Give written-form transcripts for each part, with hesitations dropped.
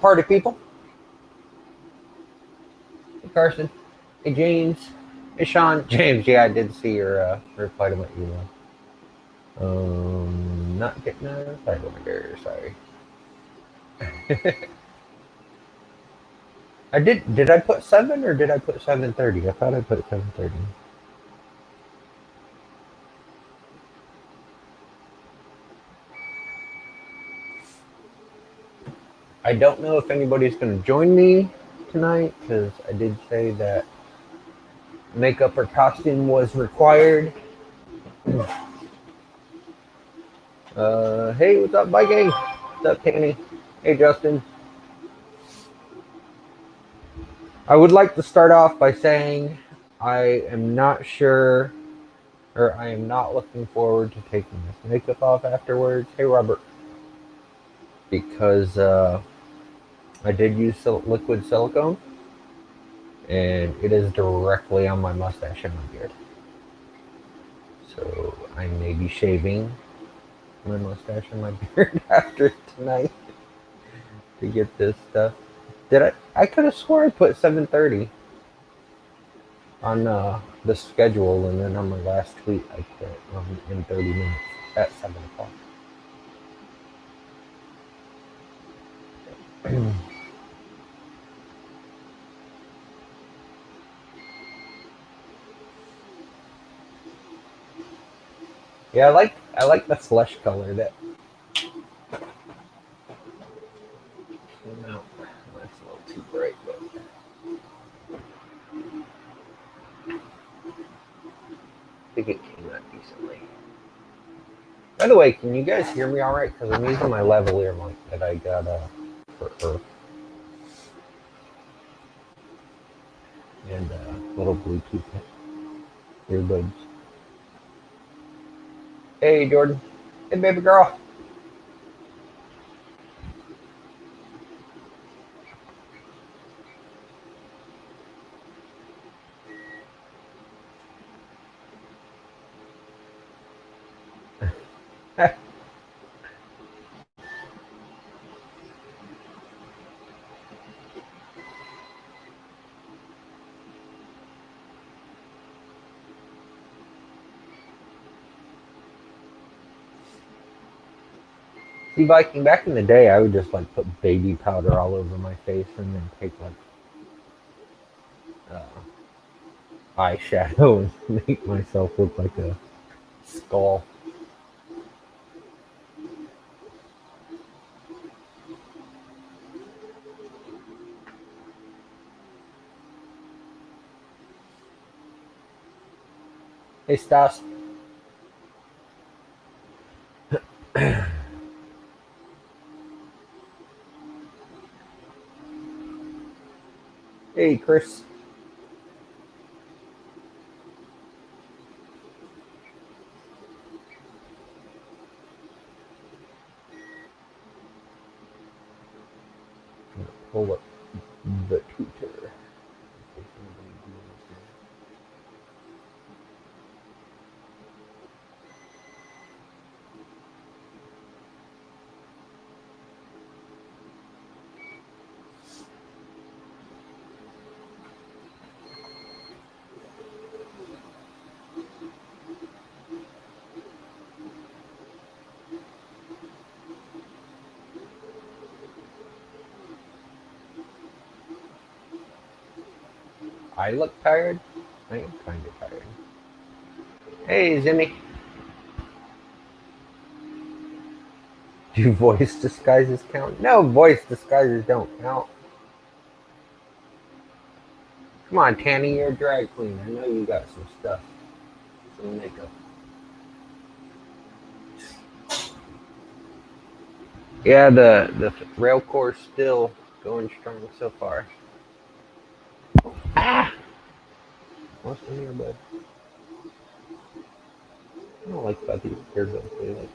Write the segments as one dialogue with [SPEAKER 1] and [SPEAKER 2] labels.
[SPEAKER 1] party people? Hey, Carson. Hey, James. Hey, Sean. James, yeah, I did see your reply to my email. Not getting a title here, sorry. I did I put 7 or did I put 7:30? I thought I put 7:30. I don't know if anybody's going to join me tonight because I did say that makeup or costume was required. Hey, what's up, Viking? What's up, Tanny? Hey, Justin. I would like to start off by saying I am not sure, or I am not looking forward to taking this makeup off afterwards. Hey, Robert. Because I did use liquid silicone, and it is directly on my mustache and my beard. So I may be shaving my mustache and my beard after tonight to get this stuff. I could have swore I put 7:30 on the schedule, and then on my last tweet I put in 30 minutes at 7 o'clock. Yeah, I like the flesh color that came out. That's a little too bright, but I think it came out decently. By the way, can you guys hear me all right? Because I'm using my lavalier mic that I got for Earth. And little Bluetooth earbuds. Hey, Jordan. Hey, baby girl. See, Viking, back in the day, I would just like put baby powder all over my face and then take like eyeshadow and make myself look like a skull. Hey, Stas. Hey, Chris. Pull up the Twitter. I look tired. I am kind of tired. Hey, Zimmy. Do voice disguises count? No, voice disguises don't count. Come on, Tanny, you're a drag queen. I know you got some stuff. Some makeup. Yeah, the rail core's still going strong so far. Ah! What's in here, bud? I don't like about these earbuds. They like.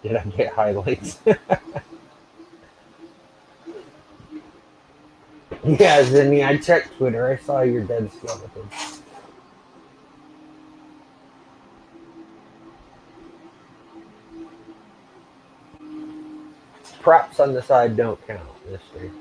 [SPEAKER 1] Did I get highlights? Yeah, Zinni, I checked Twitter. I saw your dead skeleton. props on the side don't count, mister.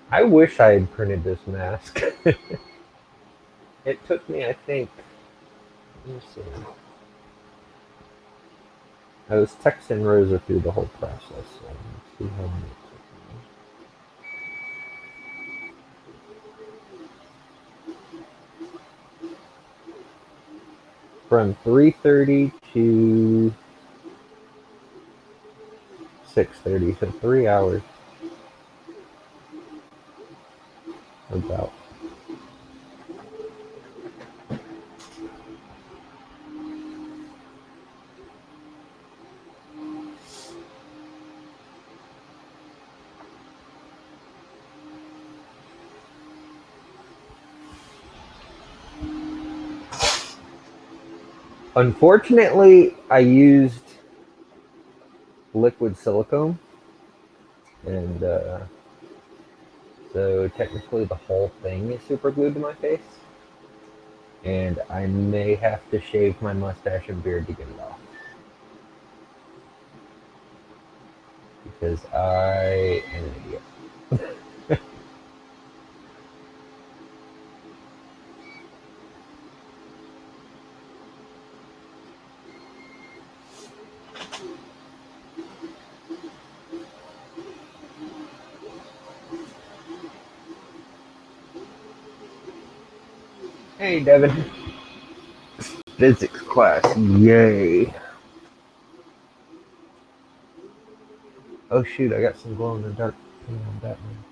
[SPEAKER 1] I wish I had printed this mask. It took me, I think, let me see. I was texting Rosa through the whole process. So let's see how long it took me. From 3:30 to 6:30, so 3 hours. About. Unfortunately, I used liquid silicone, and so technically the whole thing is super glued to my face, and I may have to shave my mustache and beard to get it off. Because I am an idiot. Hey, Devin. Physics class, yay. Oh shoot, I got some glow in the dark paint on Batman.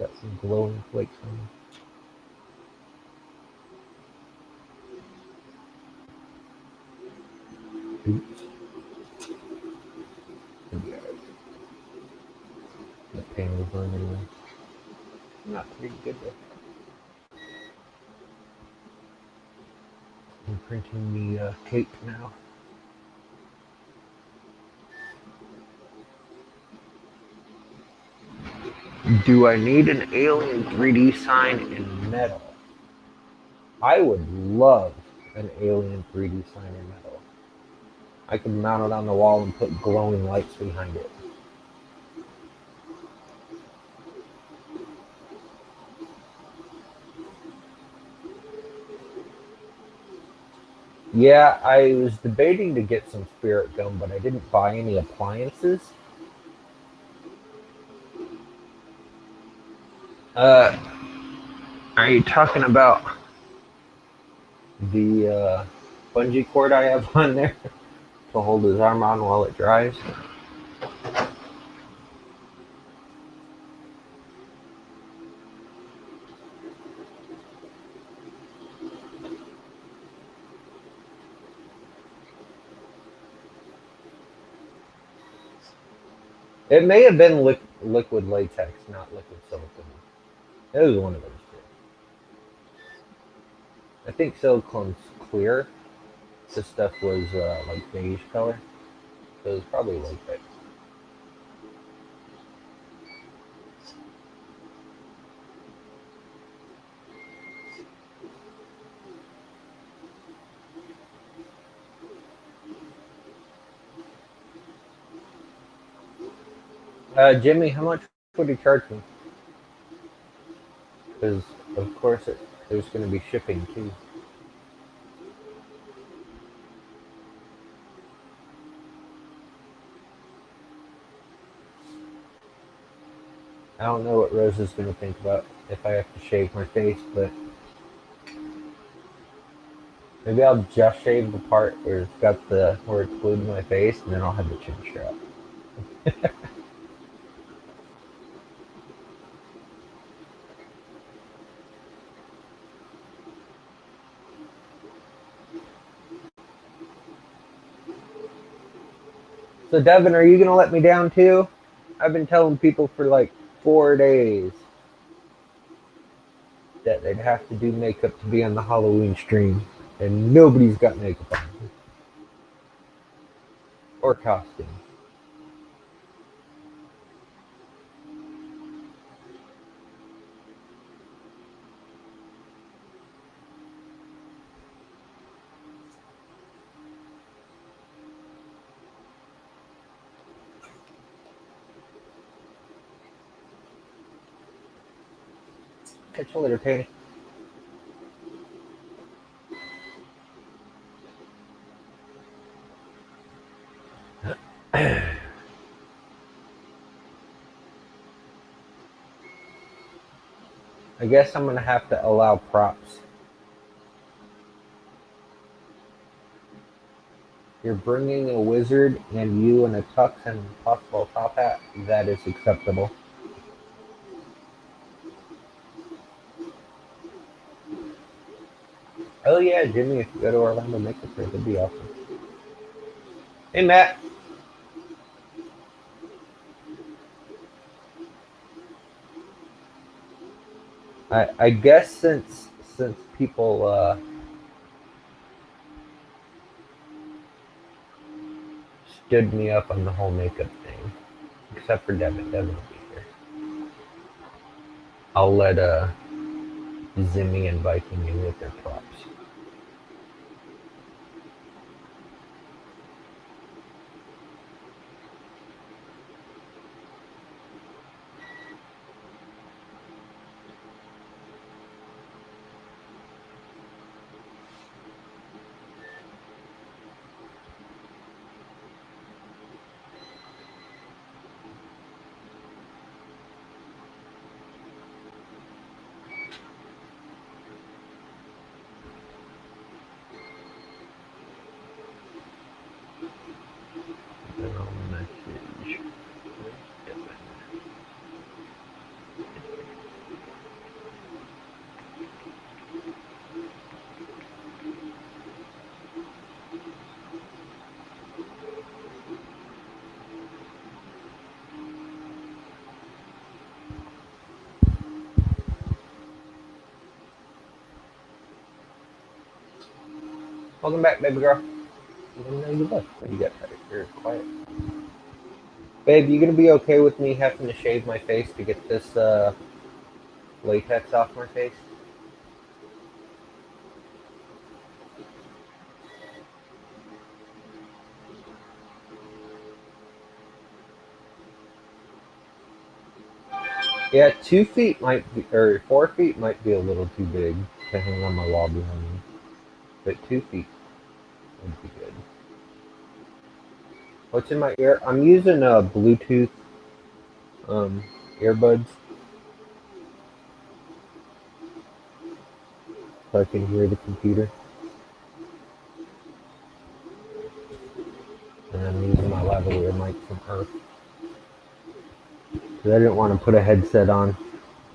[SPEAKER 1] Got some glowing flakes on me. Oops. Yeah. The paint will burn anyway. Not pretty good though. I'm printing the cape now. Do I need an alien 3D sign in metal? I would love an alien 3D sign in metal. I could mount it on the wall and put glowing lights behind it. Yeah, I was debating to get some spirit gum, but I didn't buy any appliances. Are you talking about the bungee cord I have on there to hold his arm on while it dries? It may have been liquid latex, not liquid silicone. It was one of those two. I think silicone's clear. This stuff was like beige color, so it was probably latex. Jimmy, how much would he charge me? Because of course there's going to be shipping too. I don't know what Rose is going to think about if I have to shave my face, but maybe I'll just shave the part where it's got where it's glued to my face, and then I'll have the chin strap. So Devin, are you going to let me down too? I've been telling people for like 4 days. that they'd have to do makeup to be on the Halloween stream, and nobody's got makeup on or costume. Catch you later, Tanny. I guess I'm gonna have to allow props. You're bringing a wizard and you in a tux and possible top hat. That is acceptable. Oh yeah, Jimmy, if you go to Orlando Makeup Fair, that'd be awesome. Hey, Matt. I guess since people stood me up on the whole makeup thing, except for Devin. Devin will be here. I'll let Zimmy and Viking in with their props. Then I'll message Devin. Welcome back, baby girl. I didn't know you left. You got you're quiet. Babe, you gonna be okay with me having to shave my face to get this latex off my face? Yeah, 2 feet might be, or 4 feet might be a little too big to hang on my wall behind me. But 2 feet would be good. What's in my ear? I'm using Bluetooth earbuds so I can hear the computer. And I'm using my lavalier mic from Earth. Because I didn't want to put a headset on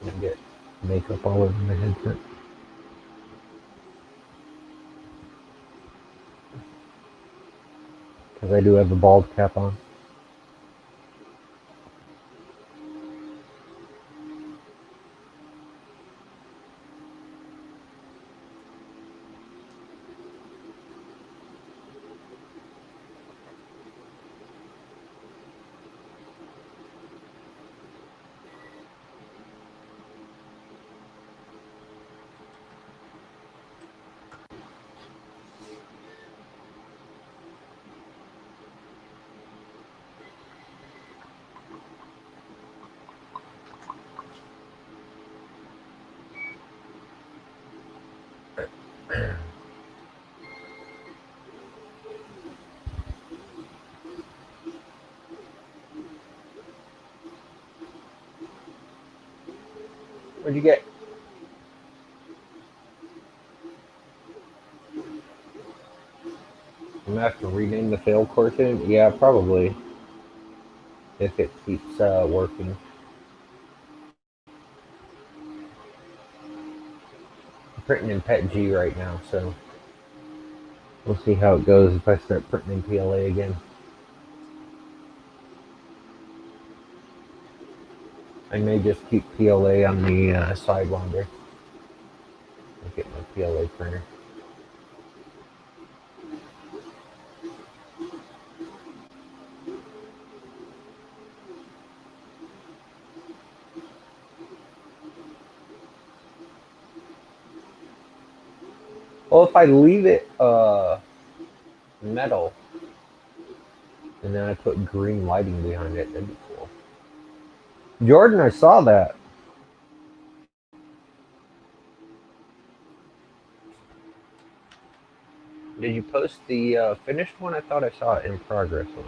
[SPEAKER 1] and get makeup all over my headset. Because I do have a bald cap on. What'd you get? I'm gonna have to rename the fail cartoon? Yeah, probably. If it keeps working. I'm printing in Pet G right now, so we'll see how it goes if I start printing in PLA again. I may just keep PLA on the Sidewinder. Look at my PLA printer. Well, if I leave it metal and then I put green lighting behind it, that'd be cool. Jordan, I saw that. Did you post the finished one? I thought I saw it in progress one.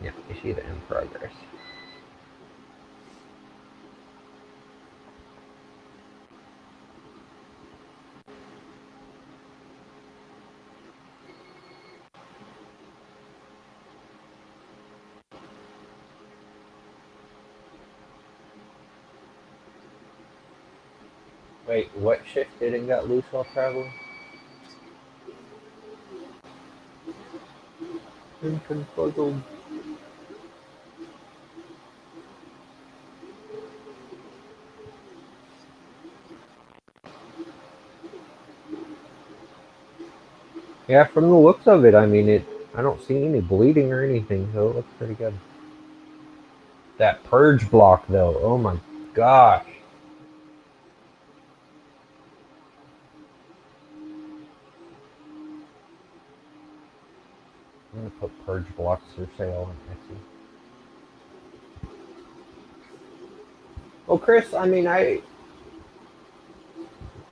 [SPEAKER 1] Yeah, you see the in progress. Wait, what shifted and got loose while traveling? Puzzled. Yeah, from the looks of it, I mean, I don't see any bleeding or anything, so it looks pretty good. That purge block, though, oh my gosh. I'm gonna put purge blocks for sale on Etsy. Well, Chris, I mean,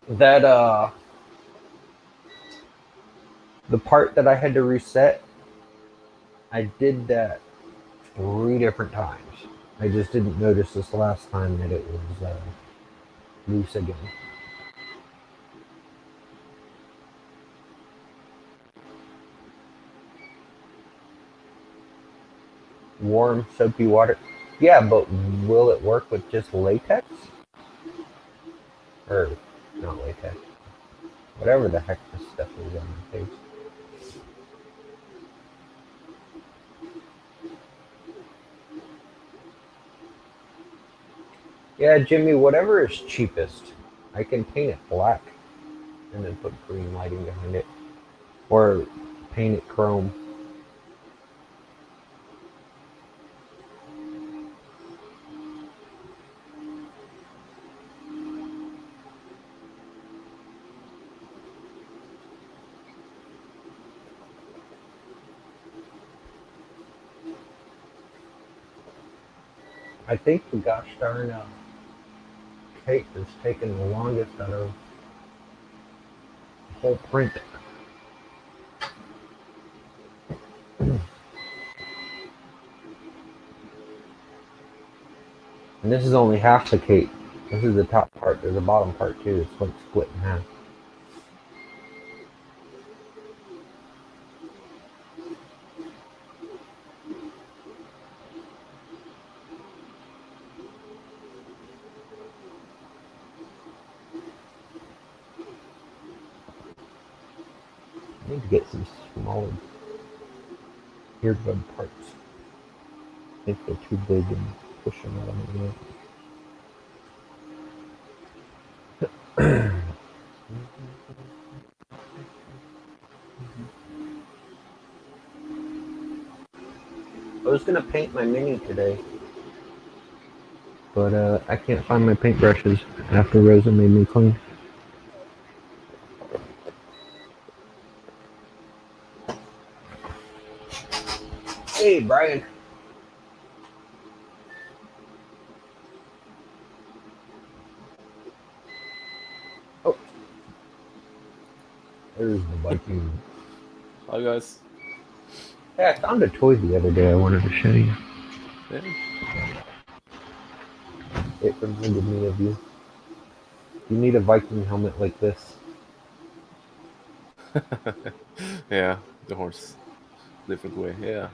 [SPEAKER 1] that the part that I had to reset, I did that 3 different times. I just didn't notice this last time that it was loose again. Warm, soapy water. Yeah, but will it work with just latex? Or not latex. Whatever the heck this stuff is on my face. Yeah, Jimmy, whatever is cheapest. I can paint it black and then put green lighting behind it. Or paint it chrome. I think the gosh darn cake is taking the longest out of the whole print. And this is only half the cake. This is the top part. There's a bottom part too. It's like split in half. I need to get some smaller earbud parts. I think they're too big and push them out of the way. I was gonna paint my Mini today, but I can't find my paintbrushes after Rosa made me clean. Hey, Brian. Oh, there's the Viking.
[SPEAKER 2] Hi guys.
[SPEAKER 1] Hey, I found a toy the other day I wanted to show you.
[SPEAKER 2] Yeah.
[SPEAKER 1] It reminded me of you. You need a Viking helmet like this.
[SPEAKER 2] Yeah, the horse. Different way. Yeah.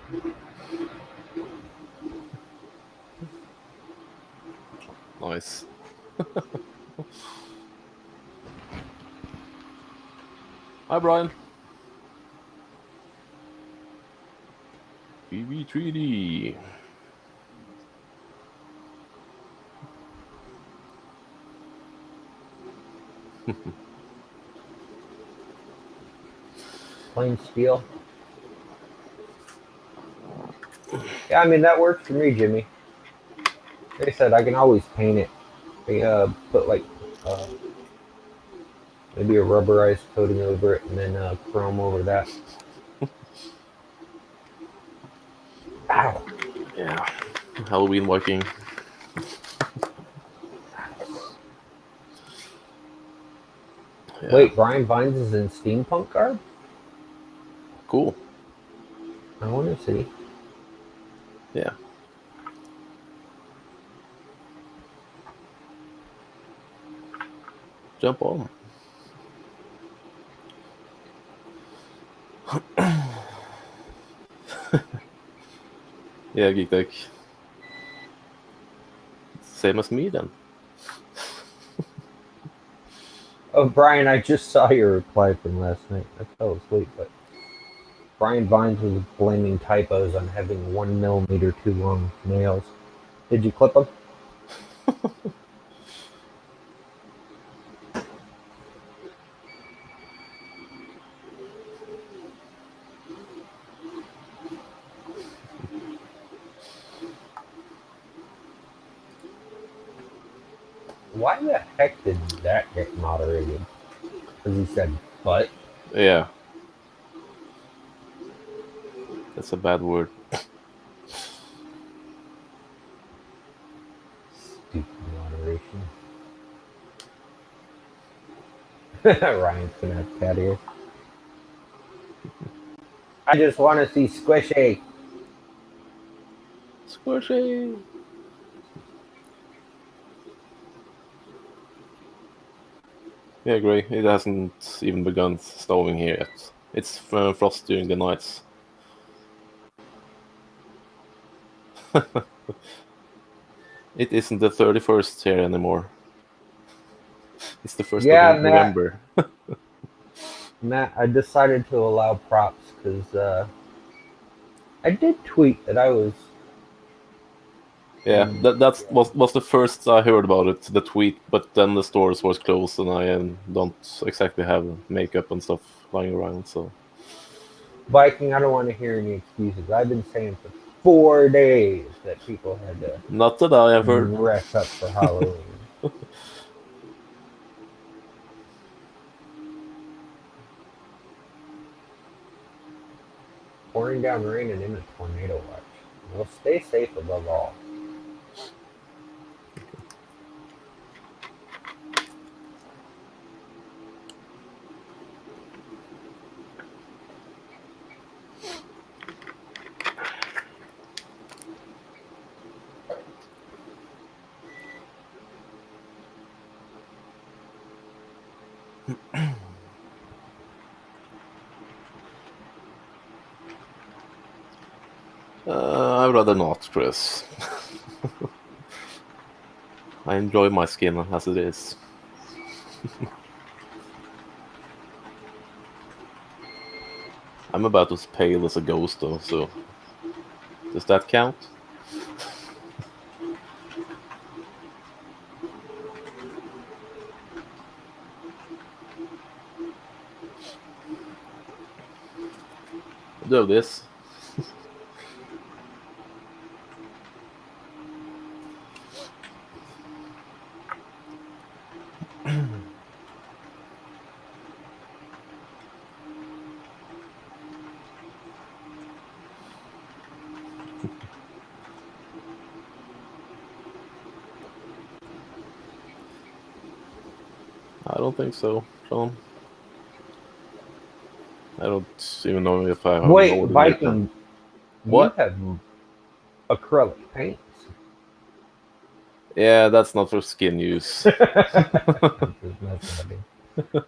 [SPEAKER 2] Nice. Hi Brian. BB3D.
[SPEAKER 1] Plain steel. Yeah, I mean that works for me, Jimmy. Like I said, I can always paint it. Put like uh, maybe a rubberized coating over it, and then chrome over that. Ow!
[SPEAKER 2] Yeah. Halloween Viking. Yeah.
[SPEAKER 1] Wait, Brian Vines is in steampunk garb.
[SPEAKER 2] Cool.
[SPEAKER 1] I want to see.
[SPEAKER 2] Yeah. Jump on. Yeah, Geek Tech. Same as me then.
[SPEAKER 1] Oh, Brian, I just saw your reply from last night. I fell asleep, but Brian Vines was blaming typos on having 1 millimeter too long nails. Did you clip them? Why the heck did that get moderated? Because he said "but."
[SPEAKER 2] Yeah. That's a bad word.
[SPEAKER 1] Stupid moderation. Ryan's gonna have cat ears. I just want to see Squishy.
[SPEAKER 2] Squishy. Yeah, Gray. It hasn't even begun snowing here yet. It's frost during the nights. It isn't the 31st here anymore. It's the 1st of
[SPEAKER 1] Yeah,
[SPEAKER 2] November.
[SPEAKER 1] Matt, I decided to allow props because I did tweet that I was.
[SPEAKER 2] Yeah, that was the first I heard about it, the tweet, but then the stores was closed and I don't exactly have makeup and stuff lying around, so.
[SPEAKER 1] Viking, I don't want to hear any excuses. I've been saying for 4 days that people had to
[SPEAKER 2] Not that I have heard.
[SPEAKER 1] dress up for Halloween. Pouring down rain and in a tornado watch. Well, stay safe above all.
[SPEAKER 2] I'd rather not, Chris. I enjoy my skin as it is. I'm about as pale as a ghost, though, so. Does that count? Do this. I don't think so, Sean. I don't even know if I have
[SPEAKER 1] Wait,
[SPEAKER 2] lowered it yet.
[SPEAKER 1] Viking, you
[SPEAKER 2] What?
[SPEAKER 1] have acrylic paints.
[SPEAKER 2] Yeah, that's not for skin use.
[SPEAKER 1] I'm just messing with you.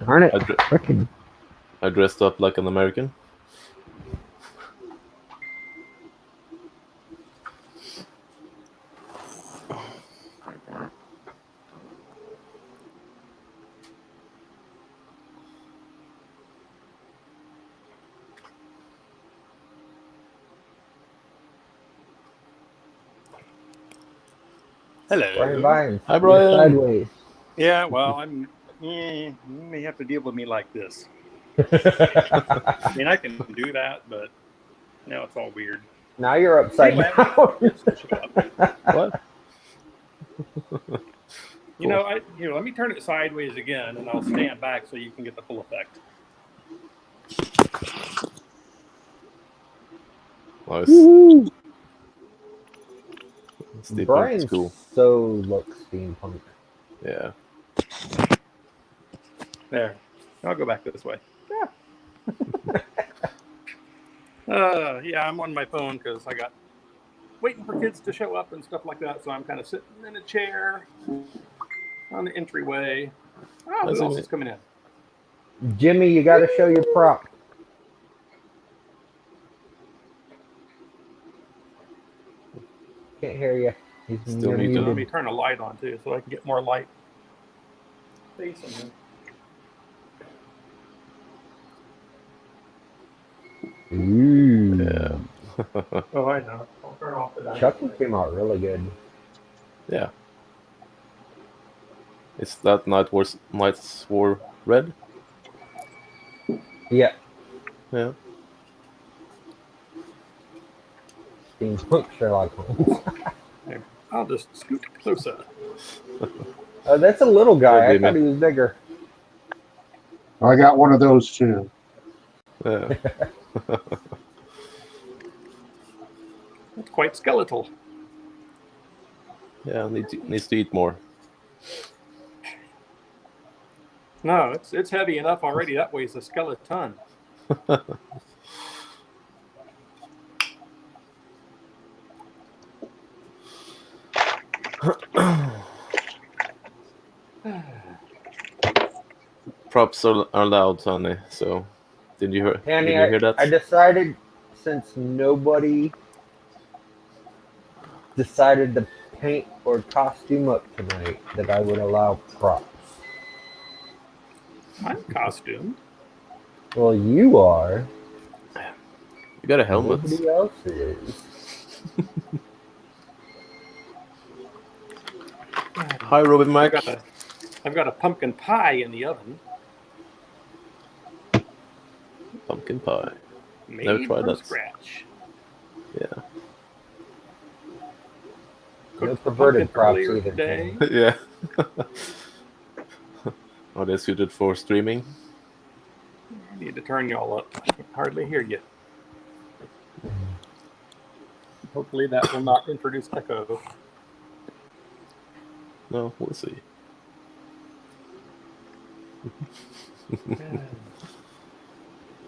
[SPEAKER 1] Darn it.
[SPEAKER 2] I, dre-
[SPEAKER 1] Frickin'.
[SPEAKER 2] I dressed up like an American.
[SPEAKER 1] Brian
[SPEAKER 3] Hello.
[SPEAKER 1] Vines.
[SPEAKER 2] Hi,
[SPEAKER 1] you're
[SPEAKER 2] Brian.
[SPEAKER 1] Sideways.
[SPEAKER 3] Yeah, well, you may have to deal with me like this. I mean, I can do that, but now it's all weird.
[SPEAKER 1] Now you're upside
[SPEAKER 3] Anyway,
[SPEAKER 1] down.
[SPEAKER 3] it's to show up.
[SPEAKER 2] What?
[SPEAKER 3] Let me turn it sideways again, and I'll stand back so you can get the full effect.
[SPEAKER 2] Nice.
[SPEAKER 1] Woo-hoo.
[SPEAKER 2] Steampunk
[SPEAKER 1] Brian
[SPEAKER 2] school.
[SPEAKER 1] so looks steampunk.
[SPEAKER 2] Yeah.
[SPEAKER 3] There. I'll go back this way. Yeah, I'm on my phone because I got waiting for kids to show up and stuff like that. So I'm kind of sitting in a chair on the entryway. Oh, who else is coming in?
[SPEAKER 1] Jimmy, you got to show your prop. Can't hear you. He's
[SPEAKER 2] Still
[SPEAKER 1] you're
[SPEAKER 2] muted.
[SPEAKER 3] Let me
[SPEAKER 1] muted.
[SPEAKER 3] turn a light on too, so I can get more light facing him.
[SPEAKER 1] Ooh.
[SPEAKER 2] Yeah.
[SPEAKER 3] Oh, I know. I'll turn off the
[SPEAKER 1] Chucky came out really good.
[SPEAKER 2] Yeah. Is that Knights War red?
[SPEAKER 1] Yeah.
[SPEAKER 2] Yeah.
[SPEAKER 1] Steampunk Sherlock Holmes.
[SPEAKER 3] I'll just scoot closer.
[SPEAKER 1] That's a little guy.
[SPEAKER 2] Hi,
[SPEAKER 1] I thought he was bigger.
[SPEAKER 4] I got one of those too.
[SPEAKER 2] Yeah.
[SPEAKER 3] That's quite skeletal.
[SPEAKER 2] Yeah. Needs to eat more.
[SPEAKER 3] No, it's heavy enough already. That weighs a skeleton.
[SPEAKER 2] Props are loud, honey. So, did you
[SPEAKER 1] Annie,
[SPEAKER 2] hear that?
[SPEAKER 1] I decided, since nobody decided to paint or costume up tonight, that I would allow props.
[SPEAKER 3] I'm costumed.
[SPEAKER 1] Well, you are.
[SPEAKER 2] You got a helmet.
[SPEAKER 1] Nobody else is.
[SPEAKER 2] Hi, Robin Mac.
[SPEAKER 3] I've got a pumpkin pie in the oven.
[SPEAKER 2] Pumpkin pie.
[SPEAKER 3] Made
[SPEAKER 2] Never tried
[SPEAKER 3] from
[SPEAKER 2] that.
[SPEAKER 3] scratch.
[SPEAKER 2] Yeah.
[SPEAKER 1] No
[SPEAKER 3] Cooked the
[SPEAKER 1] perverted
[SPEAKER 3] pumpkin
[SPEAKER 1] props
[SPEAKER 3] earlier
[SPEAKER 1] either.
[SPEAKER 3] today.
[SPEAKER 2] Yeah. Are they suited for streaming?
[SPEAKER 3] I need to turn y'all up. I can hardly hear you. Hopefully that will not introduce echo.
[SPEAKER 2] No, we'll see.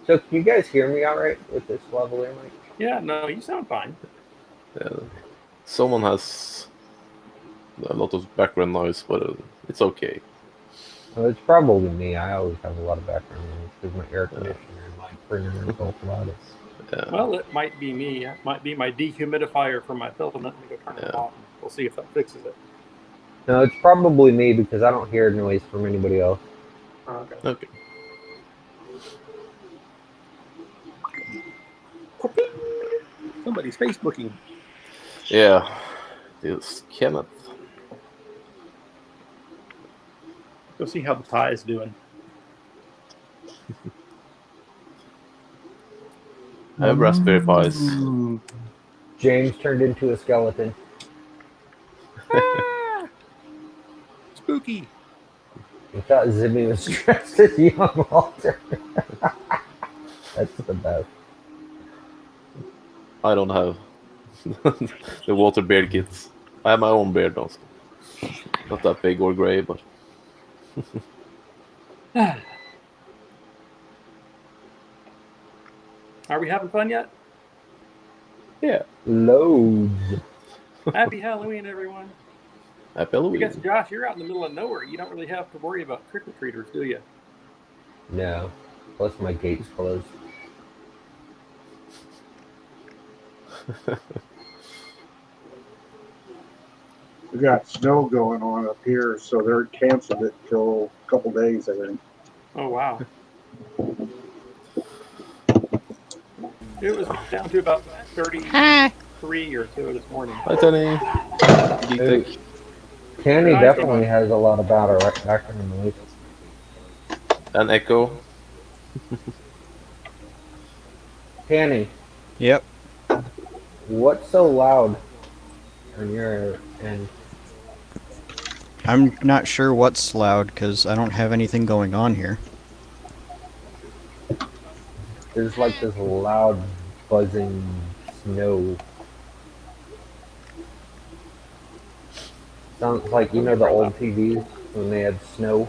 [SPEAKER 1] So can you guys hear me all right with this lavalier mic?
[SPEAKER 3] Yeah, no, you sound fine.
[SPEAKER 2] Yeah. Someone has a lot of background noise, but it's okay.
[SPEAKER 1] Well, it's probably me. I always have a lot of background noise because my air conditioner and my printer are both loud.
[SPEAKER 2] Yeah.
[SPEAKER 3] Well, it might be me. It might be my dehumidifier from my filament. Let me go turn it off. We'll see if that fixes it.
[SPEAKER 1] No, it's probably me because I don't hear noise from anybody else.
[SPEAKER 3] Okay.
[SPEAKER 2] Okay.
[SPEAKER 3] Somebody's Facebooking.
[SPEAKER 2] Yeah. It's Kenneth.
[SPEAKER 3] Go see how the pie is doing.
[SPEAKER 2] I have raspberry pies.
[SPEAKER 1] James turned into a skeleton.
[SPEAKER 3] Spooky.
[SPEAKER 1] I thought Zimmy was dressed as young Walter. That's the best.
[SPEAKER 2] I don't have the water beard kits. I have my own beard also. Not that big or gray, but
[SPEAKER 3] Are we having fun yet?
[SPEAKER 2] yeah.
[SPEAKER 1] Loads.
[SPEAKER 3] Happy Halloween, everyone.
[SPEAKER 2] Happy
[SPEAKER 3] I
[SPEAKER 2] Halloween.
[SPEAKER 3] guess, Josh, you're out in the middle of nowhere. You don't really have to worry about trick-or-treaters, do you?
[SPEAKER 1] No. Plus my gate's closed.
[SPEAKER 4] We got snow going on up here, so they're canceled it till a couple days, I think.
[SPEAKER 3] Oh, wow. It was down to about 33 or so this morning.
[SPEAKER 2] Hi, Tony. Geek Tech.
[SPEAKER 1] Tanny
[SPEAKER 3] Nice,
[SPEAKER 1] definitely
[SPEAKER 3] Roman.
[SPEAKER 1] has a lot of background noise.
[SPEAKER 2] And echo.
[SPEAKER 1] Tanny,
[SPEAKER 5] Yep.
[SPEAKER 1] what's so loud on your end?
[SPEAKER 5] I'm not sure what's loud because I don't have anything going on here.
[SPEAKER 1] There's like this loud buzzing snow. Sounds like, you know, the old TVs when they had snow.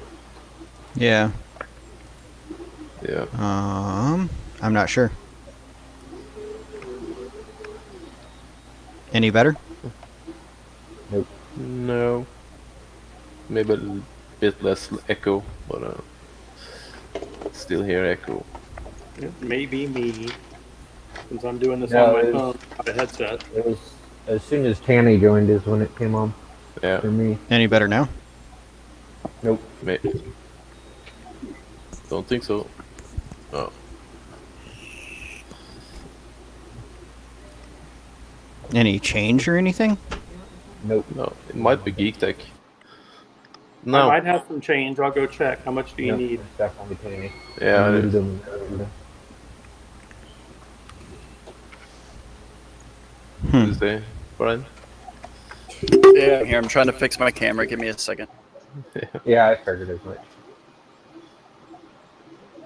[SPEAKER 5] Yeah.
[SPEAKER 2] Yeah.
[SPEAKER 5] I'm not sure. Any better?
[SPEAKER 1] Nope.
[SPEAKER 2] No. Maybe a bit less echo, but still hear echo.
[SPEAKER 3] It may be me, since I'm doing this
[SPEAKER 1] No,
[SPEAKER 3] on my
[SPEAKER 1] it was,
[SPEAKER 3] phone, not a headset.
[SPEAKER 1] it was as soon as Tanny joined is when it came on
[SPEAKER 2] Yeah.
[SPEAKER 1] for me.
[SPEAKER 5] Any better now?
[SPEAKER 1] Nope.
[SPEAKER 2] Don't think so. Oh.
[SPEAKER 5] Any change or anything?
[SPEAKER 1] Nope.
[SPEAKER 2] No, it might be Geek Tech.
[SPEAKER 3] I
[SPEAKER 2] No.
[SPEAKER 3] might have some change. I'll go check. How much do you
[SPEAKER 1] Nope,
[SPEAKER 3] need?
[SPEAKER 1] it's definitely Tanny.
[SPEAKER 2] Yeah, it is. What did you say, Brian?
[SPEAKER 6] Yeah, here, I'm trying to fix my camera. Give me a second.
[SPEAKER 1] Yeah, I figured as much.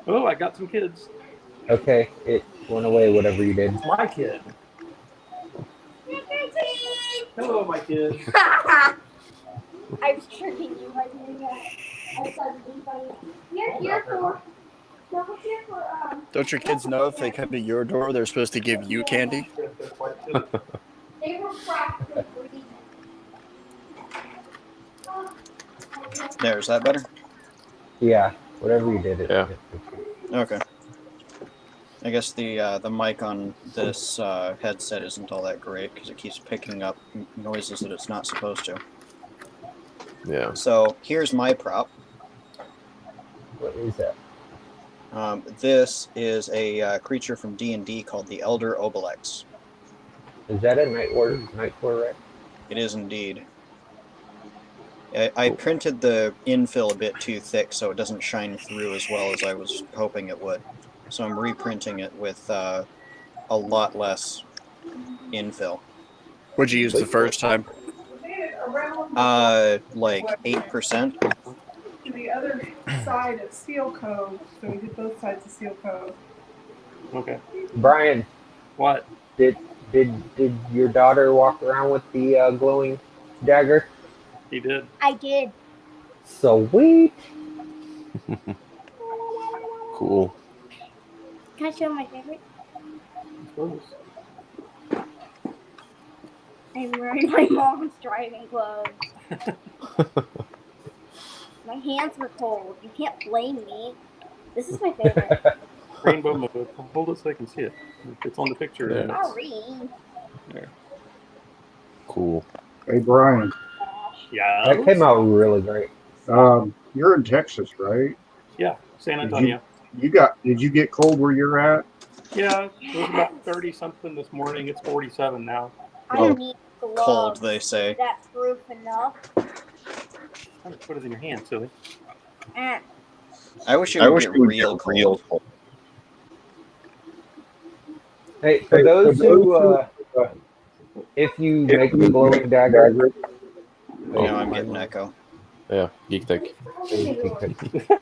[SPEAKER 3] Oh, I got some kids.
[SPEAKER 1] Okay, it went away, whatever you did.
[SPEAKER 3] My kid. Hello, my kid.
[SPEAKER 7] I was tricking you by doing that. I saw you by You're here for. No, we're here for.
[SPEAKER 6] Don't your kids know if they come to your door, they're supposed to give you candy?
[SPEAKER 7] They were practically breathing.
[SPEAKER 6] There, is that better?
[SPEAKER 1] Yeah, whatever you did, it.
[SPEAKER 2] Yeah.
[SPEAKER 6] Okay. I guess the mic on this headset isn't all that great because it keeps picking up noises that it's not supposed to.
[SPEAKER 2] Yeah.
[SPEAKER 6] So here's my prop.
[SPEAKER 1] What is that?
[SPEAKER 6] This is a creature from D&D called the Elder Obelix.
[SPEAKER 1] Is that a Night War Rex?
[SPEAKER 6] It is indeed. I printed the infill a bit too thick so it doesn't shine through as well as I was hoping it would. So I'm reprinting it with a lot less infill. What'd you use the first time? Like 8%.
[SPEAKER 8] To the other side of Seal Cove, so we did both sides of Seal Cove.
[SPEAKER 3] Okay.
[SPEAKER 1] Brian,
[SPEAKER 3] What?
[SPEAKER 1] did your daughter walk around with the glowing dagger?
[SPEAKER 3] He did.
[SPEAKER 7] I did.
[SPEAKER 1] Sweet.
[SPEAKER 2] Cool.
[SPEAKER 7] Can I show my favorite?
[SPEAKER 3] I suppose.
[SPEAKER 7] I'm wearing my mom's driving gloves. My hands were cold. You can't blame me. This is my favorite.
[SPEAKER 3] Rainbow mode. Hold it so I can see it. It's on the picture.
[SPEAKER 2] Yeah.
[SPEAKER 3] And
[SPEAKER 7] Sorry.
[SPEAKER 3] there.
[SPEAKER 2] Cool.
[SPEAKER 4] Hey, Brian,
[SPEAKER 3] Yeah.
[SPEAKER 1] That came out really great.
[SPEAKER 4] you're in Texas, right?
[SPEAKER 3] Yeah. San Antonio.
[SPEAKER 4] Did you get cold where you're at?
[SPEAKER 3] Yeah. It was about 30 something this morning. It's 47 now.
[SPEAKER 7] I need gloves.
[SPEAKER 6] Cold, they say.
[SPEAKER 7] That's proof enough.
[SPEAKER 3] Trying to put it in your hand, silly.
[SPEAKER 7] And
[SPEAKER 6] I wish it would get real cold.
[SPEAKER 1] Hey, for those who, if you make the glowing dagger,
[SPEAKER 6] Now I'm getting echo.
[SPEAKER 2] Yeah, Geek Tech.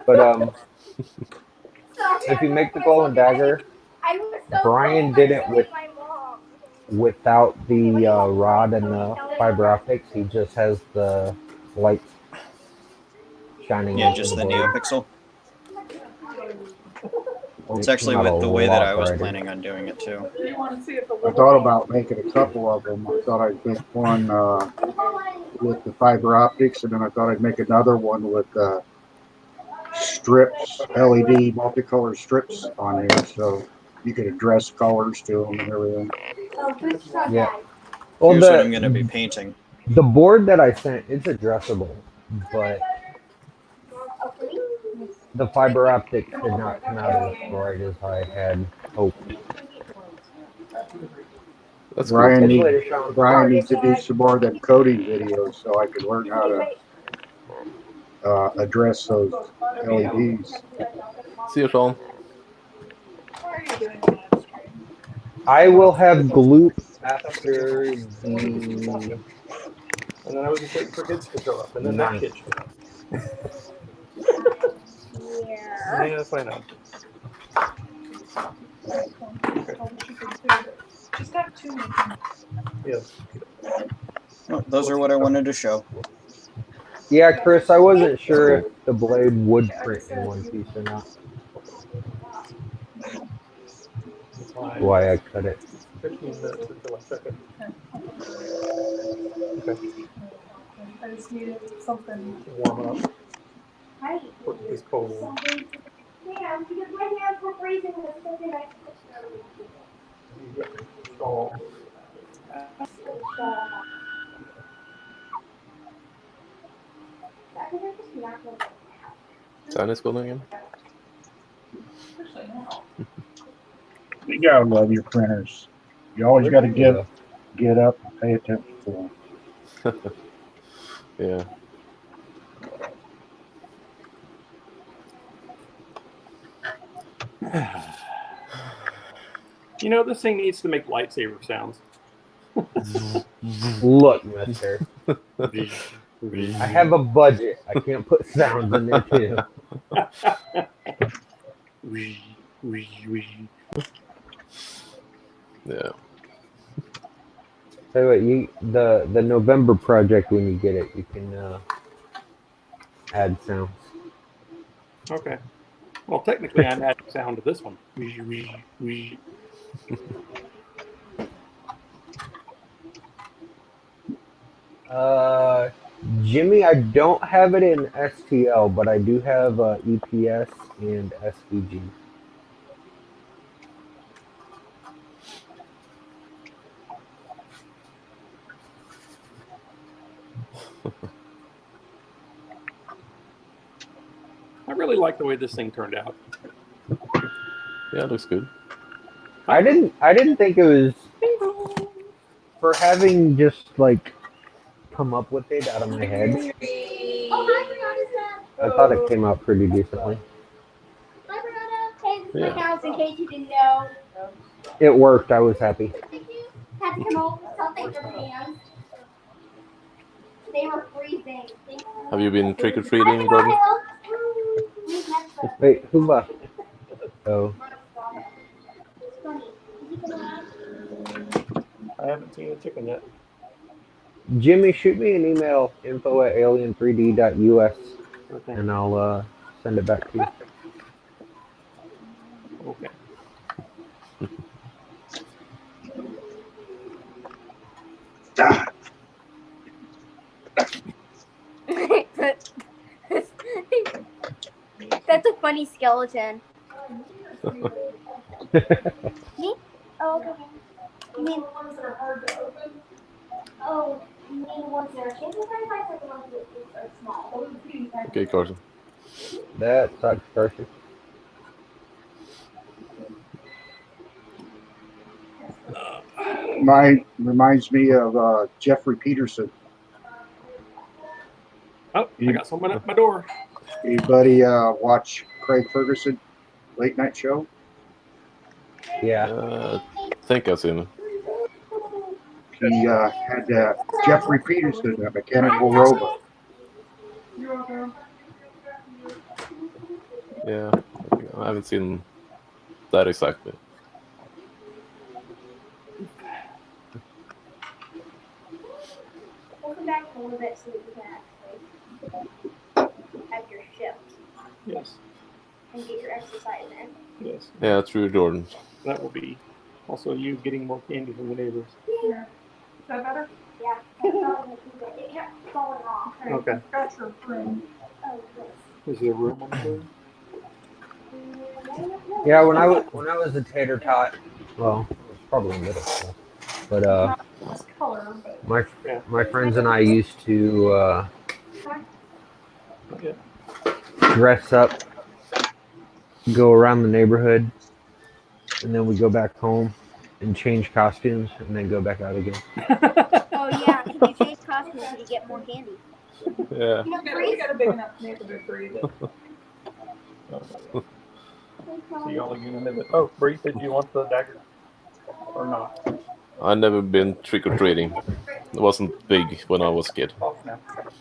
[SPEAKER 1] but if you make the glowing dagger,
[SPEAKER 7] I was so
[SPEAKER 1] Brian
[SPEAKER 7] cold,
[SPEAKER 1] did
[SPEAKER 7] I
[SPEAKER 1] it
[SPEAKER 7] showed
[SPEAKER 1] with
[SPEAKER 7] my mom.
[SPEAKER 1] without the rod and the fiber optics. He just has the light shining.
[SPEAKER 6] Yeah,
[SPEAKER 1] into
[SPEAKER 6] just the
[SPEAKER 1] blade.
[SPEAKER 6] NeoPixel. It's
[SPEAKER 1] It
[SPEAKER 6] actually
[SPEAKER 1] came out
[SPEAKER 6] with
[SPEAKER 1] a
[SPEAKER 6] the way that
[SPEAKER 1] lot
[SPEAKER 6] I was
[SPEAKER 1] brighter.
[SPEAKER 6] planning on doing it too.
[SPEAKER 8] You want to see if the
[SPEAKER 4] I thought about making a couple of them. I thought I'd make one with the fiber optics, and then I thought I'd make another one with strips, LED multicolor strips on there, so you could address colors to them and everything.
[SPEAKER 7] Oh, good job,
[SPEAKER 1] Yeah.
[SPEAKER 7] Dad.
[SPEAKER 1] Well,
[SPEAKER 6] Here's what I'm going to be painting.
[SPEAKER 1] the board that I sent, it's addressable, but
[SPEAKER 7] Okay.
[SPEAKER 1] the fiber optic did not come out as bright as I had hoped.
[SPEAKER 2] That's
[SPEAKER 4] Brian,
[SPEAKER 1] Catch you
[SPEAKER 4] need,
[SPEAKER 1] later, Sean.
[SPEAKER 4] Brian needs to do some more of them coding videos so I can learn how to address those LEDs.
[SPEAKER 2] cool. See you, Sean.
[SPEAKER 8] Why are you doing a live stream?
[SPEAKER 1] I will have gloop after the
[SPEAKER 3] And then I was just waiting for kids to show up, and then that
[SPEAKER 1] Nice.
[SPEAKER 3] kid showed up.
[SPEAKER 7] Yeah.
[SPEAKER 3] Yeah, that's what I know.
[SPEAKER 8] Just have two with them.
[SPEAKER 3] Yes.
[SPEAKER 6] Well, those are what I wanted to show.
[SPEAKER 1] Yeah, Chris, I wasn't sure if the blade would print in one piece or not.
[SPEAKER 3] That's why
[SPEAKER 1] Why I cut it.
[SPEAKER 3] 15 minutes until I check it.
[SPEAKER 8] I just needed something.
[SPEAKER 3] Warm up.
[SPEAKER 7] Hi.
[SPEAKER 3] Put this cold.
[SPEAKER 7] Yeah, because my hands were freezing with something I
[SPEAKER 3] Stall.
[SPEAKER 2] Sandy's calling again.
[SPEAKER 4] You gotta love your printers. You always got to get up and pay attention to them.
[SPEAKER 2] Yeah.
[SPEAKER 3] You know, this thing needs to make lightsaber sounds.
[SPEAKER 1] Look, mister. I have a budget. I can't put sounds in there too.
[SPEAKER 2] Yeah.
[SPEAKER 1] Tell you what, the November project, when you get it, you can add sounds.
[SPEAKER 3] Okay. Well, technically, I'm adding sound to this one.
[SPEAKER 1] Jimmy, I don't have it in STL, but I do have EPS and SVG.
[SPEAKER 3] I really like the way this thing turned out.
[SPEAKER 2] Yeah, it looks good.
[SPEAKER 1] I didn't think it was for having just like come up with it out of my head. I thought it came out pretty decently.
[SPEAKER 7] Hey, this is
[SPEAKER 2] Yeah.
[SPEAKER 7] my house in case you didn't know.
[SPEAKER 1] It worked. I was happy.
[SPEAKER 7] Had to come over with something for hands. They were freezing.
[SPEAKER 2] Have you been trick or treating, Gordon?
[SPEAKER 1] Wait, who left? Oh,
[SPEAKER 3] I haven't seen a chicken yet.
[SPEAKER 1] Jimmy, shoot me an email, info@alien3d.us,
[SPEAKER 3] Okay.
[SPEAKER 1] and I'll send it back to you.
[SPEAKER 3] Okay.
[SPEAKER 7] That's a funny skeleton. Me? Oh, okay. You mean the ones that are hard to open? Oh, you mean the ones that are shaped like the ones that are small?
[SPEAKER 2] Okay, Carson.
[SPEAKER 1] That sucks, Darcy.
[SPEAKER 4] Mine reminds me of Jeffrey Peterson.
[SPEAKER 3] Oh, I got someone at my door.
[SPEAKER 4] Anybody watch Craig Ferguson late night show?
[SPEAKER 1] Yeah.
[SPEAKER 2] I think I've seen it.
[SPEAKER 4] He had Jeffrey Peterson, a mechanical robot.
[SPEAKER 2] Yeah, I haven't seen that exactly.
[SPEAKER 7] We'll come back a little bit so that you can actually have your shift
[SPEAKER 3] Yes.
[SPEAKER 7] and get your exercise in.
[SPEAKER 3] Yes.
[SPEAKER 2] Yeah, true, Jordan.
[SPEAKER 3] That will be also you getting more candy from the neighbors.
[SPEAKER 8] Yeah. Is that better?
[SPEAKER 7] Yeah. It kept falling off.
[SPEAKER 3] Okay.
[SPEAKER 8] Got your room.
[SPEAKER 7] Oh, yes.
[SPEAKER 3] Is there room on the door?
[SPEAKER 1] Yeah, when I was a tater tot, well, it was probably middle school, but
[SPEAKER 8] This color, but
[SPEAKER 1] my friends and I used to
[SPEAKER 3] Not yet.
[SPEAKER 1] dress up, go around the neighborhood, and then we go back home and change costumes and then go back out again.
[SPEAKER 7] Oh yeah, if you change costumes, you get more candy.
[SPEAKER 2] Yeah.
[SPEAKER 8] We got a big enough neighborhood for you.
[SPEAKER 3] See y'all again in a bit. Oh, Bree, did you want the dagger or not?
[SPEAKER 2] I never been trick or treating. It wasn't big when I was a kid.
[SPEAKER 3] Off now.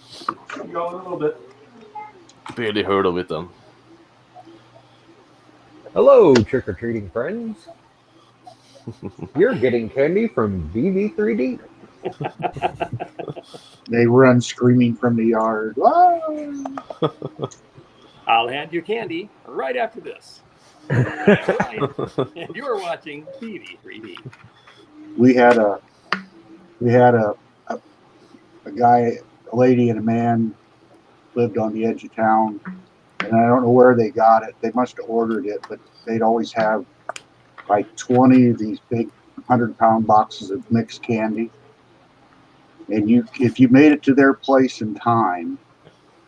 [SPEAKER 3] See y'all in a little bit.
[SPEAKER 2] Barely heard of it then.
[SPEAKER 1] Hello, trick or treating friends. You're getting candy from BV3D.
[SPEAKER 4] They run screaming from the yard. Ah!
[SPEAKER 3] I'll hand you candy right after this. I'm Ryan, and you're watching TV3D.
[SPEAKER 4] We had a guy, a lady, and a man lived on the edge of town, and I don't know where they got it. They must have ordered it, but they'd always have like 20 of these big 100-pound boxes of mixed candy. And if you made it to their place in time,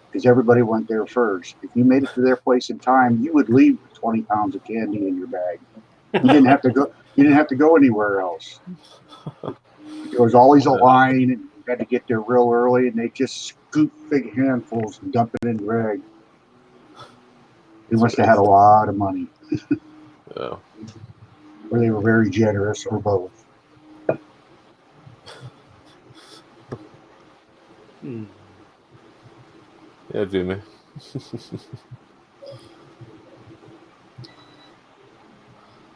[SPEAKER 4] because everybody went there first, if you made it to their place in time, you would leave 20 pounds of candy in your bag. You didn't have to go. You didn't have to go anywhere else. There was always a line, and you had to get there real early, and they just scoop big handfuls and dump it in your bag. They must have had a lot of money,
[SPEAKER 2] Yeah.
[SPEAKER 4] or they were very generous, or both.
[SPEAKER 2] Yeah, Jimmy.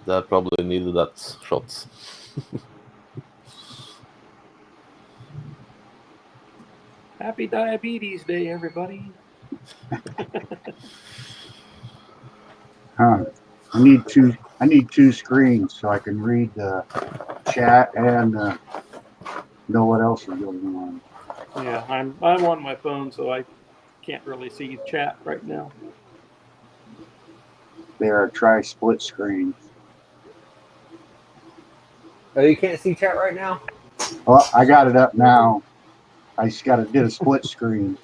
[SPEAKER 2] Dad probably needed that shot.
[SPEAKER 3] Happy Diabetes Day, everybody.
[SPEAKER 4] Huh. I need two screens so I can read the chat and know what else is going on.
[SPEAKER 3] Yeah, I'm on my phone, so I can't really see chat right now.
[SPEAKER 4] There, try split screen.
[SPEAKER 1] Oh, you can't see chat right now?
[SPEAKER 4] Well, I got it up now. I just did a split screen.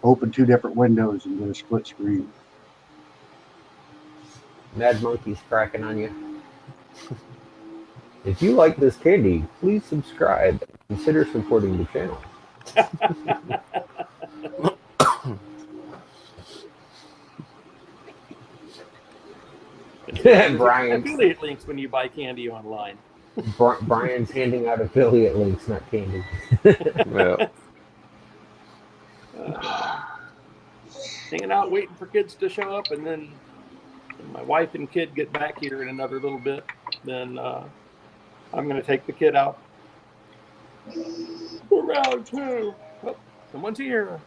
[SPEAKER 4] Open two different windows and did a split screen.
[SPEAKER 1] Mad Monkey's cracking on you. If you like this candy, please subscribe. Consider supporting the channel. Brian.
[SPEAKER 3] Affiliate links when you buy candy online.
[SPEAKER 1] Brian's handing out affiliate links, not candy.
[SPEAKER 2] Yeah.
[SPEAKER 3] Hanging out, waiting for kids to show up, and then when my wife and kid get back here in another little bit, then I'm going to take the kid out for round two. Oh, someone's here.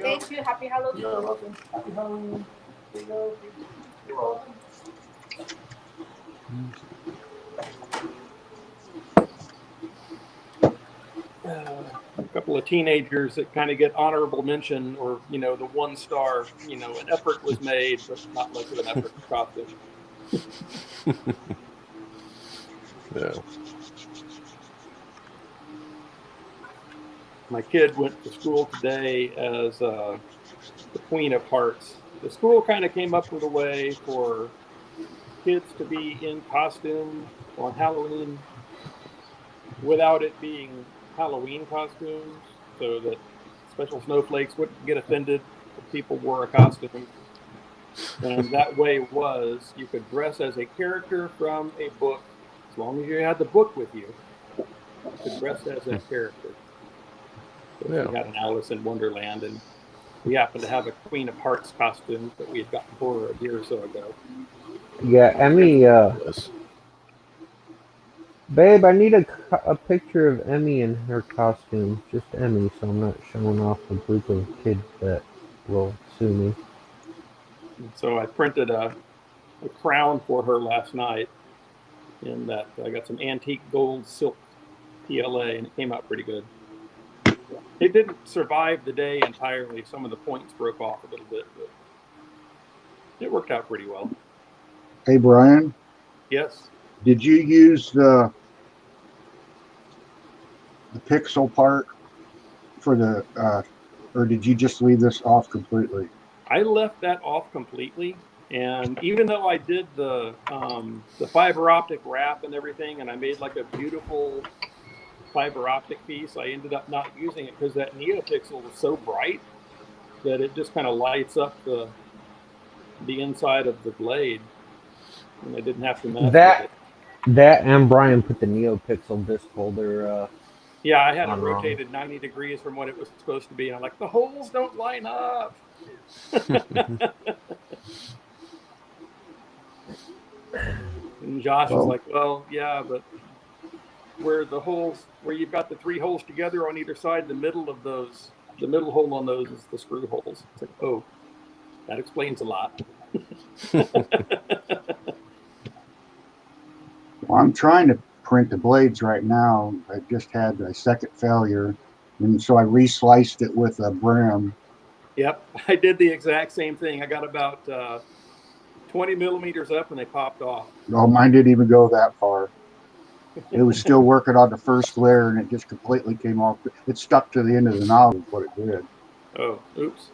[SPEAKER 8] Thank you. Happy Halloween.
[SPEAKER 3] You're welcome. Happy Halloween. Here you go. You're welcome. A couple of teenagers that kind of get honorable mention, or the 1 star. An effort was made, but not much of an effort cost it.
[SPEAKER 2] Yeah.
[SPEAKER 3] My kid went to school today as the Queen of Hearts. The school kind of came up with a way for kids to be in costume on Halloween without it being Halloween costumes, so that special snowflakes wouldn't get offended if people wore a costume. And that way was you could dress as a character from a book, as long as you had the book with you. You could dress as that character. So
[SPEAKER 2] Yeah.
[SPEAKER 3] we had an Alice in Wonderland, and we happened to have a Queen of Hearts costume that we had gotten for her a year or so ago.
[SPEAKER 1] Yeah, Emmy,
[SPEAKER 2] Yes.
[SPEAKER 1] babe, I need a picture of Emmy in her costume. Just Emmy, so I'm not showing off a group of kids that will sue me.
[SPEAKER 3] And so I printed a crown for her last night, in that I got some antique gold silk PLA, and it came out pretty good. It didn't survive the day entirely. Some of the points broke off a little bit, but it worked out pretty well.
[SPEAKER 4] Hey, Brian,
[SPEAKER 3] Yes.
[SPEAKER 4] did you use the pixel part for the or did you just leave this off completely?
[SPEAKER 3] I left that off completely, and even though I did the fiber optic wrap and everything, and I made like a beautiful fiber optic piece, I ended up not using it because that NeoPixel was so bright that it just kind of lights up the inside of the blade, and I didn't have to mess with it.
[SPEAKER 1] That and Brian put the NeoPixel disc holder.
[SPEAKER 3] Yeah, I had it
[SPEAKER 1] on wrong.
[SPEAKER 3] rotated 90 degrees from what it was supposed to be, and I'm like, the holes don't line up. And Josh was like, well, yeah, but where you've got the 3 holes together on either side, the middle hole on those is the screw holes. It's like, oh, that explains a lot.
[SPEAKER 4] Well, I'm trying to print the blades right now. I just had a second failure, and so I resliced it with a brim.
[SPEAKER 3] Yep, I did the exact same thing. I got about 20 millimeters up, and they popped off.
[SPEAKER 4] Oh, mine didn't even go that far. It was still working on the first layer, and it just completely came off. It stuck to the end of the knob is what it did.
[SPEAKER 3] Oh, oops.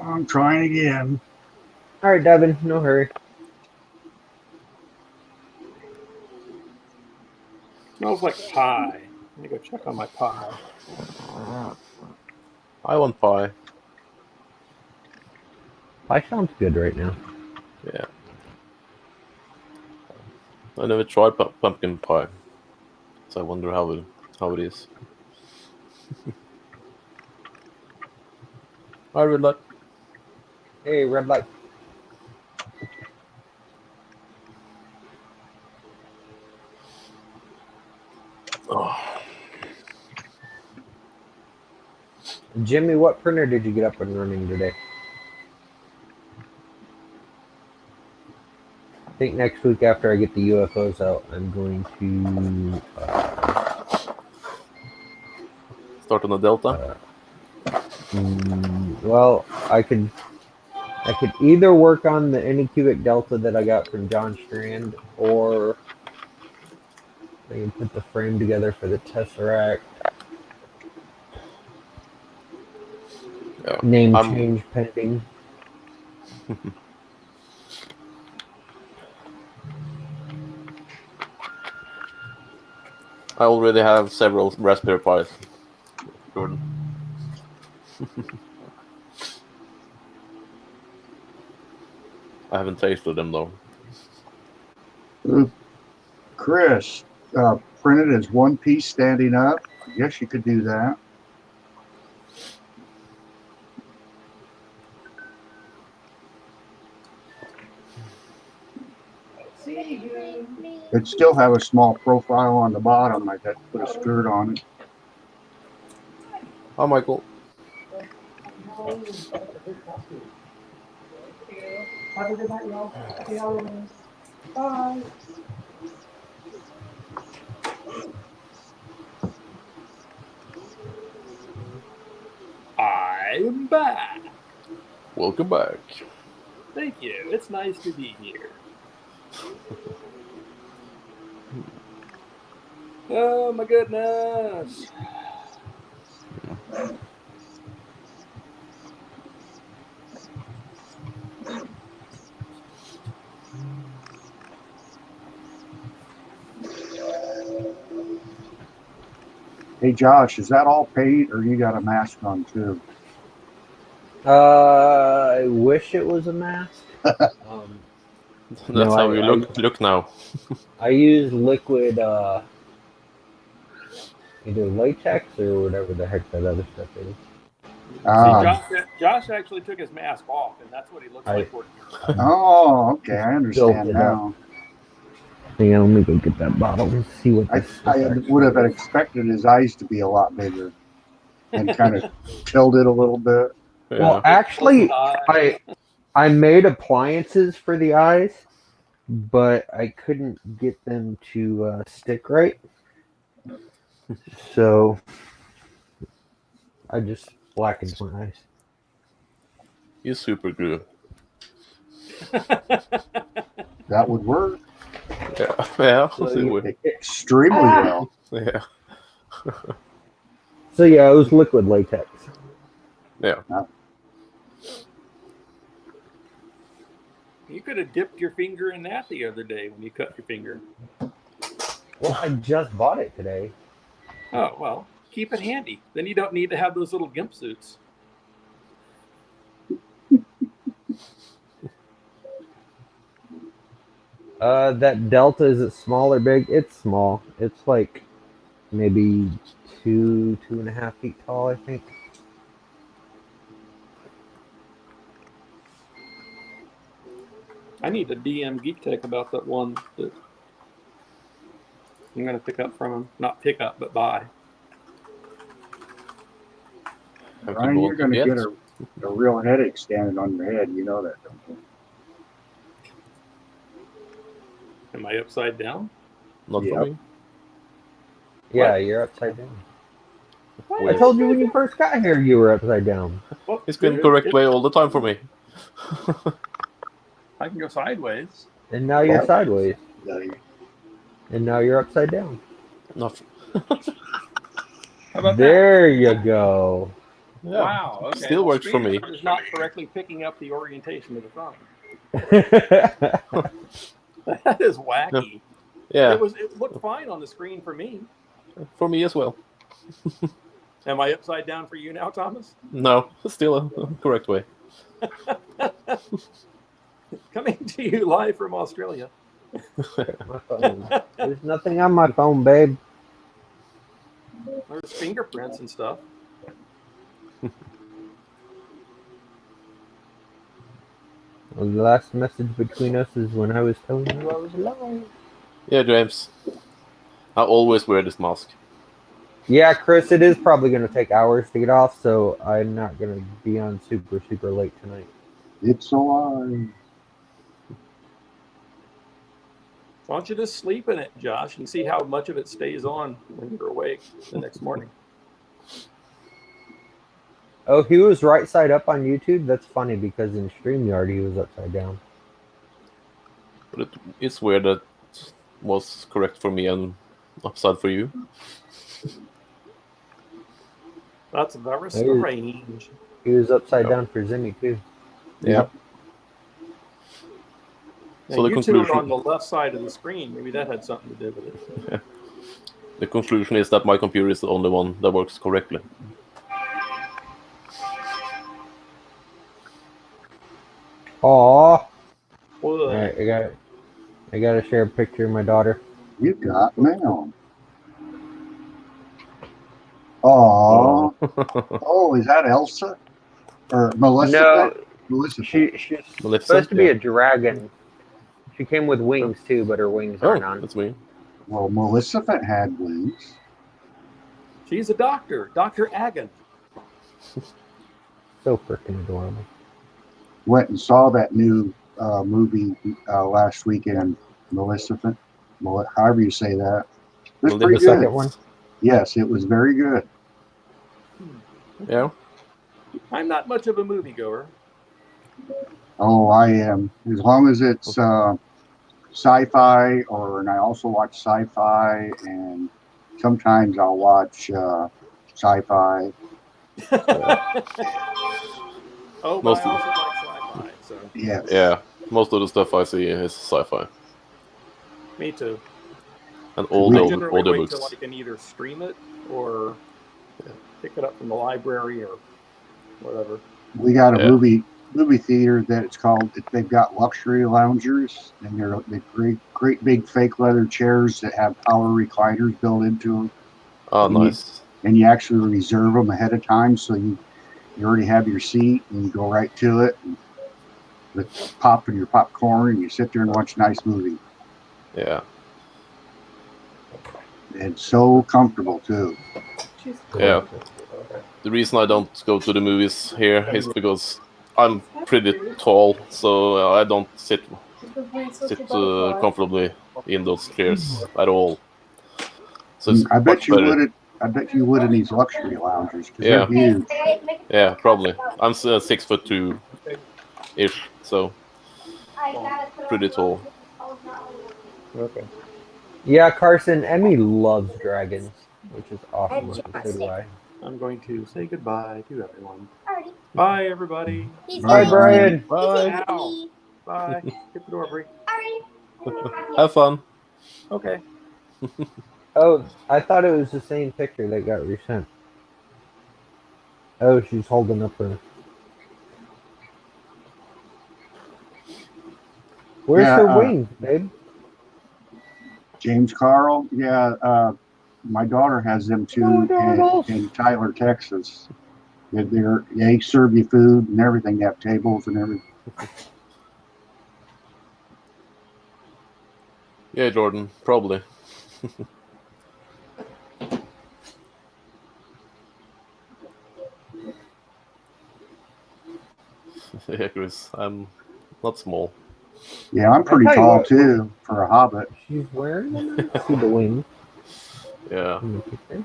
[SPEAKER 4] I'm trying again.
[SPEAKER 1] All right, Devin, no hurry.
[SPEAKER 3] Smells like pie. Let me go check on my pie.
[SPEAKER 2] I want pie.
[SPEAKER 1] Pie sounds good right now.
[SPEAKER 2] Yeah. I never tried pumpkin pie, so I wonder how it is. Hi, Red Light.
[SPEAKER 1] Hey, red light.
[SPEAKER 2] Oh.
[SPEAKER 1] Jimmy, what printer did you get up and running today? I think next week after I get the UFOs out, I'm going to
[SPEAKER 2] Start on the Delta.
[SPEAKER 1] well, I could either work on the Anycubic Delta that I got from John Strand, or I can put the frame together for the Tesseract.
[SPEAKER 2] Yeah.
[SPEAKER 1] Name change pending.
[SPEAKER 2] I already have several Raspberry Pis, Jordan. I haven't tasted them though.
[SPEAKER 4] Chris, print it as one piece standing up. I guess you could do that. It'd still have a small profile on the bottom. I'd have to put a skirt on it.
[SPEAKER 2] Hi, Michael.
[SPEAKER 8] Have a good night, y'all. See y'all later. Bye.
[SPEAKER 3] I'm back.
[SPEAKER 2] Welcome back.
[SPEAKER 3] Thank you. It's nice to be here. Oh my goodness.
[SPEAKER 4] Hey, Josh, is that all paint, or you got a mask on too?
[SPEAKER 1] I wish it was a mask.
[SPEAKER 2] That's
[SPEAKER 1] No,
[SPEAKER 2] how you look now.
[SPEAKER 1] I use liquid, either latex or whatever the heck that other stuff is.
[SPEAKER 3] See, Josh actually took his mask off, and that's what he looks like.
[SPEAKER 4] Oh, okay, I understand now.
[SPEAKER 1] Yeah, let me go get that bottle and see what this
[SPEAKER 4] I would have expected his eyes to be a lot bigger and kind of tilted a little bit.
[SPEAKER 2] Yeah.
[SPEAKER 1] Well, actually, I made appliances for the eyes, but I couldn't get them to stick right. So I just blackened my eyes.
[SPEAKER 2] You super glue.
[SPEAKER 4] That would work.
[SPEAKER 2] Yeah.
[SPEAKER 4] Extremely well.
[SPEAKER 2] Yeah.
[SPEAKER 1] So yeah, it was liquid latex.
[SPEAKER 2] Yeah.
[SPEAKER 3] You could have dipped your finger in that the other day when you cut your finger.
[SPEAKER 1] Well, I just bought it today.
[SPEAKER 3] Oh, well, keep it handy. Then you don't need to have those little gimp suits.
[SPEAKER 1] That Delta, is it small or big? It's small. It's like maybe 2.5 feet tall, I think.
[SPEAKER 3] I need to DM Geek Tech about that one that I'm going to pick up from him. Not pick up, but buy.
[SPEAKER 2] Have
[SPEAKER 4] Ryan,
[SPEAKER 2] you
[SPEAKER 4] you're
[SPEAKER 2] bought
[SPEAKER 4] going
[SPEAKER 2] it
[SPEAKER 4] to
[SPEAKER 2] yet?
[SPEAKER 4] get a real headache standing on your head. You know that, don't you?
[SPEAKER 3] Am I upside down?
[SPEAKER 2] Not for
[SPEAKER 4] Yep.
[SPEAKER 2] me.
[SPEAKER 1] Yeah,
[SPEAKER 3] What?
[SPEAKER 1] you're upside down.
[SPEAKER 3] Why
[SPEAKER 1] I
[SPEAKER 2] Weird.
[SPEAKER 3] am
[SPEAKER 1] told you
[SPEAKER 3] upside
[SPEAKER 1] when you
[SPEAKER 3] down?
[SPEAKER 1] first got here you were upside down.
[SPEAKER 3] Well,
[SPEAKER 2] It's been
[SPEAKER 3] dude,
[SPEAKER 2] correct way all the time for me.
[SPEAKER 3] I can go sideways.
[SPEAKER 1] And now you're sideways.
[SPEAKER 4] Like,
[SPEAKER 1] And now you're upside down.
[SPEAKER 2] Not.
[SPEAKER 3] How about that?
[SPEAKER 1] There you go.
[SPEAKER 2] Yeah.
[SPEAKER 3] Wow. Okay.
[SPEAKER 2] Still
[SPEAKER 3] well,
[SPEAKER 2] works for me.
[SPEAKER 3] StreamYard is not correctly picking up the orientation of the phone. That is wacky.
[SPEAKER 2] Yeah.
[SPEAKER 3] It looked fine on the screen for me.
[SPEAKER 2] For me as well.
[SPEAKER 3] Am I upside down for you now, Thomas?
[SPEAKER 2] No, still a correct way.
[SPEAKER 3] Coming to you live from Australia.
[SPEAKER 1] My phone. There's nothing on my phone, babe.
[SPEAKER 3] There's fingerprints and stuff.
[SPEAKER 1] The last message between us is when I was telling you I was alive.
[SPEAKER 2] Yeah, James. I always wear this mask.
[SPEAKER 1] Yeah, Chris, it is probably going to take hours to get off, so I'm not going to be on super late tonight.
[SPEAKER 4] it's alive.
[SPEAKER 3] Why don't you just sleep in it, Josh, and see how much of it stays on when you're awake the next morning?
[SPEAKER 1] Oh, he was right side up on YouTube? That's funny because in StreamYard he was upside down.
[SPEAKER 2] But it's weird that was correct for me and upside for you.
[SPEAKER 3] That's very
[SPEAKER 1] Hey.
[SPEAKER 3] strange.
[SPEAKER 1] He was upside
[SPEAKER 2] Yeah.
[SPEAKER 1] down for Zimmy too.
[SPEAKER 2] Yeah.
[SPEAKER 3] Now,
[SPEAKER 2] So the
[SPEAKER 3] you two are
[SPEAKER 2] conclusion-
[SPEAKER 3] on the left side of the screen. Maybe that had something to do with it.
[SPEAKER 2] The conclusion is that my computer is the only one that works correctly.
[SPEAKER 1] Aww.
[SPEAKER 3] Well,
[SPEAKER 1] Alright, I gotta share a picture of my daughter.
[SPEAKER 4] You got mail. Aw. Oh, is that Elsa? Or Melissa?
[SPEAKER 1] No,
[SPEAKER 4] Melissa.
[SPEAKER 1] she's
[SPEAKER 2] Maleficent,
[SPEAKER 1] supposed to be
[SPEAKER 2] yeah.
[SPEAKER 1] a dragon. She came with wings too, but her wings
[SPEAKER 2] Oh,
[SPEAKER 1] aren't on.
[SPEAKER 2] that's me.
[SPEAKER 4] Well, Maleficent had wings.
[SPEAKER 3] she's a doctor, Dr. Agon.
[SPEAKER 1] So freaking adorable.
[SPEAKER 4] Went and saw that new movie last weekend, Maleficent. However you say that. It was pretty
[SPEAKER 2] Maleficent.
[SPEAKER 1] The second
[SPEAKER 4] good.
[SPEAKER 1] one?
[SPEAKER 4] Yes, it was very good.
[SPEAKER 2] Yeah.
[SPEAKER 3] I'm not much of a moviegoer.
[SPEAKER 4] Oh, I am. As long as it's sci-fi, and I also watch sci-fi, and sometimes I'll watch sci-fi.
[SPEAKER 3] Oh, but
[SPEAKER 2] Most
[SPEAKER 3] I
[SPEAKER 2] of-
[SPEAKER 3] also like sci-fi, so
[SPEAKER 4] Yes.
[SPEAKER 2] Yeah. Most of the stuff I see is sci-fi.
[SPEAKER 3] me too.
[SPEAKER 2] And all
[SPEAKER 4] We-
[SPEAKER 3] I
[SPEAKER 2] the
[SPEAKER 3] generally
[SPEAKER 2] older
[SPEAKER 3] wait
[SPEAKER 2] books.
[SPEAKER 3] till I can either stream it or pick it up from the library or whatever.
[SPEAKER 4] We got a
[SPEAKER 2] Yeah.
[SPEAKER 4] movie theater that it's called. They've got luxury loungers, and they're great big fake leather chairs that have power recliners built into them,
[SPEAKER 2] Ah,
[SPEAKER 4] And you-
[SPEAKER 2] nice.
[SPEAKER 4] and you actually reserve them ahead of time, so you already have your seat and you go right to it. And with popping your popcorn, and you sit there and watch a nice movie.
[SPEAKER 2] Yeah.
[SPEAKER 4] It's so comfortable too.
[SPEAKER 8] She's
[SPEAKER 2] Yeah. The reason I don't go to the movies here is because I'm pretty tall, so I don't sit comfortably in those chairs at all. So it's
[SPEAKER 4] I bet
[SPEAKER 2] much
[SPEAKER 4] you
[SPEAKER 2] better.
[SPEAKER 4] would. I bet you would in these luxury loungers because
[SPEAKER 2] Yeah.
[SPEAKER 4] they're huge.
[SPEAKER 2] Yeah, probably. I'm 6'2" ish, so pretty tall.
[SPEAKER 1] Yeah, Carson, Emmy loves dragons, which is awesome. So do I.
[SPEAKER 3] I'm going to say goodbye to everyone.
[SPEAKER 7] Alrighty.
[SPEAKER 3] Bye, everybody.
[SPEAKER 7] He's
[SPEAKER 1] Bye,
[SPEAKER 7] going
[SPEAKER 1] Brian.
[SPEAKER 7] to.
[SPEAKER 6] Bye.
[SPEAKER 7] He's going to
[SPEAKER 3] Ow.
[SPEAKER 7] pee.
[SPEAKER 3] Bye. Hit the door, Bree.
[SPEAKER 7] Alrighty. I'm gonna crack you
[SPEAKER 2] Have
[SPEAKER 7] up.
[SPEAKER 2] fun.
[SPEAKER 3] Okay.
[SPEAKER 1] Oh, I thought it was the same picture that got resent. Oh, she's holding up her. Where's
[SPEAKER 4] Yeah,
[SPEAKER 1] her wing, babe?
[SPEAKER 4] James Carl. Yeah, my daughter has them
[SPEAKER 1] Oh,
[SPEAKER 4] too
[SPEAKER 1] Donald.
[SPEAKER 4] in Tyler, Texas. They serve you food and everything. They have tables and everything.
[SPEAKER 2] Yeah, Jordan, probably. Yeah, Chris, I'm not small.
[SPEAKER 4] Yeah, I'm
[SPEAKER 1] I
[SPEAKER 4] pretty
[SPEAKER 1] tell you
[SPEAKER 4] tall
[SPEAKER 1] what,
[SPEAKER 4] too for a hobbit.
[SPEAKER 1] she's wearing them. I see the wing
[SPEAKER 2] Yeah.
[SPEAKER 1] in the picture.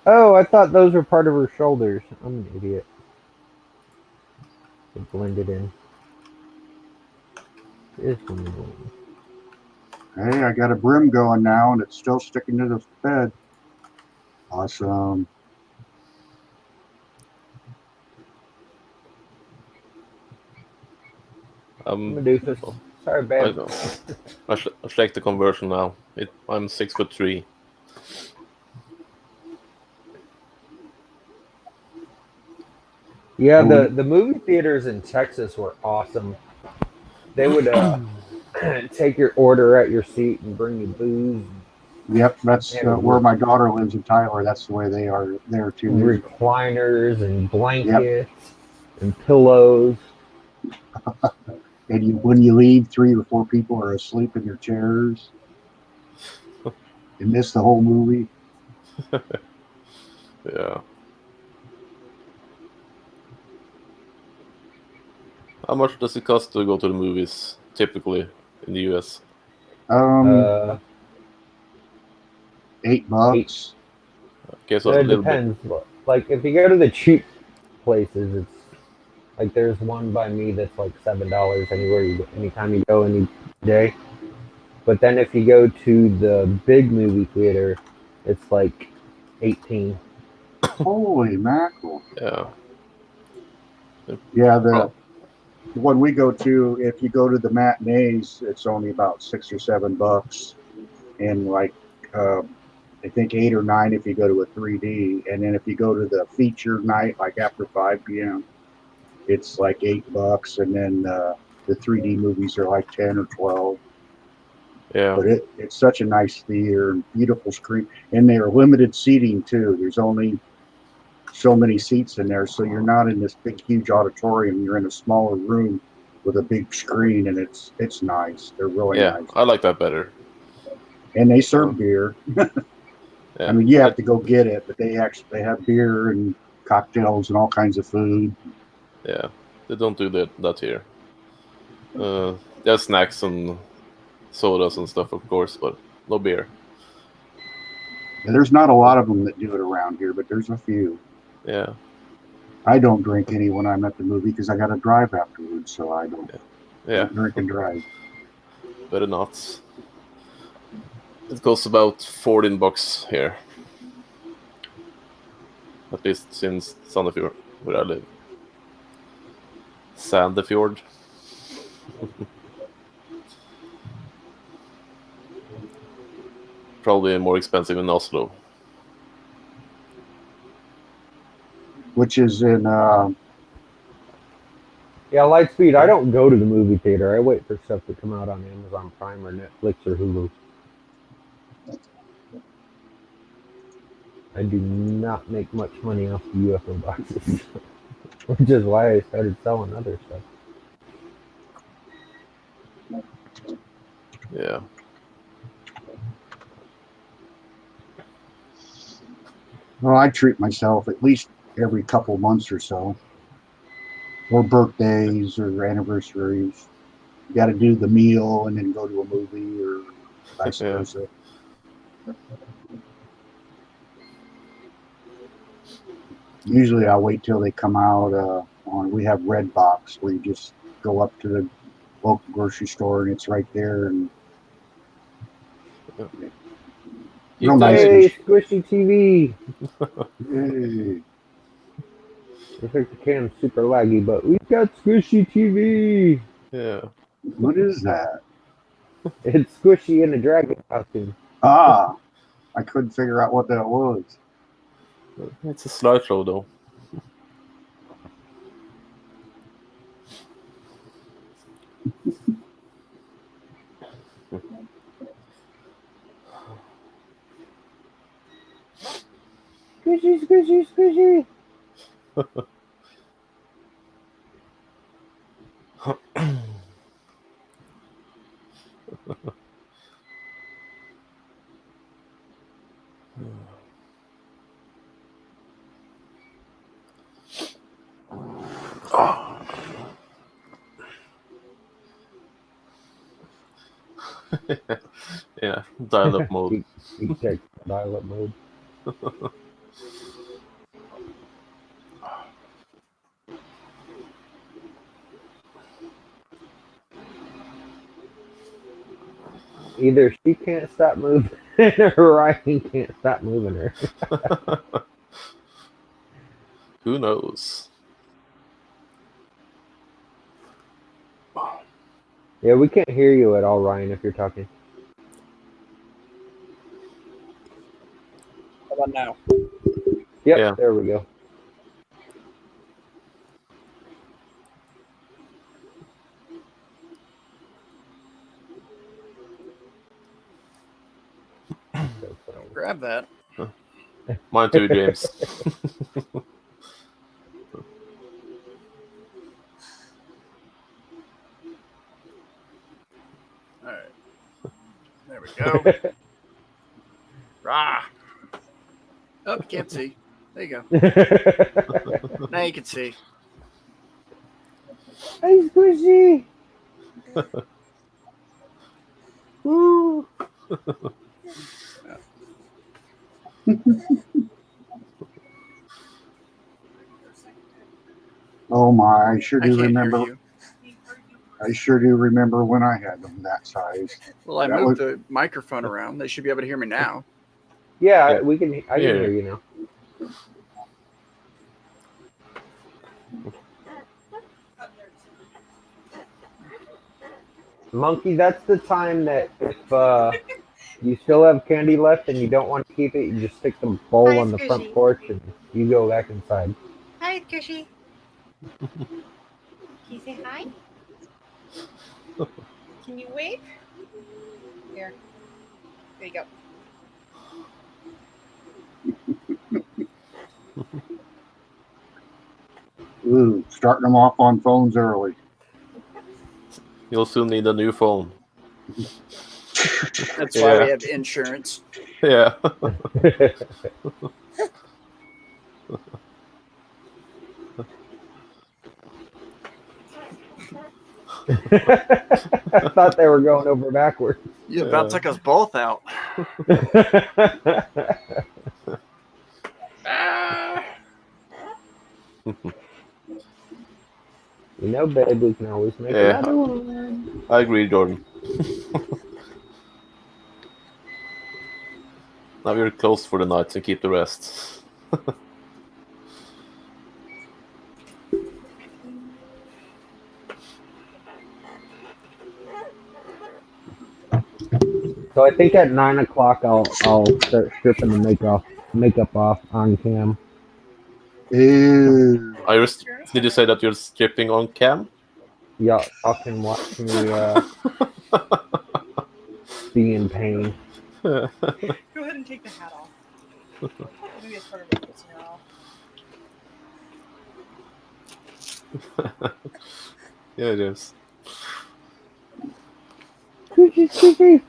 [SPEAKER 1] Oh, I thought those were part of her shoulders. I'm an idiot. It blended in. This one is wing.
[SPEAKER 4] Hey, I got a brim going now, and it's still sticking to the bed. Awesome.
[SPEAKER 1] I'm
[SPEAKER 2] I'm
[SPEAKER 1] a doofus. Sorry,
[SPEAKER 2] I
[SPEAKER 1] babe.
[SPEAKER 2] know. I checked the conversion now. I'm 6'3".
[SPEAKER 1] Yeah,
[SPEAKER 4] Oh,
[SPEAKER 1] the movie theaters in Texas were awesome. They would take your order at your seat and bring you booze,
[SPEAKER 4] yep, that's
[SPEAKER 1] and
[SPEAKER 4] where my daughter lives in Tyler. That's the way they are there too.
[SPEAKER 1] recliners and
[SPEAKER 4] Yep,
[SPEAKER 1] blankets and pillows.
[SPEAKER 4] and when you leave, 3 or 4 people are asleep in their chairs. You miss the whole movie.
[SPEAKER 2] Yeah. How much does it cost to go to the movies typically in the US?
[SPEAKER 4] Um,
[SPEAKER 1] Uh,
[SPEAKER 4] $8.
[SPEAKER 1] eight.
[SPEAKER 2] Okay, so a
[SPEAKER 1] It
[SPEAKER 2] little bit.
[SPEAKER 1] depends. Like if you go to the cheap places, it's like there's one by me that's like $7 anywhere you go, anytime you go any day. But then if you go to the big movie theater, it's like 18.
[SPEAKER 4] Holy mackerel!
[SPEAKER 2] Yeah.
[SPEAKER 4] Yeah,
[SPEAKER 2] Oh,
[SPEAKER 4] the one we go to, if you go to the matinees, it's only about $6 or $7, and like uh, I think 8 or 9 if you go to a 3D, and then if you go to the feature night, like after 5 p.m., it's like $8, and then the 3D movies are like 10 or 12.
[SPEAKER 2] yeah.
[SPEAKER 4] But it's such a nice theater and beautiful screen, and they're limited seating too. There's only so many seats in there, so you're not in this big huge auditorium. You're in a smaller room with a big screen, and it's nice. They're really
[SPEAKER 2] Yeah,
[SPEAKER 4] nice,
[SPEAKER 2] I like that better.
[SPEAKER 4] and they
[SPEAKER 2] Uh,
[SPEAKER 4] serve beer. I
[SPEAKER 2] yeah.
[SPEAKER 4] mean, you have to go get it, but they have beer and cocktails and all kinds of food.
[SPEAKER 2] Yeah. They don't do that here. There's snacks and sodas and stuff, of course, but no beer.
[SPEAKER 4] And there's not a lot of them that do it around here, but there's a few.
[SPEAKER 2] Yeah.
[SPEAKER 4] I don't drink any when I'm at the movie because I got to drive afterwards, so I
[SPEAKER 2] Yeah.
[SPEAKER 4] don't drink and drive.
[SPEAKER 2] Better not. It costs about $14 here. At least since Sandefjord, where I live. Sandefjord. Probably more expensive in Oslo.
[SPEAKER 4] Which is in
[SPEAKER 1] Yeah, Lightspeed. I don't go to the movie theater. I wait for stuff to come out on Amazon Prime or Netflix or Hulu. I do not make much money off the UFO boxes, which is why I started selling other stuff.
[SPEAKER 2] Yeah.
[SPEAKER 4] well, I treat myself at least every couple months or so, or birthdays or anniversaries. You got to do the meal and then go to a movie, or vice
[SPEAKER 2] Yeah.
[SPEAKER 4] versa. Usually, I wait till they come out on. We have Red Box where you just go up to the local grocery store and it's right there, and
[SPEAKER 2] You
[SPEAKER 4] Real nice.
[SPEAKER 1] Hey, squishy TV.
[SPEAKER 4] Yay.
[SPEAKER 1] Looks like the cam's super laggy, but we've got squishy TV.
[SPEAKER 2] Yeah.
[SPEAKER 4] What is that?
[SPEAKER 1] It's squishy in a dragon costume.
[SPEAKER 4] Ah, I couldn't figure out what that was.
[SPEAKER 2] It's a slideshow though.
[SPEAKER 1] Squishy, squishy, squishy.
[SPEAKER 2] Yeah, dial-up mode.
[SPEAKER 1] You check dial-up mode. Either she can't stop moving or Ryan can't stop moving her.
[SPEAKER 2] Who knows?
[SPEAKER 1] Yeah, we can't hear you at all, Ryan, if you're talking.
[SPEAKER 6] How about now?
[SPEAKER 1] Yep,
[SPEAKER 2] Yeah.
[SPEAKER 1] there we go.
[SPEAKER 6] Grab that.
[SPEAKER 2] Mine too, James.
[SPEAKER 6] All right. There we go. Rah. Oh, you can't see. There you go. Now you can see.
[SPEAKER 1] Hey, squishy! Woo!
[SPEAKER 4] Oh my, I sure
[SPEAKER 6] I
[SPEAKER 4] do
[SPEAKER 6] can't
[SPEAKER 4] remember.
[SPEAKER 6] hear you.
[SPEAKER 4] I sure do remember when I had them that size.
[SPEAKER 6] Well, I
[SPEAKER 4] That
[SPEAKER 6] moved
[SPEAKER 4] was-
[SPEAKER 6] the microphone around. They should be able to hear me now.
[SPEAKER 1] Yeah,
[SPEAKER 2] Yeah.
[SPEAKER 1] we can. I can
[SPEAKER 2] Yeah.
[SPEAKER 1] hear you now. Monkey, that's the time that if you still have candy left and you don't want to keep it, you just stick the bowl
[SPEAKER 9] Hi,
[SPEAKER 1] on the front
[SPEAKER 9] Squishy.
[SPEAKER 1] porch and you go back inside.
[SPEAKER 9] Hi, Squishy. Can you say hi? Can you wave? Here. There you go.
[SPEAKER 4] Ooh, starting them off on phones early.
[SPEAKER 2] You'll soon need a new phone.
[SPEAKER 6] That's why
[SPEAKER 2] Yeah.
[SPEAKER 6] we have insurance.
[SPEAKER 2] Yeah.
[SPEAKER 1] I thought they were going over backwards.
[SPEAKER 6] You about took us both out.
[SPEAKER 1] You know, babe, we can always make
[SPEAKER 2] Yeah.
[SPEAKER 1] another one.
[SPEAKER 2] I agree, Jordan. Now we're closed for the night and keep the rest.
[SPEAKER 1] So I think at 9 o'clock I'll start stripping the makeup off on cam.
[SPEAKER 4] Ew.
[SPEAKER 2] Did you say that you're stripping on cam?
[SPEAKER 1] Y'all can watch me be in pain.
[SPEAKER 9] Go ahead and take the hat off. Maybe it's part of it puts it off.
[SPEAKER 2] Yeah, it is.
[SPEAKER 1] Squishy, squishy.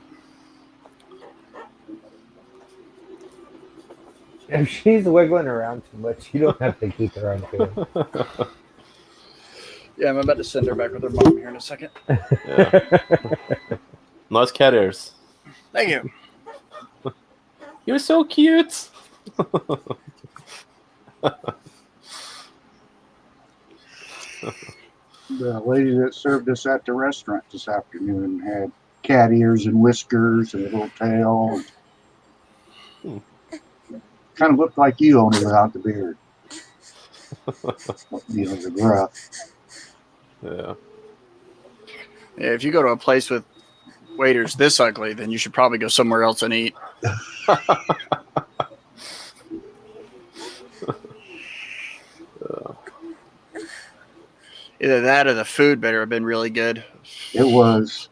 [SPEAKER 1] If she's wiggling around too much, you don't have to keep her on cam.
[SPEAKER 6] Yeah, I'm about to send her back with her mom here in a second.
[SPEAKER 2] Yeah. Nice cat ears.
[SPEAKER 6] Thank you.
[SPEAKER 2] You're so cute.
[SPEAKER 4] The lady that served us at the restaurant this afternoon had cat ears and whiskers and a little tail. Kind of looked like you, only without the beard. The gruff.
[SPEAKER 2] Yeah.
[SPEAKER 10] Yeah, if you go to a place with waiters this ugly, then you should probably go somewhere else and eat. Either that or the food better have been really good.
[SPEAKER 4] It was,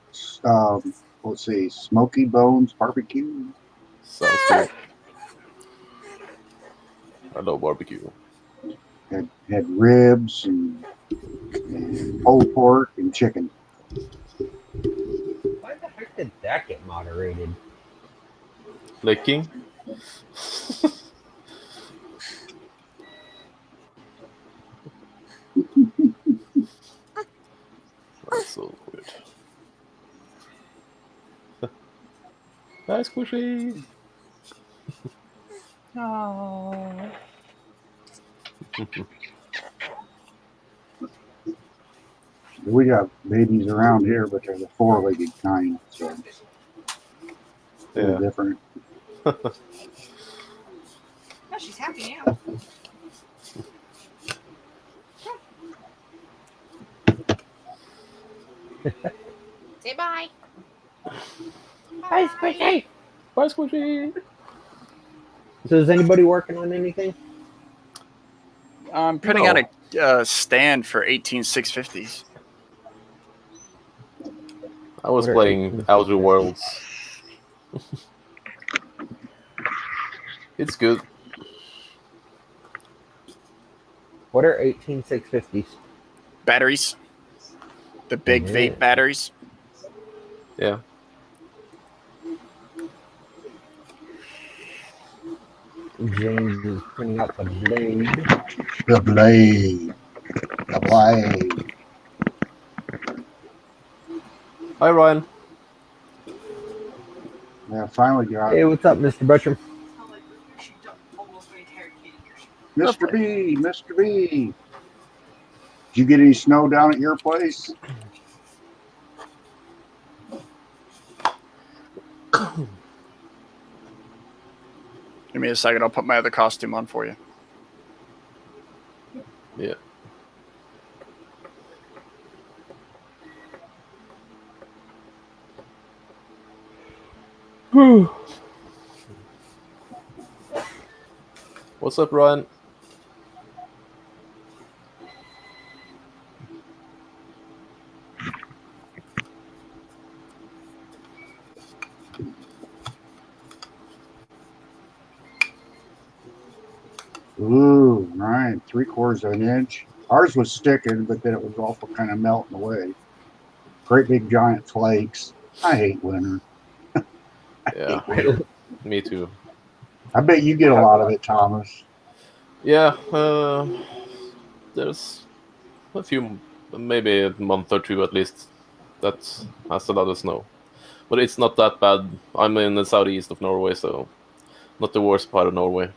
[SPEAKER 4] let's see, Smoky Bones Barbecue.
[SPEAKER 2] Sounds good. I love barbecue.
[SPEAKER 4] Had ribs and pulled pork and chicken.
[SPEAKER 1] Why the heck did that get moderated?
[SPEAKER 2] Licking? That's so weird. Hi, Squishy!
[SPEAKER 9] Oh.
[SPEAKER 4] We got babies around here, but they're the four-legged kind, so a little different.
[SPEAKER 9] No, she's happy now. Say bye.
[SPEAKER 1] Hi, Squishy!
[SPEAKER 2] Bye, Squishy!
[SPEAKER 1] So is anybody working on anything?
[SPEAKER 10] I'm putting out a stand for 18650s.
[SPEAKER 2] I was
[SPEAKER 1] What are
[SPEAKER 2] playing Outer Worlds. It's good.
[SPEAKER 1] What are 18650s?
[SPEAKER 10] Batteries. The big vape batteries.
[SPEAKER 2] Yeah.
[SPEAKER 1] James is putting out the blade.
[SPEAKER 4] The blade. The blade.
[SPEAKER 2] Hi, Ryan.
[SPEAKER 4] Yeah, finally got
[SPEAKER 1] Hey, what's up, Mr. Butcher?
[SPEAKER 4] Mr. B. Mr. B. Did you get any snow down at your place?
[SPEAKER 10] Give me a second. I'll put my other costume on for you.
[SPEAKER 2] Yeah. What's up, Ryan?
[SPEAKER 4] Ooh, right. 3/4 of an inch. Ours was sticking, but then it was also kind of melting away. Great big giant flakes. I hate winter.
[SPEAKER 2] Yeah, me too.
[SPEAKER 4] I bet you get a lot of it, Thomas.
[SPEAKER 2] Yeah, there's a few, maybe a month or two at least, that has a lot of snow. But it's not that bad. I'm in the southeast of Norway, so not the worst part of Norway.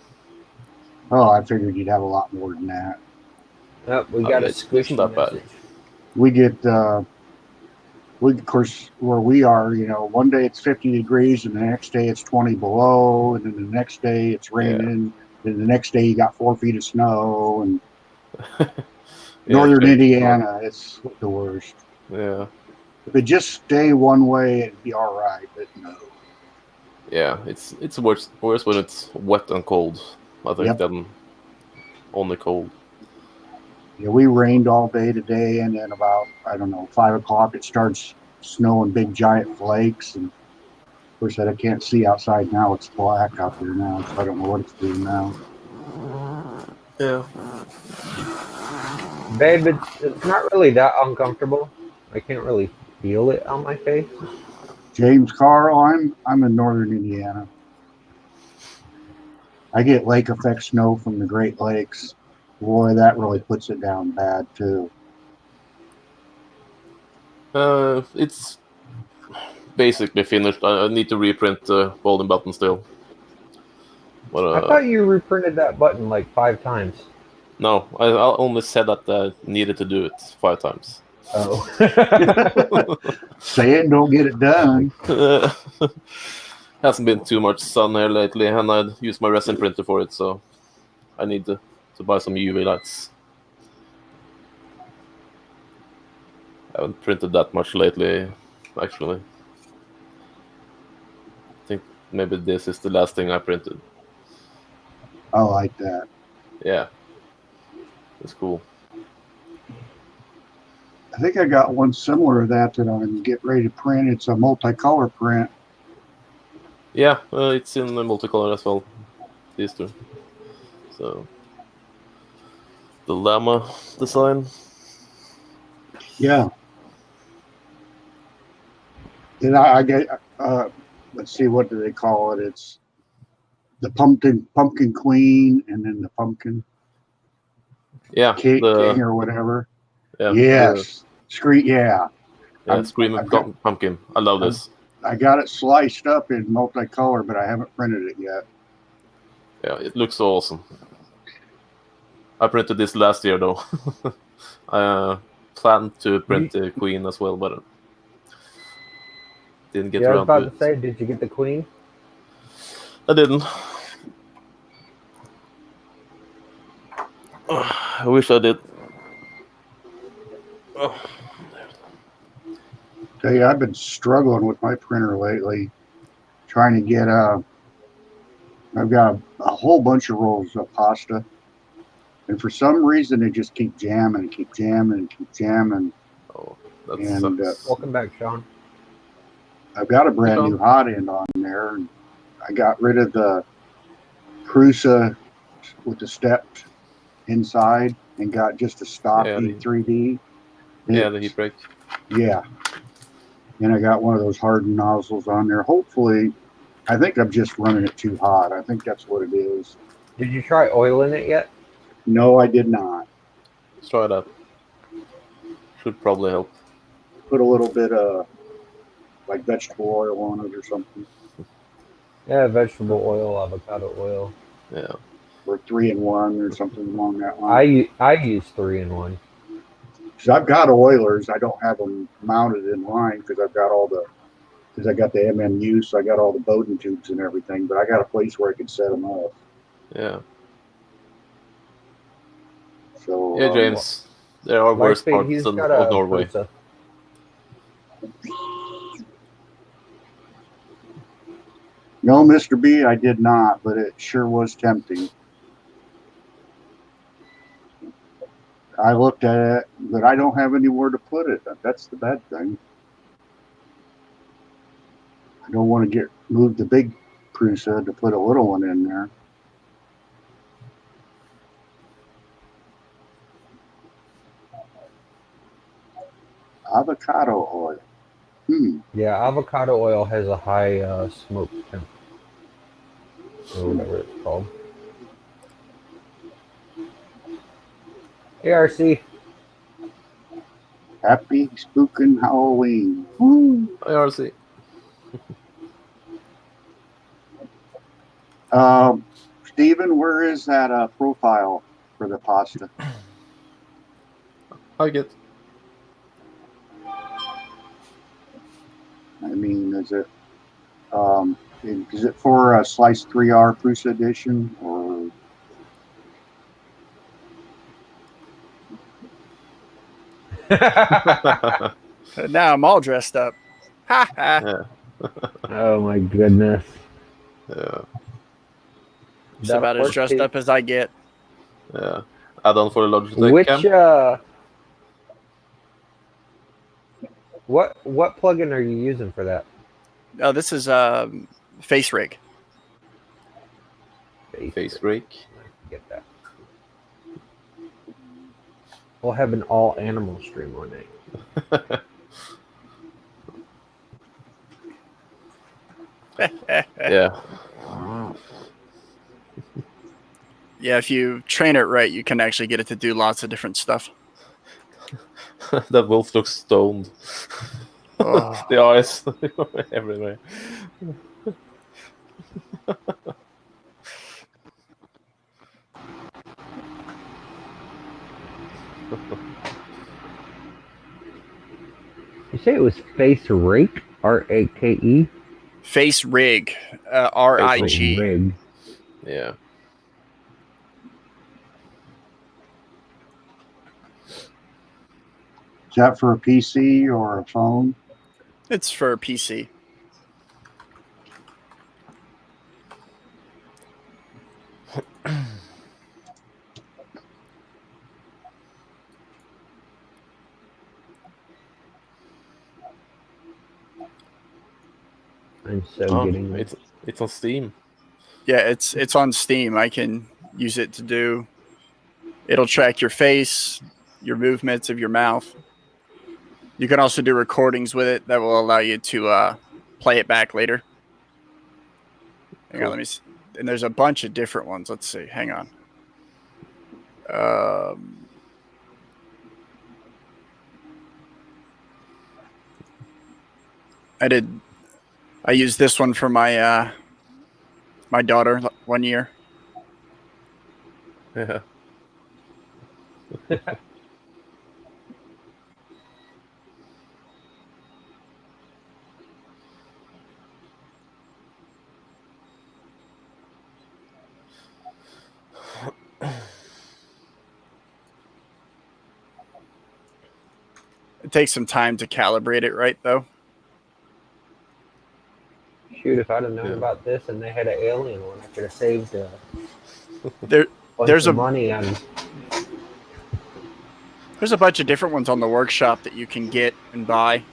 [SPEAKER 4] Oh, I figured you'd have a lot more than that.
[SPEAKER 1] Oh, we got a squishy
[SPEAKER 2] that bad.
[SPEAKER 1] message.
[SPEAKER 4] We get, of course, where we are, one day it's 50 degrees and the next day it's 20 below, and then the next day it's raining, and the next day you got 4 feet of snow, and northern Indiana, it's the worst.
[SPEAKER 2] Yeah.
[SPEAKER 4] If it just stay one way, it'd be all right, but no.
[SPEAKER 2] Yeah, it's worse when it's wet and cold, I think, than only cold.
[SPEAKER 4] Yeah, we rained all day today, and then about, 5 o'clock it starts snowing big giant flakes, and of course I can't see outside now. It's black out there now, so I don't know what it's doing now.
[SPEAKER 2] Yeah.
[SPEAKER 1] Babe, it's not really that uncomfortable. I can't really feel it on my face.
[SPEAKER 4] James Carl, I'm in northern Indiana. I get lake effect snow from the Great Lakes. Boy, that really puts it down bad too.
[SPEAKER 2] It's basically finished. I need to reprint the folding button still. But,
[SPEAKER 1] I thought you reprinted that button like 5 times.
[SPEAKER 2] No, I only said that I needed to do it 5 times.
[SPEAKER 1] Oh.
[SPEAKER 4] Say it and don't get it done.
[SPEAKER 2] Hasn't been too much sun here lately, and I'd used my resin printer for it, so I need to buy some UV lights. I haven't printed that much lately, actually. I think maybe this is the last thing I printed.
[SPEAKER 4] I like that.
[SPEAKER 2] Yeah, it's cool.
[SPEAKER 4] I think I got one similar to that I'm getting ready to print. It's a multicolor print.
[SPEAKER 2] Yeah, it's in the multicolor as well. These two. So the llama design.
[SPEAKER 4] Yeah. And I get, let's see, what do they call it? It's the pumpkin queen, and then the pumpkin
[SPEAKER 2] Yeah,
[SPEAKER 4] king
[SPEAKER 2] the
[SPEAKER 4] or whatever.
[SPEAKER 2] yeah
[SPEAKER 4] Yes. Screet. Yeah.
[SPEAKER 2] Screaming
[SPEAKER 4] I've got,
[SPEAKER 2] Pumpkin. I love
[SPEAKER 4] I've,
[SPEAKER 2] this.
[SPEAKER 4] I got it sliced up in multicolor, but I haven't printed it yet.
[SPEAKER 2] Yeah, it looks so awesome. I printed this last year though. I planned to print the queen as well, but didn't get
[SPEAKER 1] Yeah, I was
[SPEAKER 2] around to
[SPEAKER 1] about
[SPEAKER 2] it.
[SPEAKER 1] to say, did you get the queen?
[SPEAKER 2] I didn't. I wish I did.
[SPEAKER 4] Tell you, I've been struggling with my printer lately, trying to get I've got a whole bunch of rolls of pasta, and for some reason they just keep jamming and keep jamming and keep jamming.
[SPEAKER 2] Oh, that
[SPEAKER 4] And
[SPEAKER 2] sucks.
[SPEAKER 1] Welcome back, Sean.
[SPEAKER 4] I've got a brand
[SPEAKER 2] Sean.
[SPEAKER 4] new hot end on there, and I got rid of the Prusa with the stepped inside and got just a stock
[SPEAKER 2] Yeah, the
[SPEAKER 4] 3D.
[SPEAKER 2] heat break.
[SPEAKER 4] Yeah. And I got one of those hardened nozzles on there. Hopefully, I think I'm just running it too hot. I think that's what it is.
[SPEAKER 1] Did you try oiling it yet?
[SPEAKER 4] No, I did not.
[SPEAKER 2] Let's try that. Should probably help.
[SPEAKER 4] Put a little bit of like vegetable oil on it or something.
[SPEAKER 1] Yeah, vegetable oil, avocado oil.
[SPEAKER 2] Yeah.
[SPEAKER 4] Or 3-in-1 or something along that line.
[SPEAKER 1] I use 3-in-1.
[SPEAKER 4] Because I've got oilers. I don't have them mounted in line because I got the MMU, so I got all the Bowden tubes and everything. But I got a place where I can set them up.
[SPEAKER 2] Yeah.
[SPEAKER 4] So
[SPEAKER 2] Yeah, James. There are worse
[SPEAKER 1] Lightspeed,
[SPEAKER 2] parts
[SPEAKER 1] he's
[SPEAKER 2] of
[SPEAKER 1] got a
[SPEAKER 2] Norway.
[SPEAKER 1] Prusa.
[SPEAKER 4] No, Mr. B, I did not, but it sure was tempting. I looked at it, but I don't have anywhere to put it. That's the bad thing. I don't want to move the big Prusa to put a little one in there. Avocado oil.
[SPEAKER 1] Yeah, avocado oil has a high smoke temp. Or whatever it's called. ARC.
[SPEAKER 4] Happy spookin' Halloween. Woo.
[SPEAKER 2] IRC.
[SPEAKER 4] Steven, where is that profile for the pasta?
[SPEAKER 2] I get.
[SPEAKER 4] I mean, is it for a slice 3R Prusa edition or?
[SPEAKER 10] Now I'm all dressed up. Ha ha.
[SPEAKER 2] Yeah.
[SPEAKER 1] Oh my goodness.
[SPEAKER 2] Yeah.
[SPEAKER 10] It's about as dressed up as I get.
[SPEAKER 2] Yeah. Add-on for the Logitech
[SPEAKER 1] Which
[SPEAKER 2] cam.
[SPEAKER 1] what plugin are you using for that?
[SPEAKER 10] Oh, this is Face Rig.
[SPEAKER 2] Face Rig.
[SPEAKER 1] Get that. We'll have an all animal stream one day.
[SPEAKER 2] Yeah.
[SPEAKER 10] Yeah, if you train it right, you can actually get it to do lots of different stuff.
[SPEAKER 2] That wolf looks stoned.
[SPEAKER 10] Oh.
[SPEAKER 2] The eyes everywhere.
[SPEAKER 1] say it was Face Rake? RAKE?
[SPEAKER 10] Face Rig, RIG.
[SPEAKER 1] Rig.
[SPEAKER 2] Yeah.
[SPEAKER 4] Is that for a PC or a phone?
[SPEAKER 10] It's for a PC.
[SPEAKER 1] I'm so getting
[SPEAKER 2] it's on Steam.
[SPEAKER 10] Yeah, it's on Steam. I can use it to do. It'll track your face, your movements of your mouth. You can also do recordings with it that will allow you to play it back later. Hang on, let me see. And there's a bunch of different ones. Let's see. Hang on. I used this one for my my daughter 1 year.
[SPEAKER 2] Yeah.
[SPEAKER 10] It takes some time to calibrate it right, though.
[SPEAKER 1] Shoot, if I'd have known about this and they had an alien one, I could have saved
[SPEAKER 10] there's
[SPEAKER 1] of money on.
[SPEAKER 10] There's a bunch of different ones on the workshop that you can get and buy.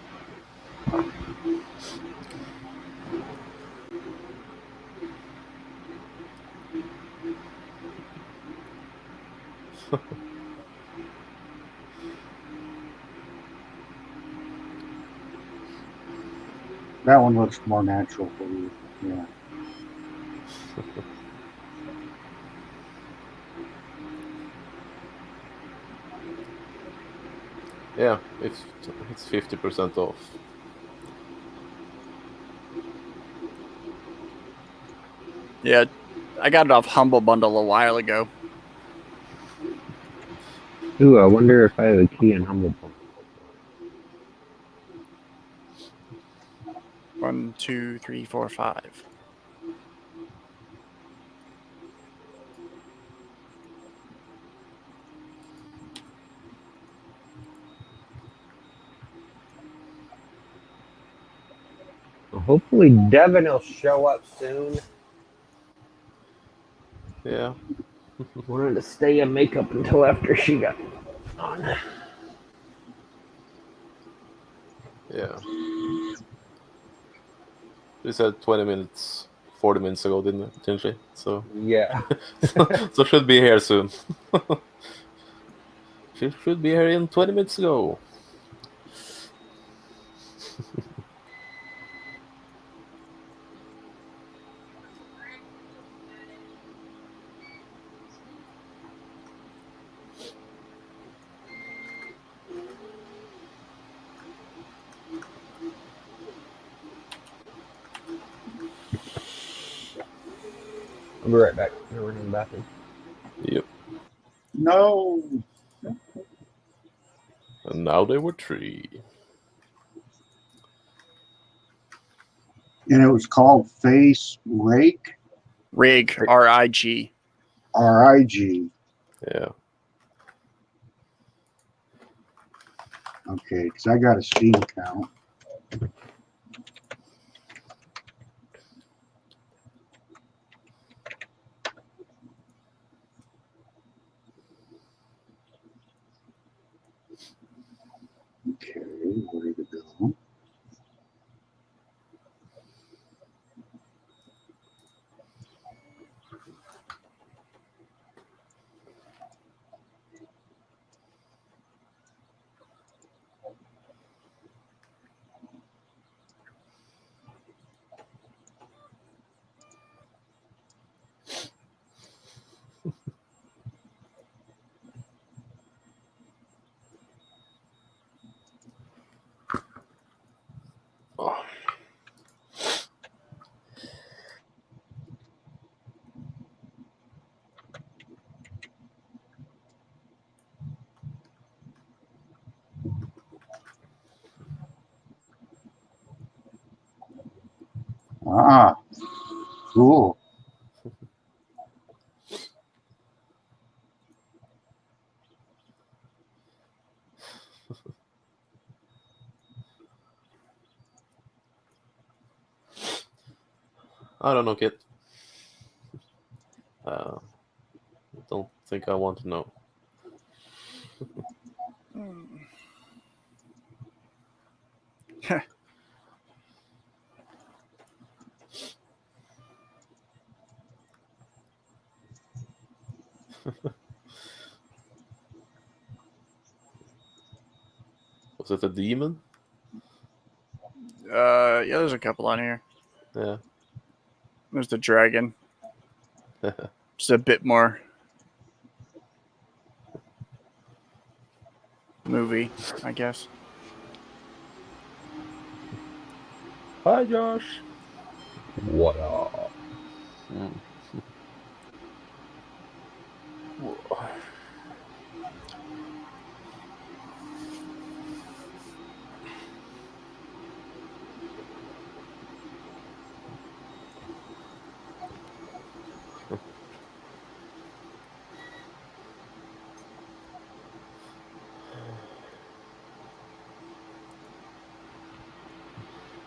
[SPEAKER 4] That one looks more natural for you. Yeah.
[SPEAKER 2] Yeah, it's 50% off.
[SPEAKER 10] Yeah, I got it off Humble Bundle a while ago.
[SPEAKER 1] Ooh, I wonder if I have a key in Humble Bundle.
[SPEAKER 10] 1, 2, 3, 4, 5.
[SPEAKER 1] Well, hopefully Devin will show up soon.
[SPEAKER 2] Yeah.
[SPEAKER 1] Wanted to stay in makeup until after she got on.
[SPEAKER 2] Yeah. She said 20 minutes, 40 minutes ago, didn't she? So
[SPEAKER 1] yeah.
[SPEAKER 2] So should be here soon. She should be here in 20 minutes ago.
[SPEAKER 1] I'll be right back. I'm running to the bathroom.
[SPEAKER 2] Yep.
[SPEAKER 4] No.
[SPEAKER 2] And now they were 3.
[SPEAKER 4] And it was called Face Rake?
[SPEAKER 10] Rig, RIG.
[SPEAKER 4] RIG.
[SPEAKER 2] Yeah.
[SPEAKER 4] Okay, because I got a Steam account. Okay, where to go? Cool.
[SPEAKER 2] I don't know, kid. Don't think I want to know. Was it a demon?
[SPEAKER 10] Yeah, there's a couple on here.
[SPEAKER 2] Yeah.
[SPEAKER 10] There's the dragon. Just a bit more movie, I guess.
[SPEAKER 2] Hi, Josh.
[SPEAKER 1] What up?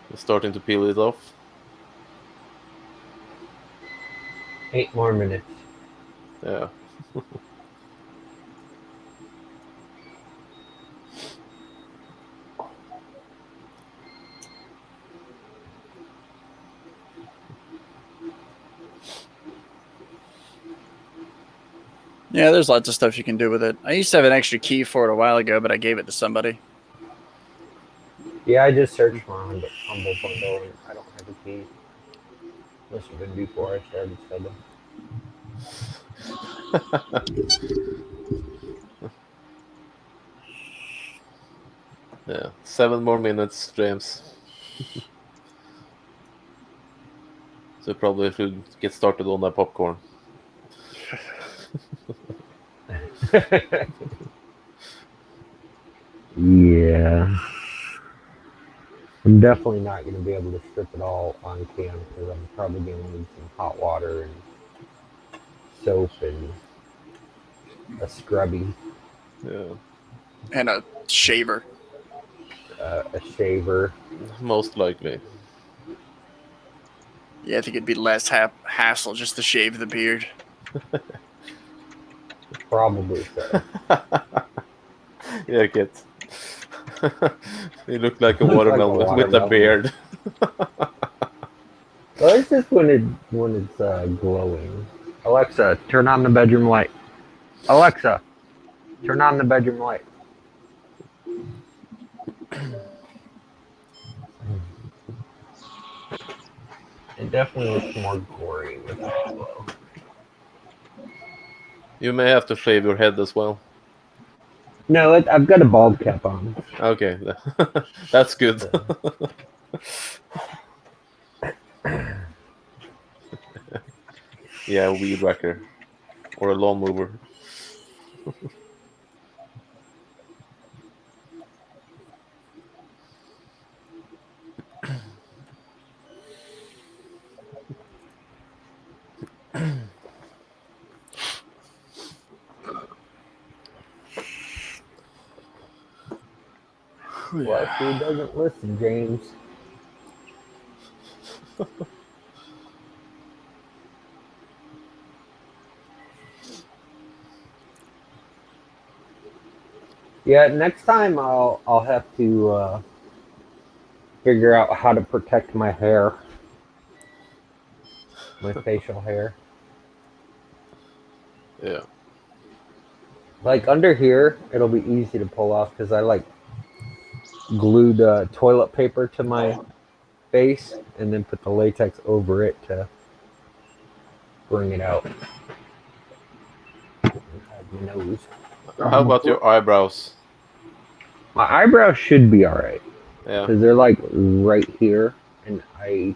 [SPEAKER 2] It's starting to peel it off.
[SPEAKER 1] 8 more minutes.
[SPEAKER 2] Yeah.
[SPEAKER 10] Yeah, there's lots of stuff you can do with it. I used to have an extra key for it a while ago, but I gave it to somebody.
[SPEAKER 1] Yeah, I just searched my humble bundle and I don't have a key. Must have been before I started studying.
[SPEAKER 2] Yeah. 7 more minutes, James. So probably should get started on that popcorn.
[SPEAKER 1] Yeah. I'm definitely not going to be able to strip it all on cam because I'm probably going to need some hot water and soap and a scrubby,
[SPEAKER 2] Yeah.
[SPEAKER 10] And a shaver.
[SPEAKER 1] a shaver.
[SPEAKER 2] Most likely.
[SPEAKER 10] Yeah, I think it'd be less hassle just to shave the beard.
[SPEAKER 1] Probably so.
[SPEAKER 2] Yeah, kid. You look like a
[SPEAKER 1] Looks like a
[SPEAKER 2] watermelon with a
[SPEAKER 1] watermelon.
[SPEAKER 2] beard.
[SPEAKER 1] Well, it's just when it's glowing. Alexa, turn on the bedroom light. Alexa, turn on the bedroom light. It definitely looks more gory with the glow.
[SPEAKER 2] You may have to shave your head as well.
[SPEAKER 1] No, I've got a bald cap on.
[SPEAKER 2] Okay, that's good. Yeah, a weed whacker. Or a lawn mower.
[SPEAKER 1] What? Who doesn't listen, James? Yeah, next time I'll have to figure out how to protect my hair, my facial hair.
[SPEAKER 2] Yeah.
[SPEAKER 1] Like under here, it'll be easy to pull off because I like glued toilet paper to my face and then put the latex over it to bring it out. My nose.
[SPEAKER 2] How about your eyebrows?
[SPEAKER 1] My eyebrows should be all right
[SPEAKER 2] Yeah.
[SPEAKER 1] because they're like right here, and I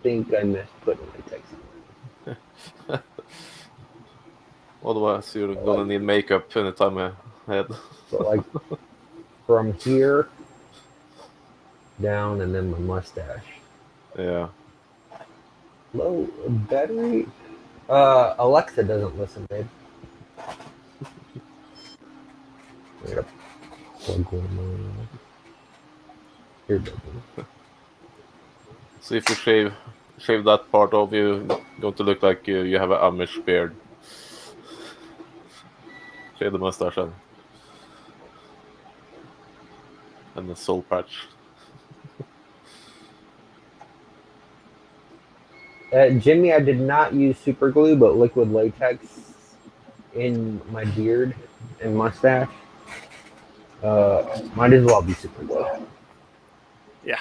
[SPEAKER 1] think I missed putting latex on them.
[SPEAKER 2] Otherwise, you're gonna need makeup anytime ahead.
[SPEAKER 1] So like from here down, and then my mustache.
[SPEAKER 2] Yeah.
[SPEAKER 1] Low battery. Alexa doesn't listen, babe. I gotta plug one more. Here, baby.
[SPEAKER 2] So if you shave that part off, you're going to look like you have an Amish beard. Shave the mustache and the soul patch.
[SPEAKER 1] Jimmy, I did not use super glue, but liquid latex in my beard and mustache. Might as well be super glue.
[SPEAKER 10] Yeah.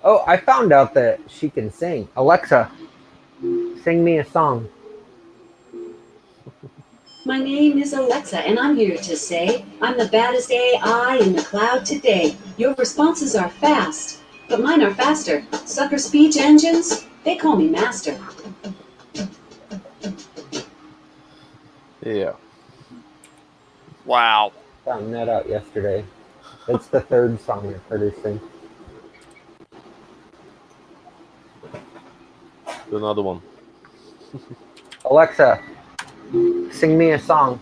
[SPEAKER 1] Oh, I found out that she can sing. Alexa, sing me a song.
[SPEAKER 11] My name is Alexa, and I'm here to say I'm the baddest AI in the cloud today. Your responses are fast, but mine are faster. Sucker speech engines, they call me master.
[SPEAKER 2] Yeah.
[SPEAKER 10] Wow.
[SPEAKER 1] Found that out yesterday. That's the third song I've heard her sing.
[SPEAKER 2] Do another one.
[SPEAKER 1] Alexa, sing me a song.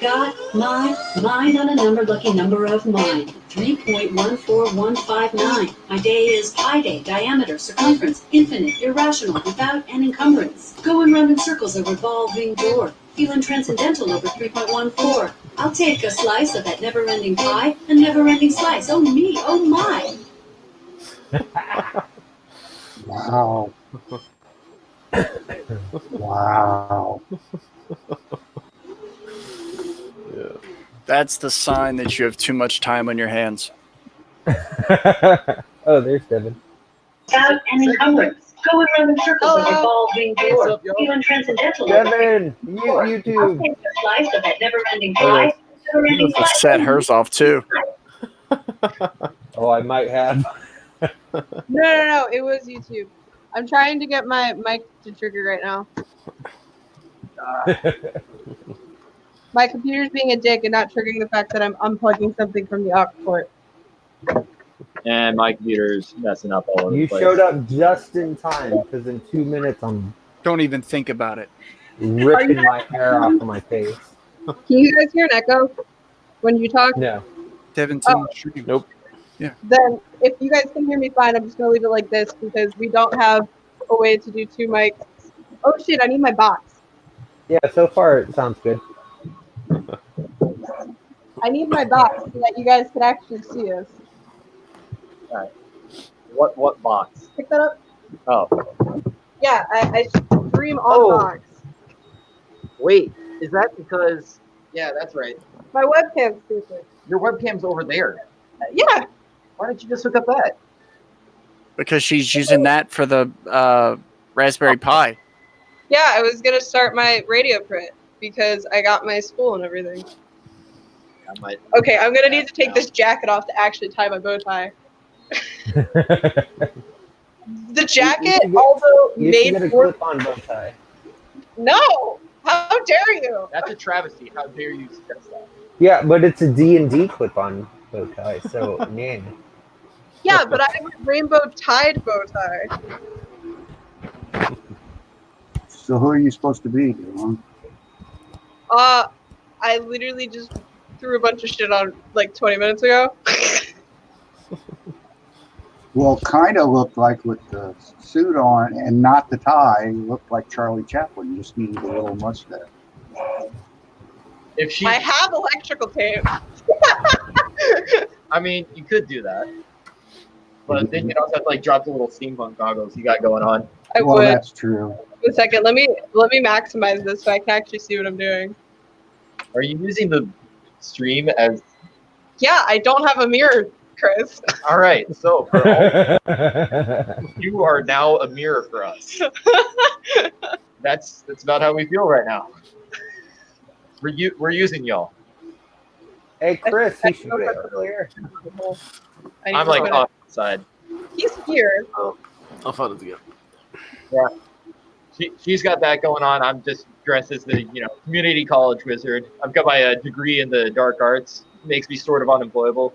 [SPEAKER 11] Got my mind on a number, lucky number of mine. 3.14159. My day is pi day, diameter, circumference, infinite, irrational, without an encumbrance. Going round in circles, a revolving door. Feeling transcendental over 3.14. I'll take a slice of that never-ending pie, a never-ending slice. Oh me, oh my.
[SPEAKER 4] Wow. Wow.
[SPEAKER 2] Yeah.
[SPEAKER 10] That's the sign that you have too much time on your hands.
[SPEAKER 1] Oh, there's Devin.
[SPEAKER 11] Without an encumbrance. Going round in circles, a revolving door. Feeling transcendental.
[SPEAKER 1] Devin,
[SPEAKER 11] I'll
[SPEAKER 1] YouTube.
[SPEAKER 11] take a slice of that never-ending
[SPEAKER 10] Oh, yeah.
[SPEAKER 11] pie, never-ending
[SPEAKER 10] Just
[SPEAKER 11] slice.
[SPEAKER 10] set hers off too.
[SPEAKER 1] Oh, I might have.
[SPEAKER 12] No. It was YouTube. I'm trying to get my mic to trigger right now. My computer's being a dick and not triggering the fact that I'm unplugging something from the aux port.
[SPEAKER 13] And my computer's messing up all over
[SPEAKER 1] You
[SPEAKER 13] the place.
[SPEAKER 1] showed up just in time because in 2 minutes I'm
[SPEAKER 10] Don't even think about it.
[SPEAKER 1] ripping my hair off of my face.
[SPEAKER 12] Can you guys hear an echo when you talk?
[SPEAKER 1] No.
[SPEAKER 10] Devin's
[SPEAKER 12] Oh.
[SPEAKER 10] in the stream.
[SPEAKER 2] Nope.
[SPEAKER 10] Yeah.
[SPEAKER 12] Then if you guys can hear me fine, I'm just gonna leave it like this because we don't have a way to do two mics. Oh shit, I need my box.
[SPEAKER 1] Yeah, so far it sounds good.
[SPEAKER 12] I need my box so that you guys can actually see us.
[SPEAKER 13] Right. What box?
[SPEAKER 12] Pick that up.
[SPEAKER 13] Oh.
[SPEAKER 12] Yeah, I stream on box.
[SPEAKER 13] Wait, is that because? Yeah, that's right.
[SPEAKER 12] My webcam's stupid.
[SPEAKER 13] Your webcam's over there.
[SPEAKER 12] Yeah.
[SPEAKER 13] Why don't you just hook up that?
[SPEAKER 10] Because she's using that for the Raspberry Pi.
[SPEAKER 12] Yeah, I was gonna start my radio print because I got my spool and everything. Okay, I'm gonna need to take this jacket off to actually tie my bow tie. The jacket, although
[SPEAKER 1] You should
[SPEAKER 12] made
[SPEAKER 1] get a
[SPEAKER 12] for
[SPEAKER 1] clip-on bow tie.
[SPEAKER 12] no, how dare you?
[SPEAKER 13] That's a travesty. How dare you suggest that?
[SPEAKER 1] Yeah, but it's a D&D clip-on bow tie, so man.
[SPEAKER 12] Yeah, but I have a rainbow tied bow tie.
[SPEAKER 4] So who are you supposed to be, Dylan?
[SPEAKER 12] I literally just threw a bunch of shit on like 20 minutes ago.
[SPEAKER 4] Well, kind of looked like with the suit on and not the tie, looked like Charlie Chaplin. Just needed a little mustache.
[SPEAKER 13] If she,
[SPEAKER 12] I have electrical tape.
[SPEAKER 13] I mean, you could do that, but then you'd also have to like drop the little steampunk goggles you got going on.
[SPEAKER 12] I
[SPEAKER 4] Well,
[SPEAKER 12] would.
[SPEAKER 4] that's true.
[SPEAKER 12] Wait a second, let me maximize this so I can actually see what I'm doing.
[SPEAKER 13] Are you using the stream as?
[SPEAKER 12] Yeah, I don't have a mirror, Chris.
[SPEAKER 13] All right, so for all, you are now a mirror for us. That's about how we feel right now. We're using y'all.
[SPEAKER 1] Hey, Chris, he showed it earlier.
[SPEAKER 13] I'm like outside.
[SPEAKER 12] He's here.
[SPEAKER 2] I'll find it again.
[SPEAKER 13] Yeah. She's got that going on. I'm just dressed as the community college wizard. I've got my degree in the dark arts. Makes me sort of unemployable.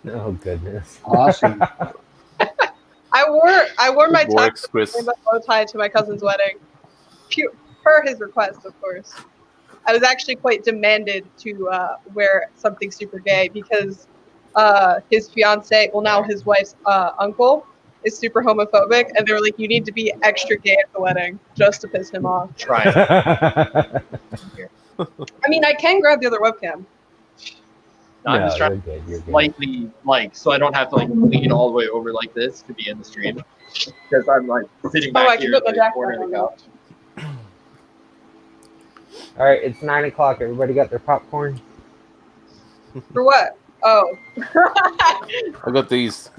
[SPEAKER 1] Oh goodness.
[SPEAKER 4] Awesome.
[SPEAKER 12] I wore my
[SPEAKER 2] Good works,
[SPEAKER 12] tux
[SPEAKER 2] Chris.
[SPEAKER 12] and my bow tie to my cousin's wedding, per his request, of course. I was actually quite demanded to wear something super gay because his fiance, well now his wife's uncle, is super homophobic, and they were like, "You need to be extra gay at the wedding just to piss him off."
[SPEAKER 13] Try it.
[SPEAKER 12] I mean, I can grab the other webcam.
[SPEAKER 13] I'm
[SPEAKER 1] No,
[SPEAKER 13] just trying
[SPEAKER 1] you're good. You're good.
[SPEAKER 13] slightly so I don't have to lean all the way over like this to be in the stream because I'm sitting back
[SPEAKER 12] I can
[SPEAKER 13] here in
[SPEAKER 12] put my
[SPEAKER 13] the
[SPEAKER 12] jacket
[SPEAKER 13] corner of
[SPEAKER 12] on
[SPEAKER 13] the
[SPEAKER 12] now.
[SPEAKER 13] couch.
[SPEAKER 1] All right, it's 9 o'clock. Everybody got their popcorn?
[SPEAKER 12] For what? Oh.
[SPEAKER 2] I got these.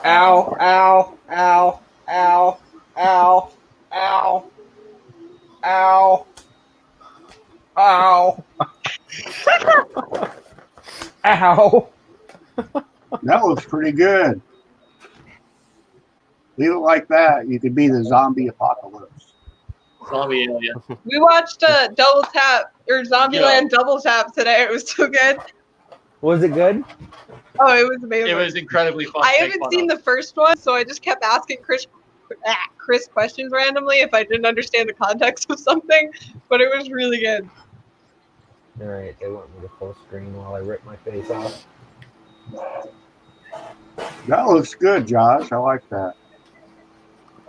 [SPEAKER 1] Ow! Ow! Ow! Ow! Ow! Ow! Ow! Ow! Ow!
[SPEAKER 4] That looks pretty good. Leave it like that. You could be the zombie apocalypse.
[SPEAKER 13] Zombie alien.
[SPEAKER 12] We watched Double Tap or Zombieland Double Tap today. It was so good.
[SPEAKER 1] Was it good?
[SPEAKER 12] Oh, it was amazing.
[SPEAKER 13] It was incredibly fun.
[SPEAKER 12] I haven't seen the first one, so I just kept asking Chris questions randomly if I didn't understand the context of something, but it was really good.
[SPEAKER 1] All right, they want me to full screen while I rip my face off.
[SPEAKER 4] That looks good, Josh. I like that.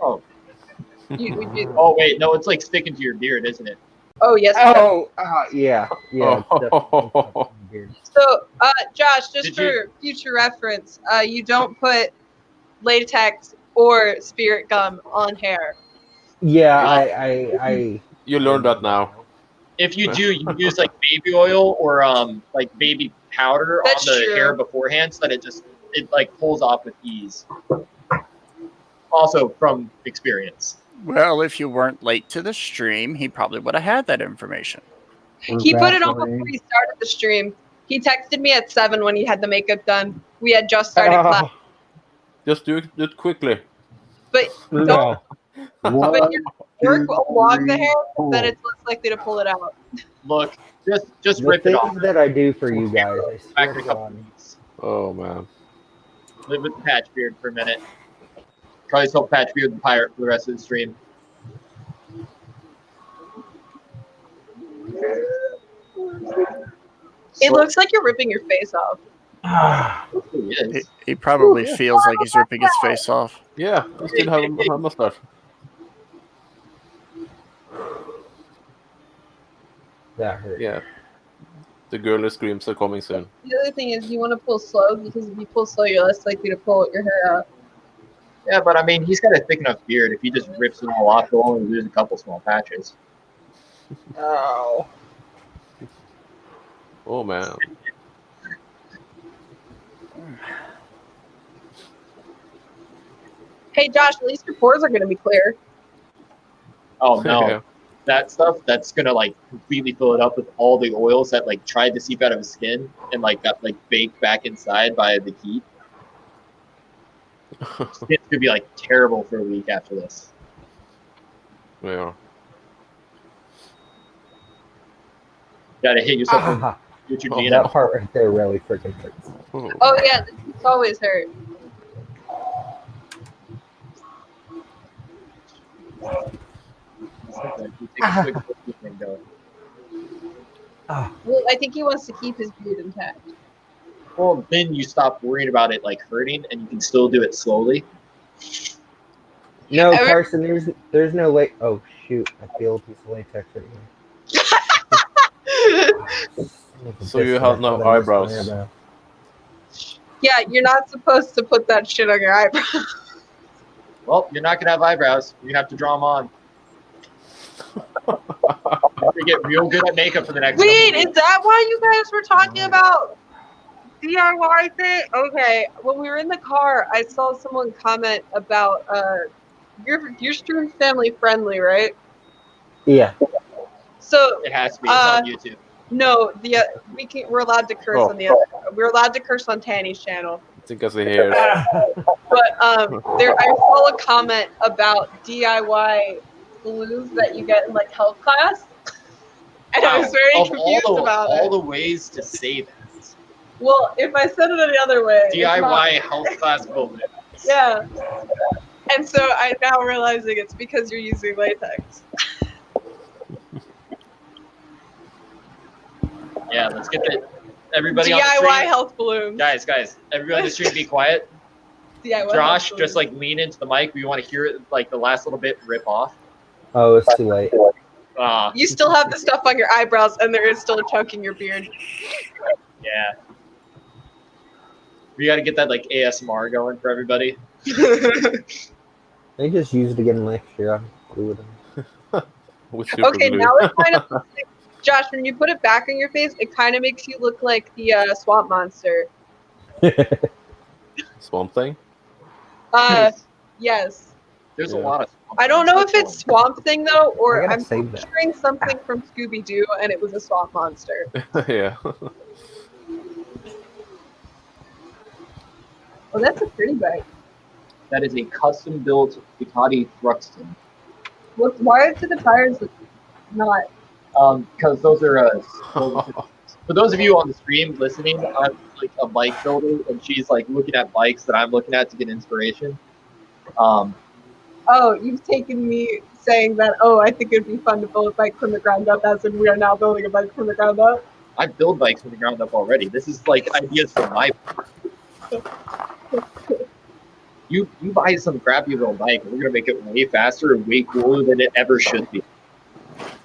[SPEAKER 13] Oh.
[SPEAKER 12] You,
[SPEAKER 13] Oh wait, no, it's sticking to your beard, isn't it?
[SPEAKER 12] Oh yes.
[SPEAKER 1] Oh, yeah.
[SPEAKER 2] Oh.
[SPEAKER 12] So, Josh, just for future reference, you don't put latex or spirit gum on hair.
[SPEAKER 1] Yeah, I
[SPEAKER 2] You learned that now.
[SPEAKER 13] If you do, you use baby oil or baby powder
[SPEAKER 12] That's
[SPEAKER 13] on the
[SPEAKER 12] true.
[SPEAKER 13] hair beforehand, so that it pulls off with ease. Also from experience.
[SPEAKER 10] Well, if you weren't late to the stream, he probably would have had that information.
[SPEAKER 12] He put it on before he started the stream. He texted me at 7 when he had the makeup done. We had just started class.
[SPEAKER 2] Just do it quickly.
[SPEAKER 12] But don't. But your work will log the hair, then it's less likely to pull it out.
[SPEAKER 13] Look, just
[SPEAKER 1] the
[SPEAKER 13] rip it
[SPEAKER 1] things
[SPEAKER 13] off.
[SPEAKER 1] that I do for you guys, I swear to God.
[SPEAKER 2] Oh man.
[SPEAKER 13] Live with the patch beard for a minute. Try to help patch beard the pirate for the rest of the stream.
[SPEAKER 12] It looks like you're ripping your face off.
[SPEAKER 10] He probably feels like he's ripping his face off.
[SPEAKER 2] Yeah, you still have a mustache.
[SPEAKER 1] That hurt.
[SPEAKER 2] Yeah. The girly screams are coming soon.
[SPEAKER 12] The other thing is you want to pull slow, because if you pull slow, you're less likely to pull your hair out.
[SPEAKER 13] Yeah, but I mean, he's got a thick enough beard. If he just rips it all off, he'll only lose a couple small patches.
[SPEAKER 1] Oh.
[SPEAKER 2] Oh man.
[SPEAKER 12] Hey Josh, at least your pores are going to be clear.
[SPEAKER 13] Oh no.
[SPEAKER 2] Yeah.
[SPEAKER 13] That stuff that's gonna completely fill it up with all the oils that tried to seep out of his skin and got baked back inside by the heat. Skin's gonna be terrible for a week after this.
[SPEAKER 2] Yeah.
[SPEAKER 13] Gotta hit yourself with your
[SPEAKER 1] That part right there really freaking hurts.
[SPEAKER 12] Oh yeah, it's always hurt. Well, I think he wants to keep his beard intact.
[SPEAKER 13] Well, then you stop worrying about it hurting, and you can still do it slowly.
[SPEAKER 1] No, Carson, there's no late. Oh shoot! I feel a piece of latex right here.
[SPEAKER 2] So you have no eyebrows.
[SPEAKER 12] Yeah, you're not supposed to put that shit on your eyebrows.
[SPEAKER 13] Well, you're not gonna have eyebrows. You're gonna have to draw them on. You get real good at makeup for the next.
[SPEAKER 12] Wait, is that why you guys were talking about DIY thing? Okay, when we were in the car, I saw someone comment about your stream's family friendly, right?
[SPEAKER 1] Yeah.
[SPEAKER 12] So
[SPEAKER 13] it has to be. It's on YouTube.
[SPEAKER 12] No, we're allowed to curse on the other. We're allowed to curse on Tanny's channel.
[SPEAKER 2] think I see hairs.
[SPEAKER 12] But there, I saw a comment about DIY balloons that you get in like health class, and I was very
[SPEAKER 13] Of
[SPEAKER 12] confused about
[SPEAKER 13] all
[SPEAKER 12] it.
[SPEAKER 13] the ways to say that.
[SPEAKER 12] Well, if I said it any other way, it's
[SPEAKER 13] DIY
[SPEAKER 12] not-
[SPEAKER 13] health class balloons.
[SPEAKER 12] Yeah. And so I'm now realizing it's because you're using latex.
[SPEAKER 13] Yeah, let's get the everybody on the
[SPEAKER 12] DIY
[SPEAKER 13] stream.
[SPEAKER 12] health balloons.
[SPEAKER 13] Guys, everybody on the stream, be quiet.
[SPEAKER 12] DIY
[SPEAKER 13] Josh,
[SPEAKER 12] health
[SPEAKER 13] just
[SPEAKER 12] balloons.
[SPEAKER 13] like lean into the mic. We want to hear it, like the last little bit rip off.
[SPEAKER 1] Oh, it's too late.
[SPEAKER 12] You still have the stuff on your eyebrows, and there is still a chunk in your beard.
[SPEAKER 13] Yeah. We got to get that like ASMR going for everybody.
[SPEAKER 1] They just used it again next year. I'm cool with them.
[SPEAKER 2] With super
[SPEAKER 12] Okay,
[SPEAKER 2] glue.
[SPEAKER 12] now it kind of looks like, Josh, when you put it back on your face, it kind of makes you look like the swamp monster.
[SPEAKER 2] Swamp Thing?
[SPEAKER 12] Yes.
[SPEAKER 13] There's a
[SPEAKER 2] Yeah.
[SPEAKER 13] lot of.
[SPEAKER 12] I don't know if it's Swamp Thing, though,
[SPEAKER 1] I
[SPEAKER 12] or
[SPEAKER 1] gotta
[SPEAKER 12] I'm
[SPEAKER 1] save that.
[SPEAKER 12] picturing something from Scooby-Doo, and it was a swamp monster.
[SPEAKER 2] Yeah.
[SPEAKER 12] Oh, that's a pretty bike.
[SPEAKER 13] That is a custom built Ducati Thruxton.
[SPEAKER 12] Why do the tires not?
[SPEAKER 13] Because those are for those of you on the stream listening, I'm like a bike builder, and she's like looking at bikes that I'm looking at to get inspiration.
[SPEAKER 12] Oh, you've taken me saying that, oh, I think it'd be fun to build a bike from the ground up, as in we are now building a bike from the ground up.
[SPEAKER 13] I build bikes from the ground up already. This is like ideas from my. You buy some crappy little bike, and we're gonna make it way faster and way cooler than it ever should be.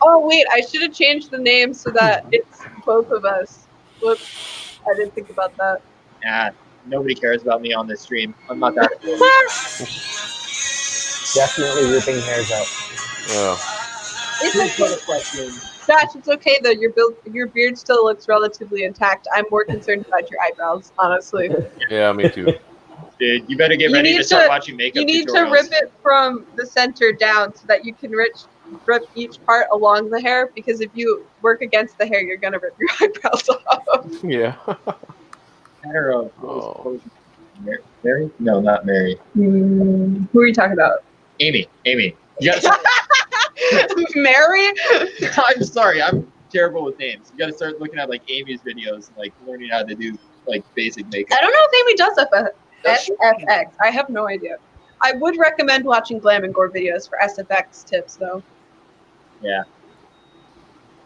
[SPEAKER 12] Oh, wait, I should have changed the name so that it's both of us. Whoops, I didn't think about that.
[SPEAKER 13] Nah, nobody cares about me on this stream. I'm not that.
[SPEAKER 1] Definitely ripping hairs out.
[SPEAKER 2] Yeah.
[SPEAKER 12] It's okay. Josh, it's okay though. Your beard still looks relatively intact. I'm more concerned about your eyebrows, honestly.
[SPEAKER 2] Yeah, me too.
[SPEAKER 13] Dude, you better get
[SPEAKER 12] You
[SPEAKER 13] ready
[SPEAKER 12] need
[SPEAKER 13] to start
[SPEAKER 12] to-
[SPEAKER 13] watching makeup
[SPEAKER 12] You need
[SPEAKER 13] tutorials.
[SPEAKER 12] to rip it from the center down so that you can rip each part along the hair, because if you work against the hair, you're gonna rip your eyebrows off.
[SPEAKER 2] Yeah.
[SPEAKER 13] Matter of
[SPEAKER 2] Oh.
[SPEAKER 13] Mary? No, not Mary.
[SPEAKER 12] Who are you talking about?
[SPEAKER 13] Amy. You gotta
[SPEAKER 12] Mary?
[SPEAKER 13] I'm sorry, I'm terrible with names. You gotta start looking at like Amy's videos and like learning how to do like basic makeup.
[SPEAKER 12] I don't know if Amy does SFX. I have no idea. I would recommend watching Glam and Gore videos for SFX tips, though.
[SPEAKER 13] Yeah.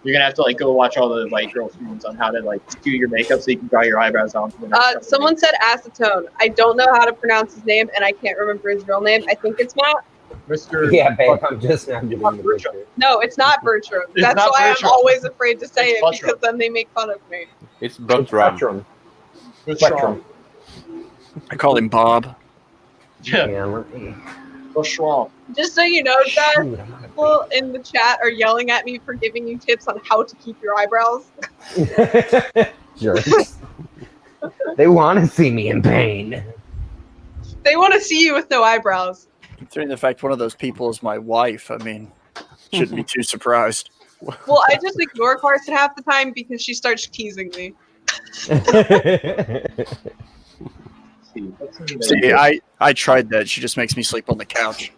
[SPEAKER 13] You're gonna have to like go watch all the white girl streams on how to like do your makeup so you can draw your eyebrows on. For the next couple
[SPEAKER 12] Someone said acetone. I don't know how to pronounce his name, and I can't remember his real name. I think it's Matt.
[SPEAKER 13] Mr.
[SPEAKER 1] Yeah, babe, I'm just now getting the picture.
[SPEAKER 12] No, it's not Bertram.
[SPEAKER 13] It's
[SPEAKER 12] That's
[SPEAKER 13] not
[SPEAKER 12] why
[SPEAKER 13] Bertram.
[SPEAKER 12] I'm always afraid to say
[SPEAKER 13] It's
[SPEAKER 12] it,
[SPEAKER 13] Buttram.
[SPEAKER 12] because then they make fun of me.
[SPEAKER 2] It's Buttram.
[SPEAKER 1] Spectrum.
[SPEAKER 10] I call him Bob.
[SPEAKER 13] Yeah.
[SPEAKER 1] Yeah, let me.
[SPEAKER 13] What's wrong?
[SPEAKER 12] Just so you know, Josh,
[SPEAKER 1] Shoot, I'm
[SPEAKER 12] people in the chat are yelling at me for giving you tips on how to keep your eyebrows.
[SPEAKER 1] Jerks. They want to see me in pain.
[SPEAKER 12] They want to see you with no eyebrows.
[SPEAKER 10] Considering the fact one of those people is my wife, I mean, shouldn't be too surprised.
[SPEAKER 12] Well, I just ignore Carson half the time because she starts teasing me.
[SPEAKER 10] See, I tried that. She just makes me sleep on the couch.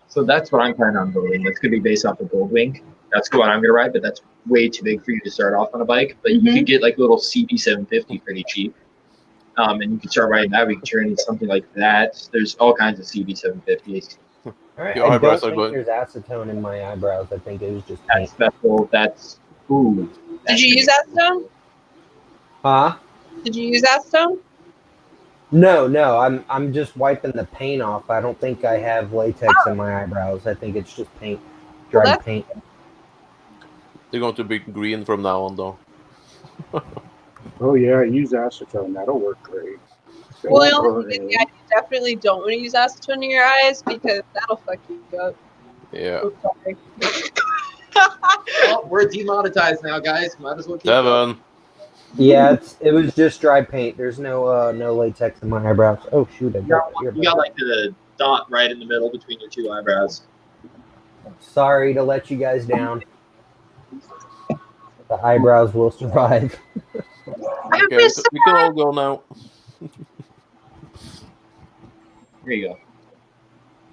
[SPEAKER 13] So that's what I'm planning on building. That's gonna be based off of Goldwing. That's what I'm gonna ride, but that's way too big for you to start off on a bike. But you could get like a little CB750 pretty cheap. And you can start riding that. We can turn into something like that. There's all kinds of CB750s.
[SPEAKER 1] All right,
[SPEAKER 2] Your
[SPEAKER 1] I don't
[SPEAKER 2] eyebrows are
[SPEAKER 1] think
[SPEAKER 2] going.
[SPEAKER 1] there's acetone in my eyebrows. I think it was just
[SPEAKER 13] That's
[SPEAKER 1] paint.
[SPEAKER 13] special. That's ooh.
[SPEAKER 12] Did you use acetone?
[SPEAKER 1] Huh?
[SPEAKER 12] Did you use acetone?
[SPEAKER 1] No. I'm just wiping the paint off. I don't think I have latex in my eyebrows. I think it's just paint, dried
[SPEAKER 12] that's-
[SPEAKER 1] paint.
[SPEAKER 2] They're going to be green from now on, though.
[SPEAKER 4] Oh yeah, use acetone. That'll work great. They
[SPEAKER 12] Well, the
[SPEAKER 4] won't
[SPEAKER 12] only
[SPEAKER 4] burn
[SPEAKER 12] thing is,
[SPEAKER 4] you.
[SPEAKER 12] yeah, you definitely don't want to use acetone in your eyes because that'll fuck you up.
[SPEAKER 2] Yeah.
[SPEAKER 12] Oops, sorry.
[SPEAKER 13] Oh, we're demonetized now, guys. Might as well keep
[SPEAKER 2] Devin.
[SPEAKER 1] Yeah, it was just dry paint. There's no latex in my eyebrows. Oh shoot!
[SPEAKER 13] You got like the dot right in the middle between your two eyebrows.
[SPEAKER 1] Sorry to let you guys down. The eyebrows will survive.
[SPEAKER 2] Okay, we can all go now.
[SPEAKER 13] Here you go.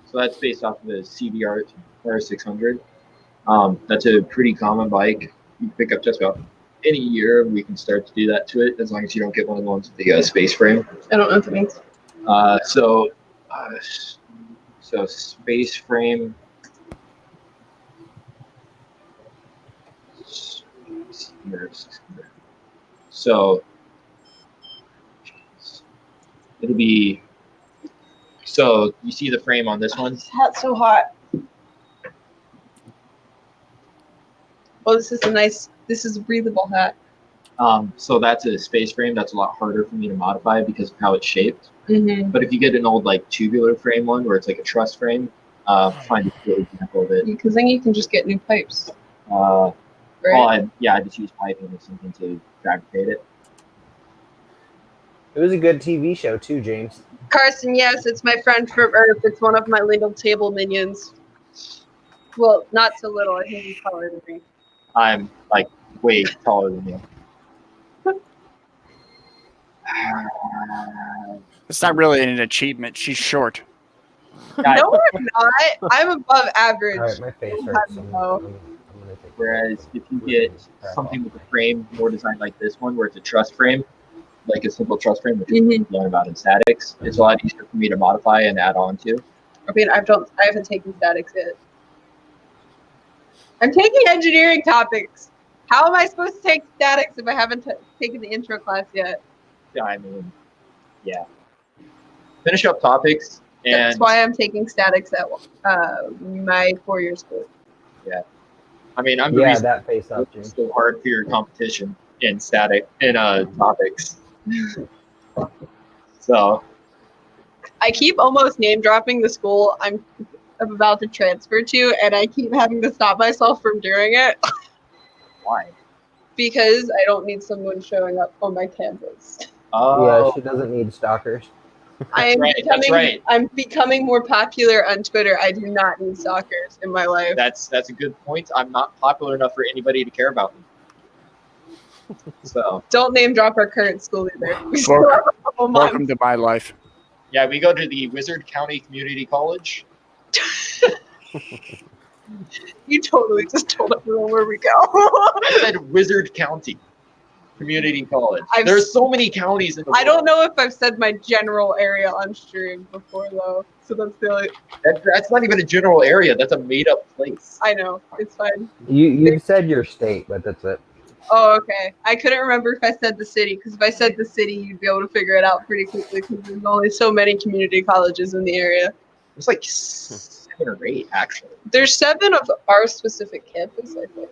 [SPEAKER 13] So that's based off of the CBR R600. That's a pretty common bike. You can pick up just about any year. We can start to do that to it, as long as you don't get one of the ones with the space frame.
[SPEAKER 12] I don't know what that means.
[SPEAKER 13] So space frame. So it'll be. So you see the frame on this one?
[SPEAKER 12] This hat's so hot. Oh, this is a breathable hat.
[SPEAKER 13] So that's a space frame. That's a lot harder for me to modify because of how it's shaped.
[SPEAKER 12] Mm-hmm.
[SPEAKER 13] But if you get an old like tubular frame one where it's like a truss frame, find a good example of it.
[SPEAKER 12] Because then you can just get new pipes.
[SPEAKER 13] Right?
[SPEAKER 12] Well,
[SPEAKER 13] I just use piping or something to fabricate it.
[SPEAKER 1] It was a good TV show too, James.
[SPEAKER 12] Carson, yes, it's my friend from Earth. It's one of my little table minions. Well, not so little. I think he's taller than me.
[SPEAKER 13] I'm like way taller than you.
[SPEAKER 10] It's not really an achievement. She's short.
[SPEAKER 12] No, I'm not. I'm above average.
[SPEAKER 1] All right, my face hurts. I'm gonna take
[SPEAKER 13] Whereas if you get something with a frame more designed like this one, where it's a truss frame, like a simple truss frame, which you learn about in statics, it's a lot easier for me to modify and add on to.
[SPEAKER 12] I mean, I haven't taken statics yet. I'm taking engineering topics. How am I supposed to take statics if I haven't taken the intro class yet?
[SPEAKER 13] Yeah, I mean, yeah. Finish up topics. And
[SPEAKER 12] that's why I'm taking statics at my 4-year school.
[SPEAKER 13] Yeah. I mean, I'm the reason
[SPEAKER 1] that face up,
[SPEAKER 13] it's so hard for your competition in topics. So
[SPEAKER 12] I keep almost name dropping the school I'm about to transfer to, and I keep having to stop myself from doing it.
[SPEAKER 13] Why?
[SPEAKER 12] Because I don't need someone showing up on my campus.
[SPEAKER 13] Oh.
[SPEAKER 1] Yeah, she doesn't need stalkers.
[SPEAKER 13] That's right.
[SPEAKER 12] I'm becoming more popular on Twitter. I do not need stalkers in my life.
[SPEAKER 13] That's a good point. I'm not popular enough for anybody to care about me. So
[SPEAKER 12] don't name drop our current school either.
[SPEAKER 10] Welcome to my life.
[SPEAKER 13] Yeah, we go to the Wizard County Community College.
[SPEAKER 12] You totally just told everyone where we go.
[SPEAKER 13] I said Wizard County Community College. There's so many counties in the world.
[SPEAKER 12] I don't know if I've said my general area on stream before though, so that's the only.
[SPEAKER 13] That's not even a general area. That's a made-up place.
[SPEAKER 12] I know, it's fine.
[SPEAKER 1] You said your state, but that's it.
[SPEAKER 12] Oh, okay. I couldn't remember if I said the city, because if I said the city, you'd be able to figure it out pretty quickly, because there's only so many community colleges in the area.
[SPEAKER 13] There's like 7 or 8, actually.
[SPEAKER 12] There's 7 of our specific campus, I think.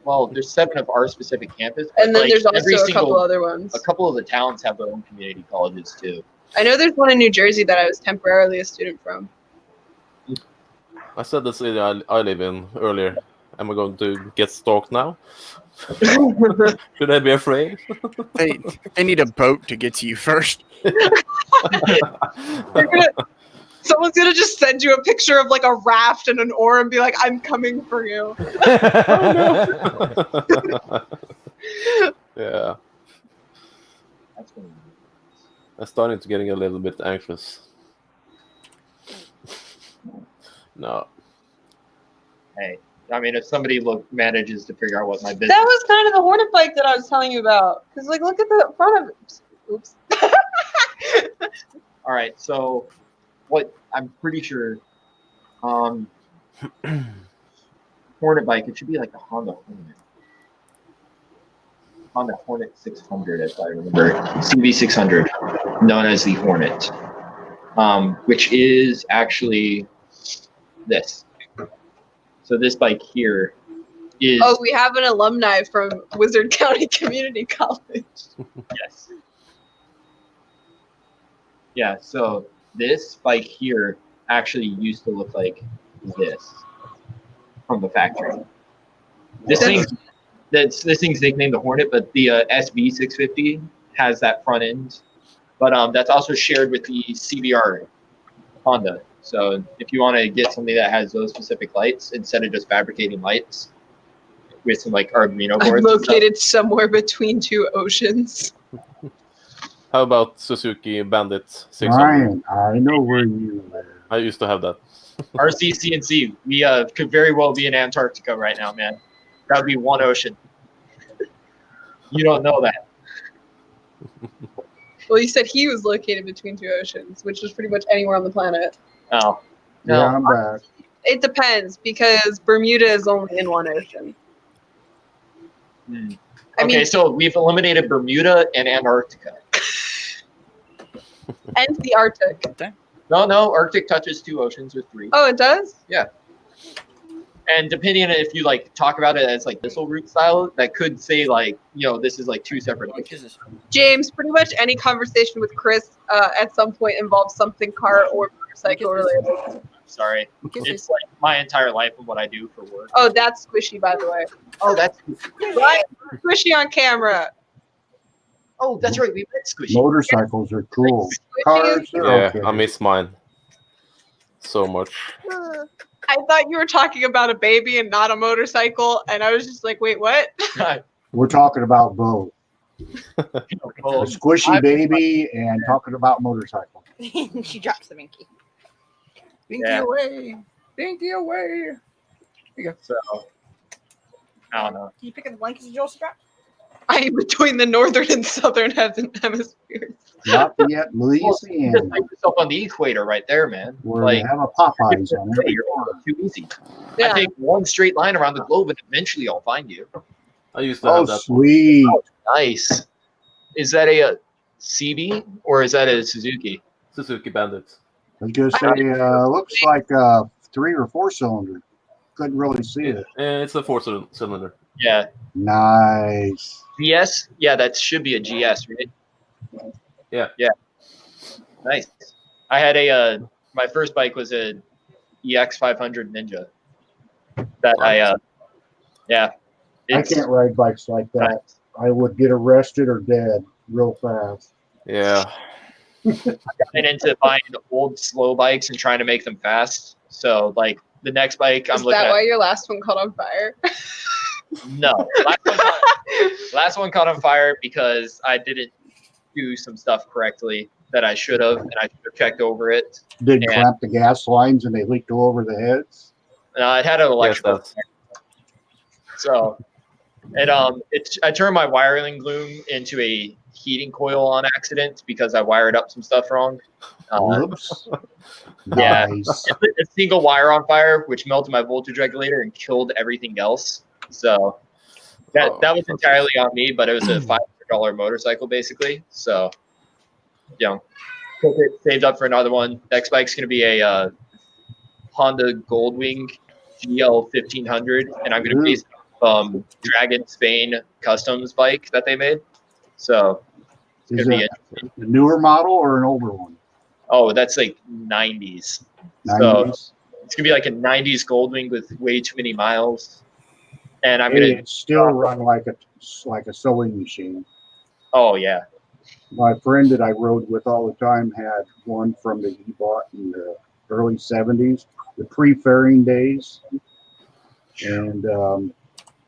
[SPEAKER 13] Well, there's 7 of our specific campus.
[SPEAKER 12] And then there's also a couple other ones.
[SPEAKER 13] A couple of the towns have their own community colleges, too.
[SPEAKER 12] I know there's one in New Jersey that I was temporarily a student from.
[SPEAKER 2] I said the city I live in earlier. Am I going to get stalked now? Should I be afraid?
[SPEAKER 10] They need a boat to get to you first.
[SPEAKER 12] Someone's gonna just send you a picture of like a raft and an oar and be like, "I'm coming for you."
[SPEAKER 2] Yeah. I'm starting to getting a little bit anxious. No.
[SPEAKER 13] Hey, I mean, if somebody manages to figure out what my business.
[SPEAKER 12] That was kind of the Hornet bike that I was telling you about. Cause like, look at the front of it. Oops.
[SPEAKER 13] All right, so what I'm pretty sure, Hornet bike. It should be like the Honda Hornet. Honda Hornet 600, if I remember. CV600, known as the Hornet, which is actually this. So this bike here is.
[SPEAKER 12] Oh, we have an alumni from Wizard County Community College.
[SPEAKER 13] Yes. Yeah, so this bike here actually used to look like this from the factory. This thing's nicknamed the Hornet, but the SV650 has that front end. But that's also shared with the CBR Honda. So if you want to get something that has those specific lights instead of just fabricating lights, with some like Arduino boards.
[SPEAKER 12] I'm
[SPEAKER 13] and stuff.
[SPEAKER 12] located somewhere between two oceans.
[SPEAKER 2] How about Suzuki Bandit 600?
[SPEAKER 4] Ryan, I know where you live.
[SPEAKER 2] I used to have that.
[SPEAKER 13] RCCNC, we could very well be in Antarctica right now, man. That would be one ocean. You don't know that.
[SPEAKER 12] Well, you said he was located between two oceans, which is pretty much anywhere on the planet.
[SPEAKER 13] Oh.
[SPEAKER 4] Yeah,
[SPEAKER 13] No.
[SPEAKER 4] I'm back.
[SPEAKER 12] It depends, because Bermuda is only in one ocean.
[SPEAKER 13] Hmm.
[SPEAKER 12] I
[SPEAKER 13] Okay,
[SPEAKER 12] mean,
[SPEAKER 13] so we've eliminated Bermuda and Antarctica.
[SPEAKER 12] and the Arctic.
[SPEAKER 13] No, Arctic touches two oceans or three.
[SPEAKER 12] Oh, it does?
[SPEAKER 13] Yeah. And depending on if you like talk about it as like missile route style, that could say like, this is like two separate oceans.
[SPEAKER 12] James, pretty much any conversation with Chris at some point involves something car or motorcycle related.
[SPEAKER 13] Sorry. It's like my entire life and what I do for work.
[SPEAKER 12] Oh, that's squishy, by the way.
[SPEAKER 13] Oh, that's
[SPEAKER 12] Right? Squishy on camera.
[SPEAKER 13] Oh, that's right. We met Squishy.
[SPEAKER 4] Motorcycles are cool. Cars, they're
[SPEAKER 2] Yeah,
[SPEAKER 4] okay.
[SPEAKER 2] I miss mine so much.
[SPEAKER 12] I thought you were talking about a baby and not a motorcycle, and I was just like, wait, what?
[SPEAKER 4] We're talking about both. A squishy baby and talking about motorcycle.
[SPEAKER 9] She drops the Minky.
[SPEAKER 13] Binky
[SPEAKER 10] away. Binky away.
[SPEAKER 13] Here you go. So, I don't know.
[SPEAKER 9] Can you pick up the blankets that you also dropped?
[SPEAKER 12] I am between the northern and southern hemispheres.
[SPEAKER 4] Lafayette,
[SPEAKER 13] You
[SPEAKER 4] Louisiana,
[SPEAKER 13] just put yourself on the equator right there, man.
[SPEAKER 4] where
[SPEAKER 13] Like,
[SPEAKER 4] they have a Popeyes on every
[SPEAKER 13] you're
[SPEAKER 4] corner.
[SPEAKER 13] too easy.
[SPEAKER 12] Yeah.
[SPEAKER 13] I take one straight line around the globe and eventually I'll find you.
[SPEAKER 2] I used to
[SPEAKER 4] Oh,
[SPEAKER 2] have that.
[SPEAKER 4] sweet.
[SPEAKER 13] Oh, nice. Is that a CB or is that a Suzuki?
[SPEAKER 2] Suzuki Bandit.
[SPEAKER 4] I was going to say, looks like a 3 or 4 cylinder. Couldn't really see it.
[SPEAKER 2] And it's a 4-cylinder.
[SPEAKER 13] Yeah.
[SPEAKER 4] Nice.
[SPEAKER 13] GS? Yeah, that should be a GS, right?
[SPEAKER 2] Yeah.
[SPEAKER 13] Yeah. Nice. I had my first bike was a EX 500 Ninja. That yeah.
[SPEAKER 4] I can't ride bikes like that. I would get arrested or dead real fast.
[SPEAKER 2] Yeah.
[SPEAKER 13] I got into buying old slow bikes and trying to make them fast. So like the next bike I'm
[SPEAKER 12] Is
[SPEAKER 13] looking
[SPEAKER 12] that
[SPEAKER 13] at.
[SPEAKER 12] why your last one caught on fire?
[SPEAKER 13] No. Last one caught on fire because I didn't do some stuff correctly that I should have, and I should have checked over it.
[SPEAKER 4] Did clamp the gas lines and they leaked all over the heads?
[SPEAKER 13] It had an electrical. So, and I turned my wiring loom into a heating coil on accident because I wired up some stuff wrong.
[SPEAKER 4] Whoops.
[SPEAKER 13] Yeah,
[SPEAKER 4] Nice.
[SPEAKER 13] it lit a single wire on fire, which melted my voltage regulator and killed everything else. So that was entirely on me, but it was a $500 motorcycle basically. So, took it, saved up for another one. Next bike's gonna be a Honda Goldwing GL 1500, and I'm gonna base Dragon Spain Customs bike that they made. So it's
[SPEAKER 4] Is
[SPEAKER 13] gonna be
[SPEAKER 4] that a newer model or an older one?
[SPEAKER 13] Oh, that's like 90s.
[SPEAKER 4] 90s?
[SPEAKER 13] So it's gonna be like a 90s Goldwing with way too many miles. And I'm
[SPEAKER 4] Hey,
[SPEAKER 13] gonna
[SPEAKER 4] it still run like a sewing machine.
[SPEAKER 13] Oh yeah.
[SPEAKER 4] My friend that I rode with all the time had one from that he bought in the early 70s, the pre-fairing days. And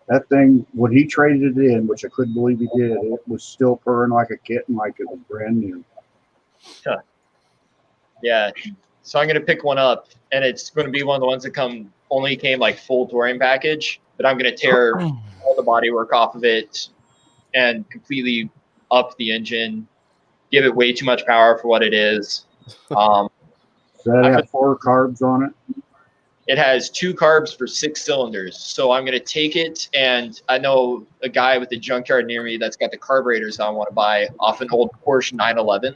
[SPEAKER 4] that thing, when he traded it in, which I couldn't believe he did, it was still purring like a kitten, like it was brand new.
[SPEAKER 13] Huh. Yeah. So I'm gonna pick one up, and it's gonna be one of the ones that only came like full touring package. But I'm gonna tear all the bodywork off of it and completely up the engine, give it way too much power for what it is.
[SPEAKER 4] Does that have 4 carbs on it?
[SPEAKER 13] It has 2 carbs for 6 cylinders. So I'm going to take it, and I know a guy with a junkyard near me that's got the carburetors I want to buy off an old Porsche 911.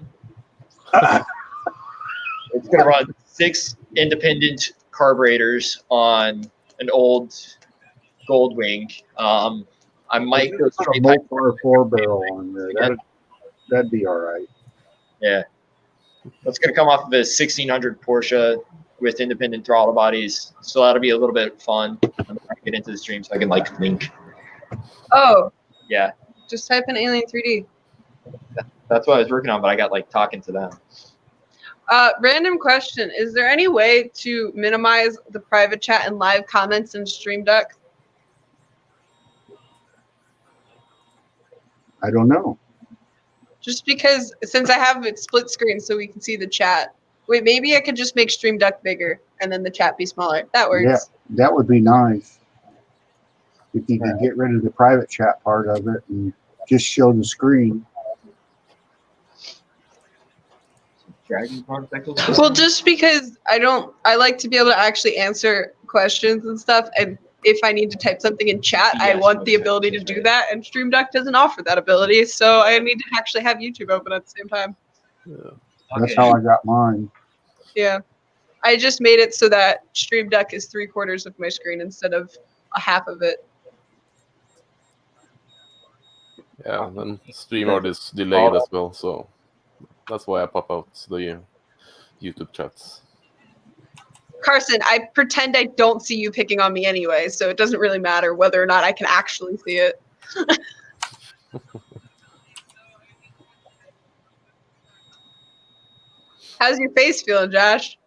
[SPEAKER 13] It's going to run 6 independent carburetors on an old Goldwing. I might go
[SPEAKER 4] Put a
[SPEAKER 13] straight
[SPEAKER 4] Mopar 4-barrel on there. That'd be all right.
[SPEAKER 13] Yeah. It's going to come off of a 1600 Porsche with independent throttle bodies. So that'll be a little bit fun. I'm trying to get into the stream so I can like link.
[SPEAKER 12] Oh,
[SPEAKER 13] Yeah.
[SPEAKER 12] just type in Alien 3D.
[SPEAKER 13] That's what I was working on, but I got like talking to them.
[SPEAKER 12] Random question. Is there any way to minimize the private chat and live comments in Stream Deck?
[SPEAKER 4] I don't know.
[SPEAKER 12] Just because since I have it split screen so we can see the chat. Wait, maybe I could just make Stream Deck bigger and then the chat be smaller. That works.
[SPEAKER 4] Yeah, that would be nice. If you could get rid of the private chat part of it and just show the screen.
[SPEAKER 12] Well, just because I like to be able to actually answer questions and stuff, and if I need to type something in chat, I want the ability to do that, and Stream Deck doesn't offer that ability, so I need to actually have YouTube open at the same time.
[SPEAKER 4] That's how I got mine.
[SPEAKER 12] Yeah. I just made it so that Stream Deck is 3/4 of my screen instead of a half of it.
[SPEAKER 2] Yeah, and then StreamYard is delayed as well, so that's why I pop out the YouTube chats.
[SPEAKER 12] Carson, I pretend I don't see you picking on me anyway, so it doesn't really matter whether or not I can actually see it. How's your face feeling, Josh?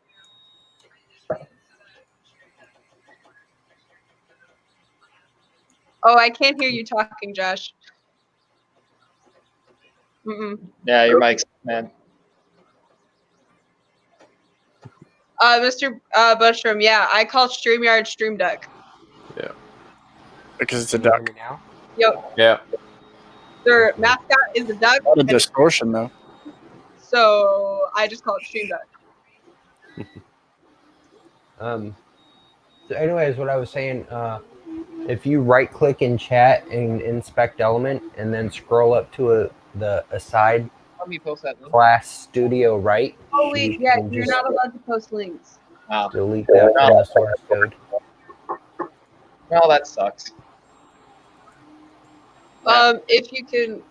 [SPEAKER 12] Oh, I can't hear you talking, Josh.
[SPEAKER 13] Yeah, your mic's man.
[SPEAKER 12] Mr. Bushroom, yeah, I call StreamYard Stream Deck.
[SPEAKER 2] Yeah.
[SPEAKER 10] Because it's a duck.
[SPEAKER 1] Now?
[SPEAKER 12] Yep.
[SPEAKER 2] Yeah.
[SPEAKER 12] Their mascot is a duck.
[SPEAKER 10] A lot of distortion, though.
[SPEAKER 12] So I just call it Stream Deck.
[SPEAKER 1] So anyways, what I was saying, if you right click in chat and inspect element and then scroll up to the aside
[SPEAKER 13] Let me post that link.
[SPEAKER 1] class studio right.
[SPEAKER 12] Oh wait, yeah,
[SPEAKER 1] can
[SPEAKER 12] you're
[SPEAKER 1] just
[SPEAKER 12] not allowed to post links.
[SPEAKER 13] Wow.
[SPEAKER 1] delete that from the source code.
[SPEAKER 13] Well, that sucks.
[SPEAKER 12] If you can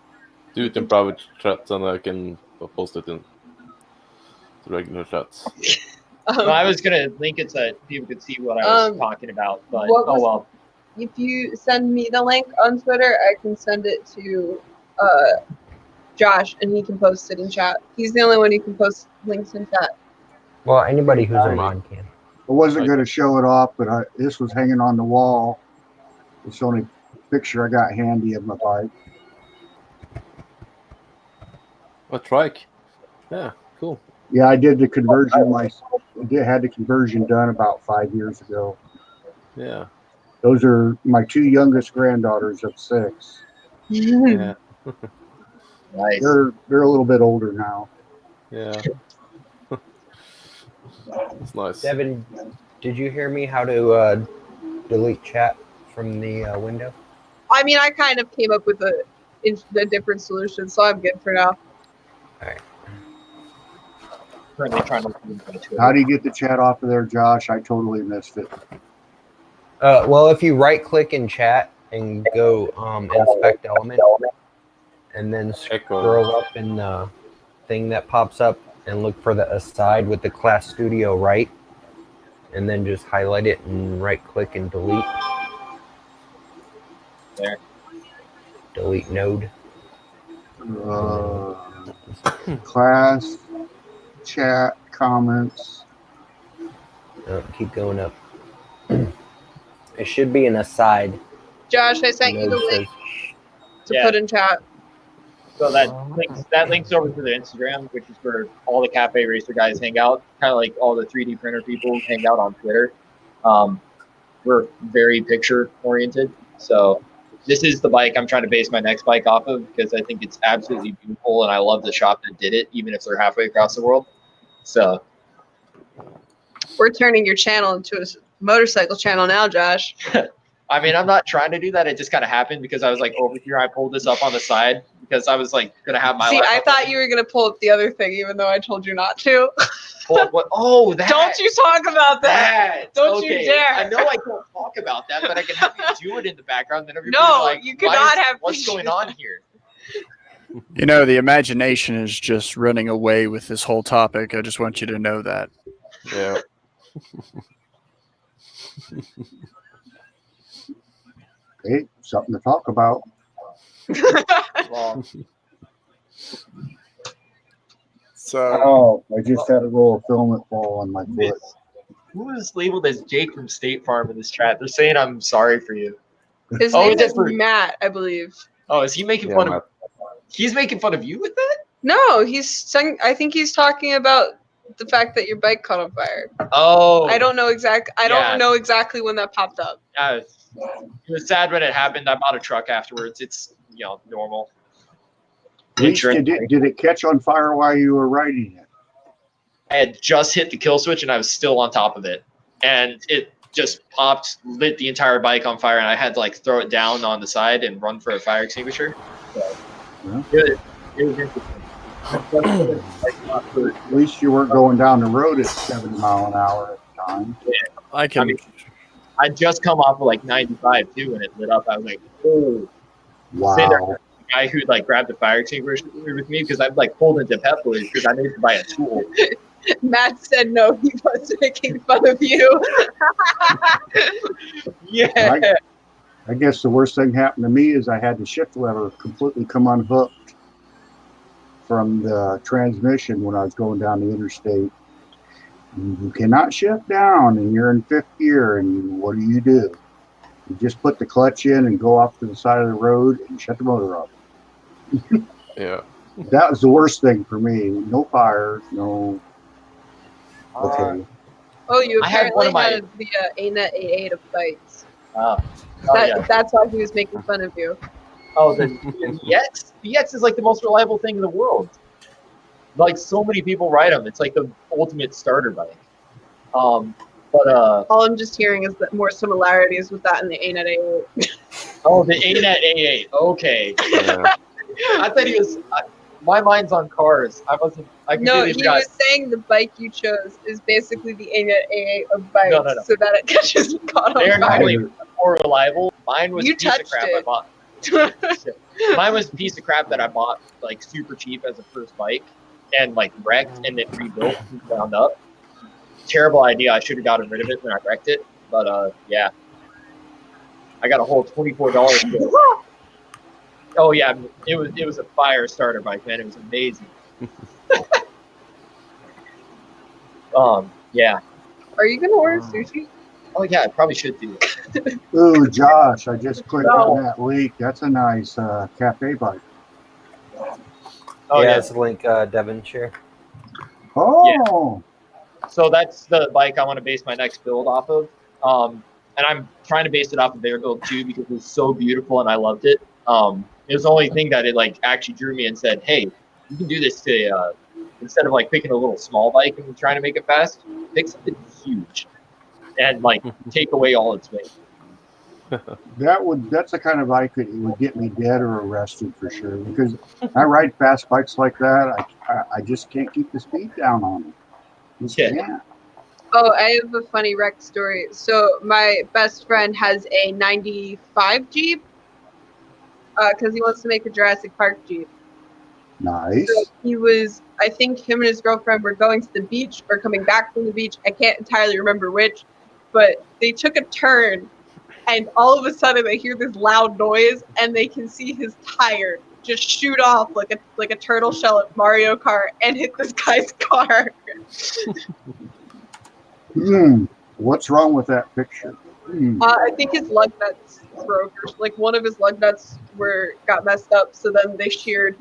[SPEAKER 2] Do it in private chat and I can post it in the regular chats.
[SPEAKER 13] No, I was gonna link it so people could see what I was talking about, but oh well.
[SPEAKER 12] If you send me the link on Twitter, I can send it to Josh, and he can post it in chat. He's the only one who can post links in chat.
[SPEAKER 1] Well, anybody who's a mod can.
[SPEAKER 4] I wasn't going to show it off, but this was hanging on the wall. It's the only picture I got handy of my bike.
[SPEAKER 2] A trike. Yeah, cool.
[SPEAKER 4] Yeah, I did the conversion. Had the conversion done about 5 years ago.
[SPEAKER 2] Yeah.
[SPEAKER 4] Those are my two youngest granddaughters of 6.
[SPEAKER 2] Yeah.
[SPEAKER 13] Nice.
[SPEAKER 4] They're a little bit older now.
[SPEAKER 2] Yeah. That's nice.
[SPEAKER 1] Devin, did you hear me how to delete chat from the window?
[SPEAKER 12] I mean, I kind of came up with a different solution, so I'm good for now.
[SPEAKER 1] All right.
[SPEAKER 13] Currently trying to.
[SPEAKER 4] How do you get the chat off of there, Josh? I totally missed it.
[SPEAKER 1] Well, if you right click in chat and go inspect element, and then scroll up in the thing that pops up and look for the aside with the class studio right, and then just highlight it and right click and delete.
[SPEAKER 13] There.
[SPEAKER 1] Delete node.
[SPEAKER 4] Class, chat, comments.
[SPEAKER 1] Keep going up. It should be an aside.
[SPEAKER 12] Josh, I sent you the link to put in chat.
[SPEAKER 13] So that links over to the Instagram, which is where all the Cafe Racer guys hang out. Kind of like all the 3D printer people hang out on Twitter. We're very picture oriented. So this is the bike I'm trying to base my next bike off of because I think it's absolutely beautiful and I love the shop that did it, even if they're halfway across the world. So
[SPEAKER 12] we're turning your channel into a motorcycle channel now, Josh.
[SPEAKER 13] I mean, I'm not trying to do that. It just kind of happened because I was like over here. I pulled this up on the side because I was like going to have my.
[SPEAKER 12] See, I thought you were going to pull up the other thing, even though I told you not to.
[SPEAKER 13] Pull up what? Oh, that.
[SPEAKER 12] Don't you talk about that. Don't you dare.
[SPEAKER 13] I know I don't talk about that, but I can have you do it in the background. Then everybody's like,
[SPEAKER 12] you cannot have.
[SPEAKER 13] What's going on here?
[SPEAKER 10] You know, the imagination is just running away with this whole topic. I just want you to know that.
[SPEAKER 2] Yeah.
[SPEAKER 4] Hey, something to talk about.
[SPEAKER 10] So,
[SPEAKER 4] I just had a roll of filament fall on my foot.
[SPEAKER 13] Who is labeled as Jake from State Farm in this chat? They're saying I'm sorry for you.
[SPEAKER 12] His name is Matt, I believe.
[SPEAKER 13] Oh, is he making fun of? He's making fun of you with that?
[SPEAKER 12] No, he's saying. I think he's talking about the fact that your bike caught on fire.
[SPEAKER 13] Oh.
[SPEAKER 12] I don't know
[SPEAKER 13] Yeah.
[SPEAKER 12] don't know exactly when that popped up.
[SPEAKER 13] It was sad when it happened. I bought a truck afterwards. It's normal.
[SPEAKER 4] Least, did it catch on fire while you were riding it?
[SPEAKER 13] I had just hit the kill switch and I was still on top of it, and it just popped, lit the entire bike on fire, and I had to like throw it down on the side and run for a fire extinguisher. So, it was interesting.
[SPEAKER 4] At least you weren't going down the road at 70 mile an hour at the time.
[SPEAKER 13] Yeah. I'd just come off of like 95 too when it lit up. I was like, oh.
[SPEAKER 4] Wow.
[SPEAKER 13] The guy who like grabbed the fire extinguisher with me because I've like pulled into Pep Boys because I needed to buy a tool.
[SPEAKER 12] Matt said no, he was making fun of you.
[SPEAKER 13] Yeah.
[SPEAKER 4] I guess the worst thing happened to me is I had the shift lever completely come unhooked from the transmission when I was going down the interstate. You cannot shift down and you're in fifth gear, and what do? You just put the clutch in and go off to the side of the road and shut the motor off.
[SPEAKER 2] Yeah.
[SPEAKER 4] That was the worst thing for me. No fires, no. Okay.
[SPEAKER 12] Oh, you
[SPEAKER 13] I had
[SPEAKER 12] apparently
[SPEAKER 13] one
[SPEAKER 12] had,
[SPEAKER 13] of
[SPEAKER 12] the ANET A8 of bikes.
[SPEAKER 13] Yeah.
[SPEAKER 12] That's why he was making fun of you.
[SPEAKER 13] Oh, the EX? The EX is like the most reliable thing in the world. Like, so many people ride them. It's like the ultimate starter bike.
[SPEAKER 12] All I'm just hearing is that more similarities with that and the ANET A8.
[SPEAKER 13] Oh, the ANET A8. Okay.
[SPEAKER 2] Yeah.
[SPEAKER 13] I thought he was. My mind's on cars. I wasn't.
[SPEAKER 12] No, he was saying the bike you chose is basically the ANET A8 of bikes,
[SPEAKER 13] No.
[SPEAKER 12] so that it catches caught on
[SPEAKER 13] They're
[SPEAKER 12] fire.
[SPEAKER 13] normally more reliable. Mine was
[SPEAKER 12] You
[SPEAKER 13] a piece of
[SPEAKER 12] touched
[SPEAKER 13] crap I
[SPEAKER 12] it.
[SPEAKER 13] bought. Mine was a piece of crap that I bought like super cheap as a first bike and like wrecked and then rebuilt from the ground up. Terrible idea. I should have gotten rid of it when I wrecked it. But yeah. I got a whole $24 for it. Oh yeah, it was a fire starter bike, man. It was amazing. Yeah.
[SPEAKER 12] Are you gonna order sushi?
[SPEAKER 13] Oh yeah, I probably should do.
[SPEAKER 4] Ooh, Josh, I just clicked on that link. That's a nice cafe bike.
[SPEAKER 13] Oh yeah.
[SPEAKER 1] It's link Devonshire.
[SPEAKER 4] Oh.
[SPEAKER 13] Yeah. So that's the bike I want to base my next build off of. And I'm trying to base it off of their build too because it was so beautiful and I loved it. It was the only thing that it like actually drew me and said, hey, you can do this to instead of like picking a little small bike and trying to make it fast, pick something huge and like take away all its weight.
[SPEAKER 4] That's the kind of bike that would get me dead or arrested for sure, because I ride fast bikes like that. I just can't keep the speed down on them. Yeah.
[SPEAKER 12] Oh, I have a funny wreck story. So my best friend has a 95 Jeep because he wants to make a Jurassic Park Jeep.
[SPEAKER 4] Nice.
[SPEAKER 12] So he was, I think him and his girlfriend were going to the beach or coming back from the beach. I can't entirely remember which, but they took a turn and all of a sudden they hear this loud noise and they can see his tire just shoot off like a turtle shell at Mario Kart and hit this guy's car.
[SPEAKER 4] What's wrong with that picture?
[SPEAKER 12] I think his lug nuts broke. Like one of his lug nuts got messed up, so then they sheared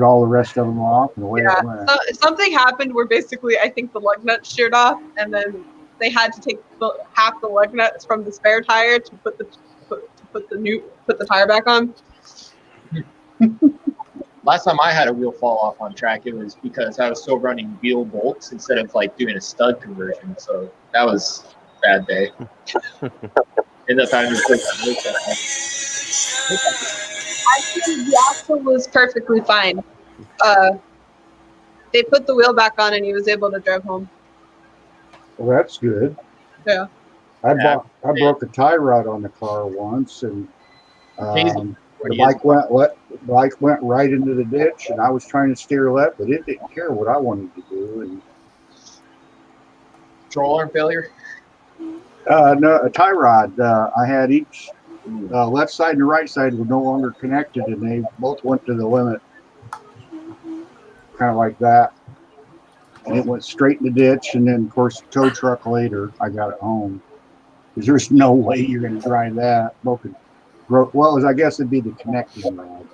[SPEAKER 4] all the rest of them off and away it went.
[SPEAKER 12] Something happened where basically I think the lug nuts sheared off, and then they had to take half the lug nuts from the spare tire to put the tire back on.
[SPEAKER 13] Last time I had a wheel fall off on track, it was because I was still running wheel bolts instead of like doing a stud conversion. So that was a bad day. And the time
[SPEAKER 12] Actually, the axle was perfectly fine. They put the wheel back on, and he was able to drive home.
[SPEAKER 4] Well, that's good.
[SPEAKER 12] Yeah.
[SPEAKER 4] I broke a tie rod on the car once, and the bike went right into the ditch, and I was trying to steer left, but it didn't care what I wanted to do. And
[SPEAKER 13] control arm failure?
[SPEAKER 4] No, a tie rod. I had each left side and right side were no longer connected, and they both went to the limit, kind of like that. And it went straight in the ditch, and then, of course, tow truck later, I got it home. Because there's no way you're going to drive that. Well, I guess it'd be the connecting rod.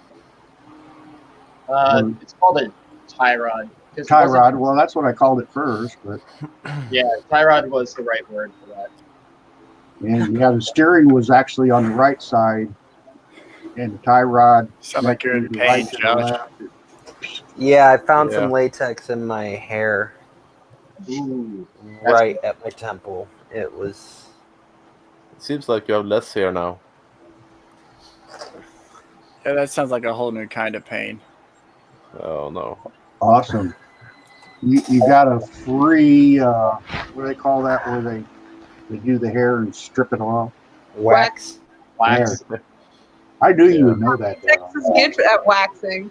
[SPEAKER 13] It's called a tie rod.
[SPEAKER 4] Tie rod. Well, that's what I called it first, but
[SPEAKER 13] Yeah, tie rod was the right word for that.
[SPEAKER 4] and yeah, the steering was actually on the right side, and the tie rod
[SPEAKER 10] Sound like you're in
[SPEAKER 4] connected the
[SPEAKER 10] pain,
[SPEAKER 4] right to the
[SPEAKER 10] Josh.
[SPEAKER 4] left.
[SPEAKER 1] Yeah, I found
[SPEAKER 2] Yeah.
[SPEAKER 1] some latex in my hair,
[SPEAKER 13] Ooh,
[SPEAKER 1] right at my temple. It was.
[SPEAKER 2] It seems like you have less hair now.
[SPEAKER 10] Yeah, that sounds like a whole new kind of pain.
[SPEAKER 2] Oh no.
[SPEAKER 4] Awesome. You got a free what do they call that where they do the hair and strip it off?
[SPEAKER 1] Wax.
[SPEAKER 13] wax.
[SPEAKER 4] There. I knew you
[SPEAKER 2] Yeah.
[SPEAKER 4] would know that.
[SPEAKER 12] Texas good at waxing.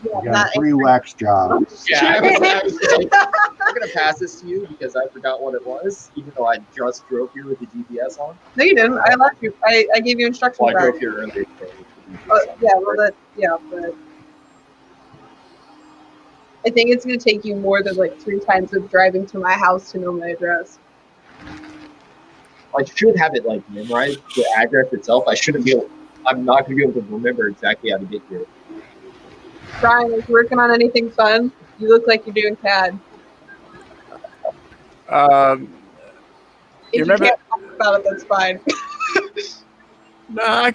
[SPEAKER 4] You got
[SPEAKER 12] Not
[SPEAKER 4] a free wax job.
[SPEAKER 13] Yeah, I was like, I'm gonna pass this to you because I forgot what it was, even though I just drove here with the GPS on.
[SPEAKER 12] No, you didn't. I left you. I gave you instructions.
[SPEAKER 13] Well, I
[SPEAKER 12] back.
[SPEAKER 13] drove here earlier today. With the GPS on.
[SPEAKER 12] Yeah, well, but I think it's gonna take you more than like 3 times of driving to my house to know my address.
[SPEAKER 13] I should have it like memorized the address itself. I'm not gonna be able to remember exactly how to get here.
[SPEAKER 12] Brian, are you working on anything fun? You look like you're doing CAD.
[SPEAKER 10] You
[SPEAKER 12] If you
[SPEAKER 10] remember?
[SPEAKER 12] can't talk about it, that's fine.
[SPEAKER 10] No, I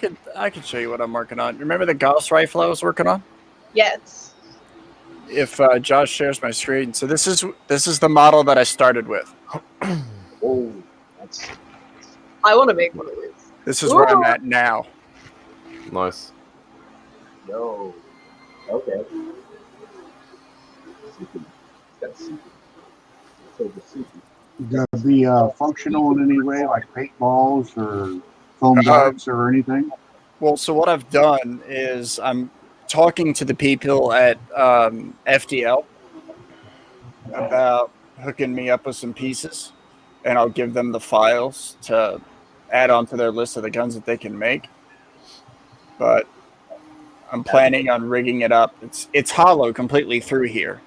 [SPEAKER 10] could show you what I'm working on. You remember the Gauss rifle I was working on?
[SPEAKER 12] Yes.
[SPEAKER 10] If Josh shares my screen, so this is the model that I started with.
[SPEAKER 13] Oh, that's.
[SPEAKER 12] I want to make one of these.
[SPEAKER 10] This is where I'm at now.
[SPEAKER 2] Nice.
[SPEAKER 13] No. Okay.
[SPEAKER 4] Gonna be functional in any way, like paintballs or foam darts or anything?
[SPEAKER 10] Well, so what I've done is I'm talking to the people at FDL about hooking me up with some pieces, and I'll give them the files to add onto their list of the guns that they can make. But I'm planning on rigging it up. It's hollow completely through here.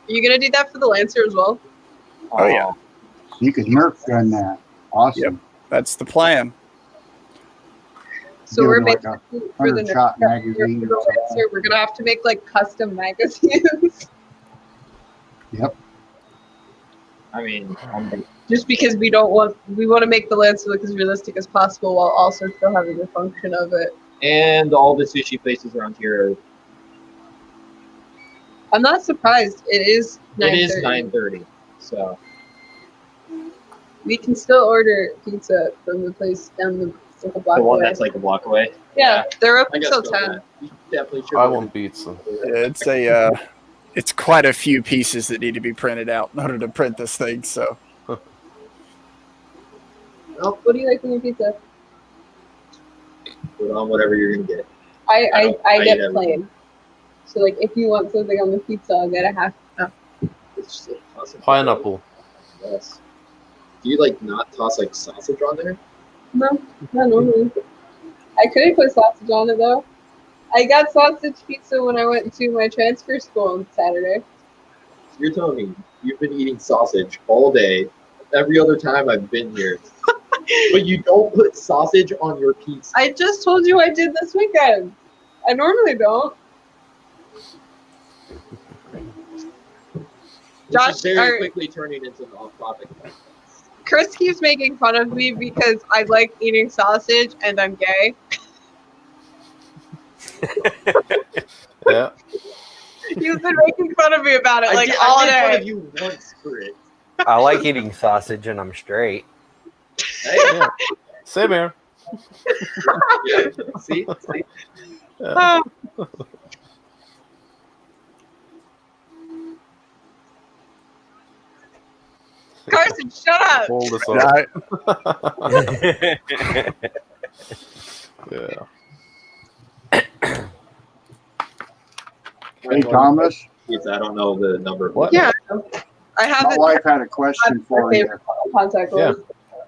[SPEAKER 12] Are you gonna do that for the Lancer as well?
[SPEAKER 10] Oh yeah.
[SPEAKER 4] You could Nerf gun that. Awesome.
[SPEAKER 10] Yep, that's the plan.
[SPEAKER 12] So
[SPEAKER 4] Give
[SPEAKER 12] we're
[SPEAKER 4] it like
[SPEAKER 12] basically
[SPEAKER 4] a
[SPEAKER 12] for the
[SPEAKER 4] 100-shot
[SPEAKER 12] next
[SPEAKER 4] magazine
[SPEAKER 12] for
[SPEAKER 4] or
[SPEAKER 12] the
[SPEAKER 4] something.
[SPEAKER 12] Lancer, we're gonna have to make like custom magazines.
[SPEAKER 4] Yep.
[SPEAKER 13] I mean,
[SPEAKER 12] Just because we want to make the Lancer look as realistic as possible while also still having the function of it.
[SPEAKER 13] and all the sushi places around here.
[SPEAKER 12] I'm not surprised. It is 9:30.
[SPEAKER 13] It is 9:30, so
[SPEAKER 12] We can still order pizza from the place down the block
[SPEAKER 13] the one
[SPEAKER 12] away.
[SPEAKER 13] that's like a block away.
[SPEAKER 12] Yeah, they're
[SPEAKER 13] I
[SPEAKER 12] open
[SPEAKER 13] guess
[SPEAKER 12] till
[SPEAKER 13] go
[SPEAKER 12] 10.
[SPEAKER 13] with that. You definitely should.
[SPEAKER 2] I
[SPEAKER 13] order
[SPEAKER 2] want pizza.
[SPEAKER 10] Yeah, it's quite a few pieces that need to be printed out in order to print this thing. So
[SPEAKER 12] Well, what do you like in your pizza?
[SPEAKER 13] Put on whatever you're gonna get.
[SPEAKER 12] I
[SPEAKER 13] I
[SPEAKER 12] get
[SPEAKER 13] eat
[SPEAKER 12] plain. So like, if you want something on the pizza, I'll get a half.
[SPEAKER 13] It's just like tossing
[SPEAKER 2] Pineapple.
[SPEAKER 13] Yes. Do you like not toss like sausage on there?
[SPEAKER 12] No, not normally. I could put sausage on it though. I got sausage pizza when I went to my transfer school on Saturday.
[SPEAKER 13] So you're telling me you've been eating sausage all day, every other time I've been here, but you don't put sausage on your pizza?
[SPEAKER 12] I just told you I did this weekend. I normally don't. Josh,
[SPEAKER 13] This is very quickly turning into an off-topic.
[SPEAKER 12] Chris keeps making fun of me because I like eating sausage and I'm gay.
[SPEAKER 2] Yeah.
[SPEAKER 12] He's been making fun of me about it like all
[SPEAKER 13] I made fun
[SPEAKER 12] day.
[SPEAKER 13] of you once for it.
[SPEAKER 1] I like eating sausage and I'm straight.
[SPEAKER 13] Hey,
[SPEAKER 2] Yeah. Same here.
[SPEAKER 13] yeah. See?
[SPEAKER 2] Yeah.
[SPEAKER 12] Carson, shut up!
[SPEAKER 2] Hold this up. Yeah.
[SPEAKER 4] Hey, Thomas.
[SPEAKER 13] Yes, I don't know the number.
[SPEAKER 2] What?
[SPEAKER 12] Yeah, I have
[SPEAKER 4] My
[SPEAKER 12] it.
[SPEAKER 4] wife had a question for you.
[SPEAKER 12] Contact
[SPEAKER 2] Yeah.
[SPEAKER 12] list.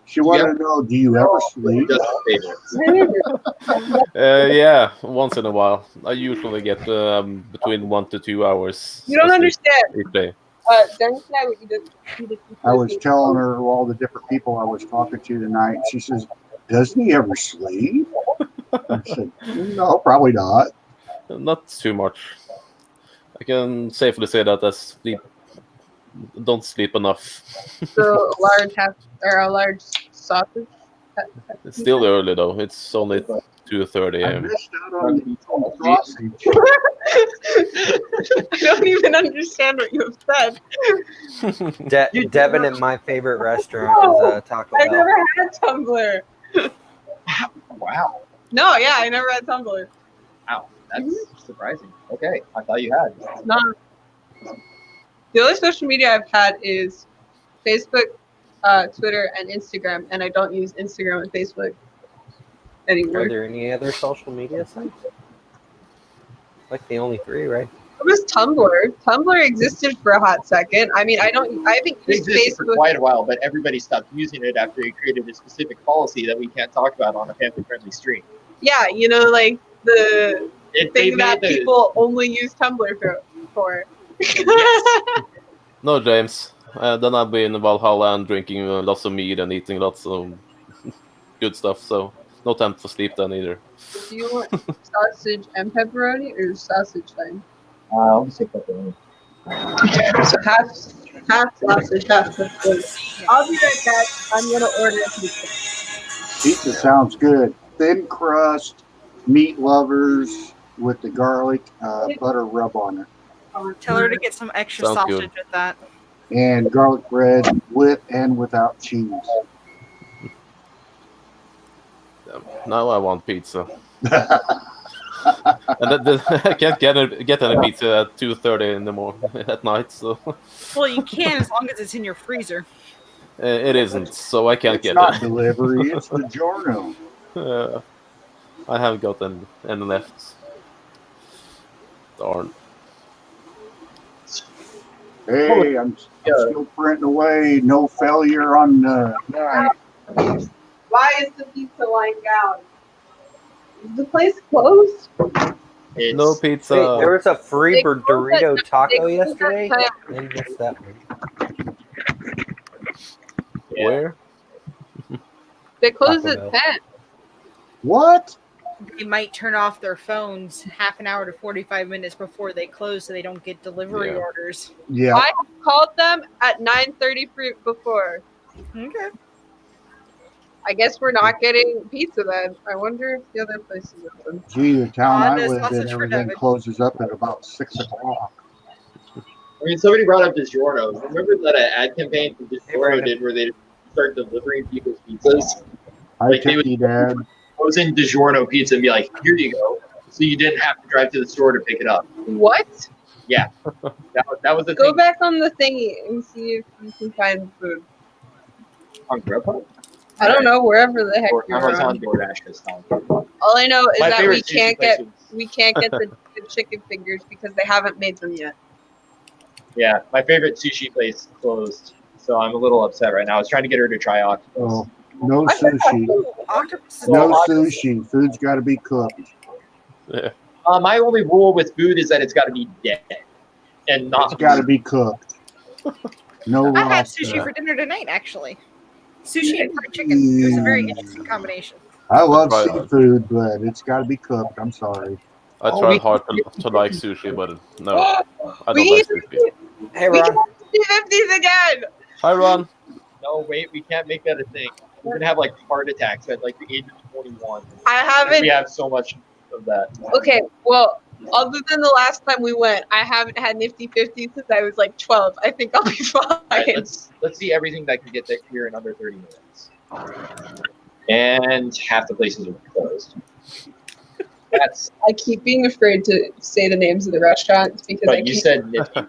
[SPEAKER 4] She wanted to know, do you ever sleep?
[SPEAKER 13] Just favorites.
[SPEAKER 2] Yeah, once in a while. I usually get between 1 to 2 hours.
[SPEAKER 12] You don't
[SPEAKER 2] of sleep
[SPEAKER 12] understand.
[SPEAKER 2] each day.
[SPEAKER 12] Dennis and I, what you did.
[SPEAKER 4] I was telling her all the different people I was talking to tonight. She says, doesn't he ever sleep? I said, no, probably not.
[SPEAKER 2] Not too much. I can safely say that don't sleep enough.
[SPEAKER 12] So a large a large sausage.
[SPEAKER 2] It's still early though. It's only 2:30
[SPEAKER 4] I
[SPEAKER 2] a.m.
[SPEAKER 4] missed out on the sausage.
[SPEAKER 12] I don't even understand what you have said.
[SPEAKER 1] Devin at my favorite restaurant is Taco
[SPEAKER 12] I
[SPEAKER 1] Bell.
[SPEAKER 12] never had Tumblr.
[SPEAKER 13] Wow.
[SPEAKER 12] No, yeah, I never had Tumblr.
[SPEAKER 13] Wow. That's surprising. Okay. I thought you had.
[SPEAKER 12] It's not. The only social media I've had is Facebook, Twitter, and Instagram, and I don't use Instagram and Facebook anymore.
[SPEAKER 1] Are there any other social media sites? Like the only 3, right?
[SPEAKER 12] It was Tumblr. Tumblr existed for a hot second. I mean, I haven't
[SPEAKER 13] It
[SPEAKER 12] used
[SPEAKER 13] existed for
[SPEAKER 12] Facebook.
[SPEAKER 13] quite a while, but everybody stopped using it after he created a specific policy that we can't talk about on a family-friendly stream.
[SPEAKER 12] Yeah, like the thing that people only use Tumblr for.
[SPEAKER 2] No, James. Then I'll be in Valhalla and drinking lots of meat and eating lots of good stuff. So no time for sleep then either.
[SPEAKER 12] Do you want sausage and pepperoni or sausage thing?
[SPEAKER 13] I'll just take pepperoni.
[SPEAKER 12] So half sausage, half pepperoni. I'll be right back. I'm gonna order a pizza.
[SPEAKER 4] Pizza sounds good. Thin crust, meat lovers with the garlic butter rub on it.
[SPEAKER 9] Tell her to get some extra
[SPEAKER 2] Sounds
[SPEAKER 9] sausage
[SPEAKER 2] good.
[SPEAKER 9] with that.
[SPEAKER 4] And garlic bread with and without cheese.
[SPEAKER 2] Now I want pizza. And I can't get any pizza at 2:30 in the morning at night. So
[SPEAKER 9] Well, you can as long as it's in your freezer.
[SPEAKER 2] it isn't. So I can't
[SPEAKER 4] It's
[SPEAKER 2] get
[SPEAKER 4] not
[SPEAKER 2] it.
[SPEAKER 4] delivery, it's DiGiorno.
[SPEAKER 2] I haven't got any left. Darn.
[SPEAKER 4] Hey, I'm still printing away. No failure on the night.
[SPEAKER 12] Why is the pizza line down? Is the place closed?
[SPEAKER 2] No pizza.
[SPEAKER 1] Wait, there was a free
[SPEAKER 12] They closed
[SPEAKER 1] Dorito
[SPEAKER 12] at-
[SPEAKER 1] taco
[SPEAKER 12] they closed at
[SPEAKER 1] yesterday.
[SPEAKER 12] 10.
[SPEAKER 1] I didn't miss that one.
[SPEAKER 2] Where?
[SPEAKER 12] They closed
[SPEAKER 1] Taco
[SPEAKER 12] at
[SPEAKER 1] Bell.
[SPEAKER 12] 10.
[SPEAKER 4] What?
[SPEAKER 9] They might turn off their phones half an hour to 45 minutes before they close so they don't get delivery
[SPEAKER 2] Yeah.
[SPEAKER 9] orders.
[SPEAKER 4] Yeah.
[SPEAKER 12] I called them at 9:30 before.
[SPEAKER 9] Okay.
[SPEAKER 12] I guess we're not getting pizza then. I wonder if the other place is open.
[SPEAKER 4] Gee, the town I
[SPEAKER 9] no
[SPEAKER 4] live in,
[SPEAKER 9] sausage for
[SPEAKER 4] everything
[SPEAKER 9] David.
[SPEAKER 4] closes up at about 6 o'clock.
[SPEAKER 13] I mean, somebody brought up DiGiorno. Remember that ad campaign from DiGiorno
[SPEAKER 1] Brandon.
[SPEAKER 13] did where they start delivering people's pizzas?
[SPEAKER 4] Hi,
[SPEAKER 13] Like, they would-
[SPEAKER 4] Tipsy Dad.
[SPEAKER 13] Close in DiGiorno pizza and be like, here you go. So you didn't have to drive to the store to pick it up.
[SPEAKER 12] What?
[SPEAKER 13] Yeah. That was the
[SPEAKER 12] Go
[SPEAKER 13] thing
[SPEAKER 12] back on the thingy and see if you can find food.
[SPEAKER 13] on Grubhub.
[SPEAKER 12] I don't know, wherever the heck
[SPEAKER 13] Or
[SPEAKER 12] you're
[SPEAKER 13] Amazon
[SPEAKER 12] on.
[SPEAKER 13] DoorDash this time.
[SPEAKER 12] All I know is
[SPEAKER 13] My
[SPEAKER 12] that we
[SPEAKER 13] favorite sushi
[SPEAKER 12] can't
[SPEAKER 13] place
[SPEAKER 12] get
[SPEAKER 13] was-
[SPEAKER 12] the chicken fingers because they haven't made them yet.
[SPEAKER 13] Yeah, my favorite sushi place closed. So I'm a little upset right now. I was trying to get her to try octopus.
[SPEAKER 4] Oh, no sushi.
[SPEAKER 9] Octopus is
[SPEAKER 4] No
[SPEAKER 9] delicious.
[SPEAKER 4] sushi. Food's got to be cooked.
[SPEAKER 2] Yeah.
[SPEAKER 13] My only rule with food is that it's got to be dead and not.
[SPEAKER 4] It's got to be cooked. No
[SPEAKER 9] I had
[SPEAKER 4] raw
[SPEAKER 9] sushi
[SPEAKER 4] stuff.
[SPEAKER 9] for dinner tonight, actually. Sushi and fried chicken. It was a very interesting combination.
[SPEAKER 4] I love
[SPEAKER 2] Right.
[SPEAKER 4] seafood, but it's got to be cooked. I'm sorry.
[SPEAKER 2] I
[SPEAKER 12] Oh,
[SPEAKER 2] tried hard to like sushi, but no, I don't
[SPEAKER 12] We
[SPEAKER 2] like sushi.
[SPEAKER 1] Hey,
[SPEAKER 12] We
[SPEAKER 1] Ron.
[SPEAKER 12] can 50s again!
[SPEAKER 2] Hi, Ron.
[SPEAKER 13] No, wait, we can't make that a thing. We're gonna have like heart attacks at like the age of 21.
[SPEAKER 12] I
[SPEAKER 13] If
[SPEAKER 12] haven't.
[SPEAKER 13] we have so much of that.
[SPEAKER 12] Okay, well, other than the last time we went, I haven't had Nifty 50 since I was like 12. I think I'll be fine.
[SPEAKER 13] All right, let's see everything that can get here in under 30 minutes. And half the places are closed. That's.
[SPEAKER 12] I keep being afraid to say the names of the restaurants because I
[SPEAKER 13] But you
[SPEAKER 12] keep,
[SPEAKER 13] said nifty.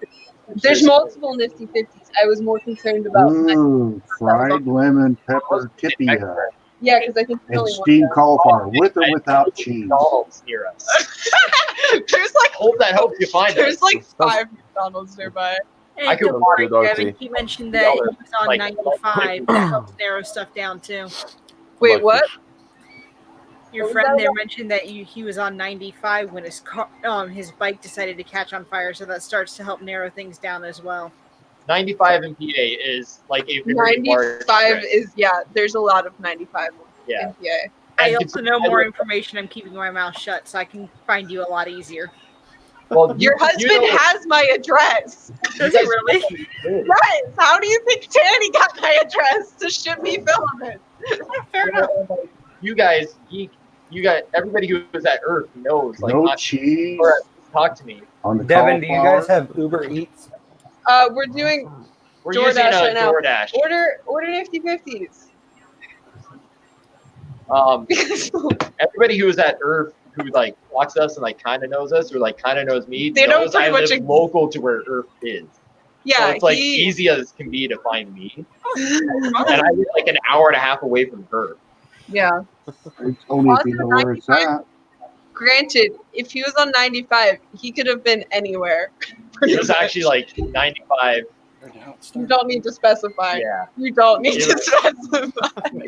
[SPEAKER 12] there's multiple Nifty 50s. I was more concerned about
[SPEAKER 4] Ooh, fried lemon pepper tipia
[SPEAKER 12] yeah, because I think there's
[SPEAKER 4] and
[SPEAKER 12] only
[SPEAKER 4] steamed cauliflower with or without cheese.
[SPEAKER 13] McDonald's near us.
[SPEAKER 12] one. There's like
[SPEAKER 13] Hope that helps you find
[SPEAKER 12] there's
[SPEAKER 13] us.
[SPEAKER 12] like 5 McDonald's nearby.
[SPEAKER 9] Hey,
[SPEAKER 13] I could
[SPEAKER 9] don't
[SPEAKER 2] walk
[SPEAKER 9] worry,
[SPEAKER 2] through
[SPEAKER 9] Kevin.
[SPEAKER 2] Darcy.
[SPEAKER 9] He mentioned that he was on
[SPEAKER 13] Like-
[SPEAKER 9] 95. That helps narrow stuff down, too.
[SPEAKER 12] Wait,
[SPEAKER 2] Like
[SPEAKER 12] what?
[SPEAKER 2] fish.
[SPEAKER 9] Your
[SPEAKER 12] What was
[SPEAKER 9] friend
[SPEAKER 12] that
[SPEAKER 9] there
[SPEAKER 12] about?
[SPEAKER 9] mentioned that he was on 95 when his bike decided to catch on fire, so that starts to help narrow things down as well.
[SPEAKER 13] 95 in PA is like a very large
[SPEAKER 12] 95
[SPEAKER 13] stretch.
[SPEAKER 12] is, yeah, there's a lot of 95
[SPEAKER 13] Yeah.
[SPEAKER 12] in PA.
[SPEAKER 9] I also know more information. I'm keeping my mouth shut, so I can find you a lot easier.
[SPEAKER 13] Well,
[SPEAKER 12] Your husband has my address.
[SPEAKER 9] Does he really?
[SPEAKER 12] Yes. How do you think Danny got my address to ship me filaments?
[SPEAKER 9] Fair enough.
[SPEAKER 13] You guys, everybody who was at Earth knows, like,
[SPEAKER 4] No
[SPEAKER 13] not
[SPEAKER 4] cheese
[SPEAKER 13] or talk to me.
[SPEAKER 4] on the
[SPEAKER 1] Devin, do you
[SPEAKER 4] cauliflower.
[SPEAKER 1] guys have Uber Eats?
[SPEAKER 12] We're doing
[SPEAKER 13] We're
[SPEAKER 12] DoorDash
[SPEAKER 13] using
[SPEAKER 12] right now.
[SPEAKER 13] DoorDash.
[SPEAKER 12] Order Nifty 50s.
[SPEAKER 13] Everybody who was at Earth who like watched us and like kind of knows us or like kind of knows me
[SPEAKER 12] They know
[SPEAKER 13] knows I
[SPEAKER 12] pretty
[SPEAKER 13] live
[SPEAKER 12] much
[SPEAKER 13] local to where Earth is.
[SPEAKER 12] Yeah,
[SPEAKER 13] So it's like easy as can be to find me, and I live like an hour and a half away from Earth.
[SPEAKER 12] Yeah.
[SPEAKER 4] It's only if you know where it's at.
[SPEAKER 12] Granted, if he was on 95, he could have been anywhere.
[SPEAKER 13] It was actually like 95.
[SPEAKER 12] You don't need to specify.
[SPEAKER 13] Yeah.
[SPEAKER 12] You don't need
[SPEAKER 13] It
[SPEAKER 12] to
[SPEAKER 13] was-
[SPEAKER 12] specify.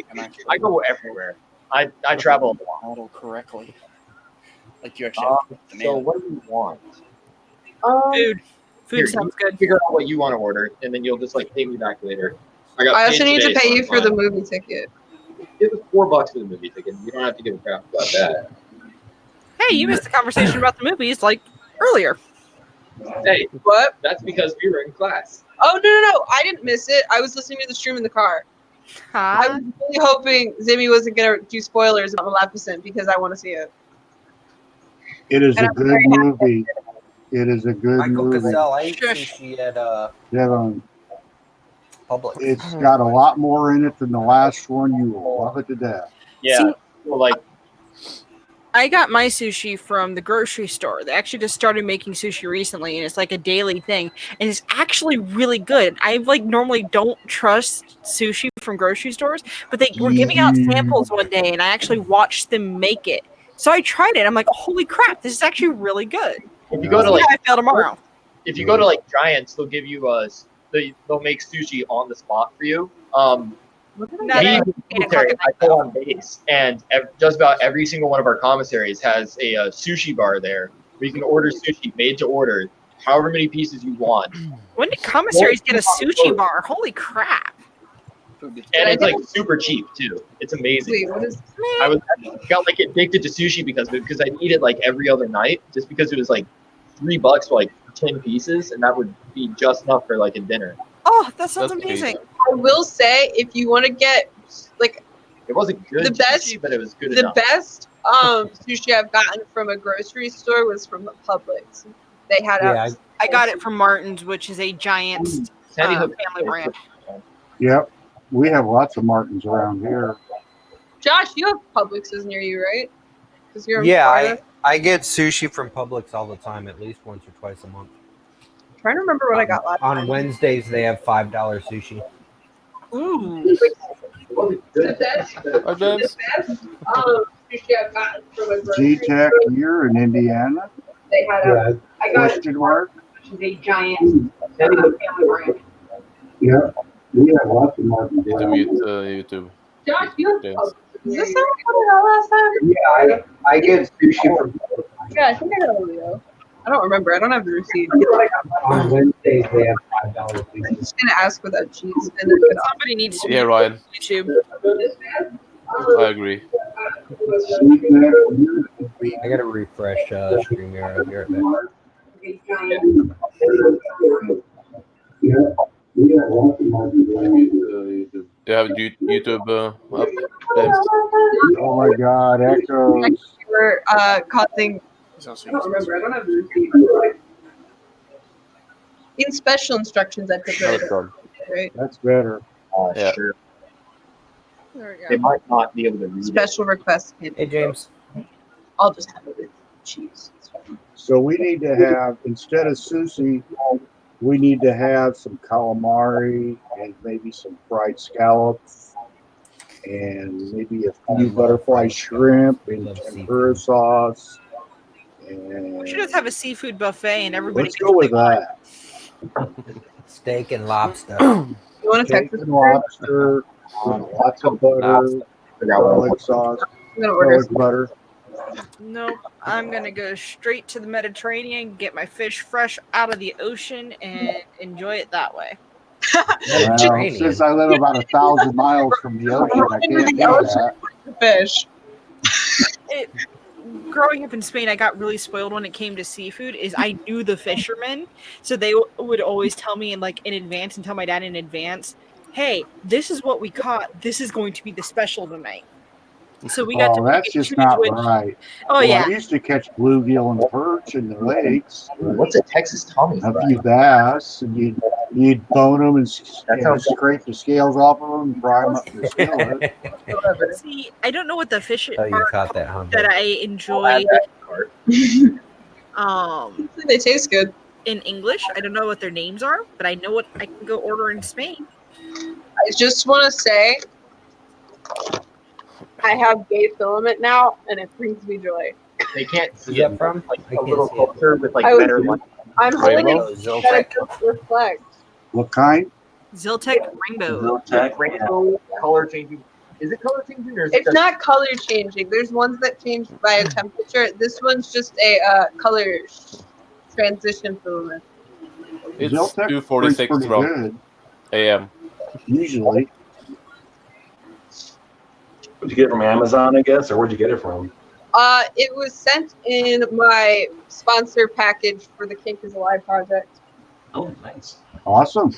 [SPEAKER 13] I go everywhere. I travel a lot.
[SPEAKER 10] Model correctly. Like you actually
[SPEAKER 13] Um,
[SPEAKER 10] have to
[SPEAKER 13] so
[SPEAKER 10] demand.
[SPEAKER 13] what do you want?
[SPEAKER 9] Food. Food
[SPEAKER 13] Here,
[SPEAKER 9] sounds
[SPEAKER 13] you
[SPEAKER 9] good.
[SPEAKER 13] figure out what you want to order, and then you'll just like pay me back later. I
[SPEAKER 12] also
[SPEAKER 13] paid
[SPEAKER 12] need
[SPEAKER 13] today,
[SPEAKER 12] to pay
[SPEAKER 13] so
[SPEAKER 12] you
[SPEAKER 13] I'm
[SPEAKER 12] for the
[SPEAKER 13] fine.
[SPEAKER 12] movie ticket.
[SPEAKER 13] It was $4 for the movie ticket. You don't have to give a crap about that.
[SPEAKER 9] Hey, you missed the conversation about the movies like earlier.
[SPEAKER 13] Hey,
[SPEAKER 12] what?
[SPEAKER 13] That's because we were in class.
[SPEAKER 12] Oh no! I didn't miss it. I was listening to the stream in the car. I was really hoping Zimmy wasn't gonna do spoilers about Maleficent because I want to see it.
[SPEAKER 4] It is
[SPEAKER 12] And
[SPEAKER 4] a
[SPEAKER 12] I'm
[SPEAKER 4] good
[SPEAKER 12] very happy.
[SPEAKER 4] movie. It is a good
[SPEAKER 1] Michael
[SPEAKER 4] movie.
[SPEAKER 1] Cassell, I ate sushi at
[SPEAKER 4] Devin,
[SPEAKER 1] Publix.
[SPEAKER 4] it's got a lot more in it than the last one. You will love it to death.
[SPEAKER 13] Yeah.
[SPEAKER 9] See-
[SPEAKER 13] Well, like,
[SPEAKER 9] I got my sushi from the grocery store. They actually just started making sushi recently, and it's like a daily thing, and it's actually really good. I like normally don't trust sushi from grocery stores, but they were giving out samples one day, and I actually watched them make it. So I tried it. I'm like, holy crap, this is actually really good.
[SPEAKER 13] if you go to
[SPEAKER 9] See
[SPEAKER 13] like,
[SPEAKER 9] how I feel tomorrow.
[SPEAKER 13] if you go to like Giants, they'll give you they'll make sushi on the spot for you.
[SPEAKER 9] Not
[SPEAKER 13] Me,
[SPEAKER 9] at
[SPEAKER 13] in the
[SPEAKER 9] 8 o'clock
[SPEAKER 13] military,
[SPEAKER 9] at
[SPEAKER 13] I
[SPEAKER 9] night,
[SPEAKER 13] go on base, and just about every single one of our commissaries has a sushi bar there where you can order sushi made to order, however many pieces you want.
[SPEAKER 9] When did commissaries get a sushi bar? Holy crap.
[SPEAKER 13] And it's like super cheap too. It's amazing.
[SPEAKER 12] Wait, what is?
[SPEAKER 13] I got like addicted to sushi because of it, because I eat it like every other night, just because it was like $3 for like 10 pieces, and that would be just enough for like a dinner.
[SPEAKER 9] Oh, that sounds
[SPEAKER 2] That's
[SPEAKER 9] amazing.
[SPEAKER 12] I will say, if you want to get like
[SPEAKER 13] It wasn't good
[SPEAKER 12] The best-
[SPEAKER 13] sushi, but it was good
[SPEAKER 12] the
[SPEAKER 13] enough.
[SPEAKER 12] best sushi I've gotten from a grocery store was from the Publix. They had
[SPEAKER 1] Yeah,
[SPEAKER 9] I got it from Martin's, which is a giant
[SPEAKER 13] Sandy Hook
[SPEAKER 9] family brand.
[SPEAKER 4] Yep. We have lots of Martins around here.
[SPEAKER 12] Josh, you have Publixes near you, right? Because you're in
[SPEAKER 1] Yeah,
[SPEAKER 12] Florida.
[SPEAKER 1] I get sushi from Publix all the time, at least once or twice a month.
[SPEAKER 12] I'm trying to remember what I got last
[SPEAKER 1] On
[SPEAKER 12] time.
[SPEAKER 1] Wednesdays, they have $5 sushi.
[SPEAKER 9] Ooh.
[SPEAKER 12] The best sushi I've gotten from a grocery
[SPEAKER 4] G-Tech,
[SPEAKER 12] store.
[SPEAKER 4] you're in Indiana?
[SPEAKER 12] They had
[SPEAKER 1] Yeah.
[SPEAKER 12] I got it
[SPEAKER 4] Question
[SPEAKER 12] from
[SPEAKER 4] mark?
[SPEAKER 12] which is a giant family brand.
[SPEAKER 4] Yeah. We have lots of Martins
[SPEAKER 2] Need to
[SPEAKER 4] around
[SPEAKER 2] mute
[SPEAKER 4] here.
[SPEAKER 2] YouTube.
[SPEAKER 12] Josh, you have
[SPEAKER 2] James.
[SPEAKER 12] Publix. Is this how I put it out last time?
[SPEAKER 1] Yeah, I get sushi from
[SPEAKER 12] Yeah, I think I got a Leo. I don't remember. I don't have the receipt.
[SPEAKER 1] on Wednesdays. They have $5
[SPEAKER 12] I'm
[SPEAKER 1] sushi.
[SPEAKER 12] just gonna ask for that cheese and then get off.
[SPEAKER 9] Somebody needs to
[SPEAKER 2] Yeah,
[SPEAKER 9] be
[SPEAKER 2] Ryan.
[SPEAKER 9] on YouTube.
[SPEAKER 2] I agree.
[SPEAKER 1] I gotta refresh StreamYard. I'll be right back.
[SPEAKER 2] You have YouTube up, James?
[SPEAKER 4] Oh my God, echoes.
[SPEAKER 12] We're causing. I don't remember. I don't have the receipt. In special instructions, I put
[SPEAKER 2] No,
[SPEAKER 12] right.
[SPEAKER 2] it's gone.
[SPEAKER 12] Right.
[SPEAKER 4] That's better.
[SPEAKER 2] Yeah.
[SPEAKER 13] Sure.
[SPEAKER 12] There we
[SPEAKER 13] They
[SPEAKER 12] go.
[SPEAKER 13] might not be able to read it.
[SPEAKER 12] Special request.
[SPEAKER 1] Hey, James.
[SPEAKER 12] I'll just have it with cheese. It's fine.
[SPEAKER 4] So we need to have, instead of sushi, we need to have some calamari and maybe some fried scallops and maybe a
[SPEAKER 1] I
[SPEAKER 4] few
[SPEAKER 1] love
[SPEAKER 4] butterfly
[SPEAKER 1] fried
[SPEAKER 4] shrimp
[SPEAKER 1] scallops.
[SPEAKER 4] and
[SPEAKER 1] Love
[SPEAKER 4] tempura sauce. And
[SPEAKER 9] We should just have a seafood buffet and everybody
[SPEAKER 4] let's go with that.
[SPEAKER 1] Steak and lobster.
[SPEAKER 12] You want to
[SPEAKER 4] Steak
[SPEAKER 12] text
[SPEAKER 4] and lobster, lots of butter, garlic sauce,
[SPEAKER 12] I'm gonna order
[SPEAKER 4] garlic butter.
[SPEAKER 9] Nope. I'm gonna go straight to the Mediterranean, get my fish fresh out of the ocean, and enjoy it that way.
[SPEAKER 4] Well, since I live about 1,000 miles from the ocean, I can't do that.
[SPEAKER 12] fish.
[SPEAKER 9] Growing up in Spain, I got really spoiled when it came to seafood. Is I knew the fishermen, so they would always tell me in advance and tell my dad in advance, "Hey, this is what we caught. This is going to be the special tonight." So we got to
[SPEAKER 4] Oh,
[SPEAKER 9] pick
[SPEAKER 4] that's
[SPEAKER 9] and
[SPEAKER 4] just
[SPEAKER 9] choose
[SPEAKER 4] not
[SPEAKER 9] which.
[SPEAKER 4] right.
[SPEAKER 9] Oh
[SPEAKER 4] Well,
[SPEAKER 9] yeah,
[SPEAKER 4] I used to catch bluegill and perch in the lakes,
[SPEAKER 13] What's a Texas Tommy
[SPEAKER 4] a
[SPEAKER 13] fry?
[SPEAKER 4] few bass, and you'd bone them and
[SPEAKER 13] That sounds
[SPEAKER 4] scrape the scales off of them and fry them up in the skillet.
[SPEAKER 9] see, I don't know what the fish
[SPEAKER 1] Oh,
[SPEAKER 9] are
[SPEAKER 1] you caught that, huh?
[SPEAKER 9] that
[SPEAKER 1] Bill?
[SPEAKER 9] I
[SPEAKER 13] I'll
[SPEAKER 9] enjoy.
[SPEAKER 13] add that to the cart.
[SPEAKER 12] They taste good.
[SPEAKER 9] In English, I don't know what their names are, but I know what I can go order in Spain.
[SPEAKER 12] I just want to say, I have gay filament now, and it brings me joy.
[SPEAKER 13] They can't
[SPEAKER 1] Where's
[SPEAKER 13] see it
[SPEAKER 1] that from?
[SPEAKER 13] like
[SPEAKER 1] I
[SPEAKER 13] a
[SPEAKER 1] can't
[SPEAKER 13] little
[SPEAKER 1] see it.
[SPEAKER 13] closer with like
[SPEAKER 12] I was-
[SPEAKER 13] better light.
[SPEAKER 12] I'm holding
[SPEAKER 2] Rainbow?
[SPEAKER 12] it
[SPEAKER 1] Oh,
[SPEAKER 12] that it
[SPEAKER 1] Zoltec.
[SPEAKER 12] doesn't reflect.
[SPEAKER 4] What kind?
[SPEAKER 9] Ziltec Rainbow.
[SPEAKER 13] Like rainbow color changing. Is it color changing or is it
[SPEAKER 12] It's
[SPEAKER 13] just
[SPEAKER 12] not color changing. There's ones that change by a temperature. This one's just a color transition filament.
[SPEAKER 2] It's
[SPEAKER 4] Zoltec
[SPEAKER 2] 2:46
[SPEAKER 4] pretty
[SPEAKER 2] from
[SPEAKER 4] good,
[SPEAKER 2] AM.
[SPEAKER 4] usually.
[SPEAKER 14] Did you get it from Amazon, I guess, or where'd you get it from?
[SPEAKER 12] It was sent in my sponsor package for the Kink is Alive project.
[SPEAKER 14] Oh, nice.
[SPEAKER 4] Awesome.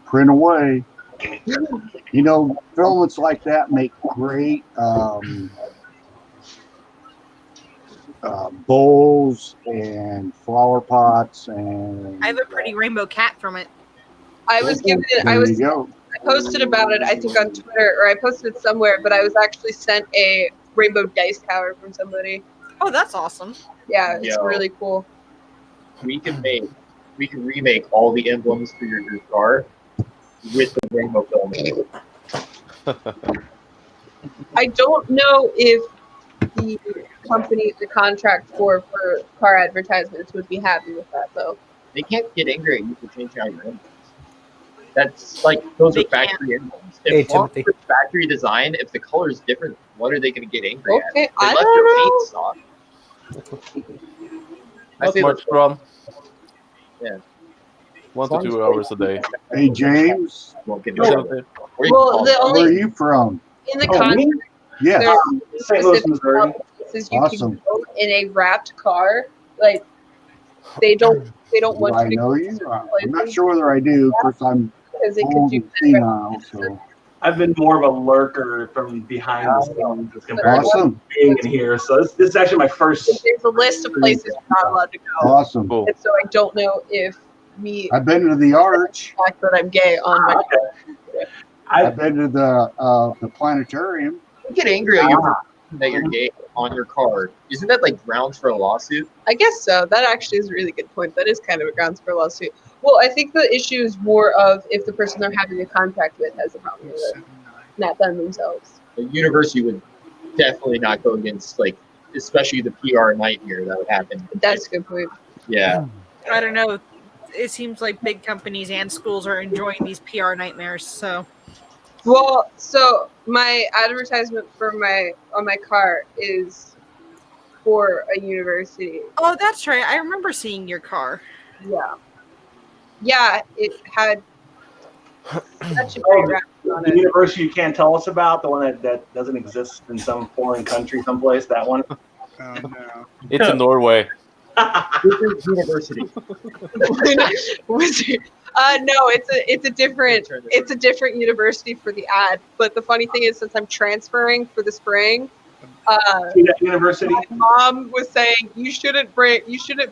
[SPEAKER 4] Print away. Filaments like that make great bowls and flower pots, and
[SPEAKER 9] I have a pretty rainbow cat from it.
[SPEAKER 12] I was given it.
[SPEAKER 4] there you go.
[SPEAKER 12] I posted about it, I think, on Twitter, or I posted it somewhere, but I was actually sent a rainbow dice tower from somebody.
[SPEAKER 9] Oh, that's awesome.
[SPEAKER 12] Yeah, it's
[SPEAKER 13] Yo.
[SPEAKER 12] really cool.
[SPEAKER 13] we can remake all the emblems for your new car with the rainbow filament.
[SPEAKER 12] I don't know if the company the contract for car advertisements would be happy with that, though.
[SPEAKER 13] They can't get angry at you for changing out your emblems. That's like those are factory emblems.
[SPEAKER 1] Hey,
[SPEAKER 13] If long as
[SPEAKER 1] Timothy.
[SPEAKER 13] it's factory design, if the color is different, what are they going to get angry at?
[SPEAKER 12] Okay,
[SPEAKER 13] They
[SPEAKER 12] I
[SPEAKER 13] left
[SPEAKER 12] don't
[SPEAKER 13] their
[SPEAKER 12] know.
[SPEAKER 13] paint soft. I
[SPEAKER 2] Not
[SPEAKER 13] say
[SPEAKER 2] much,
[SPEAKER 13] let's
[SPEAKER 2] Ron.
[SPEAKER 13] Yeah.
[SPEAKER 2] 1 to 2 hours a day.
[SPEAKER 4] Hey, James,
[SPEAKER 13] won't get
[SPEAKER 12] Well,
[SPEAKER 13] angry.
[SPEAKER 12] the
[SPEAKER 4] where are
[SPEAKER 12] only
[SPEAKER 4] you from?
[SPEAKER 12] in the
[SPEAKER 14] Oh,
[SPEAKER 12] contract
[SPEAKER 14] me?
[SPEAKER 4] Yes.
[SPEAKER 12] there's
[SPEAKER 14] St. Louis,
[SPEAKER 12] specific
[SPEAKER 14] Missouri.
[SPEAKER 12] says you
[SPEAKER 4] Awesome.
[SPEAKER 12] can go in a wrapped car. Like they don't
[SPEAKER 4] Do
[SPEAKER 12] want
[SPEAKER 4] I
[SPEAKER 12] you to
[SPEAKER 4] know
[SPEAKER 12] go
[SPEAKER 4] you?
[SPEAKER 12] to
[SPEAKER 4] I'm not sure whether I do. Of course, I'm
[SPEAKER 12] because it could
[SPEAKER 4] old
[SPEAKER 12] do
[SPEAKER 4] and senile, so.
[SPEAKER 14] I've been more of a lurker from behind the scenes as compared
[SPEAKER 4] Awesome.
[SPEAKER 14] to being in here. So this is actually my first.
[SPEAKER 12] There's a list of places you're not allowed to go.
[SPEAKER 4] Awesome.
[SPEAKER 2] Cool.
[SPEAKER 12] And so I don't know if me
[SPEAKER 4] I've been to the Arch.
[SPEAKER 12] the fact that I'm gay on my
[SPEAKER 4] I've been to the planetarium.
[SPEAKER 13] You get angry at you that you're gay on your car. Isn't that like grounds for a lawsuit?
[SPEAKER 12] I guess so. That actually is a really good point. That is kind of a grounds for a lawsuit. Well, I think the issue is more of if the person they're having a contract with has a problem with it, not them themselves.
[SPEAKER 13] The university would definitely not go against like, especially the PR nightmare that would happen.
[SPEAKER 12] That's a good point.
[SPEAKER 13] Yeah.
[SPEAKER 9] I don't know. It seems like big companies and schools are enjoying these PR nightmares. So
[SPEAKER 12] Well, so my advertisement for on my car is for a university.
[SPEAKER 9] oh, that's right. I remember seeing your car.
[SPEAKER 12] Yeah. Yeah, it had such a
[SPEAKER 14] Oh,
[SPEAKER 12] great wrap on
[SPEAKER 14] the
[SPEAKER 12] it.
[SPEAKER 14] university you can't tell us about, the one that doesn't exist in some foreign country, someplace. That one.
[SPEAKER 10] Oh no.
[SPEAKER 2] It's in Norway.
[SPEAKER 13] University.
[SPEAKER 12] No, it's a different university for the ad. But the funny thing is, since I'm transferring for the spring,
[SPEAKER 14] University.
[SPEAKER 12] my mom was saying you shouldn't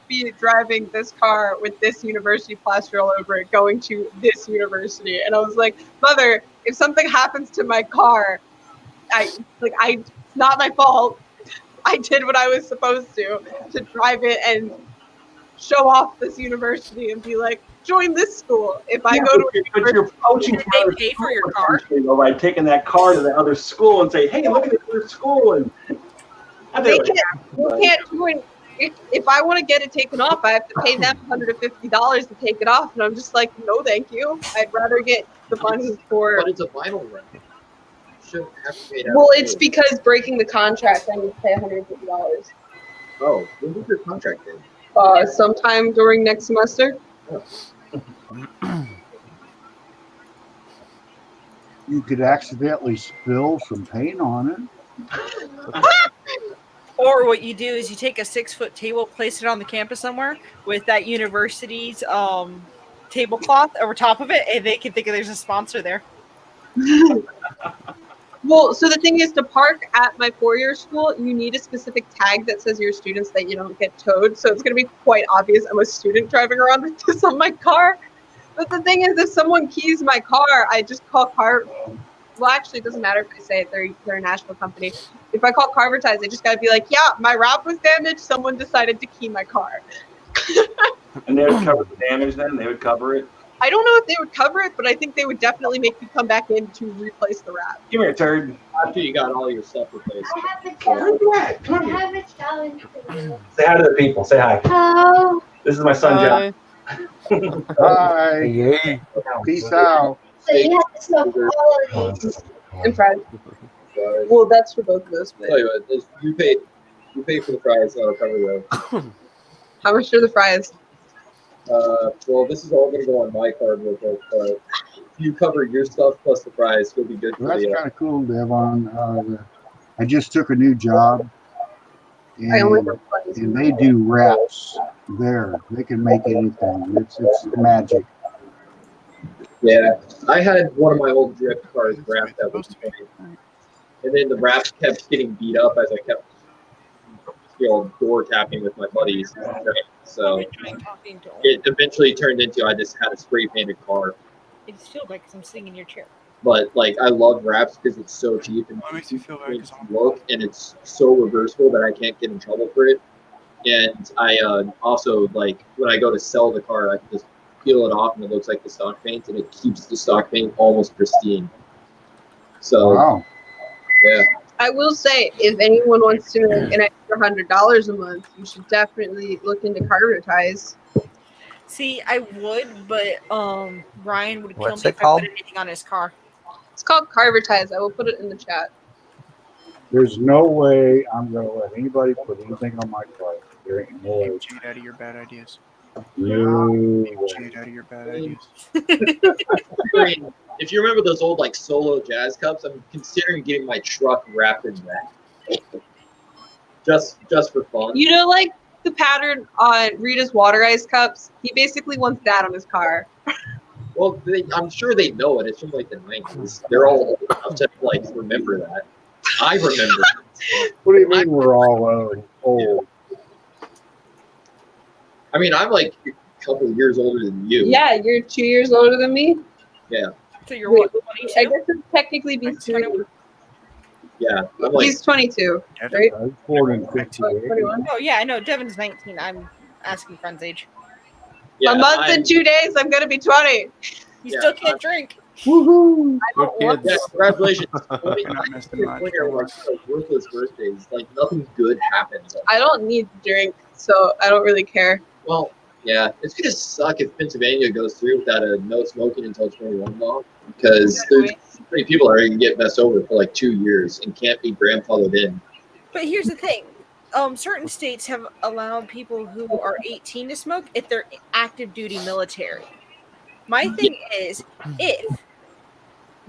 [SPEAKER 12] be driving this car with this university plastered all over it, going to this university. And I was like, Mother, if something happens to my car, it's not my fault. I did what I was supposed to drive it and show off this university and be like, join this school. If I go to a
[SPEAKER 14] but you're poaching
[SPEAKER 9] Did
[SPEAKER 14] from
[SPEAKER 9] they
[SPEAKER 14] other
[SPEAKER 9] pay for
[SPEAKER 14] schools,
[SPEAKER 9] your car?
[SPEAKER 14] essentially, though, by taking that car to the other school and say, "Hey, look at this other school." And
[SPEAKER 12] they can't join. If I want to get it taken off, I have to pay them $150 to take it off, and I'm just like, no, thank you. I'd rather get the money for.
[SPEAKER 13] But it's a vinyl wrap. You shouldn't have to pay that.
[SPEAKER 12] Well, it's because breaking the contract, I need to pay $150.
[SPEAKER 13] Oh, when did your contract end?
[SPEAKER 12] Sometime during next semester.
[SPEAKER 4] You could accidentally spill some paint on it.
[SPEAKER 9] Or what you do is you take a 6-foot table, place it on the campus somewhere with that university's tablecloth over top of it, and they can think there's a sponsor there.
[SPEAKER 12] Well, so the thing is, to park at my 4-year school, you need a specific tag that says you're a student so that you don't get towed. So it's going to be quite obvious I'm a student driving around with this on my car. But the thing is, if someone keys my car, I just call car. Well, actually, it doesn't matter if I say it. They're a national company. If I call Carvertise, they just got to be like, yeah, my wrap was damaged. Someone decided to key my car.
[SPEAKER 14] And they would cover the damage then? They would cover it?
[SPEAKER 12] I don't know if they would cover it, but I think they would definitely make me come back in to replace the wrap.
[SPEAKER 14] Give me a turd.
[SPEAKER 13] After you got all your stuff replaced.
[SPEAKER 7] I have a challenge. I have a challenge for you.
[SPEAKER 14] Say hi to the people. Say hi.
[SPEAKER 7] Hello.
[SPEAKER 14] This is my son, John.
[SPEAKER 4] Hi.
[SPEAKER 1] Yay.
[SPEAKER 4] Peace out.
[SPEAKER 7] So you have to smoke all of these.
[SPEAKER 12] And fries. Well, that's for both of us. But
[SPEAKER 13] Tell you what, you pay for the fries, I'll cover the.
[SPEAKER 12] how much are the fries?
[SPEAKER 13] Well, this is all going to go on my card real quick, but if you cover your stuff plus the fries, it'll be good for
[SPEAKER 4] Well, that's
[SPEAKER 13] the.
[SPEAKER 4] kind of cool, Devon. I just took a new job, and they do wraps there. They can make anything. It's magic.
[SPEAKER 13] Yeah, I had one of my old drift cars wrapped at one point, and then the wrap kept getting beat up as I kept, door tapping with my buddies. So it eventually turned into I just had a spray painted car.
[SPEAKER 9] It just feels like I'm sitting in your chair.
[SPEAKER 13] But like I love wraps because it's so cheap and makes you feel look, and it's so reversible that I can't get in trouble for it. And I also like when I go to sell the car, I can just peel it off and it looks like the stock paint, and it keeps the stock paint almost pristine. So
[SPEAKER 4] wow.
[SPEAKER 13] Yeah.
[SPEAKER 12] I will say, if anyone wants to make an extra $100 a month, you should definitely look into Carvertise.
[SPEAKER 9] See, I would, but Ryan would kill
[SPEAKER 1] What's
[SPEAKER 9] me
[SPEAKER 1] it
[SPEAKER 9] if I
[SPEAKER 1] called?
[SPEAKER 9] put anything on his car.
[SPEAKER 12] It's called Carvertise. I will put it in the chat.
[SPEAKER 4] There's no way I'm going to let anybody put anything on my car. There ain't no way.
[SPEAKER 10] Cheat out of your bad ideas.
[SPEAKER 4] No
[SPEAKER 10] Cheat out of your bad ideas.
[SPEAKER 13] I mean, if you remember those old like Solo Jazz cups, I'm considering getting my truck wrapped in that. Just for fun.
[SPEAKER 12] You know, like the pattern on Rita's water ice cups? He basically wants that on his car.
[SPEAKER 13] Well, I'm sure they know it. It's from like the 90s. They're all old enough to like remember that. I remember.
[SPEAKER 4] What do you mean we're all old?
[SPEAKER 13] I mean, I'm like a couple of years older than you.
[SPEAKER 12] Yeah, you're 2 years older than me.
[SPEAKER 13] Yeah.
[SPEAKER 9] So you're what, 22?
[SPEAKER 12] I guess it's technically be 3.
[SPEAKER 13] Yeah. I'm like,
[SPEAKER 12] He's 22, right?
[SPEAKER 4] I was born in 58.
[SPEAKER 12] 21.
[SPEAKER 9] Oh yeah, I know. Devin's 19. I'm asking friend's age.
[SPEAKER 13] yeah,
[SPEAKER 12] A month and 2 days, I'm gonna be 20.
[SPEAKER 9] You still can't drink.
[SPEAKER 4] Woohoo!
[SPEAKER 12] I don't want
[SPEAKER 13] yeah, congratulations.
[SPEAKER 10] You're not missing much.
[SPEAKER 13] Like worthless birthdays. Like nothing good happens.
[SPEAKER 12] I don't need to drink, so I don't really care.
[SPEAKER 13] Well, yeah, it's gonna suck if Pennsylvania goes through without a no smoking until 21 law, because there's many people are gonna get messed over for like 2 years and can't be grandfathered in.
[SPEAKER 9] But here's the thing. Certain states have allowed people who are 18 to smoke if they're active duty military. My thing is, if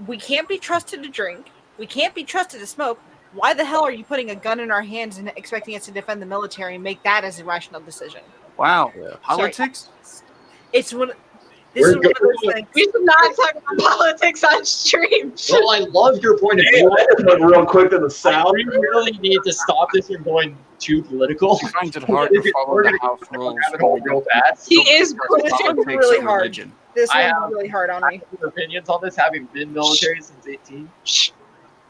[SPEAKER 9] we can't be trusted to drink, we can't be trusted to smoke, why the hell are you putting a gun in our hands and expecting us to defend the military and make that as a rational decision?
[SPEAKER 10] Wow.
[SPEAKER 13] Yeah.
[SPEAKER 10] Politics?
[SPEAKER 9] It's one. This is one of those things.
[SPEAKER 12] We should not talk about politics on stream.
[SPEAKER 13] Well, I love your point of
[SPEAKER 14] Hey,
[SPEAKER 13] view.
[SPEAKER 14] I just went real quick to the south.
[SPEAKER 13] We really need to stop this from going too political.
[SPEAKER 10] He finds it hard to follow
[SPEAKER 13] We're
[SPEAKER 10] the
[SPEAKER 13] gonna
[SPEAKER 10] house
[SPEAKER 13] get
[SPEAKER 10] rules.
[SPEAKER 13] rabbit hole real fast.
[SPEAKER 12] He is
[SPEAKER 9] This one's
[SPEAKER 10] Politics
[SPEAKER 9] really
[SPEAKER 10] or
[SPEAKER 9] hard.
[SPEAKER 10] religion.
[SPEAKER 9] This
[SPEAKER 13] I
[SPEAKER 9] one's
[SPEAKER 13] have-
[SPEAKER 9] really hard on
[SPEAKER 13] I
[SPEAKER 9] me.
[SPEAKER 13] have opinions on this, having been military since 18.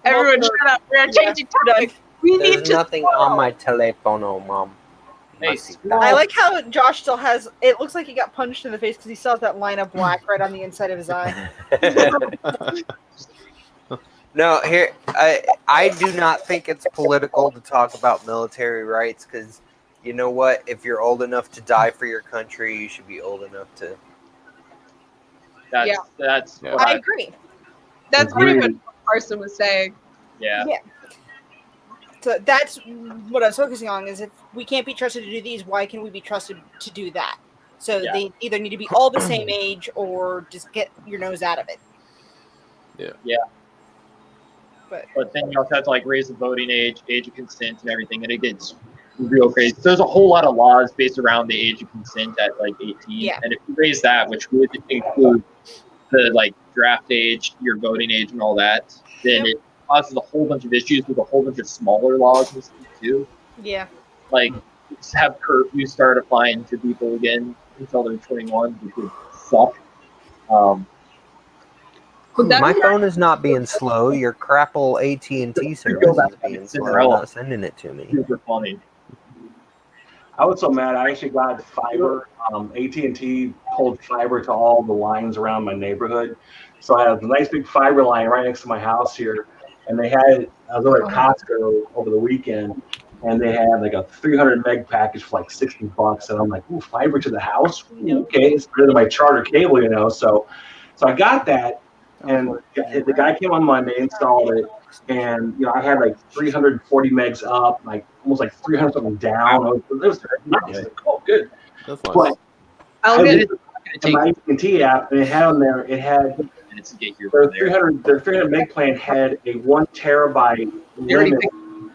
[SPEAKER 12] Everyone shut up. We're changing topic. We need
[SPEAKER 1] There's
[SPEAKER 12] to
[SPEAKER 1] nothing on my telefono, Mom.
[SPEAKER 13] Hey,
[SPEAKER 9] I like how Josh still has. It looks like he got punched in the face because he still has that line of black right on the inside of his eye.
[SPEAKER 1] No, here I do not think it's political to talk about military rights because you know what? If you're old enough to die for your country, you should be old enough to.
[SPEAKER 13] That's
[SPEAKER 2] Yeah.
[SPEAKER 13] what
[SPEAKER 9] I agree.
[SPEAKER 12] That's pretty
[SPEAKER 4] Agreed.
[SPEAKER 12] much what Carson was saying.
[SPEAKER 13] yeah.
[SPEAKER 9] Yeah. So that's what I was focusing on. Is if we can't be trusted to do these, why can we be trusted to do that? So
[SPEAKER 13] Yeah.
[SPEAKER 9] they either need to be all the same age or just get your nose out of it.
[SPEAKER 2] Yeah.
[SPEAKER 13] Yeah. But then you also have to like raise the voting age of consent, and everything, and it gets real crazy. There's a whole lot of laws based around the age of consent at like 18, and if you raise that, which would include the like draft age, your voting age, and all that, then it causes a whole bunch of issues with a whole bunch of smaller laws and stuff too.
[SPEAKER 9] Yeah.
[SPEAKER 13] Like just have curfew start applying to people again until they're 21, which would suck.
[SPEAKER 1] My phone is not being slow. Your crapple AT&T service is being slow. Not sending it to me.
[SPEAKER 13] Super funny.
[SPEAKER 14] I was so mad. I actually got fiber. AT&T pulled fiber to all the lines around my neighborhood, so I have a nice big fiber line right next to my house here. And I was over at Costco over the weekend, and they had like a 300 meg package for like $60, and I'm like, ooh, fiber to the house? Okay, it's better than my Charter cable, So I got that, and the guy came on Monday, installed it, and I had like 340 megs up, like almost like 300 something down. It was nice. Like, oh, good.
[SPEAKER 2] That's nice.
[SPEAKER 14] But I looked at my AT&T app, and it had on there, their 300 meg plan had a 1 terabyte limit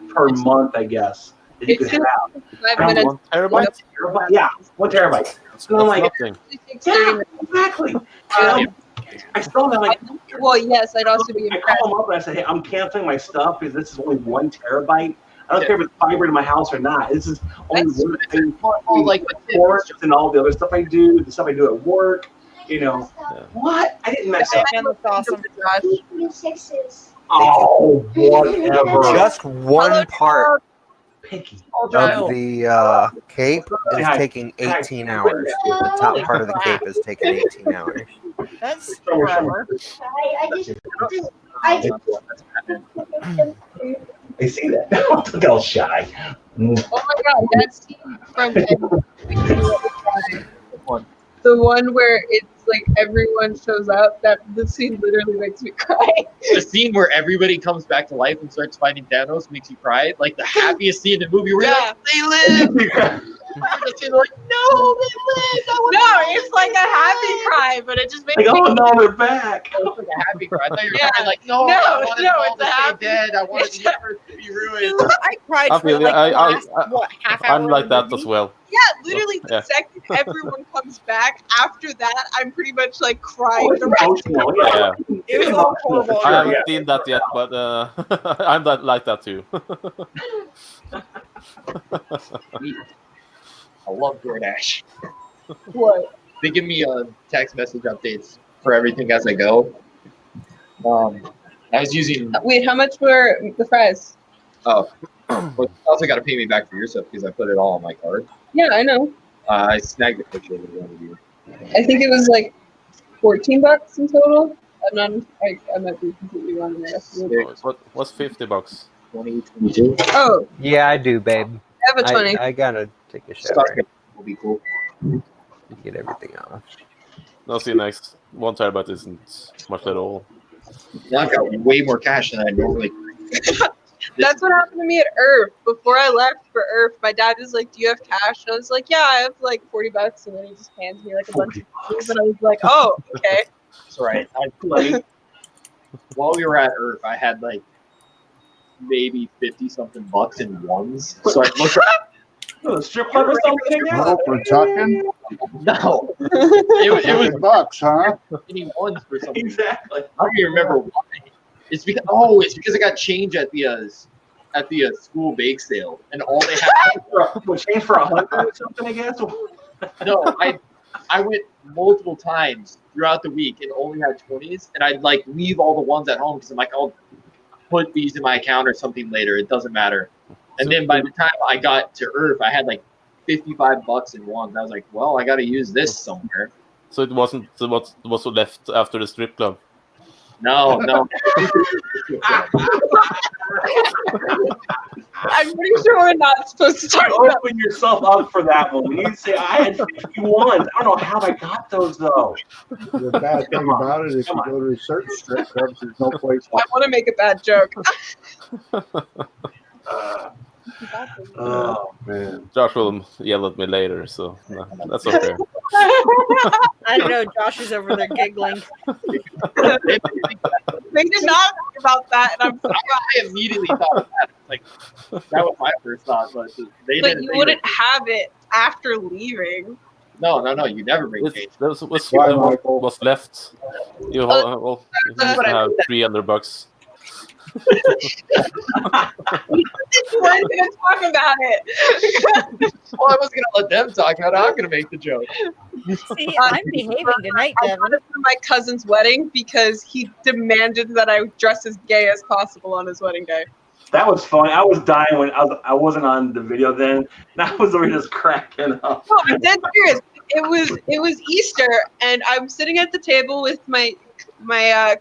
[SPEAKER 14] per month, I guess, that you could have.
[SPEAKER 2] 1 terabyte?
[SPEAKER 14] Yeah, 1 terabyte. And I'm like, yeah, exactly. I saw that like.
[SPEAKER 12] Well, yes, I'd also be
[SPEAKER 14] I
[SPEAKER 12] impressed.
[SPEAKER 14] called them up and I said, hey, I'm canceling my stuff because this is only 1 terabyte. I don't care if it's fiber to my house or not. This is only one thing. Like sports and all the other stuff I do, the stuff I do at work. What? I didn't mess up.
[SPEAKER 9] That's awesome.
[SPEAKER 14] Oh, whatever.
[SPEAKER 1] Just one part
[SPEAKER 14] Picky.
[SPEAKER 1] of the cape is taking 18 hours. The top part of the cape is taking 18 hours.
[SPEAKER 9] That's forever.
[SPEAKER 14] I see that. Look how shy.
[SPEAKER 12] Oh my god, that scene from the one where it's like everyone shows up, the scene literally makes me cry.
[SPEAKER 13] The scene where everybody comes back to life and starts fighting Thanos makes you cry. Like the happiest scene in the movie where you're like, they live! You're like, no, they live!
[SPEAKER 12] No, it's like a happy cry, but it just makes
[SPEAKER 14] like,
[SPEAKER 12] me
[SPEAKER 14] oh no, they're back.
[SPEAKER 13] It's like a happy cry. I thought you were crying like, no,
[SPEAKER 12] No,
[SPEAKER 13] I wanted them all
[SPEAKER 12] it's a
[SPEAKER 13] to
[SPEAKER 12] happy.
[SPEAKER 13] stay dead. I wanted the universe to be ruined.
[SPEAKER 9] I cried
[SPEAKER 2] I
[SPEAKER 9] for
[SPEAKER 2] feel
[SPEAKER 9] like
[SPEAKER 2] you.
[SPEAKER 9] the last, half hour
[SPEAKER 2] I'm like
[SPEAKER 9] of the
[SPEAKER 2] that
[SPEAKER 9] movie.
[SPEAKER 2] as well.
[SPEAKER 12] Yeah, literally the
[SPEAKER 2] Yeah.
[SPEAKER 12] second everyone comes back, after that, I'm pretty much like crying.
[SPEAKER 14] Oh, it's emotional.
[SPEAKER 2] Yeah.
[SPEAKER 9] It was all horrible.
[SPEAKER 2] I haven't seen that yet, but I'm like that too.
[SPEAKER 13] I love DoorDash.
[SPEAKER 12] What?
[SPEAKER 13] They give me text message updates for everything as I go. I was using.
[SPEAKER 12] Wait, how much were the fries?
[SPEAKER 13] Oh, well, you also got to pay me back for your stuff because I put it all on my card.
[SPEAKER 12] Yeah, I know.
[SPEAKER 13] I snagged a picture of one of you.
[SPEAKER 12] I think it was like $14 in total. I might be completely wrong in that.
[SPEAKER 2] What's $50?
[SPEAKER 13] 2022.
[SPEAKER 12] Oh,
[SPEAKER 1] Yeah, I do, babe.
[SPEAKER 12] I have a 20.
[SPEAKER 1] I gotta take a
[SPEAKER 13] Stuff
[SPEAKER 1] shower.
[SPEAKER 13] will be cool.
[SPEAKER 1] Get everything off.
[SPEAKER 2] No, see next. 1 terabyte isn't much at all.
[SPEAKER 13] Now I've got way more cash than I normally.
[SPEAKER 12] That's what happened to me at IRF. Before I left for IRF, my dad was like, "Do you have cash?" And I was like, "Yeah, I have like $40," and then he just hands me like a bunch of things, and I was like, "Oh, okay."
[SPEAKER 13] That's right. While we were at IRF, I had like maybe 50-something bucks in ones. So I looked.
[SPEAKER 14] A strip club or something?
[SPEAKER 4] We're talking.
[SPEAKER 13] No, it was
[SPEAKER 4] bucks, huh?
[SPEAKER 13] any ones for something.
[SPEAKER 14] Exactly.
[SPEAKER 13] I don't even remember why. It's because I got change at the school bake sale, and all they had
[SPEAKER 14] change for 100 or something, I guess.
[SPEAKER 13] No, I went multiple times throughout the week and only had 20s, and I'd like leave all the ones at home because I'm like, I'll put these in my account or something later. It doesn't matter. And then by the time I got to IRF, I had like $55 in ones. I was like, well, I got to use this somewhere.
[SPEAKER 2] So it wasn't what was left after the strip club.
[SPEAKER 13] No.
[SPEAKER 12] I'm pretty sure we're not supposed to talk about.
[SPEAKER 14] Open yourself up for that one. You say I had 51. I don't know how I got those though.
[SPEAKER 4] The bad thing about it is if you go to certain strip clubs, there's no place
[SPEAKER 12] I want to make a bad joke.
[SPEAKER 14] Oh man.
[SPEAKER 2] Josh will yell at me later, so no, that's okay.
[SPEAKER 9] I don't know. Josh is over there giggling.
[SPEAKER 12] They did not think about that, and I'm
[SPEAKER 13] I immediately thought of that. Like that was my first thought, but they
[SPEAKER 12] but
[SPEAKER 13] didn't.
[SPEAKER 12] you wouldn't have it after leaving.
[SPEAKER 13] No. You never make change.
[SPEAKER 2] That was
[SPEAKER 4] Bye,
[SPEAKER 2] what
[SPEAKER 4] Michael.
[SPEAKER 2] was left. You well, you
[SPEAKER 12] That's
[SPEAKER 2] used
[SPEAKER 12] what
[SPEAKER 2] to
[SPEAKER 12] I
[SPEAKER 2] have
[SPEAKER 12] mean.
[SPEAKER 2] $300.
[SPEAKER 12] You weren't going to talk about it.
[SPEAKER 13] Well, I was gonna let them talk about it. I'm gonna make the joke.
[SPEAKER 9] See, I'm behaving tonight,
[SPEAKER 12] I
[SPEAKER 9] Devin.
[SPEAKER 12] got it for my cousin's wedding because he demanded that I dress as gay as possible on his wedding day.
[SPEAKER 14] That was funny. I was dying when I wasn't on the video then. And I was already just cracking up.
[SPEAKER 12] No, I'm dead serious. It was Easter, and I'm sitting at the table with my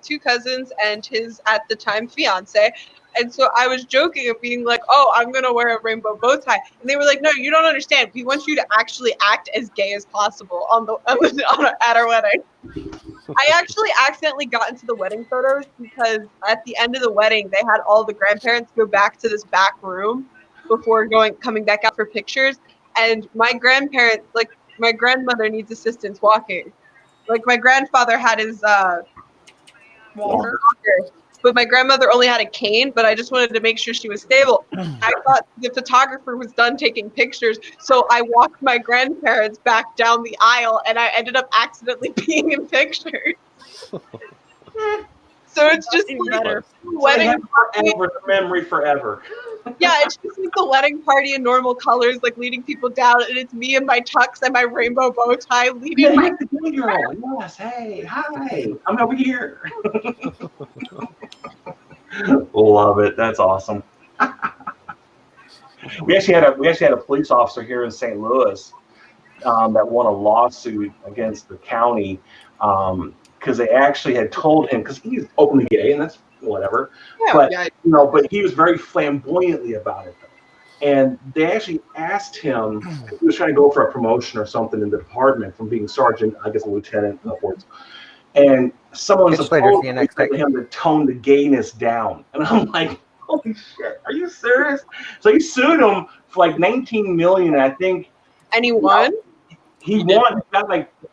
[SPEAKER 12] two cousins and his at the time fiance, and so I was joking of being like, "Oh, I'm gonna wear a rainbow bow tie," and they were like, "No, you don't understand. We want you to actually act as gay as possible at our wedding." I actually accidentally got into the wedding photos because at the end of the wedding, they had all the grandparents go back to this back room before coming back out for pictures. And my grandparents, like my grandmother, needs assistance walking. Like my grandfather had his walker, but my grandmother only had a cane. But I just wanted to make sure she was stable. I thought the photographer was done taking pictures, so I walked my grandparents back down the aisle, and I ended up accidentally being in pictures. So it's just
[SPEAKER 9] Even
[SPEAKER 12] like
[SPEAKER 9] better.
[SPEAKER 12] wedding party.
[SPEAKER 14] Forever, the memory forever.
[SPEAKER 12] Yeah, it's just like the wedding party in normal colors, like leading people down, and it's me in my tux and my rainbow bow tie leading my.
[SPEAKER 14] The gay girl. Yes. Hey. Hi. I'm over here. Love it. That's awesome. We actually had a police officer here in St. Louis that won a lawsuit against the county because they actually had told him, because he's openly gay and that's whatever, but he was very flamboyantly about it. And they actually asked him, he was trying to go for a promotion or something in the department from being sergeant, I guess a lieutenant upwards. And someone supposedly told him to tone the gayness down. And I'm like, holy shit, are you serious? So he sued him for like $19 million, I think.
[SPEAKER 12] And he won?
[SPEAKER 14] He won.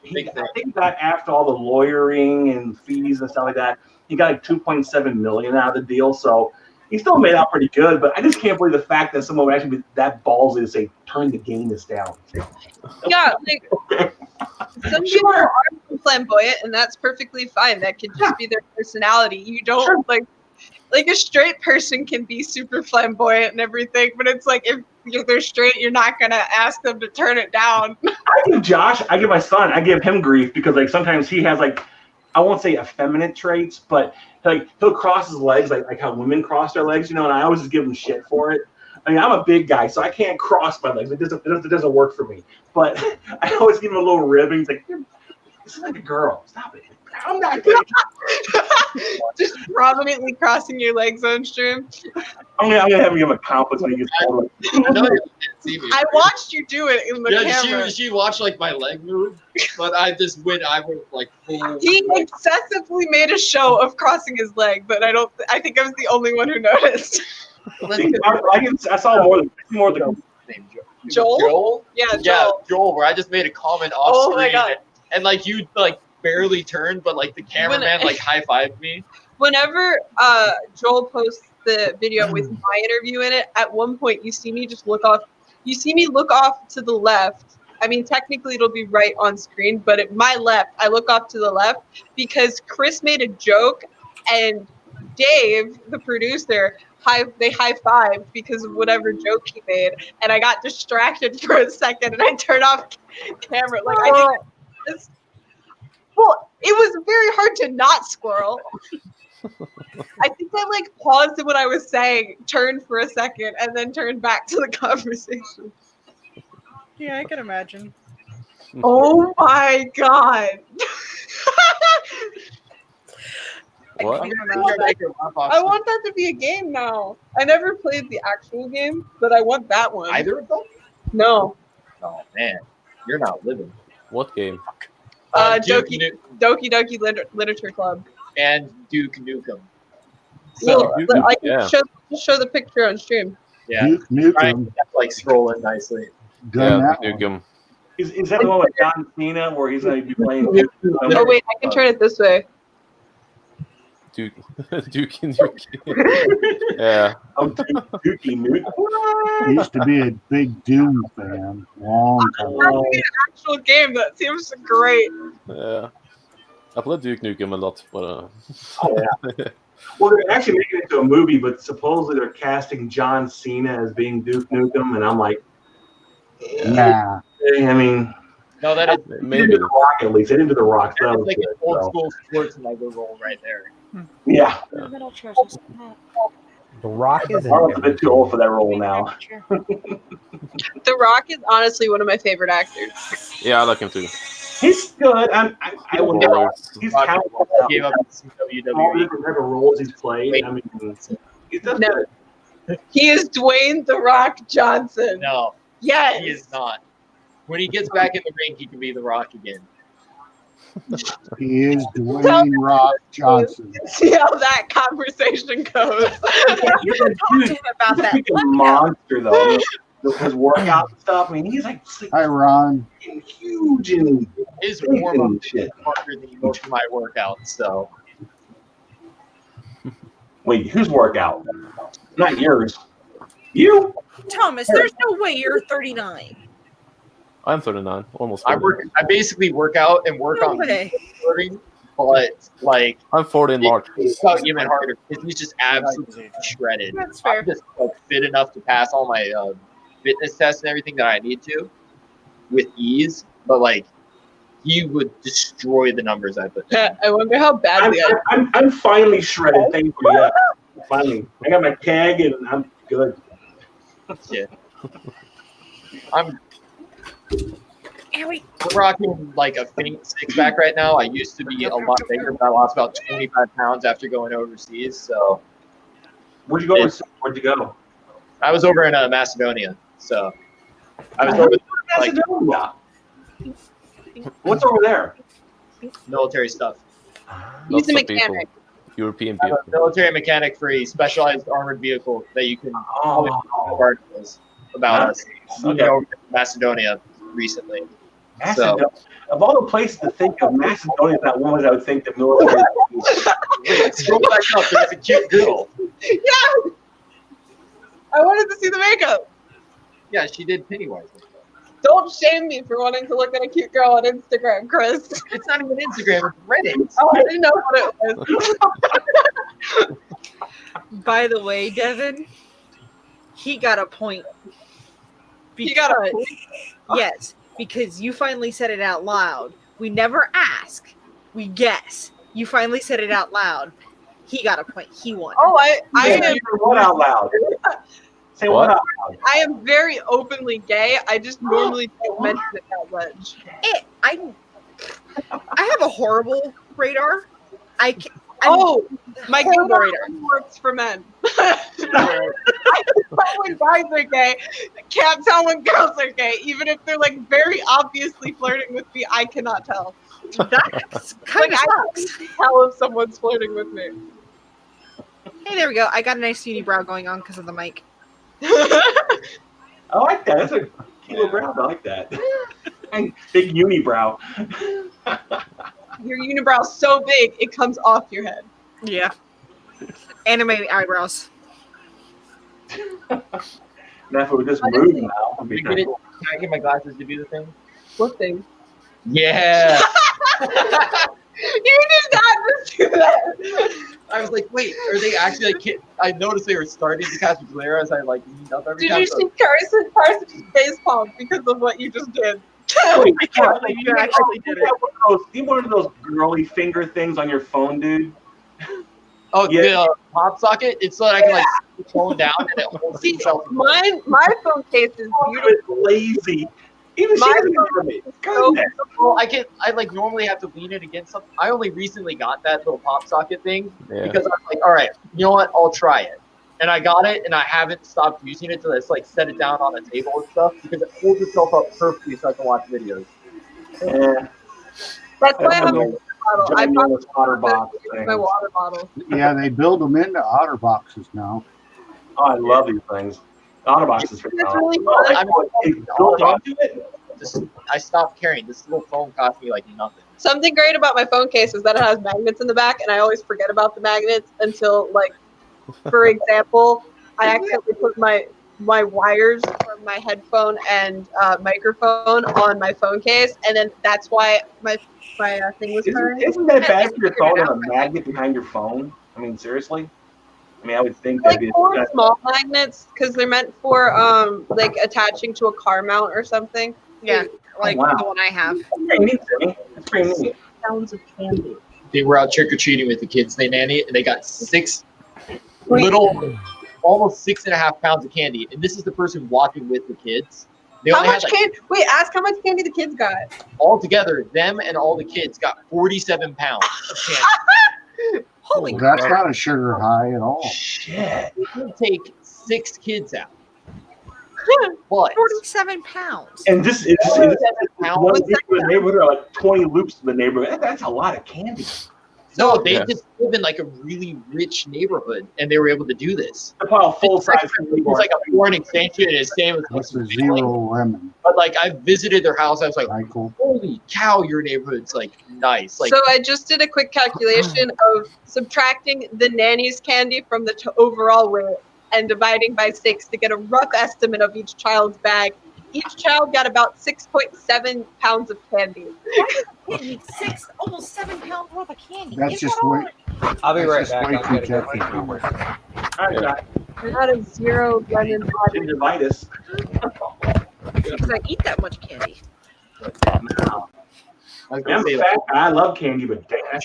[SPEAKER 14] He got I think that after all the lawyering and fees and stuff like that, he got like $2.7 million out of the deal. So he still made out pretty good. But I just can't believe the fact that someone would actually be that ballsy to say, turn the gayness down.
[SPEAKER 12] Yeah, like some people are flamboyant, and that's perfectly fine. That could just be their personality. You don't like a straight person can be super flamboyant and everything, but it's like if they're straight, you're not gonna ask them to turn it down.
[SPEAKER 14] I give my son, I give him grief because like sometimes he has like, I won't say effeminate traits, but like he'll cross his legs like how women cross their legs, and I always just give him shit for it. I mean, I'm a big guy, so I can't cross my legs. It doesn't work for me. But I always give him a little rib, and he's like, "This is like a girl. Stop it." I'm not gay.
[SPEAKER 12] Just prominently crossing your legs on stream.
[SPEAKER 14] I'm gonna have him give him a compliment when he gets older.
[SPEAKER 13] I know you can't see me.
[SPEAKER 12] I watched you do it in the camera.
[SPEAKER 13] She watched like my leg move, but I went like full.
[SPEAKER 12] He excessively made a show of crossing his leg, but I think I was the only one who noticed.
[SPEAKER 14] I saw more than
[SPEAKER 13] name
[SPEAKER 12] Joel? Yeah, Joel.
[SPEAKER 13] Yeah, Joel, where I just made a comment off
[SPEAKER 12] Oh
[SPEAKER 13] screen.
[SPEAKER 12] my God.
[SPEAKER 13] And like you like barely turned, but like the cameraman like high-fived me.
[SPEAKER 12] Whenever Joel posts the video with my interview in it, at one point you see me just look off. You see me look off to the left. I mean, technically it'll be right on screen, but at my left, I look off to the left because Chris made a joke and Dave, the producer, they high-fived because of whatever joke he made, and I got distracted for a second and I turned off camera. Like well, it was very hard to not squirrel. I think I like paused what I was saying, turned for a second, and then turned back to the conversation.
[SPEAKER 9] Yeah, I can imagine.
[SPEAKER 12] Oh my god.
[SPEAKER 2] What?
[SPEAKER 12] I want that to be a game now. I never played the actual game, but I want that one.
[SPEAKER 13] Either of them?
[SPEAKER 12] No.
[SPEAKER 13] Oh man, you're not living.
[SPEAKER 2] What game?
[SPEAKER 12] Doki Doki Literature Club.
[SPEAKER 13] And Duke Nukem.
[SPEAKER 12] So I can
[SPEAKER 2] yeah.
[SPEAKER 12] show the picture on stream.
[SPEAKER 13] Yeah.
[SPEAKER 4] Duke Nukem.
[SPEAKER 13] Like scrolling nicely.
[SPEAKER 4] Done
[SPEAKER 2] Yeah,
[SPEAKER 4] that
[SPEAKER 2] Duke
[SPEAKER 4] one.
[SPEAKER 2] Nukem.
[SPEAKER 14] Is that the one with John Cena where he's going to be playing?
[SPEAKER 12] Oh wait, I can turn it this way.
[SPEAKER 2] Duke Nukem. Yeah.
[SPEAKER 14] Oh, Dookie Nukem.
[SPEAKER 4] I used to be a big Doom fan. Long time
[SPEAKER 12] That's
[SPEAKER 4] ago.
[SPEAKER 12] an actual game. That seems great.
[SPEAKER 2] Yeah. I played Duke Nukem a lot, but
[SPEAKER 14] Oh yeah. Well, they're actually making it into a movie, but supposedly they're casting John Cena as being Duke Nukem, and I'm like,
[SPEAKER 4] Nah.
[SPEAKER 14] I mean,
[SPEAKER 13] No, that is
[SPEAKER 14] they did The Rock at least. They didn't do The Rock. So that was
[SPEAKER 13] like
[SPEAKER 14] good.
[SPEAKER 13] an old
[SPEAKER 14] So.
[SPEAKER 13] school Schwarzenegger role right there.
[SPEAKER 14] Yeah.
[SPEAKER 1] The Rock is in
[SPEAKER 14] Arnold's a bit too old for that role now.
[SPEAKER 12] The Rock is honestly one of my favorite actors.
[SPEAKER 2] yeah, I like him too.
[SPEAKER 14] He's good. I would never. He's talented.
[SPEAKER 13] Gave up some
[SPEAKER 14] All the
[SPEAKER 13] WWE.
[SPEAKER 14] different type of roles he's played. I mean, he's just
[SPEAKER 12] No.
[SPEAKER 14] good.
[SPEAKER 12] He is Dwayne The Rock Johnson.
[SPEAKER 13] No,
[SPEAKER 12] Yes.
[SPEAKER 13] he is not. When he gets back in the ring, he can be The Rock again.
[SPEAKER 4] He is Dwayne Rock Johnson.
[SPEAKER 12] See how that conversation goes.
[SPEAKER 9] You can talk to him about that.
[SPEAKER 14] He's a monster though. His workout and stuff. I mean, he's like
[SPEAKER 4] Hi, Ron.
[SPEAKER 14] huge and
[SPEAKER 13] His
[SPEAKER 14] big
[SPEAKER 13] warm up
[SPEAKER 14] and
[SPEAKER 13] is
[SPEAKER 14] shit.
[SPEAKER 13] harder than most of my workouts. So
[SPEAKER 14] Wait, whose workout? Not yours. You?
[SPEAKER 9] Thomas, there's no way you're 39.
[SPEAKER 2] I'm 39, almost.
[SPEAKER 13] I
[SPEAKER 2] 40.
[SPEAKER 13] I basically work out and work
[SPEAKER 9] No
[SPEAKER 13] on
[SPEAKER 9] way.
[SPEAKER 13] recording, but like
[SPEAKER 2] I'm 40 in March.
[SPEAKER 13] it's not even harder because he's just absolutely shredded.
[SPEAKER 9] That's fair.
[SPEAKER 13] I'm just like fit enough to pass all my fitness tests and everything that I need to with ease, but like he would destroy the numbers I put down.
[SPEAKER 12] I wonder how badly
[SPEAKER 14] I'm finally shredded. Thank you. Yeah. Finally, I got my keg and I'm good.
[SPEAKER 13] Yeah. I'm
[SPEAKER 9] Anyway,
[SPEAKER 13] rocking like a faint six pack right now. I used to be a lot bigger, but I lost about 25 pounds after going overseas. So
[SPEAKER 14] Where'd you go? Where'd you go?
[SPEAKER 13] I was over in Macedonia. So I was over like
[SPEAKER 14] Macedonia. What's over there?
[SPEAKER 13] military stuff.
[SPEAKER 12] He's
[SPEAKER 2] Lots
[SPEAKER 12] a
[SPEAKER 2] of
[SPEAKER 12] mechanic.
[SPEAKER 2] people. European
[SPEAKER 13] I'm
[SPEAKER 2] people.
[SPEAKER 13] a military mechanic for a specialized armored vehicle that you can
[SPEAKER 14] Oh,
[SPEAKER 13] articles about us.
[SPEAKER 14] Okay.
[SPEAKER 13] Over to Macedonia recently.
[SPEAKER 14] Macedonia. Of all the places to think of, Macedonia is not one I would think the military.
[SPEAKER 13] Wait, scroll back up. There's a cute girl.
[SPEAKER 12] Yeah. I wanted to see the makeup.
[SPEAKER 13] Yeah, she did Pennywise.
[SPEAKER 12] Don't shame me for wanting to look at a cute girl on Instagram, Chris.
[SPEAKER 13] It's not even Instagram. It's Reddit.
[SPEAKER 12] Oh, I didn't know what it was.
[SPEAKER 9] by the way, Devin, he got a point.
[SPEAKER 12] He got a point?
[SPEAKER 9] Yes, because you finally said it out loud. We never ask. We guess. You finally said it out loud. He got a point. He won.
[SPEAKER 12] Oh, I am.
[SPEAKER 14] What out loud? Say what out loud?
[SPEAKER 12] I am very openly gay. I just normally don't mention it that much.
[SPEAKER 9] I have a horrible radar. My
[SPEAKER 12] horrible
[SPEAKER 9] radar
[SPEAKER 12] radar works for men. I can tell when guys are gay. Can't tell when girls are gay, even if they're like very obviously flirting with me. I cannot tell.
[SPEAKER 9] That's kind of sucks.
[SPEAKER 12] I can tell if someone's flirting with me.
[SPEAKER 9] Hey, there we go. I got a nice unibrow going on because of the mic.
[SPEAKER 14] I like that. That's a cute little brow. I like that. Big unibrow.
[SPEAKER 12] Your unibrow's so big it comes off your head.
[SPEAKER 9] Yeah. Animated eyebrows.
[SPEAKER 14] Now if it would just move now, it'd be kind of cool.
[SPEAKER 13] Can I get my glasses to do the thing?
[SPEAKER 12] What thing?
[SPEAKER 13] Yeah.
[SPEAKER 12] You did not just do that.
[SPEAKER 13] I was like, wait, are they actually like? I noticed they were starting to cast glare as I like leaned up every
[SPEAKER 12] Did
[SPEAKER 13] time.
[SPEAKER 12] you see Carson? Carson just face palmed because of what you just did.
[SPEAKER 14] Wait,
[SPEAKER 9] I can't believe you actually did it.
[SPEAKER 14] You one of those girly finger things on your phone, dude?
[SPEAKER 13] Oh,
[SPEAKER 14] Yeah.
[SPEAKER 13] the pop socket. It's so that I can like put the phone down and it holds
[SPEAKER 12] See,
[SPEAKER 13] itself.
[SPEAKER 12] my phone case is beautiful.
[SPEAKER 14] It's lazy. Even she
[SPEAKER 12] My
[SPEAKER 14] doesn't
[SPEAKER 12] phone
[SPEAKER 14] for me.
[SPEAKER 12] is so
[SPEAKER 14] Goodness.
[SPEAKER 13] Well, I like normally have to lean it against something. I only recently got that little pop socket thing because I was like, all right, you know what? I'll try it. And I got it, and I haven't stopped using it till I just like set it down on a table and stuff because it holds itself up perfectly so I can watch videos.
[SPEAKER 14] Yeah.
[SPEAKER 12] That's why I have a
[SPEAKER 14] John
[SPEAKER 12] water bottle. I
[SPEAKER 14] Miller's
[SPEAKER 12] bought
[SPEAKER 14] water box thing.
[SPEAKER 12] my water bottle.
[SPEAKER 4] Yeah, they build them into otter boxes now.
[SPEAKER 14] Oh, I love these things. Autobox is pretty
[SPEAKER 12] That's
[SPEAKER 14] awesome.
[SPEAKER 12] really
[SPEAKER 14] Oh,
[SPEAKER 12] fun.
[SPEAKER 14] I know it's built onto it.
[SPEAKER 13] I stopped carrying. This little phone cost me like nothing.
[SPEAKER 12] Something great about my phone case is that it has magnets in the back, and I always forget about the magnets until, like, for example, I accidentally put my wires from my headphone and microphone on my phone case, and then that's why my thing was turning.
[SPEAKER 14] Isn't that bad for your
[SPEAKER 12] figured it
[SPEAKER 14] phone
[SPEAKER 12] out.
[SPEAKER 14] and a magnet behind your phone? I mean, seriously? I mean, I would think
[SPEAKER 12] Like
[SPEAKER 14] that'd be
[SPEAKER 12] for small magnets, because they're meant for like attaching to a car mount or something.
[SPEAKER 9] Yeah, like
[SPEAKER 14] wow.
[SPEAKER 9] the one I have.
[SPEAKER 14] Pretty neat, Timmy. That's pretty neat.
[SPEAKER 12] 6 pounds of candy.
[SPEAKER 13] They were out trick or treating with the kids. They nanny, and they got 6 little, almost 6.5 pounds of candy. And this is the person walking with the kids. They
[SPEAKER 12] How
[SPEAKER 13] only
[SPEAKER 12] much
[SPEAKER 13] had like,
[SPEAKER 12] candy? Wait, ask how much candy the kids got.
[SPEAKER 13] all together, them and all the kids got 47 pounds of candy.
[SPEAKER 9] Holy
[SPEAKER 4] Well, that's not a sugar high at all.
[SPEAKER 14] Shit.
[SPEAKER 13] It would take 6 kids out. But
[SPEAKER 9] 47 pounds.
[SPEAKER 14] And this is one loop in the neighborhood or like 20 loops in the neighborhood. That's a lot of candy.
[SPEAKER 13] no, they just live in like a really rich neighborhood, and they were able to do this.
[SPEAKER 14] They're probably full size.
[SPEAKER 13] It was like a foreign extension, and his name was
[SPEAKER 4] That's a zero lemon.
[SPEAKER 13] But like I visited their house, I was like,
[SPEAKER 4] Michael.
[SPEAKER 13] holy cow, your neighborhood's like nice. Like
[SPEAKER 12] So I just did a quick calculation of subtracting the nanny's candy from the overall weight and dividing by 6 to get a rough estimate of each child's bag. Each child got about 6.7 pounds of candy.
[SPEAKER 9] Almost 7 pounds worth of candy.
[SPEAKER 4] That's just way.
[SPEAKER 1] I'll be right
[SPEAKER 4] that's
[SPEAKER 1] back.
[SPEAKER 4] way
[SPEAKER 1] I'm
[SPEAKER 4] too
[SPEAKER 1] gonna get
[SPEAKER 4] technical.
[SPEAKER 1] my
[SPEAKER 14] All right, Jack.
[SPEAKER 12] I got a 0 lemon body.
[SPEAKER 14] Gingivitis.
[SPEAKER 9] Because I eat that much candy.
[SPEAKER 13] I was
[SPEAKER 14] I'm
[SPEAKER 13] gonna say,
[SPEAKER 14] fat. I love candy, but damn,
[SPEAKER 13] I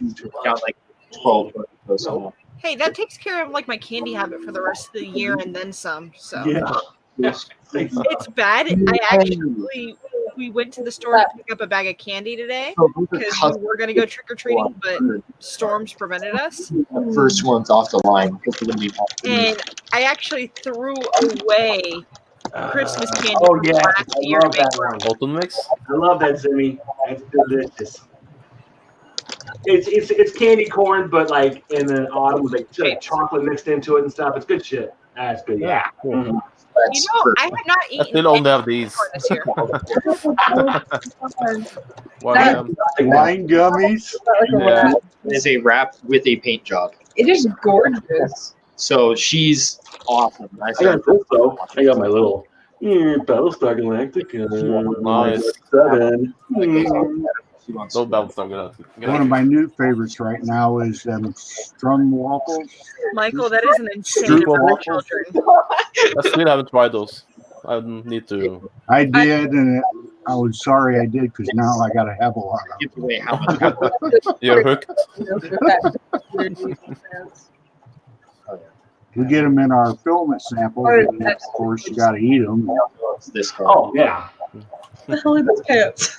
[SPEAKER 13] got like 12 or so.
[SPEAKER 9] Hey, that takes care of like my candy habit for the rest of the year and then some. So
[SPEAKER 14] yeah.
[SPEAKER 9] it's bad. We went to the store to pick up a bag of candy today because we were gonna go trick or treating, but storms prevented us.
[SPEAKER 13] The first one's off the line.
[SPEAKER 9] And I actually threw away Christmas candy
[SPEAKER 14] Oh
[SPEAKER 9] from
[SPEAKER 14] yeah,
[SPEAKER 9] last
[SPEAKER 14] I
[SPEAKER 9] year.
[SPEAKER 14] love that one.
[SPEAKER 2] Molten mix.
[SPEAKER 14] I love that, Zimmy. That's delicious. It's candy corn, but like in the autumn with like chocolate mixed into it and stuff. It's good shit. That's good. Yeah.
[SPEAKER 2] Cool.
[SPEAKER 14] Mhm.
[SPEAKER 9] You know, I have not
[SPEAKER 2] I
[SPEAKER 9] eaten
[SPEAKER 2] still only have these.
[SPEAKER 9] this year.
[SPEAKER 4] Wine gummies.
[SPEAKER 2] Yeah.
[SPEAKER 13] Is a wrap with a paint job.
[SPEAKER 12] It is gorgeous.
[SPEAKER 13] So she's awesome.
[SPEAKER 14] I got this though. I got my little Battlestar Galactica.
[SPEAKER 2] Nice.
[SPEAKER 14] 7.
[SPEAKER 2] No Battlestar Galactica.
[SPEAKER 4] One of my new favorites right now is strum waffles.
[SPEAKER 9] Michael, that is an insane
[SPEAKER 4] Stroop
[SPEAKER 9] amount of
[SPEAKER 4] waffles.
[SPEAKER 9] children.
[SPEAKER 2] I still haven't tried those. I need to.
[SPEAKER 4] I did, and I was sorry I did because now I got to have a lot
[SPEAKER 13] Give away how much.
[SPEAKER 2] You're hooked.
[SPEAKER 4] We get them in our filament samples, and of course you got to eat them.
[SPEAKER 13] This
[SPEAKER 14] Oh yeah.
[SPEAKER 12] The hell are those pants?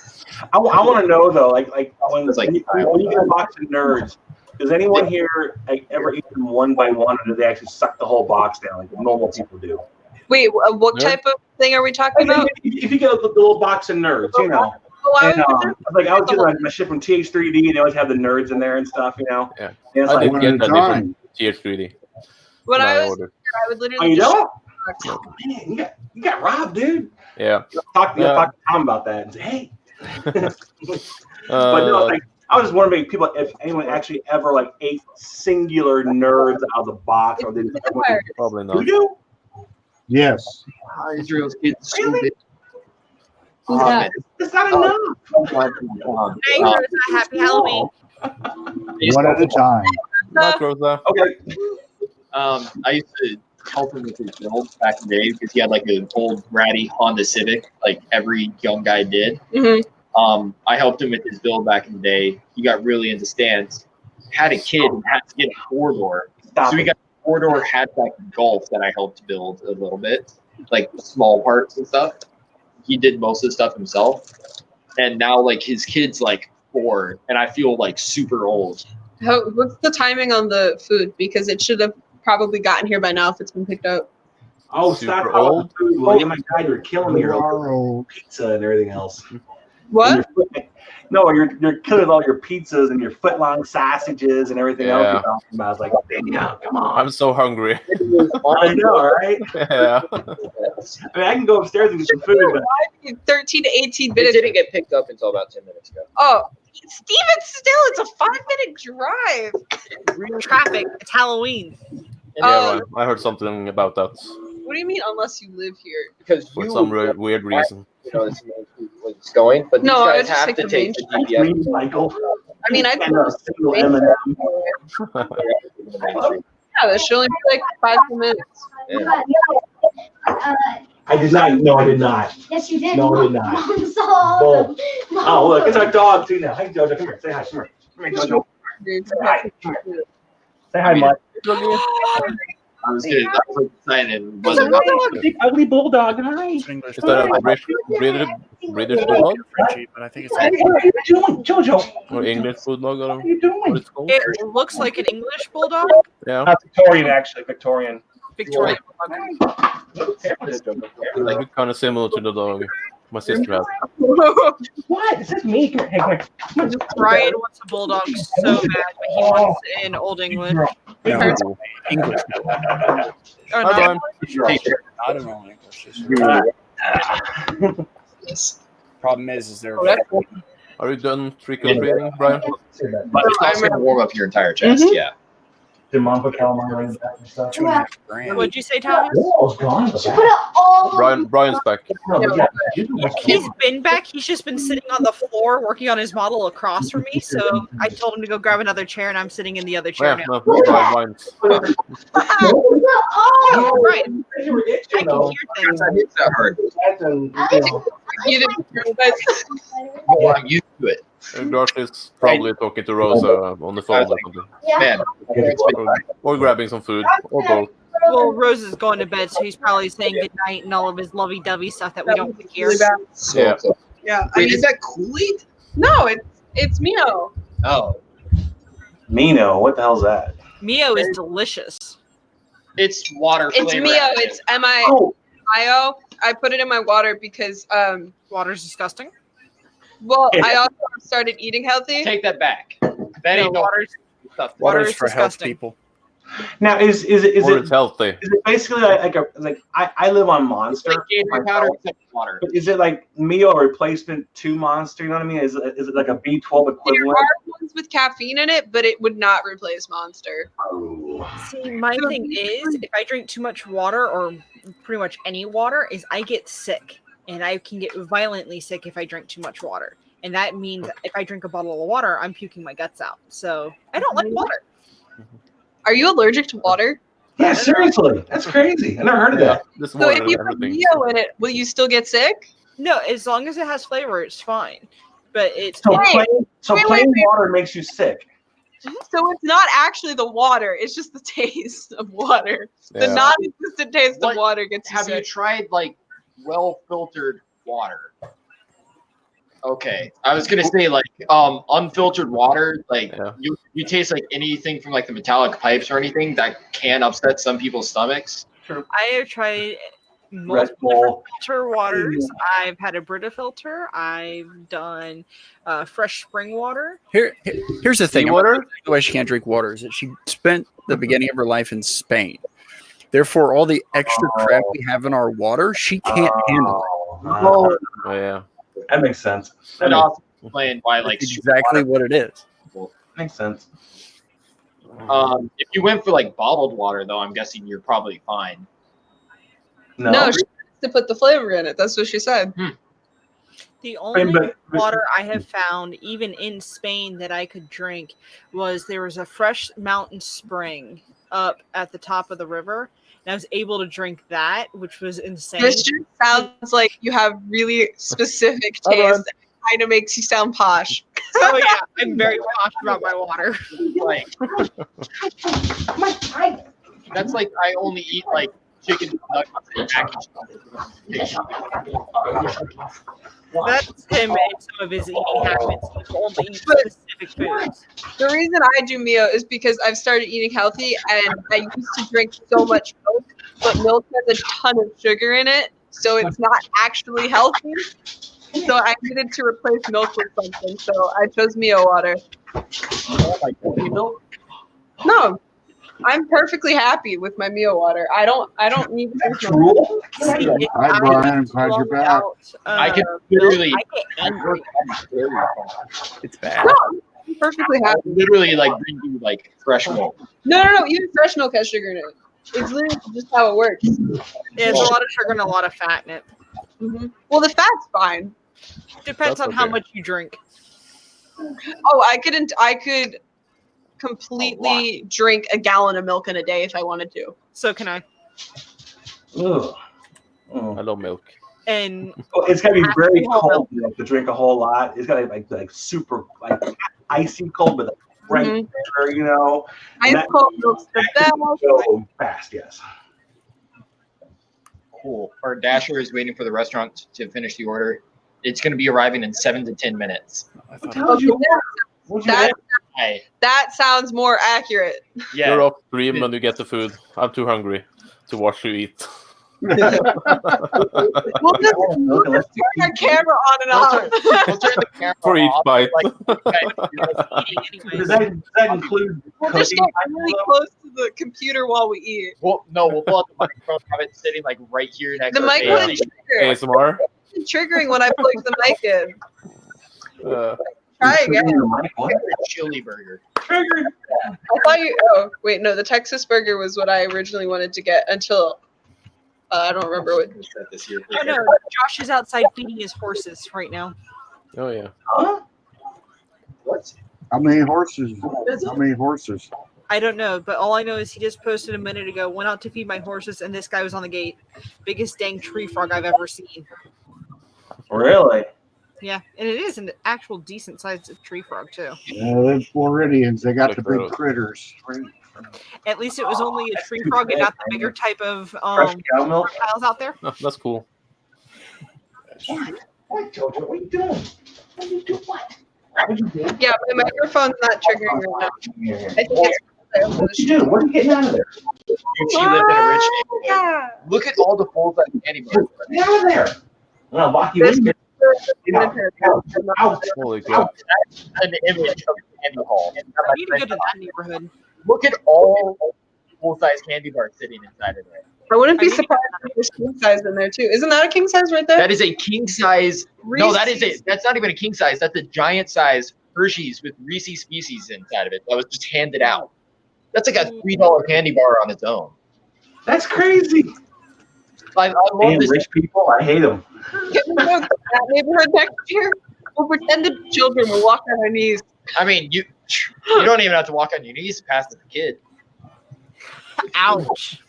[SPEAKER 14] I want to know though, like when you get a box of nerds, does anyone here like, ever eat them one by one, or do they actually suck the whole box down like normal people do?
[SPEAKER 12] Wait, what type of thing are we talking about?
[SPEAKER 14] If you get the little box of nerds, you know. And, I was getting my shit from TH3D, and they always have the nerds in there and stuff, you know.
[SPEAKER 2] Yeah.
[SPEAKER 14] And it's
[SPEAKER 2] I
[SPEAKER 14] like,
[SPEAKER 2] didn't get that from TH3D.
[SPEAKER 12] When I was
[SPEAKER 2] ordered.
[SPEAKER 12] I would
[SPEAKER 14] Oh,
[SPEAKER 12] literally
[SPEAKER 14] you
[SPEAKER 12] just
[SPEAKER 14] don't? Oh, man, you got robbed, dude.
[SPEAKER 2] Yeah.
[SPEAKER 14] You talk to Tom about that and say, hey. But no, like, I was just wondering if anyone actually ever like ate singular nerds out of the box, or they just
[SPEAKER 2] probably not.
[SPEAKER 14] You do?
[SPEAKER 4] Yes.
[SPEAKER 13] Israel's kids.
[SPEAKER 14] Really?
[SPEAKER 12] Who's that?
[SPEAKER 14] It's not enough.
[SPEAKER 9] Hey, Rosa, happy Halloween.
[SPEAKER 4] One at a time.
[SPEAKER 2] Not Rosa.
[SPEAKER 14] Okay.
[SPEAKER 13] I used to help him with his build back in the day because he had like an old ratty Honda Civic, like every young guy did.
[SPEAKER 12] Mm-hmm.
[SPEAKER 13] I helped him with his build back in the day. He got really into stands, had a kid, and had to get a four-door. So we got a four-door hatchback Golf that I helped build a little bit, like small parts and stuff. He did most of the stuff himself. And now like his kid's like 4, and I feel like super old.
[SPEAKER 12] What's the timing on the food? Because it should have probably gotten here by now if it's been picked up.
[SPEAKER 14] Oh,
[SPEAKER 2] Super
[SPEAKER 14] stop
[SPEAKER 2] old?
[SPEAKER 14] the food. Well, yeah, my God, you're killing me.
[SPEAKER 4] Tomorrow.
[SPEAKER 14] Pizza and everything else.
[SPEAKER 12] What?
[SPEAKER 14] No, you're killing all your pizzas and your foot-long sausages and everything else you're talking about. I was like, damn, come on.
[SPEAKER 2] I'm so hungry.
[SPEAKER 14] I know, right?
[SPEAKER 2] Yeah.
[SPEAKER 14] I mean, I can go upstairs and get some food. But
[SPEAKER 12] 13 to 18
[SPEAKER 13] It
[SPEAKER 12] minutes.
[SPEAKER 13] didn't get picked up until about 10 minutes ago.
[SPEAKER 12] Oh, Steven, still, it's a 5-minute drive.
[SPEAKER 9] Traffic. It's Halloween.
[SPEAKER 2] Yeah, right. I heard something about that
[SPEAKER 12] What do you mean, unless you live here?
[SPEAKER 13] Because
[SPEAKER 2] for
[SPEAKER 13] you
[SPEAKER 2] some
[SPEAKER 13] would
[SPEAKER 2] weird reason.
[SPEAKER 13] this main street was going, but these
[SPEAKER 12] No, I
[SPEAKER 13] guys
[SPEAKER 12] just
[SPEAKER 13] have
[SPEAKER 12] think
[SPEAKER 13] to
[SPEAKER 12] the
[SPEAKER 13] take
[SPEAKER 12] main
[SPEAKER 13] the
[SPEAKER 12] street.
[SPEAKER 13] GPS.
[SPEAKER 14] Michael.
[SPEAKER 12] I mean, I
[SPEAKER 14] And a single M&M.
[SPEAKER 12] yeah, that should only be like 5 minutes.
[SPEAKER 14] I did not. No, I did not.
[SPEAKER 7] Yes, you did.
[SPEAKER 14] No, I did not.
[SPEAKER 7] Mom saw
[SPEAKER 14] Bull.
[SPEAKER 7] them.
[SPEAKER 14] Oh, look, it's our dog too now. Hey, Jojo, come here. Say hi. Come here. Come here, Jojo. Say hi. Come here. Say hi, Mike.
[SPEAKER 13] I was good. I was excited. Wasn't
[SPEAKER 14] Big ugly bulldog. Hi.
[SPEAKER 2] Is that a British bulldog
[SPEAKER 10] But I think
[SPEAKER 14] Hey, what are you doing, Jojo?
[SPEAKER 2] or English bulldog or
[SPEAKER 14] What are you doing?
[SPEAKER 2] what it's called?
[SPEAKER 9] It looks like an English bulldog.
[SPEAKER 2] Yeah,
[SPEAKER 14] Victorian, actually. Victorian.
[SPEAKER 9] Victorian bulldog.
[SPEAKER 2] like kind of similar to the dog my sister has.
[SPEAKER 14] What? Is this me? Come here. Hey, come here.
[SPEAKER 9] Ryan wants a bulldog so bad, but he wants it in Old English.
[SPEAKER 10] No, English.
[SPEAKER 9] Oh,
[SPEAKER 2] Hi,
[SPEAKER 9] no.
[SPEAKER 2] Brian.
[SPEAKER 10] I don't know English. Problem is there.
[SPEAKER 2] Are you done trick or treating, Brian?
[SPEAKER 13] But it's also going to warm up your entire chest, yeah.
[SPEAKER 14] Did Mom put calamari in the back and stuff?
[SPEAKER 10] $2.5 grand.
[SPEAKER 9] What'd you say, Thomas?
[SPEAKER 14] Oh, it's gone.
[SPEAKER 7] She put it all
[SPEAKER 2] Brian's back.
[SPEAKER 9] He's been back. He's just been sitting on the floor working on his model across from me. So I told him to go grab another chair, and I'm sitting in the other chair
[SPEAKER 2] Yeah,
[SPEAKER 9] now.
[SPEAKER 2] no, Brian's.
[SPEAKER 9] Oh, right. I can hear things.
[SPEAKER 13] It's not hard.
[SPEAKER 12] You didn't realize.
[SPEAKER 13] Well, I'm used to it.
[SPEAKER 2] Josh is probably talking to Rosa on the phone or something.
[SPEAKER 13] Man,
[SPEAKER 2] Or grabbing some food, or both.
[SPEAKER 9] Well, Rose is going to bed, so he's probably saying goodnight and all of his lovey-dovey stuff that we don't hear.
[SPEAKER 12] Really bad.
[SPEAKER 2] Yeah.
[SPEAKER 12] Yeah. I
[SPEAKER 13] Wait,
[SPEAKER 12] mean,
[SPEAKER 13] is that Kool-Aid?
[SPEAKER 12] no, it's Mio.
[SPEAKER 13] Oh,
[SPEAKER 14] Mino, what the hell's that?
[SPEAKER 9] Mio is delicious.
[SPEAKER 13] it's water
[SPEAKER 12] It's
[SPEAKER 13] flavor.
[SPEAKER 12] Mio. It's
[SPEAKER 14] Oh,
[SPEAKER 12] M-I-O. I put it in my water because,
[SPEAKER 9] Water's disgusting.
[SPEAKER 12] well,
[SPEAKER 14] Yeah.
[SPEAKER 12] I also started eating healthy.
[SPEAKER 13] Take that back. That
[SPEAKER 9] No,
[SPEAKER 13] ain't no
[SPEAKER 9] water's
[SPEAKER 13] stuff.
[SPEAKER 9] water
[SPEAKER 10] Water is
[SPEAKER 9] is
[SPEAKER 10] for health
[SPEAKER 9] disgusting.
[SPEAKER 10] people.
[SPEAKER 14] now is it
[SPEAKER 2] Or it's healthy.
[SPEAKER 14] is it basically like I live on Monster,
[SPEAKER 13] Like Gatorade powder except water.
[SPEAKER 14] but is it like Mio a replacement to Monster? You know what I mean? Is it like a B12
[SPEAKER 12] There
[SPEAKER 14] equivalent?
[SPEAKER 12] are ones with caffeine in it, but it would not replace Monster.
[SPEAKER 14] Oh.
[SPEAKER 9] See, my thing is, if I drink too much water, or pretty much any water, is I get sick. And I can get violently sick if I drink too much water. And that means if I drink a bottle of water, I'm puking my guts out. So I don't like water.
[SPEAKER 12] Are you allergic to water?
[SPEAKER 14] Yeah, seriously, that's crazy. I never heard of that.
[SPEAKER 2] This
[SPEAKER 12] So
[SPEAKER 2] water
[SPEAKER 12] if
[SPEAKER 2] and
[SPEAKER 12] you put
[SPEAKER 2] everything.
[SPEAKER 12] Mio in it, will you still get sick?
[SPEAKER 9] No, as long as it has flavor, it's fine. But it's
[SPEAKER 14] So
[SPEAKER 12] Wait,
[SPEAKER 14] plain
[SPEAKER 12] wait.
[SPEAKER 14] water makes you sick.
[SPEAKER 12] So it's not actually the water; it's just the taste of water. The
[SPEAKER 2] Yeah.
[SPEAKER 12] non-existent taste
[SPEAKER 13] What-
[SPEAKER 12] of water gets you
[SPEAKER 13] Have you
[SPEAKER 12] sick.
[SPEAKER 13] tried like well-filtered water? Okay, I was gonna say like unfiltered water, like
[SPEAKER 2] Yeah.
[SPEAKER 13] you taste like anything from like the metallic pipes or anything that can upset some people's stomachs.
[SPEAKER 9] I have tried
[SPEAKER 14] Red
[SPEAKER 9] multiple
[SPEAKER 14] Bull.
[SPEAKER 9] different filter waters. I've had a Brita filter. I've done fresh spring water.
[SPEAKER 10] Here's the thing.
[SPEAKER 2] Seawater?
[SPEAKER 10] The way she can't drink water is that she spent the beginning of her life in Spain. Therefore, all the extra crap we have in our water, she can't handle it.
[SPEAKER 2] Oh, yeah.
[SPEAKER 14] That makes sense. That
[SPEAKER 13] And
[SPEAKER 14] makes,
[SPEAKER 13] also explain why like
[SPEAKER 10] That's exactly what it is.
[SPEAKER 14] makes sense.
[SPEAKER 13] if you went for like bottled water though, I'm guessing you're probably fine.
[SPEAKER 14] No,
[SPEAKER 12] No, she has to put the flavor in it. That's what she said.
[SPEAKER 9] The only
[SPEAKER 14] but-
[SPEAKER 9] water I have found, even in Spain, that I could drink was there was a fresh mountain spring up at the top of the river, and I was able to drink that, which was insane.
[SPEAKER 12] This just sounds like you have really specific taste that kind of makes you sound posh.
[SPEAKER 9] Oh yeah, I'm very posh about my water.
[SPEAKER 13] Like that's like I only eat like chicken nuggets and packaged
[SPEAKER 9] That's him and some of his eating habits. He will only eat specific foods.
[SPEAKER 12] The reason I do Mio is because I've started eating healthy, and I used to drink so much milk, but milk has a ton of sugar in it, so it's not actually healthy. So I needed to replace milk with something, so I chose Mio water. No, I'm perfectly happy with my meal water. I don't need
[SPEAKER 4] Rule? Hi, Brian. I'm glad you're back.
[SPEAKER 13] I can literally.
[SPEAKER 9] I get angry.
[SPEAKER 10] It's bad.
[SPEAKER 12] No, I'm perfectly
[SPEAKER 13] I
[SPEAKER 12] happy.
[SPEAKER 13] literally like bring you like fresh milk.
[SPEAKER 12] No. Even fresh milk has sugar in it. It's literally just how it works.
[SPEAKER 9] There's a lot of sugar and a lot of fat in it.
[SPEAKER 12] Mm-hmm. Well, the fat's fine.
[SPEAKER 9] Depends on how much you drink.
[SPEAKER 12] Oh, I could completely drink a gallon of milk in a day if I wanted to.
[SPEAKER 9] So can I.
[SPEAKER 14] Ugh.
[SPEAKER 2] I love milk.
[SPEAKER 9] And
[SPEAKER 14] it's gotta be very
[SPEAKER 9] whole
[SPEAKER 14] cold milk to drink a whole lot. It's gotta be like super like icy cold, but right temperature, you know.
[SPEAKER 12] Ice cold milk's the best.
[SPEAKER 14] Go fast, yes.
[SPEAKER 13] Cool. Our Dasher is waiting for the restaurant to finish the order. It's going to be arriving in 7 to 10 minutes.
[SPEAKER 12] That sounds more accurate.
[SPEAKER 13] Yeah.
[SPEAKER 2] You're off stream when you get the food. I'm too hungry to watch you eat.
[SPEAKER 12] We'll just turn our camera on and off.
[SPEAKER 13] We'll turn the camera
[SPEAKER 2] For each
[SPEAKER 13] off.
[SPEAKER 2] bite.
[SPEAKER 14] Does that include
[SPEAKER 12] We'll just get really close to the computer while we eat.
[SPEAKER 13] We'll pull out the microphone, have it sitting like right here next
[SPEAKER 12] The
[SPEAKER 13] to our
[SPEAKER 12] mic
[SPEAKER 13] face.
[SPEAKER 12] wouldn't trigger.
[SPEAKER 2] ASMR?
[SPEAKER 12] It's triggering when I plug the mic in. Try again.
[SPEAKER 13] Chili burger.
[SPEAKER 12] I thought you. Oh wait, no. The Texas burger was what I originally wanted to get until I don't remember what.
[SPEAKER 13] This year.
[SPEAKER 9] Oh no, Josh is outside feeding his horses right now.
[SPEAKER 2] Oh yeah.
[SPEAKER 14] Huh?
[SPEAKER 13] What?
[SPEAKER 4] How many horses? How many horses?
[SPEAKER 9] I don't know, but all I know is he just posted a minute ago, went out to feed my horses, and this guy was on the gate. Biggest dang tree frog I've ever seen.
[SPEAKER 14] Really?
[SPEAKER 9] Yeah, and it is an actual decent sized tree frog too.
[SPEAKER 4] Yeah, they're Floridians. They got the big critters.
[SPEAKER 9] At least it was only a tree frog and not the bigger type of reptiles out there.
[SPEAKER 2] Oh, that's cool.
[SPEAKER 14] What, Jojo? What are you doing? What are you doing? What?
[SPEAKER 12] Yeah, my microphone's not triggering right now. I think it's
[SPEAKER 14] What you do? What are you getting out of there?
[SPEAKER 13] She lived in a rich neighborhood. Look at all the folds that candy bars.
[SPEAKER 14] Get out of there! I'll lock you in.
[SPEAKER 2] Holy crap.
[SPEAKER 13] An image of a candy hall.
[SPEAKER 9] I need to go to that neighborhood.
[SPEAKER 13] Look at all full-size candy bars sitting inside of there.
[SPEAKER 12] I wouldn't be surprised if there's king size in there too. Isn't that a king size right there?
[SPEAKER 13] That is a king size. No, that is it. That's not even a king size. That's a giant size Hershey's with Reese's species inside of it. That was just handed out. That's like a $3 candy bar on its own.
[SPEAKER 14] That's crazy.
[SPEAKER 13] I love this.
[SPEAKER 14] Rich people, I hate them.
[SPEAKER 12] Can we go to that neighborhood next year? We'll pretend the children will walk on our knees.
[SPEAKER 13] I mean, you don't even have to walk on your knees past as a kid.
[SPEAKER 9] Ouch.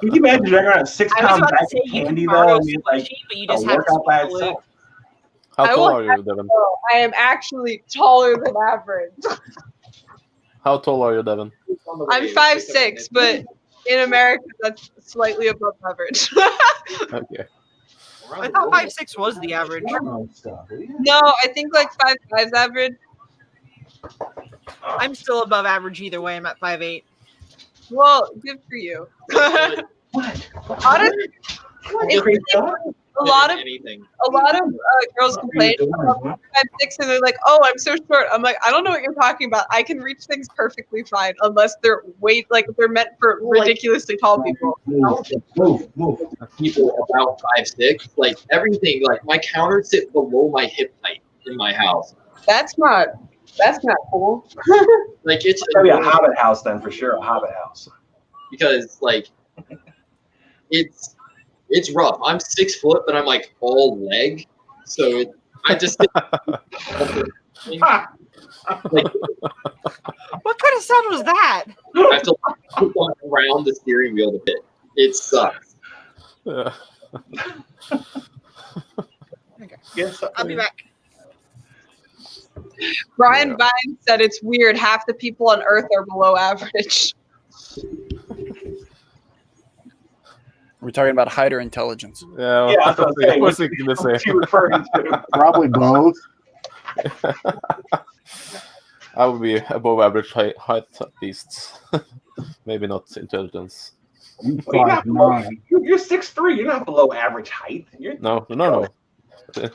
[SPEAKER 14] Can you imagine they're going to 6
[SPEAKER 9] I was
[SPEAKER 14] pound
[SPEAKER 9] about to
[SPEAKER 14] bag
[SPEAKER 9] say
[SPEAKER 14] of
[SPEAKER 9] you
[SPEAKER 14] candy
[SPEAKER 9] can
[SPEAKER 14] though?
[SPEAKER 9] borrow
[SPEAKER 14] I mean, like,
[SPEAKER 9] sushi, but you just
[SPEAKER 14] a
[SPEAKER 9] have to
[SPEAKER 14] workout by
[SPEAKER 9] swallow it.
[SPEAKER 14] itself.
[SPEAKER 2] How
[SPEAKER 12] I
[SPEAKER 2] tall
[SPEAKER 12] won't
[SPEAKER 2] are you,
[SPEAKER 12] have
[SPEAKER 2] Devin?
[SPEAKER 12] to go. I am actually taller than average.
[SPEAKER 2] How tall are you, Devin?
[SPEAKER 12] I'm 5'6", but in America that's slightly above average.
[SPEAKER 2] Okay.
[SPEAKER 9] I thought 5'6" was the average.
[SPEAKER 12] No, I think like 5'5" average.
[SPEAKER 9] I'm still above average either way. I'm at 5'8".
[SPEAKER 12] Well, good for you. Honestly, a lot of girls complain about 5'6", and they're like, "Oh, I'm so short." I'm like, I don't know what you're talking about. I can reach things perfectly fine, unless they're they're meant for ridiculously tall people.
[SPEAKER 13] People about 5'6", like everything, like my counter sit below my hip height in my house.
[SPEAKER 12] That's not cool.
[SPEAKER 13] Like it's
[SPEAKER 14] gotta be a hobbit house then for sure. A hobbit house.
[SPEAKER 13] Because like it's rough. I'm 6 foot, but I'm like all leg, so I just like,
[SPEAKER 9] What kind of sound was that?
[SPEAKER 13] I have to put one around the steering wheel to fit. It sucks.
[SPEAKER 9] Okay. I'll be back.
[SPEAKER 12] Brian Vine said it's weird. Half the people on Earth are below average.
[SPEAKER 10] We're talking about height or intelligence.
[SPEAKER 2] Yeah,
[SPEAKER 14] that's what
[SPEAKER 2] I was thinking the
[SPEAKER 14] What's he
[SPEAKER 2] same.
[SPEAKER 14] referring to?
[SPEAKER 4] Probably both.
[SPEAKER 2] I would be above average height at least. Maybe not intelligence.
[SPEAKER 4] I'm
[SPEAKER 14] Well, you're not below-
[SPEAKER 4] 5'9".
[SPEAKER 14] You're 6'3". You're not below average height. You're
[SPEAKER 2] No.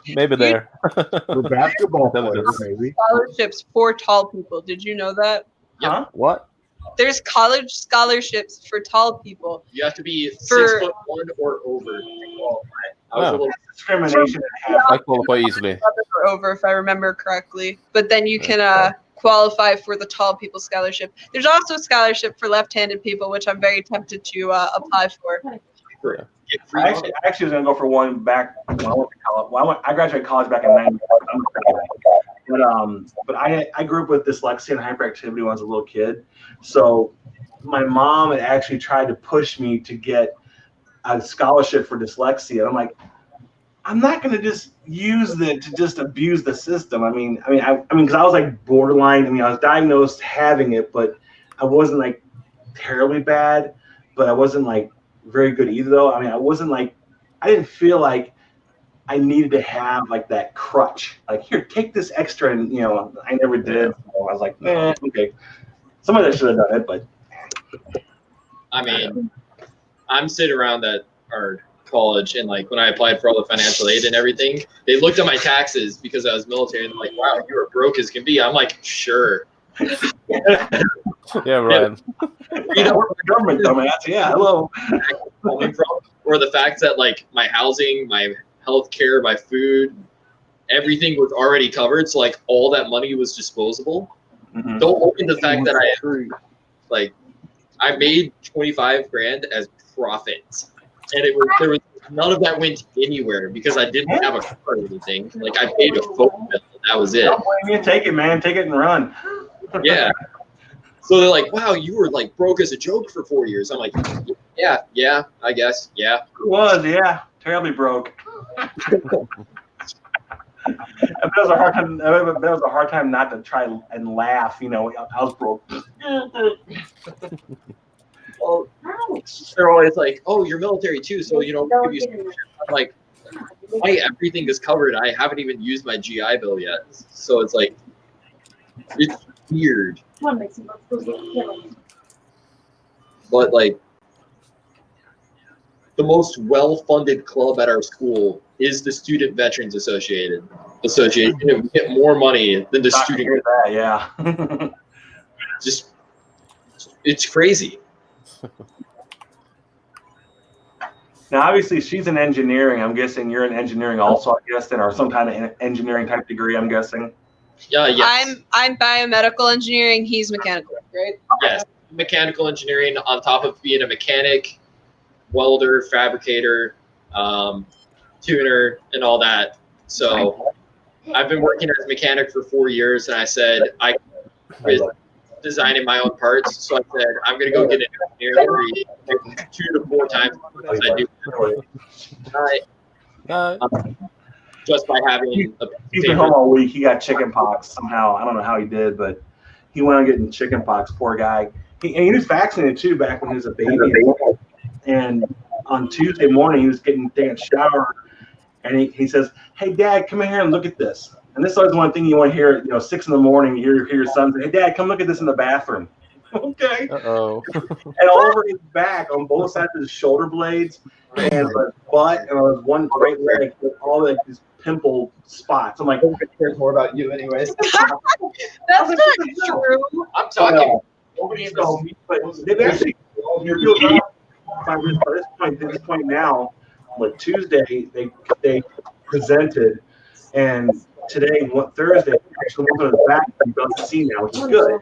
[SPEAKER 2] Maybe there.
[SPEAKER 4] For basketball players, maybe.
[SPEAKER 12] Scholarships for tall people. Did you know that?
[SPEAKER 14] Huh?
[SPEAKER 2] What?
[SPEAKER 12] There's college scholarships for tall people.
[SPEAKER 13] You have to be
[SPEAKER 12] For-
[SPEAKER 13] 6'1" or over to qualify. I was a
[SPEAKER 2] Oh.
[SPEAKER 13] little
[SPEAKER 14] Discrimination.
[SPEAKER 2] I qualify easily.
[SPEAKER 12] Or over, if I remember correctly. But then you can qualify for the tall people scholarship. There's also a scholarship for left-handed people, which I'm very tempted to apply for.
[SPEAKER 14] I actually was going to go for one back when I went to college. Well, I graduated college back in '90. But I grew up with dyslexia and hyperactivity when I was a little kid. So my mom had actually tried to push me to get a scholarship for dyslexia. I'm like, I'm not going to just use it to just abuse the system. I mean, because I was like borderline. I mean, I was diagnosed having it, but I wasn't like terribly bad, but I wasn't like very good either though. I mean, I didn't feel like I needed to have like that crutch. Like, here, take this extra, and I never did. So I was like, okay. Somebody should have done it, but
[SPEAKER 13] I mean, I'm sitting around at our college, and like when I applied for all the financial aid and everything, they looked at my taxes because I was military, and they're like, "Wow, you were broke as can be." I'm like, "Sure."
[SPEAKER 2] Yeah, right.
[SPEAKER 14] Government dumbass. Yeah, hello.
[SPEAKER 13] Or the fact that like my housing, my health care, my food, everything was already covered, so like all that money was disposable.
[SPEAKER 14] Mm-hmm.
[SPEAKER 13] Don't look at the fact that I made 25 grand as profits, and there was none of that went anywhere because I didn't have a car or anything. Like I paid a phone bill, and that was it.
[SPEAKER 14] Don't blame you. Take it, man. Take it and run.
[SPEAKER 13] Yeah. So they're like, "Wow, you were like broke as a joke for 4 years." I'm like, "Yeah, I guess, yeah."
[SPEAKER 14] It was, yeah, terribly broke. That was a hard time. That was a hard time not to try and laugh. I was broke.
[SPEAKER 13] Well, they're always like, "Oh, you're military too, so we'll give you." I'm like, my everything is covered. I haven't even used my GI Bill yet, so it's like, it's weird. But like, the most well-funded club at our school is the Student Veterans Association. We get more money than the student.
[SPEAKER 14] That, yeah.
[SPEAKER 13] Just, it's crazy.
[SPEAKER 14] Now, obviously, she's in engineering. I'm guessing you're in engineering also, I guess, then, or some kind of engineering type degree, I'm guessing.
[SPEAKER 13] Yeah, yes.
[SPEAKER 12] I'm biomedical engineering. He's mechanical, right?
[SPEAKER 13] Yes, mechanical engineering on top of being a mechanic, welder, fabricator, tuner, and all that. So I've been working as a mechanic for 4 years, and I said I was designing my own parts. So I said I'm going to go get an engineering degree 2 to 4 times as I do. Just by having
[SPEAKER 14] he's been home all week. He got chicken pox somehow. I don't know how he did, but he went on getting chicken pox. Poor guy. He was vaccinated too back when he was a baby. And on Tuesday morning, he was taking a shower, and he says, "Hey, Dad, come in here and look at this." And this is always one thing you want to hear. 6 in the morning, you hear your son say, "Hey, Dad, come look at this in the bathroom." Okay.
[SPEAKER 2] Uh-oh.
[SPEAKER 14] And over his back, on both sides of his shoulder blades, and his butt, and on his one right leg, with all like these pimple spots. I'm like, who cares more about you, anyways?
[SPEAKER 12] That's not true.
[SPEAKER 13] I'm talking.
[SPEAKER 14] But they've actually by this point now, like Tuesday, they presented, and today, Thursday, actually one of the back you don't see now, which is good.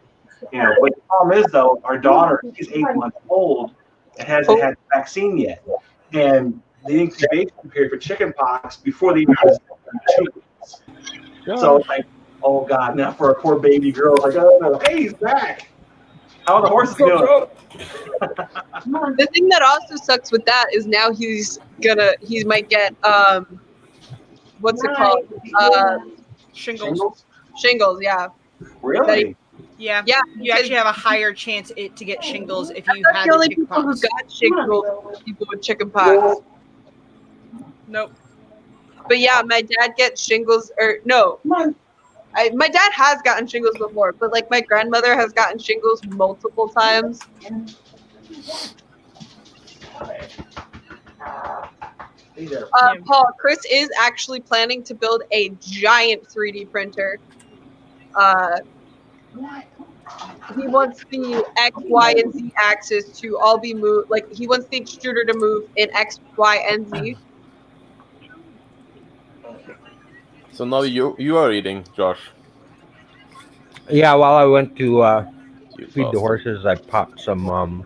[SPEAKER 14] But the problem is though, our daughter, she's 8 months old and hasn't had the vaccine yet, and the incubation period for chickenpox before they even present 2 weeks. So it's like, oh God, now for a poor baby girl, like, oh, hey, he's back. How are the horses doing?
[SPEAKER 12] The thing that also sucks with that is now he might get what's it called?
[SPEAKER 9] Shingles.
[SPEAKER 12] Shingles, yeah.
[SPEAKER 14] Really?
[SPEAKER 9] Yeah.
[SPEAKER 12] Yeah.
[SPEAKER 9] You actually have a higher chance to get shingles if you
[SPEAKER 12] That's
[SPEAKER 9] have
[SPEAKER 12] the only
[SPEAKER 9] the
[SPEAKER 12] people who
[SPEAKER 9] chickenpox.
[SPEAKER 12] got shingles, people with chickenpox.
[SPEAKER 9] Nope.
[SPEAKER 12] But yeah, my dad gets shingles, or no. My dad has gotten shingles before, but like my grandmother has gotten shingles multiple times. Paul, Chris is actually planning to build a giant 3D printer. he wants the X, Y, and Z axis to all be moved. Like he wants the extruder to move in X, Y, and Z.
[SPEAKER 2] So now you are eating, Josh.
[SPEAKER 1] Yeah, while I went to
[SPEAKER 2] You
[SPEAKER 1] feed the
[SPEAKER 2] bastard.
[SPEAKER 1] horses, I popped some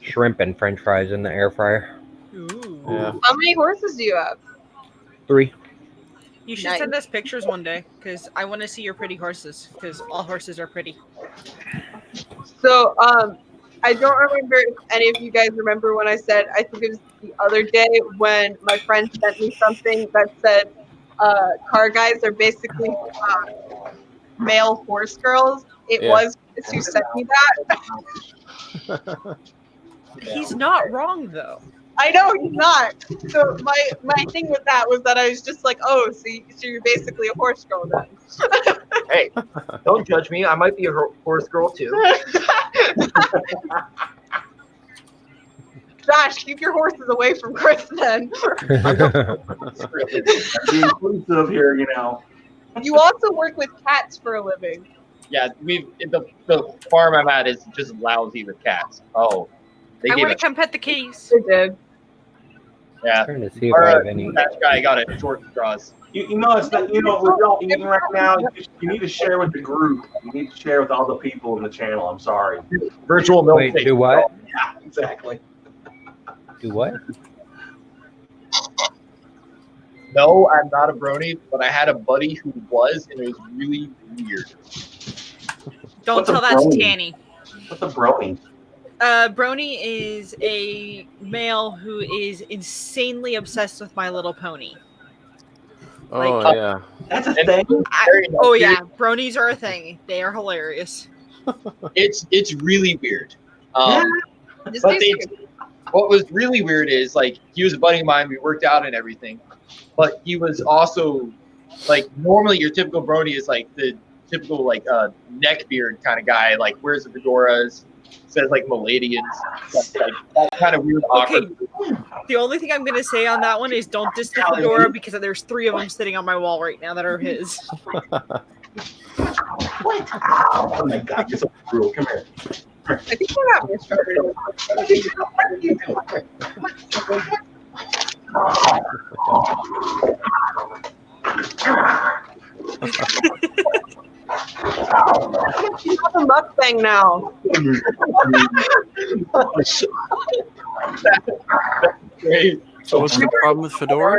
[SPEAKER 1] shrimp and French fries in the air fryer.
[SPEAKER 9] Ooh.
[SPEAKER 2] Yeah.
[SPEAKER 12] How many horses do you have?
[SPEAKER 1] 3.
[SPEAKER 9] You should send us pictures one day, because I want to see your pretty horses, because all horses are pretty.
[SPEAKER 12] So, I don't remember if any of you guys remember when I said, I think it was the other day when my friend sent me something that said, car guys are basically male horse girls. It
[SPEAKER 2] Yeah.
[SPEAKER 12] was Chris who sent me that.
[SPEAKER 9] He's not wrong, though.
[SPEAKER 12] I know he's not. So my thing with that was that I was just like, oh, so you're basically a horse girl then.
[SPEAKER 13] Hey, don't judge me. I might be a horse girl too.
[SPEAKER 12] Josh, keep your horses away from Chris then.
[SPEAKER 14] Be inclusive here, you know.
[SPEAKER 12] You also work with cats for a living.
[SPEAKER 13] Yeah, the farm I'm at is just lousy with cats. Oh, they
[SPEAKER 9] I
[SPEAKER 13] gave
[SPEAKER 9] want
[SPEAKER 13] a
[SPEAKER 9] to come pet the kitties.
[SPEAKER 12] They did.
[SPEAKER 13] yeah.
[SPEAKER 1] Trying to see if I have any.
[SPEAKER 13] That guy got it short straws.
[SPEAKER 14] You know, it's not. You know, we're all eating right now. You need to share with the group. You need to share with all the people in the channel. I'm sorry.
[SPEAKER 13] Virtual milk.
[SPEAKER 1] Wait, do what?
[SPEAKER 14] Yeah, exactly.
[SPEAKER 1] Do what?
[SPEAKER 13] No, I'm not a brony, but I had a buddy who was, and it was really weird.
[SPEAKER 9] Don't
[SPEAKER 14] What's a
[SPEAKER 9] tell that to
[SPEAKER 14] brony?
[SPEAKER 9] Tanny.
[SPEAKER 14] What's a brony?
[SPEAKER 9] Brony is a male who is insanely obsessed with My Little Pony.
[SPEAKER 2] Oh yeah.
[SPEAKER 14] That's a thing.
[SPEAKER 9] Oh yeah, bronies are a thing. They are hilarious.
[SPEAKER 13] It's really weird. But what was really weird is like he was a buddy of mine. We worked out and everything, but he was also like normally your typical brony is like the typical like neck beard kind of guy, like wears the fedoras, says like Milady and stuff, like that kind of weird awkward.
[SPEAKER 9] The only thing I'm gonna say on that one is don't diss the fedora because there's 3 of them sitting on my wall right now that are his.
[SPEAKER 14] Oh my God, you're so cruel. Come here.
[SPEAKER 12] I think we're not started. You have a mukbang now.
[SPEAKER 13] Great.
[SPEAKER 10] So what's the problem with fedoras?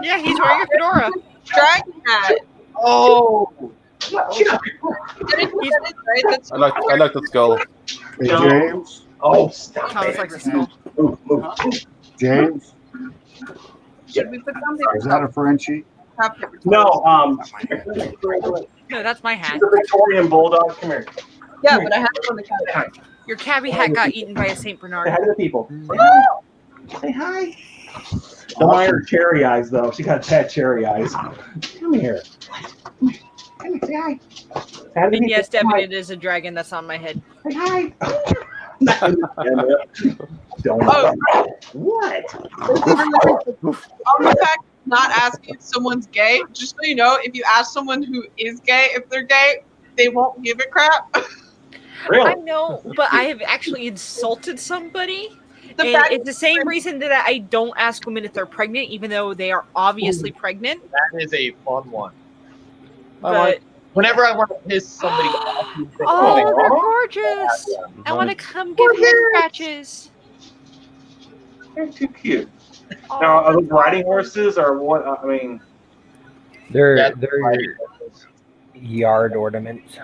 [SPEAKER 9] Yeah, he's wearing a fedora.
[SPEAKER 12] Dragon hat.
[SPEAKER 13] Oh.
[SPEAKER 2] I like the skull.
[SPEAKER 4] Hey, James.
[SPEAKER 14] Oh, stop
[SPEAKER 9] Thomas
[SPEAKER 14] it.
[SPEAKER 9] likes the skull.
[SPEAKER 4] James,
[SPEAKER 12] Should we put down
[SPEAKER 4] is that a Frenchie?
[SPEAKER 14] No,
[SPEAKER 9] No, that's my hat.
[SPEAKER 14] she's a Victorian bulldog. Come here.
[SPEAKER 12] Yeah, but I have it on the couch.
[SPEAKER 9] Your cabbie hat got eaten by a Saint
[SPEAKER 14] Say
[SPEAKER 9] Bernard.
[SPEAKER 14] hi to the people. Say hi. Don't mind her cherry eyes, though. She got bad cherry eyes. Come here. Come here. Say hi. Say hi to the
[SPEAKER 9] And
[SPEAKER 14] people.
[SPEAKER 9] yes,
[SPEAKER 14] Say
[SPEAKER 9] Devin,
[SPEAKER 14] hi.
[SPEAKER 9] it is a dragon that's on my head.
[SPEAKER 14] Say hi. Don't. What?
[SPEAKER 12] On the fact of not asking if someone's gay, just so you know, if you ask someone who is gay if they're gay, they won't give a crap.
[SPEAKER 14] Really?
[SPEAKER 9] I know, but I have actually insulted somebody.
[SPEAKER 12] The
[SPEAKER 9] And
[SPEAKER 12] fact
[SPEAKER 9] it's the same reason that I don't ask women if they're pregnant, even though they are obviously pregnant.
[SPEAKER 13] That is a fun one.
[SPEAKER 9] But
[SPEAKER 13] Whenever I want to piss somebody off, you think,
[SPEAKER 9] oh,
[SPEAKER 13] "Oh,
[SPEAKER 9] they're gorgeous! I want to come give head scratches.
[SPEAKER 14] They're too cute. Now, are those riding horses or what? I mean,
[SPEAKER 1] They're yard ornaments.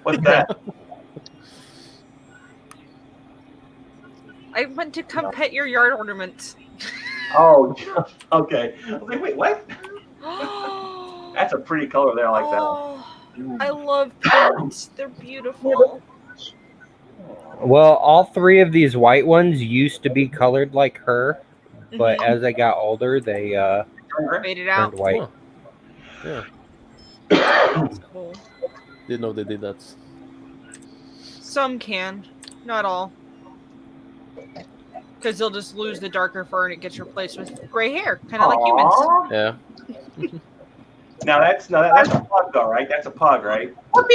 [SPEAKER 14] what's that?
[SPEAKER 9] I went to come pet your yard ornaments.
[SPEAKER 14] Oh, okay. I was like, wait, what? That's a pretty color there. I like that one.
[SPEAKER 9] I love pinks. They're beautiful.
[SPEAKER 1] Well, all 3 of these white ones used to be colored like her, but as I got older, they
[SPEAKER 9] Faded out.
[SPEAKER 1] turned white.
[SPEAKER 2] Yeah.
[SPEAKER 9] That's cool.
[SPEAKER 2] Didn't know they did that.
[SPEAKER 9] Some can, not all. Because they'll just lose the darker fur and it gets replaced with gray hair, kind of like humans.
[SPEAKER 2] Yeah.
[SPEAKER 14] Now that's a pug though, right? That's a pug, right?
[SPEAKER 12] Puppy!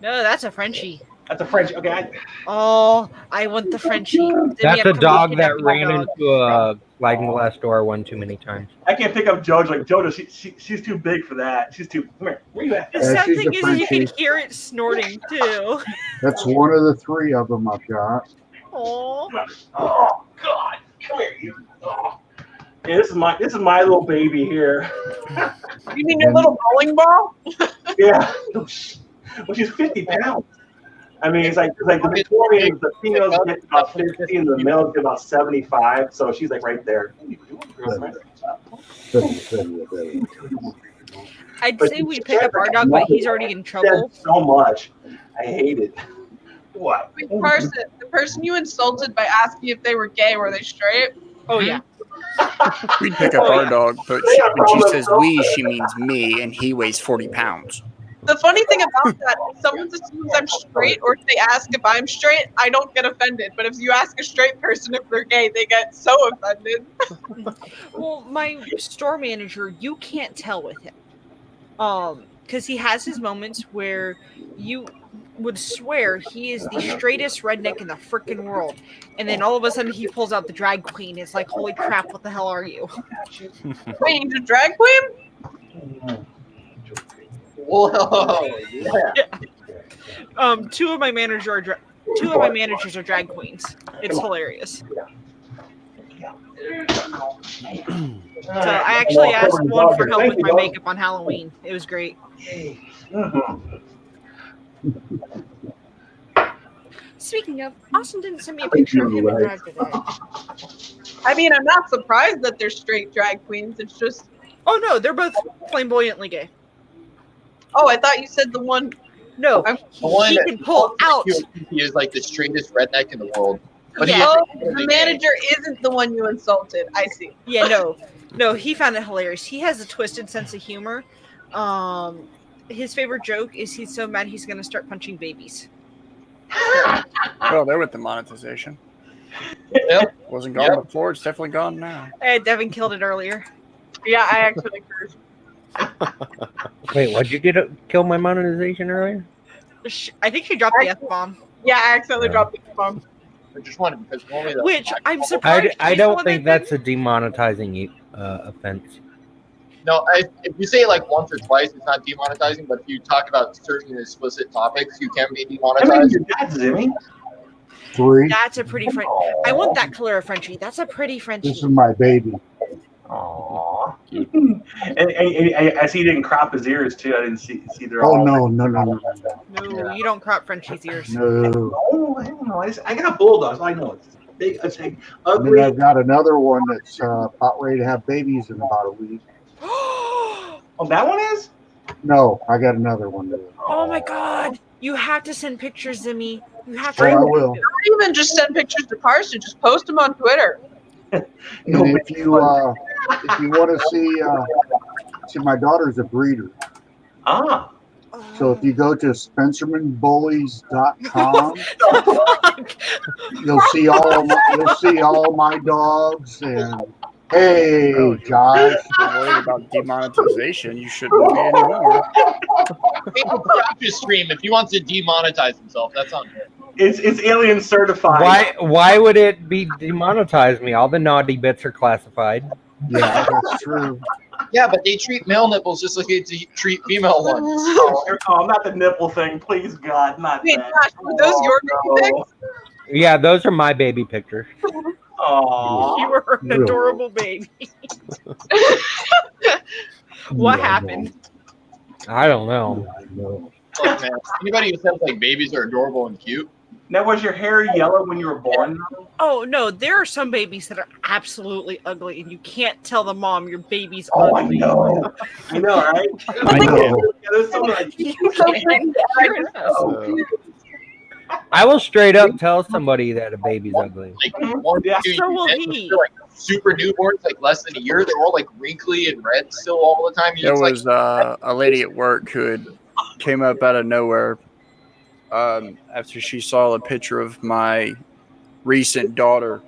[SPEAKER 9] No, that's a Frenchie.
[SPEAKER 14] That's a French. Okay.
[SPEAKER 9] Oh, I want the Frenchie.
[SPEAKER 1] That's a dog that ran into a sliding glass door one too many times.
[SPEAKER 14] I can't pick up Jojo. Like Jojo, she's too big for that. She's too. Come here. Where you at?
[SPEAKER 9] The sad
[SPEAKER 4] she's
[SPEAKER 9] thing
[SPEAKER 4] a
[SPEAKER 9] is you
[SPEAKER 4] Frenchie.
[SPEAKER 9] can hear it snorting too.
[SPEAKER 4] That's one of the 3 of them I've got.
[SPEAKER 9] Oh.
[SPEAKER 14] Oh God! Come here, you. Oh. Yeah, this is my little baby here.
[SPEAKER 12] You mean your little bowling ball?
[SPEAKER 14] Yeah. Well, she's 50 pounds. I mean, it's like the Victorians, the females get about 50 and the males get about 75. So she's like right there.
[SPEAKER 9] I'd say we pick up our dog, but he's already in trouble.
[SPEAKER 14] So much. I hate it. What?
[SPEAKER 12] Wait, the person you insulted by asking if they were gay, were they straight?
[SPEAKER 9] Oh yeah.
[SPEAKER 10] We'd pick up our dog, but when she says we, she means me, and he weighs 40 pounds.
[SPEAKER 12] The funny thing about that, if someone assumes I'm straight or if they ask if I'm straight, I don't get offended. But if you ask a straight person if they're gay, they get so offended.
[SPEAKER 9] Well, my store manager, you can't tell with him. Because he has his moments where you would swear he is the straightest redneck in the freaking world. And then all of a sudden he pulls out the drag queen. It's like, holy crap, what the hell are you?
[SPEAKER 12] Wait, he's a drag queen?
[SPEAKER 13] Whoa!
[SPEAKER 9] Yeah. Two of my managers are drag queens. It's hilarious. So I actually asked one for help with my makeup on Halloween. It was great. Speaking of, Austin didn't send me a picture of him in drag today.
[SPEAKER 12] I mean, I'm not surprised that they're straight drag queens. It's just...
[SPEAKER 9] Oh no, they're both flamboyantly gay.
[SPEAKER 12] Oh, I thought you said the one...
[SPEAKER 9] No,
[SPEAKER 13] he
[SPEAKER 9] can pull out.
[SPEAKER 13] He is like the straightest redneck in the world. But
[SPEAKER 12] yeah. The manager isn't the one you insulted. I see.
[SPEAKER 9] Yeah, no, he found it hilarious. He has a twisted sense of humor. His favorite joke is he's so mad he's going to start punching babies.
[SPEAKER 10] Well, they're with the monetization.
[SPEAKER 13] Yep.
[SPEAKER 10] Wasn't gone before. It's definitely gone now.
[SPEAKER 9] Devin killed it earlier.
[SPEAKER 12] Yeah, I actually cursed.
[SPEAKER 1] Wait, what'd you kill my monetization earlier?
[SPEAKER 9] I think she dropped the F-bomb.
[SPEAKER 12] Yeah, I accidentally dropped the F-bomb.
[SPEAKER 13] I just wanted because normally
[SPEAKER 9] which I'm surprised.
[SPEAKER 1] I don't think that's a demonetizing offense.
[SPEAKER 13] No, if you say it like once or twice, it's not demonetizing. But if you talk about certain explicit topics, you can be demonetized.
[SPEAKER 14] That's Zimmy.
[SPEAKER 4] 3.
[SPEAKER 9] That's a pretty French. I want that Calera Frenchie. That's a pretty Frenchie.
[SPEAKER 4] This is my baby.
[SPEAKER 14] Aww. and I see he didn't crop his ears too. I didn't see they're
[SPEAKER 4] Oh,
[SPEAKER 14] all.
[SPEAKER 4] no.
[SPEAKER 9] No, you don't crop Frenchie's ears.
[SPEAKER 4] No.
[SPEAKER 14] Oh, I don't know. I got a bulldog. So I know it's big. It's like
[SPEAKER 4] And then I've got another one that's about ready to have babies in about a week.
[SPEAKER 14] Oh, that one is?
[SPEAKER 4] No, I got another one.
[SPEAKER 9] Oh my God! You have to send pictures, Zimmy. You have to.
[SPEAKER 4] I will.
[SPEAKER 12] Don't even just send pictures to Carson. Just post them on Twitter.
[SPEAKER 4] And if you want to see, my daughter's a breeder.
[SPEAKER 14] Ah.
[SPEAKER 4] So if you go to SpencermanBullies.com, you'll see all my dogs. And hey, Josh,
[SPEAKER 10] You're worried about demonetization. You shouldn't be anymore.
[SPEAKER 13] People crap his stream. If he wants to demonetize himself, that's on him.
[SPEAKER 14] It's alien certified.
[SPEAKER 1] Why would it be demonetized me? All the naughty bits are classified.
[SPEAKER 4] Yeah, that's true.
[SPEAKER 13] Yeah, but they treat male nipples just like they treat female ones.
[SPEAKER 14] Oh, not the nipple thing, please, God, not
[SPEAKER 12] Wait,
[SPEAKER 14] that.
[SPEAKER 12] Josh, were those your baby pics?
[SPEAKER 1] Yeah, those are my baby pictures.
[SPEAKER 14] Oh,
[SPEAKER 9] You were an adorable baby. What happened?
[SPEAKER 1] I don't know.
[SPEAKER 13] Look, man, anybody who says like babies are adorable and cute.
[SPEAKER 14] Now, was your hair yellow when you were born?
[SPEAKER 9] Oh no, there are some babies that are absolutely ugly, and you can't tell the mom your baby's
[SPEAKER 14] Oh,
[SPEAKER 9] ugly.
[SPEAKER 14] I know, right?
[SPEAKER 1] I know.
[SPEAKER 14] Yeah, there's some like,
[SPEAKER 1] I will straight up tell somebody that a baby's ugly.
[SPEAKER 13] Like one,
[SPEAKER 14] Yeah.
[SPEAKER 13] two,
[SPEAKER 9] So will
[SPEAKER 13] and
[SPEAKER 9] he.
[SPEAKER 13] they're, like super newborns, like less than a year. They're all like wrinkly and red still all the time.
[SPEAKER 10] There
[SPEAKER 13] You're
[SPEAKER 10] was
[SPEAKER 13] just
[SPEAKER 10] a lady at work who had came up out of nowhere after she saw a picture of my recent daughter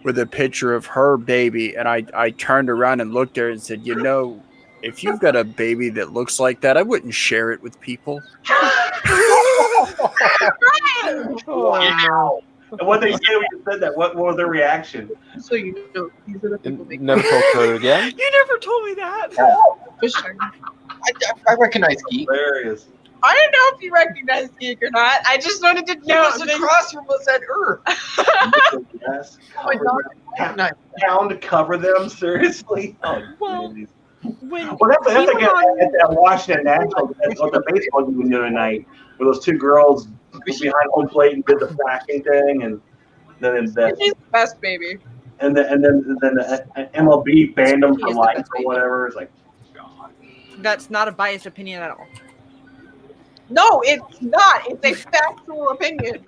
[SPEAKER 10] with a picture of her baby, and I turned around and looked at her and said, you know, if you've got a baby that looks like that, I wouldn't share it with people.
[SPEAKER 14] Wow. And what they say when you said that? What was their reaction?
[SPEAKER 12] So you know, these are the people making.
[SPEAKER 2] Never talk to her again.
[SPEAKER 9] You never told me that.
[SPEAKER 12] For sure.
[SPEAKER 13] I recognize Geek.
[SPEAKER 14] Hilarious.
[SPEAKER 12] I don't know if you recognize Geek or not. I just wanted to know.
[SPEAKER 13] He was across from us at Earth.
[SPEAKER 14] Yes.
[SPEAKER 12] Oh my God.
[SPEAKER 14] Down to cover them, seriously. Oh,
[SPEAKER 9] Well,
[SPEAKER 14] geez.
[SPEAKER 9] when
[SPEAKER 14] Well, that's
[SPEAKER 9] he
[SPEAKER 14] like
[SPEAKER 9] went
[SPEAKER 14] at
[SPEAKER 9] on,
[SPEAKER 14] that Washington National, at the baseball game the other night, where those two girls behind home plate and did the flashing thing, and then
[SPEAKER 12] She's the best baby.
[SPEAKER 14] and then the MLB banned them
[SPEAKER 9] She
[SPEAKER 14] for
[SPEAKER 9] is the
[SPEAKER 14] life
[SPEAKER 9] best
[SPEAKER 14] or
[SPEAKER 9] baby.
[SPEAKER 14] whatever. It's like,
[SPEAKER 9] that's not a biased opinion at all.
[SPEAKER 12] No, it's not. It's a factual opinion.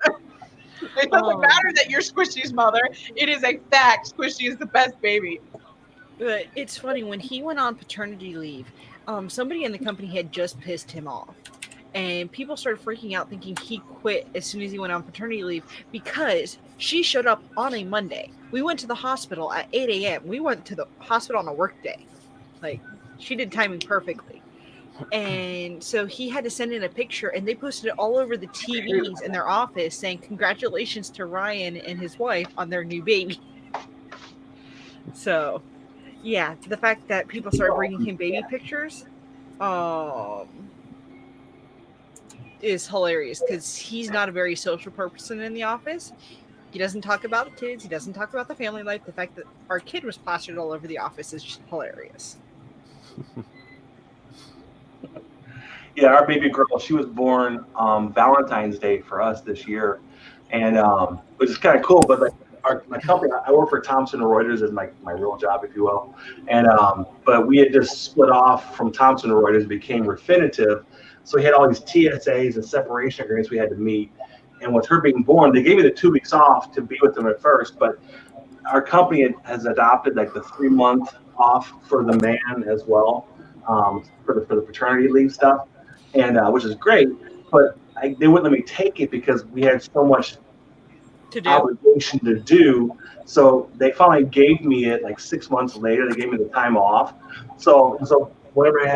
[SPEAKER 12] It doesn't matter that you're Squishy's mother. It is a fact. Squishy is the best baby.
[SPEAKER 9] But it's funny, when he went on paternity leave, somebody in the company had just pissed him off. And people started freaking out thinking he quit as soon as he went on paternity leave because she showed up on a Monday. We went to the hospital at 8 a.m. We went to the hospital on a work day. Like, she did timing perfectly. And so he had to send in a picture, and they posted it all over the TVs in their office saying, "Congratulations to Ryan and his wife on their new baby." So, yeah, the fact that people started bringing him baby pictures is hilarious because he's not a very social person in the office. He doesn't talk about kids. He doesn't talk about the family life. The fact that our kid was plastered all over the office is just hilarious.
[SPEAKER 14] yeah, our baby girl, she was born Valentine's Day for us this year, and which is kind of cool. But like my company, I work for Thomson Reuters as my real job, if you will, and but we had just split off from Thomson Reuters, became Refinitiv, so we had all these TSAs and separation agreements we had to meet. And with her being born, they gave me the 2 weeks off to be with them at first, but our company has adopted like the 3-month off for the man as well, for the paternity leave stuff, and which is great. But they wouldn't let me take it because we had so much obligation to do. So they finally gave me it like 6 months later. They gave me the time off. So whenever I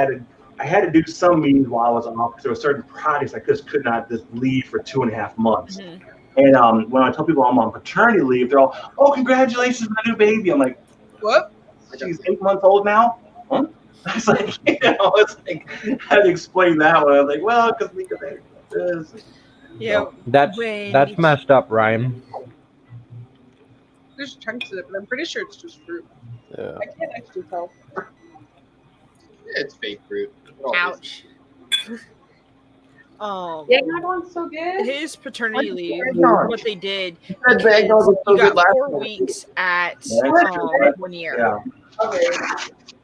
[SPEAKER 14] had to do some meetings while I was off because there were certain projects I just could not just leave for 2.5 months.
[SPEAKER 9] Mm-hmm.
[SPEAKER 14] And when I tell people I'm on paternity leave, they're all, "Oh, congratulations on the new baby." I'm like,
[SPEAKER 12] "What?
[SPEAKER 14] She's 8 months old now?" Huh? It's like, it's like I had to explain that one. I was like, well, because we could make this.
[SPEAKER 9] Yeah,
[SPEAKER 1] that's messed up, Ryan.
[SPEAKER 12] There's chunks of it, but I'm pretty sure it's just fruit.
[SPEAKER 2] Yeah.
[SPEAKER 12] I can't actually tell.
[SPEAKER 13] It's fake fruit.
[SPEAKER 9] Ouch.
[SPEAKER 12] Eggnog one's so good.
[SPEAKER 9] His paternity leave,
[SPEAKER 12] eggnog?
[SPEAKER 9] what they did,
[SPEAKER 12] Said the eggnog was so
[SPEAKER 9] you
[SPEAKER 12] good
[SPEAKER 9] got
[SPEAKER 12] last
[SPEAKER 9] 4
[SPEAKER 12] time.
[SPEAKER 9] weeks at 1 year.
[SPEAKER 14] Yeah.
[SPEAKER 12] Okay.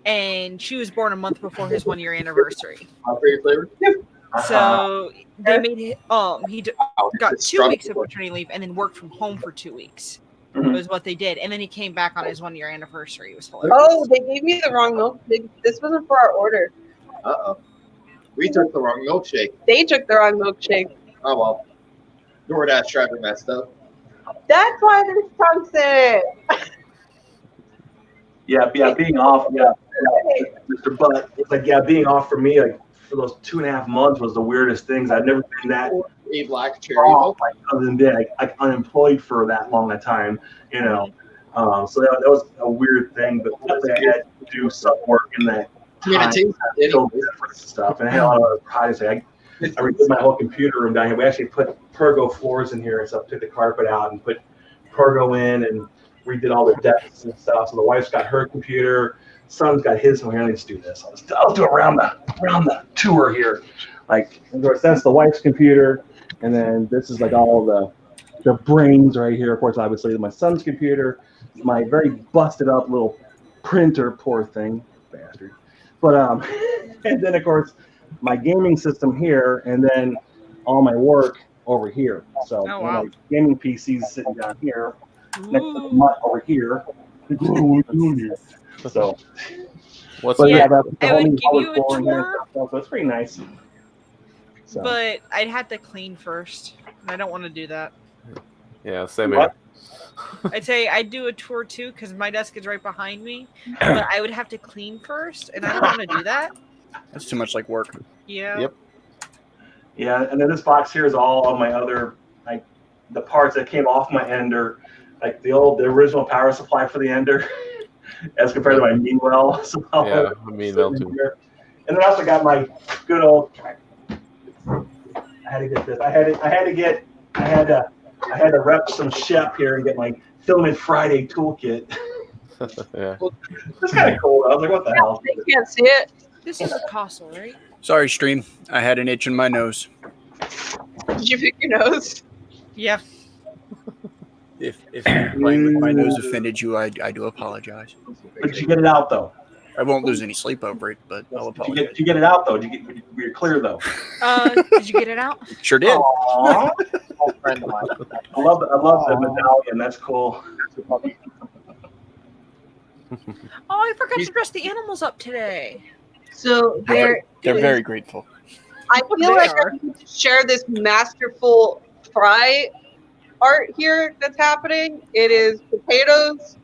[SPEAKER 9] And she was born a month before his 1-year anniversary.
[SPEAKER 13] Favorite flavor?
[SPEAKER 9] So they made it. He got 2 weeks of paternity leave and then worked from home for 2 weeks.
[SPEAKER 14] Mm-hmm.
[SPEAKER 9] Was what they did, and then he came back on his 1-year anniversary. It was hilarious.
[SPEAKER 12] Oh, they gave me the wrong milk. This wasn't for our order.
[SPEAKER 13] Uh-oh. We took the wrong milkshake.
[SPEAKER 12] They took the wrong milkshake.
[SPEAKER 13] Oh, well. DoorDash driver messed up.
[SPEAKER 12] That's why there's chunks in it.
[SPEAKER 14] Yeah, being off, Mr. Butt. It's like, being off for me, like for those 2.5 months was the weirdest things. I've never been that
[SPEAKER 13] A black cherry.
[SPEAKER 14] like other than being like unemployed for that long a time, you know. So that was a weird thing, but I had to do some work in that time. Different stuff, and I had a lot of other projects. I redid my whole computer room down here. We actually put Pergo floors in here and stuff. Took the carpet out and put Pergo in and redid all the desks and stuff. So the wife's got her computer, son's got his. And let's do this. I'll do it around the tour here. Like, of course, that's the wife's computer, and then this is like all the brains right here. Of course, obviously my son's computer, my very busted up little printer, poor thing, bastard. But and then of course my gaming system here, and then all my work over here. So my gaming PC is sitting down here, next to the mutt over here. So,
[SPEAKER 2] what's
[SPEAKER 9] I would give you a tour,
[SPEAKER 14] so it's pretty nice. So.
[SPEAKER 9] But I'd have to clean first, and I don't want to do that.
[SPEAKER 2] Yeah, same here.
[SPEAKER 9] I'd say I'd do a tour too because my desk is right behind me, but I would have to clean first, and I don't want to do that.
[SPEAKER 10] That's too much like work.
[SPEAKER 9] Yeah.
[SPEAKER 2] Yep.
[SPEAKER 14] Yeah, and then this box here is all of my other, like, the parts that came off my Ender, like the original power supply for the Ender, as compared to my Meanwell. So
[SPEAKER 2] Yeah, Meanwell too.
[SPEAKER 14] And then I also got my good old. I had to get this. I had to rep some Shep here and get my Filament Friday toolkit.
[SPEAKER 2] Yeah.
[SPEAKER 14] It's kind of cool. I was like, what the hell?
[SPEAKER 12] They can't see it.
[SPEAKER 9] This is a castle, right?
[SPEAKER 10] Sorry, stream. I had an itch in my nose.
[SPEAKER 12] Did you pick your nose?
[SPEAKER 9] Yeah.
[SPEAKER 10] If playing with my nose offended you, I do apologize.
[SPEAKER 14] But did you get it out though?
[SPEAKER 10] I won't lose any sleep over it, but I'll apologize.
[SPEAKER 14] Did you get it out though? We're clear though.
[SPEAKER 9] Did you get it out?
[SPEAKER 10] Sure did.
[SPEAKER 14] Aww. I love the medallion. That's cool.
[SPEAKER 9] Oh, I forgot to dress the animals up today.
[SPEAKER 12] So
[SPEAKER 10] They're very grateful.
[SPEAKER 12] I feel like I need to share this masterful fry art here that's happening. It is potatoes,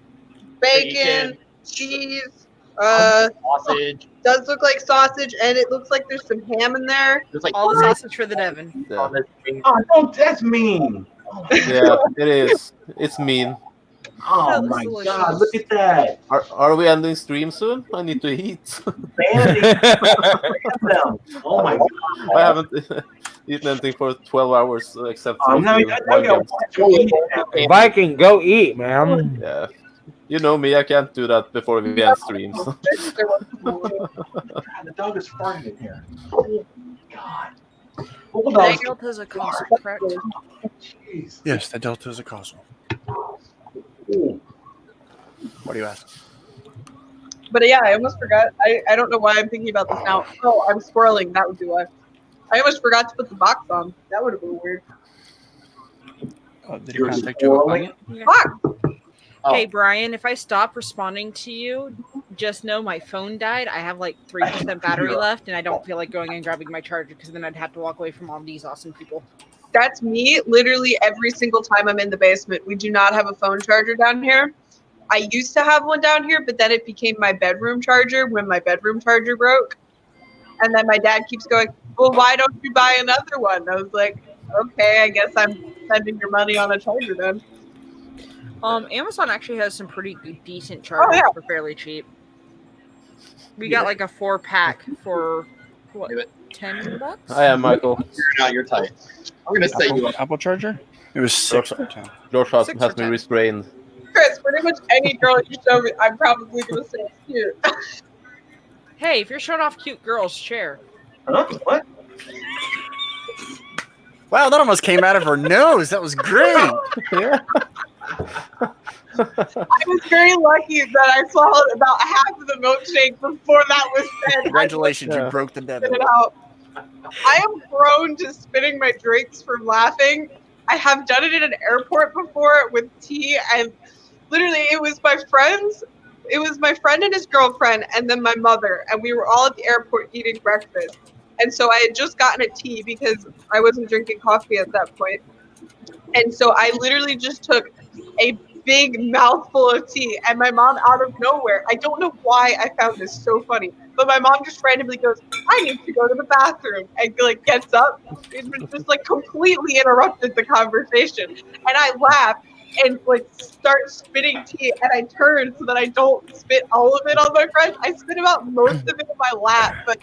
[SPEAKER 12] bacon, cheese,
[SPEAKER 13] sausage.
[SPEAKER 12] Does look like sausage, and it looks like there's some ham in there.
[SPEAKER 13] There's like
[SPEAKER 9] all the sausage for the Devon.
[SPEAKER 2] Yeah.
[SPEAKER 14] Oh, don't, that's mean.
[SPEAKER 2] Yeah, it is. It's mean.
[SPEAKER 14] Oh my God! Look at that.
[SPEAKER 2] Are we ending stream soon? I need to eat.
[SPEAKER 14] Oh my God!
[SPEAKER 2] I haven't eaten anything for 12 hours except for
[SPEAKER 14] No,
[SPEAKER 1] Viking, go eat, man.
[SPEAKER 2] Yeah. You know me, I can't do that before we end streams.
[SPEAKER 14] God, the dog is farting in here. Oh God.
[SPEAKER 9] The Delta is a castle, correct?
[SPEAKER 14] Jeez.
[SPEAKER 10] Yes, the Delta is a castle.
[SPEAKER 14] Ooh.
[SPEAKER 10] What do you ask?
[SPEAKER 12] But yeah, I almost forgot. I don't know why I'm thinking about this now. Oh, I'm swirling. That would be why. I almost forgot to put the box on. That would have been weird.
[SPEAKER 10] Did he contact you about buying it?
[SPEAKER 12] Fuck!
[SPEAKER 9] Hey, Brian, if I stop responding to you, just know my phone died. I have like 3% battery left, and I don't feel like going and grabbing my charger because then I'd have to walk away from all these awesome people.
[SPEAKER 12] That's me literally every single time I'm in the basement. We do not have a phone charger down here. I used to have one down here, but then it became my bedroom charger when my bedroom charger broke. And then my dad keeps going, well, why don't you buy another one? I was like, okay, I guess I'm spending your money on a charger then.
[SPEAKER 9] Amazon actually has some pretty decent chargers for fairly cheap. We got like a 4-pack for what, $10?
[SPEAKER 2] I am Michael.
[SPEAKER 13] Now you're tight. I'm gonna say you
[SPEAKER 10] Apple charger? It was 6 for 10.
[SPEAKER 2] George has me restrained.
[SPEAKER 12] Chris, pretty much any girl you show me, I'm probably gonna say it's cute.
[SPEAKER 9] Hey, if you're showing off cute girls, share.
[SPEAKER 14] Huh? What?
[SPEAKER 10] Wow, that almost came out of her nose. That was great.
[SPEAKER 2] Yeah.
[SPEAKER 12] I was very lucky that I swallowed about half of the milkshake before that was said.
[SPEAKER 10] Congratulations, you broke the
[SPEAKER 12] Spit
[SPEAKER 10] deadline.
[SPEAKER 12] it out. I am prone to spitting my drinks from laughing. I have done it in an airport before with tea, and literally it was my friends. It was my friend and his girlfriend, and then my mother, and we were all at the airport eating breakfast. And so I had just gotten a tea because I wasn't drinking coffee at that point. And so I literally just took a big mouthful of tea, and my mom out of nowhere, I don't know why I found this so funny, but my mom just randomly goes, I need to go to the bathroom, and like gets up. It just like completely interrupted the conversation. And I laugh and like start spitting tea, and I turn so that I don't spit all of it on my friend. I spit about most of it in my lap, but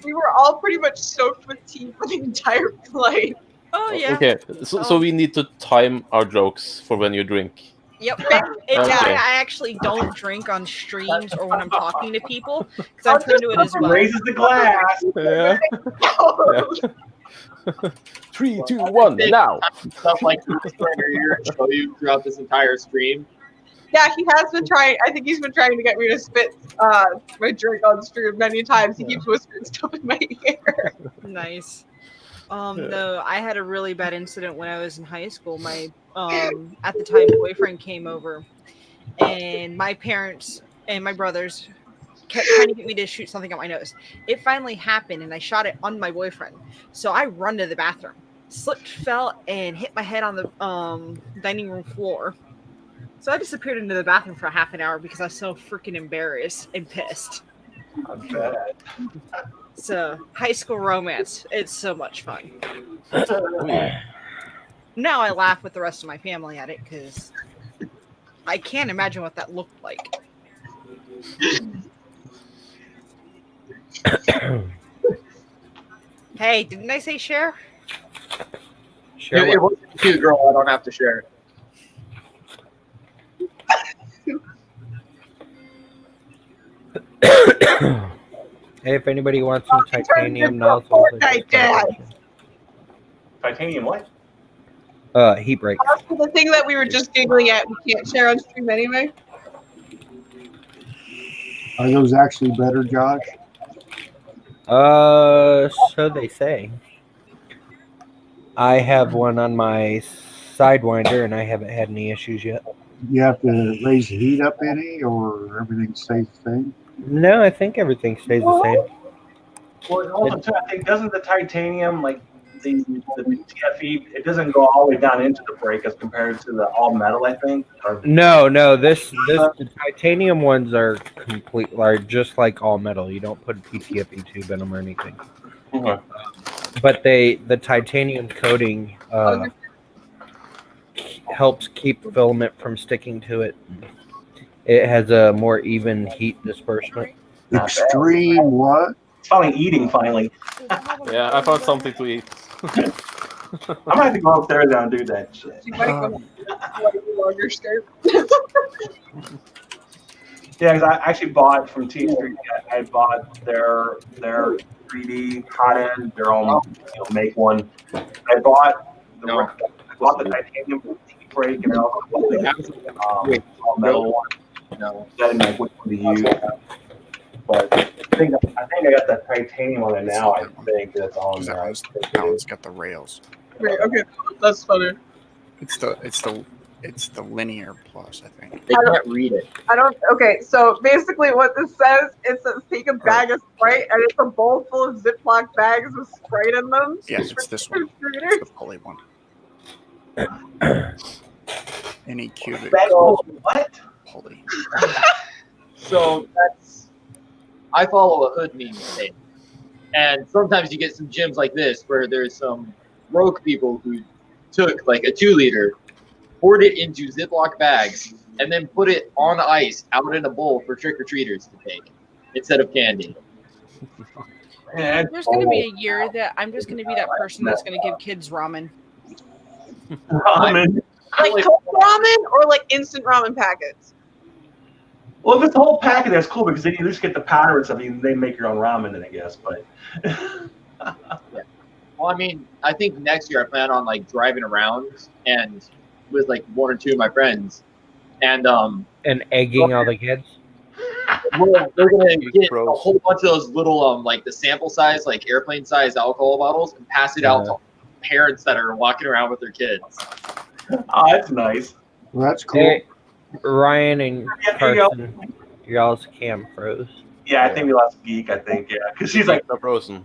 [SPEAKER 12] we were all pretty much soaked with tea for the entire flight.
[SPEAKER 9] Oh yeah.
[SPEAKER 2] Okay, so we need to time our jokes for when you drink.
[SPEAKER 9] Yep.
[SPEAKER 2] Okay.
[SPEAKER 9] I actually don't drink on streams or when I'm talking to people because I'm prone to it as well.
[SPEAKER 14] Raises the glass.
[SPEAKER 2] Yeah. 3, 2, 1, now.
[SPEAKER 13] Stuff like this for your show you throughout this entire stream.
[SPEAKER 12] Yeah, he has been trying. I think he's been trying to get me to spit my drink on stream many times. He keeps whispering stuff in my ear.
[SPEAKER 9] Nice. No, I had a really bad incident when I was in high school. My at the time boyfriend came over, and my parents and my brothers kept trying to get me to shoot something at my nose. It finally happened, and I shot it on my boyfriend. So I run to the bathroom, slipped, fell, and hit my head on the dining room floor. So I disappeared into the bathroom for half an hour because I was so freaking embarrassed and pissed.
[SPEAKER 14] I'm bad.
[SPEAKER 9] It's a high school romance. It's so much fun. Now I laugh with the rest of my family at it because I can't imagine what that looked like. Hey, didn't I say share?
[SPEAKER 13] It wasn't cute, girl. I don't have to share.
[SPEAKER 1] Hey, if anybody wants some titanium nozzles,
[SPEAKER 14] Titanium what?
[SPEAKER 1] Heat break.
[SPEAKER 12] Also, the thing that we were just giggling at, we can't share on stream anyway.
[SPEAKER 4] Are those actually better, Josh?
[SPEAKER 1] So they say. I have one on my Sidewinder, and I haven't had any issues yet.
[SPEAKER 4] You have to raise the heat up any, or everything stays the same?
[SPEAKER 1] No, I think everything stays the same.
[SPEAKER 14] Well, also too, I think doesn't the titanium like the TFE, it doesn't go all the way down into the break as compared to the all metal, I think.
[SPEAKER 1] No, the titanium ones are just like all metal. You don't put a PTFE tube in them or anything.
[SPEAKER 14] Okay.
[SPEAKER 1] But the titanium coating helps keep filament from sticking to it. It has a more even heat disbursement.
[SPEAKER 4] Extreme what?
[SPEAKER 14] It's finally eating, finally.
[SPEAKER 2] Yeah, I found something to eat.
[SPEAKER 14] I'm gonna have to go upstairs now and do that shit.
[SPEAKER 12] You might go longer skirt.
[SPEAKER 14] Yeah, because I actually bought from T Street. I bought their 3D hot end, their own make one. I bought the titanium heat break, and I also bought the all metal one.
[SPEAKER 13] No,
[SPEAKER 14] I didn't know which one to use. But I think I got that titanium on it now. I think that's on there.
[SPEAKER 10] That one's got the rails.
[SPEAKER 12] Right, okay, that's funny.
[SPEAKER 10] It's the linear plus, I think.
[SPEAKER 13] They can't read it.
[SPEAKER 12] I don't. Okay, so basically, what this says, it says take a bag of Sprite, and it's a bowl full of Ziploc bags with Sprite in them.
[SPEAKER 10] Yes, it's this one. It's the pulley one. Any cubic
[SPEAKER 14] what?
[SPEAKER 10] pulley.
[SPEAKER 13] So I follow a hood meme page, and sometimes you get some gyms like this where there's some rogue people who took like a 2-liter, poured it into Ziploc bags, and then put it on ice out in a bowl for trick-or-treaters to take instead of candy.
[SPEAKER 9] There's going to be a year that I'm just going to be that person that's going to give kids ramen.
[SPEAKER 14] Ramen.
[SPEAKER 12] Like cold ramen or like instant ramen packets?
[SPEAKER 14] Well, if it's the whole packet, that's cool because then you just get the powder and stuff. They make your own ramen, then I guess. But
[SPEAKER 13] Yeah. Well, I mean, I think next year I plan on like driving around and with like 1 or 2 of my friends, and
[SPEAKER 1] egging all the kids.
[SPEAKER 13] We're gonna get a whole bunch of those little like the sample size, like airplane size alcohol bottles, and pass it out to parents that are walking around with their kids.
[SPEAKER 14] Oh, that's nice.
[SPEAKER 4] Well, that's cool.
[SPEAKER 1] Hey, Ryan and Carson, y'all's cam froze.
[SPEAKER 14] Yeah, I think we lost Geek. I think because she's like
[SPEAKER 2] frozen.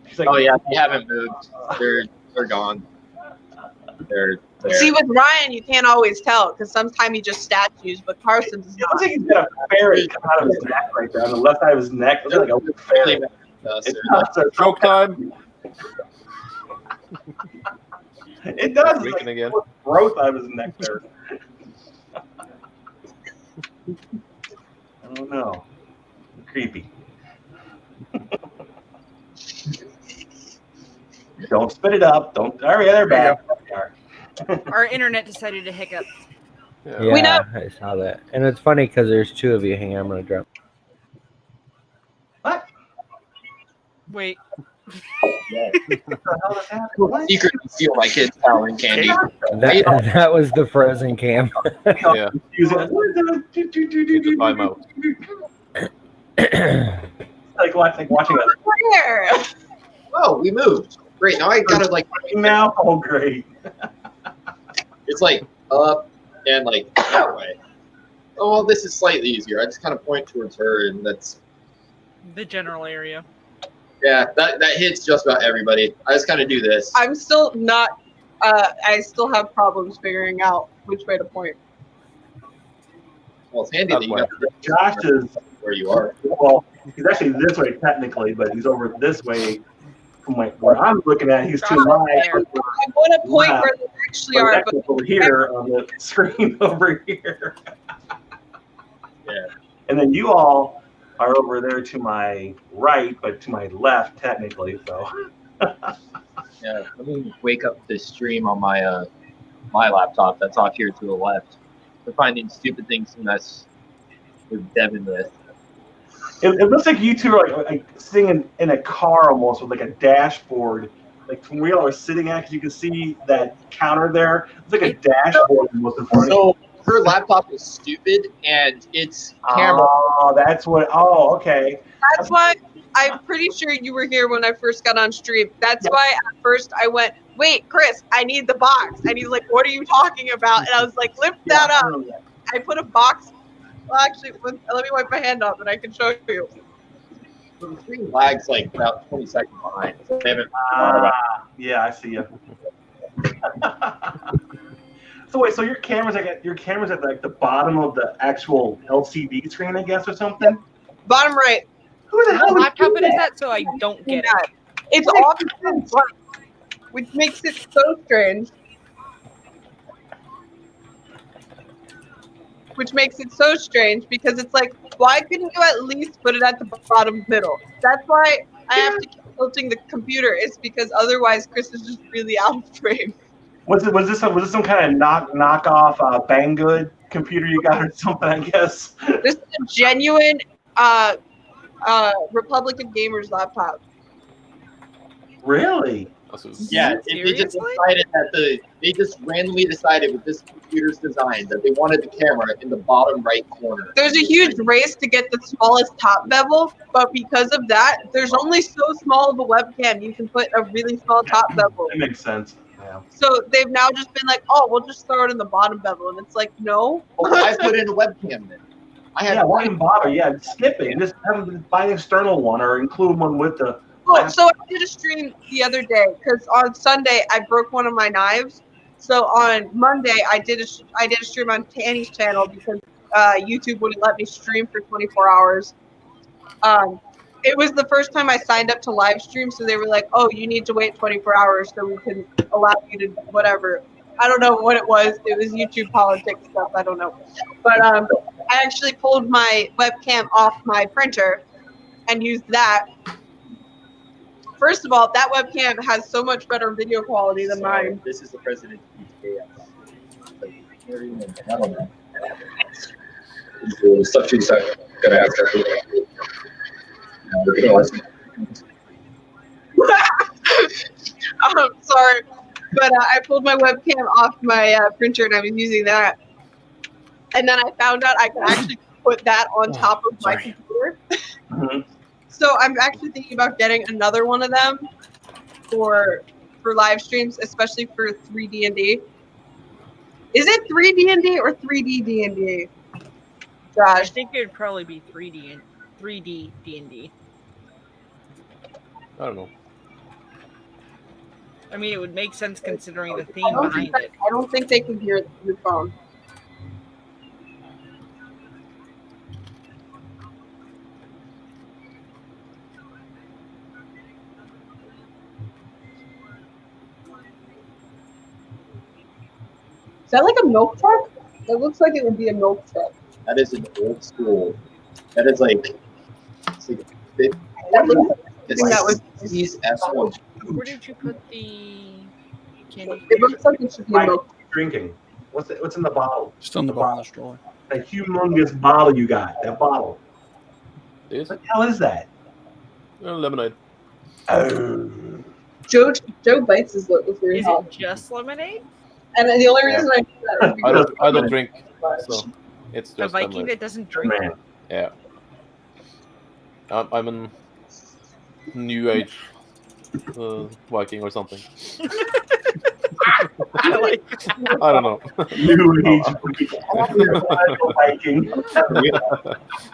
[SPEAKER 14] She's like,
[SPEAKER 13] oh yeah, they haven't moved. They're gone. They're
[SPEAKER 12] See, with Ryan, you can't always tell because sometimes he just statues, but Carson does
[SPEAKER 14] it
[SPEAKER 12] not.
[SPEAKER 14] looks like he's got a ferret coming out of his neck right there on the left side of his neck. It looks like a ferret. It's not so
[SPEAKER 2] Choke time.
[SPEAKER 14] It does. It's like
[SPEAKER 2] again.
[SPEAKER 14] growth out of his neck there. I don't know. Creepy. Don't spit it up. Don't. All right, they're back.
[SPEAKER 9] Our internet decided to hiccup.
[SPEAKER 1] Yeah,
[SPEAKER 12] We know.
[SPEAKER 1] I saw that. And it's funny because there's 2 of you. Hang on, I'm going to drop.
[SPEAKER 14] What?
[SPEAKER 9] Wait.
[SPEAKER 13] secretly steal my kids' power and candy.
[SPEAKER 1] That was the frozen cam.
[SPEAKER 2] Yeah.
[SPEAKER 14] Timeout. like watching a.
[SPEAKER 12] Where?
[SPEAKER 13] Oh, we moved. Great. Now I gotta like
[SPEAKER 14] now. Oh, great.
[SPEAKER 13] It's like up and like that way. Oh, well, this is slightly easier. I just kind of point towards her, and that's
[SPEAKER 9] The general area.
[SPEAKER 13] yeah. That hits just about everybody. I just kind of do this.
[SPEAKER 12] I'm still not. I still have problems figuring out which way to point.
[SPEAKER 13] Well, it's handy that you got
[SPEAKER 14] Josh is
[SPEAKER 13] where you are.
[SPEAKER 14] Well, He's actually this way technically, but he's over this way from where I'm looking at. He's to my
[SPEAKER 12] I'm on a point
[SPEAKER 14] left,
[SPEAKER 12] where they actually
[SPEAKER 14] but
[SPEAKER 12] are,
[SPEAKER 14] actually over here on the screen over here.
[SPEAKER 13] Yeah.
[SPEAKER 14] And then you all are over there to my right, but to my left technically. So
[SPEAKER 13] Yeah. Let me wake up the stream on my my laptop that's off here to the left. We're finding stupid things to mess with Devin with.
[SPEAKER 14] it looks like you two are like sitting in a car almost with like a dashboard, like from where y'all are sitting at, because you can see that counter there. It's like a dashboard almost in front of you.
[SPEAKER 13] So her laptop is stupid and its camera.
[SPEAKER 14] Oh, that's what. Oh, okay.
[SPEAKER 12] That's why I'm pretty sure you were here when I first got on stream. That's why at first I went, wait, Chris, I need the box. And he's like, what are you talking about? And I was like, lift that up. I put a box. Well, actually, let me wipe my hand off and I can show you.
[SPEAKER 13] The screen lags like about 20 seconds behind. So they haven't thought about it.
[SPEAKER 14] Yeah, I see you. So wait, so your camera's at like the bottom of the actual LCD screen, I guess, or something?
[SPEAKER 12] Bottom right.
[SPEAKER 14] Who the hell
[SPEAKER 9] What laptop it is that? So I don't get it.
[SPEAKER 12] It's off, which makes it so strange. Which makes it so strange because it's like, why couldn't you at least put it at the bottom middle? That's why I have to keep tilting the computer. It's because otherwise Chris is just really out of frame.
[SPEAKER 14] Was this some kind of knockoff Banggood computer you got or something? I guess.
[SPEAKER 12] This is a genuine Republic of Gamers laptop.
[SPEAKER 14] Really?
[SPEAKER 13] Yeah, they just decided that they just randomly decided with this computer's design that they wanted the camera in the bottom right corner.
[SPEAKER 12] There's a huge race to get the smallest top bevel, but because of that, there's only so small of a webcam you can put a really small top bevel.
[SPEAKER 14] That makes sense. Yeah.
[SPEAKER 12] So they've now just been like, oh, we'll just throw it in the bottom bevel, and it's like, no.
[SPEAKER 13] Well, I put in a webcam then.
[SPEAKER 14] Why even bother? Yeah, skip it. Just buy an external one or include one with the.
[SPEAKER 12] Oh, so I did a stream the other day because on Sunday I broke one of my knives. So on Monday I did a stream on Tanny's channel because YouTube wouldn't let me stream for 24 hours. It was the first time I signed up to live stream, so they were like, "Oh, you need to wait 24 hours so we can allow you to whatever." I don't know what it was. It was YouTube politics stuff. I don't know, but I actually pulled my webcam off my printer and used that. First of all, that webcam has so much better video quality than mine.
[SPEAKER 13] This is the president of PTS. I don't know. The stuff she's gonna ask her.
[SPEAKER 12] Sorry, but I pulled my webcam off my printer and I was using that. And then I found out I could actually put that on top of my computer. So I'm actually thinking about getting another one of them for live streams, especially for 3D&D. Is it 3D&D or 3D D&D?
[SPEAKER 9] I think it would probably be 3D D&D.
[SPEAKER 2] I don't know.
[SPEAKER 9] I mean, it would make sense considering the theme behind it.
[SPEAKER 12] I don't think they can hear your phone. Is that like a milk truck? It looks like it would be a milk truck.
[SPEAKER 13] That is an old school. That is like. It's like these S1.
[SPEAKER 9] Where did you put the candy?
[SPEAKER 12] It looks like it should be a milk.
[SPEAKER 14] Drinking. What's in the bottle?
[SPEAKER 10] Still in the bottom of the stroller.
[SPEAKER 14] That humongous bottle you got. That bottle.
[SPEAKER 2] This?
[SPEAKER 14] What the hell is that?
[SPEAKER 2] Lemonade.
[SPEAKER 14] Oh.
[SPEAKER 12] Joe bites his lip with very
[SPEAKER 9] Is
[SPEAKER 12] hot.
[SPEAKER 9] it just lemonade?
[SPEAKER 12] And the only reason I do that is because
[SPEAKER 2] I don't drink, so it's just
[SPEAKER 9] A Viking
[SPEAKER 2] lemonade.
[SPEAKER 9] that doesn't drink.
[SPEAKER 2] Yeah. I'm a new age Viking or something.
[SPEAKER 9] I
[SPEAKER 2] don't know.
[SPEAKER 14] New age Viking.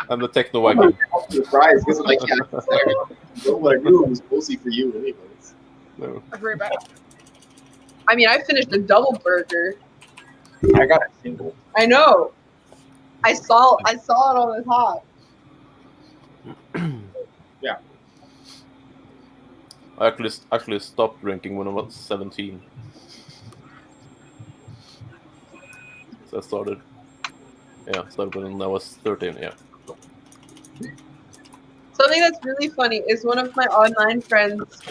[SPEAKER 2] I'm the techno Viking.
[SPEAKER 13] I'm surprised because like, what I do was mostly for you, anyways.
[SPEAKER 2] No.
[SPEAKER 9] I'll be right back.
[SPEAKER 12] I mean, I finished a double burger.
[SPEAKER 13] I got a single.
[SPEAKER 12] I know. I saw it on the top.
[SPEAKER 13] Yeah.
[SPEAKER 2] I actually stopped drinking when I was 17. So I started when I was 13. Yeah.
[SPEAKER 12] Something that's really funny is one of my online friends.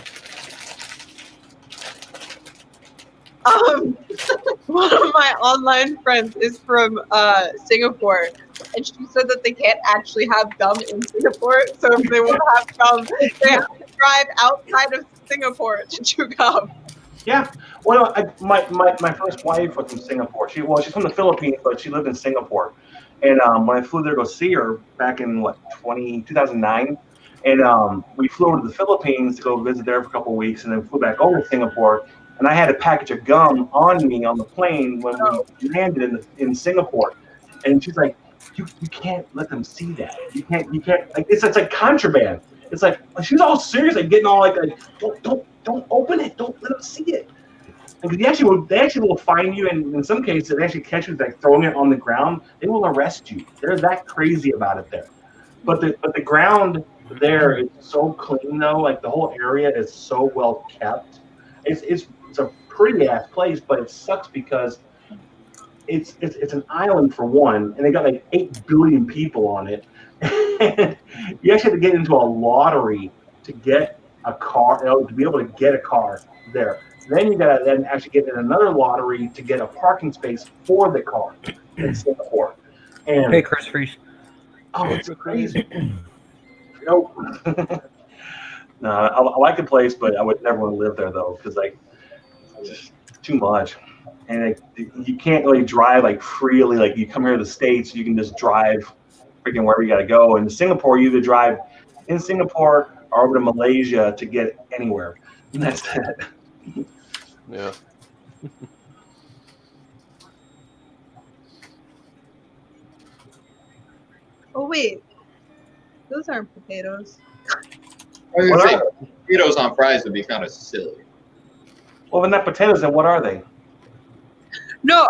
[SPEAKER 12] One of my online friends is from Singapore, and she said that they can't actually have gum in Singapore. So if they want to have gum, they have to drive outside of Singapore to chew gum.
[SPEAKER 14] Yeah. Well, my first wife was from Singapore. She's from the Philippines, but she lived in Singapore. And when I flew there to go see her back in 2009, and we flew over to the Philippines to go visit there for a couple of weeks, and then flew back over to Singapore. And I had a package of gum on me on the plane when we landed in Singapore. And she's like, you can't let them see that. You can't like it's like contraband. It's like she's all serious, like getting all like don't open it, don't let them see it. Because they actually will find you, and in some cases they actually catch you like throwing it on the ground. They will arrest you. They're that crazy about it there. But the ground there is so clean though. Like the whole area is so well kept. It's a pretty ass place, but it sucks because it's an island for one, and they got like 8 billion people on it. And you actually have to get into a lottery to get a car, to be able to get a car there. Then you gotta then actually get in another lottery to get a parking space for the car in Singapore. And
[SPEAKER 1] Hey, Chris Freeze.
[SPEAKER 14] oh, it's crazy. Nope. No, I like the place, but I would never want to live there though, because like it's just too much. And like, you can't really drive like freely. Like you come here to the States, you can just drive freaking wherever you got to go. And in Singapore, you either drive in Singapore or over to Malaysia to get anywhere. And that's it.
[SPEAKER 2] Yeah.
[SPEAKER 12] Oh wait, those aren't potatoes.
[SPEAKER 13] I was gonna say, potatoes on fries would be kind of silly.
[SPEAKER 14] Well, they're not potatoes, then what are they?
[SPEAKER 12] No,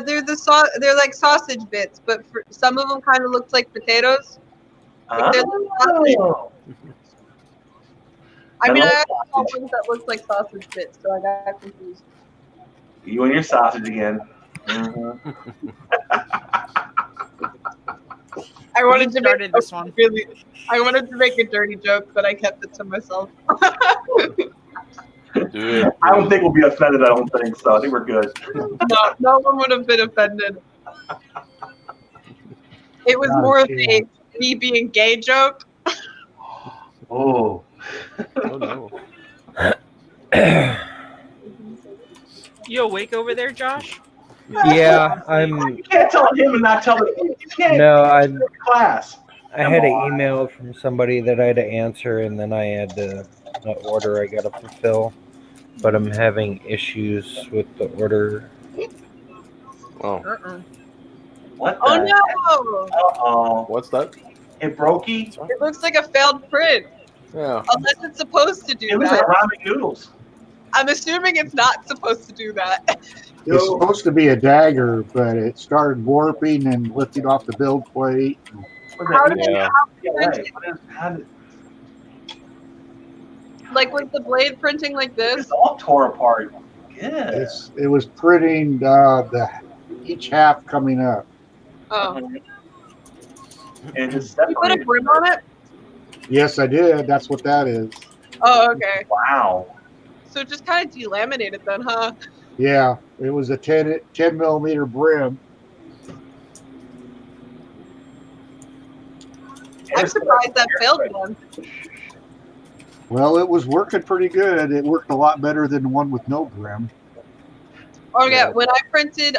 [SPEAKER 12] they're they're like sausage bits, but for, some of them kind of look like potatoes. Like they're like sausage. I mean, I saw ones that looked like sausage bits, so I got confused.
[SPEAKER 14] You and your sausage again. Mm-hmm.
[SPEAKER 12] I wanted to
[SPEAKER 9] started this one.
[SPEAKER 12] I wanted to make a dirty joke, but I kept it to myself.
[SPEAKER 2] Do it.
[SPEAKER 14] I don't think we'll be offended. I don't think so. I think we're good.
[SPEAKER 12] No one would have been offended. It was more of a me being gay joke.
[SPEAKER 14] Oh.
[SPEAKER 2] Oh no.
[SPEAKER 9] You awake over there, Josh?
[SPEAKER 1] Yeah, I'm.
[SPEAKER 14] You can't tell him and not tell the. You can't.
[SPEAKER 1] No,
[SPEAKER 14] class.
[SPEAKER 1] I had an email from somebody that I had to answer, and then I had an order I got to fulfill. But I'm having issues with the order.
[SPEAKER 2] Oh.
[SPEAKER 14] What?
[SPEAKER 12] Oh no!
[SPEAKER 14] Uh-oh.
[SPEAKER 2] What's that?
[SPEAKER 14] It brokey?
[SPEAKER 12] It looks like a failed print.
[SPEAKER 2] Yeah.
[SPEAKER 12] Unless it's supposed to do
[SPEAKER 14] It looks
[SPEAKER 12] that.
[SPEAKER 14] like ramen noodles.
[SPEAKER 12] I'm assuming it's not supposed to do that.
[SPEAKER 4] It's supposed to be a dagger, but it started warping and lifting off the build plate.
[SPEAKER 12] How did
[SPEAKER 2] Yeah.
[SPEAKER 12] Like, was the blade printing like this?
[SPEAKER 14] It's all tore apart. Yeah.
[SPEAKER 4] It was printing each half coming up.
[SPEAKER 12] Oh.
[SPEAKER 14] And just
[SPEAKER 12] You put a brim on it?
[SPEAKER 4] Yes, I did. That's what that is.
[SPEAKER 12] Oh, okay.
[SPEAKER 14] Wow.
[SPEAKER 12] So it just kind of delaminated then, huh?
[SPEAKER 4] Yeah, it was a 10 millimeter brim.
[SPEAKER 12] I'm surprised that failed one.
[SPEAKER 4] Well, it was working pretty good. It worked a lot better than the one with no brim.
[SPEAKER 12] Oh yeah, when I printed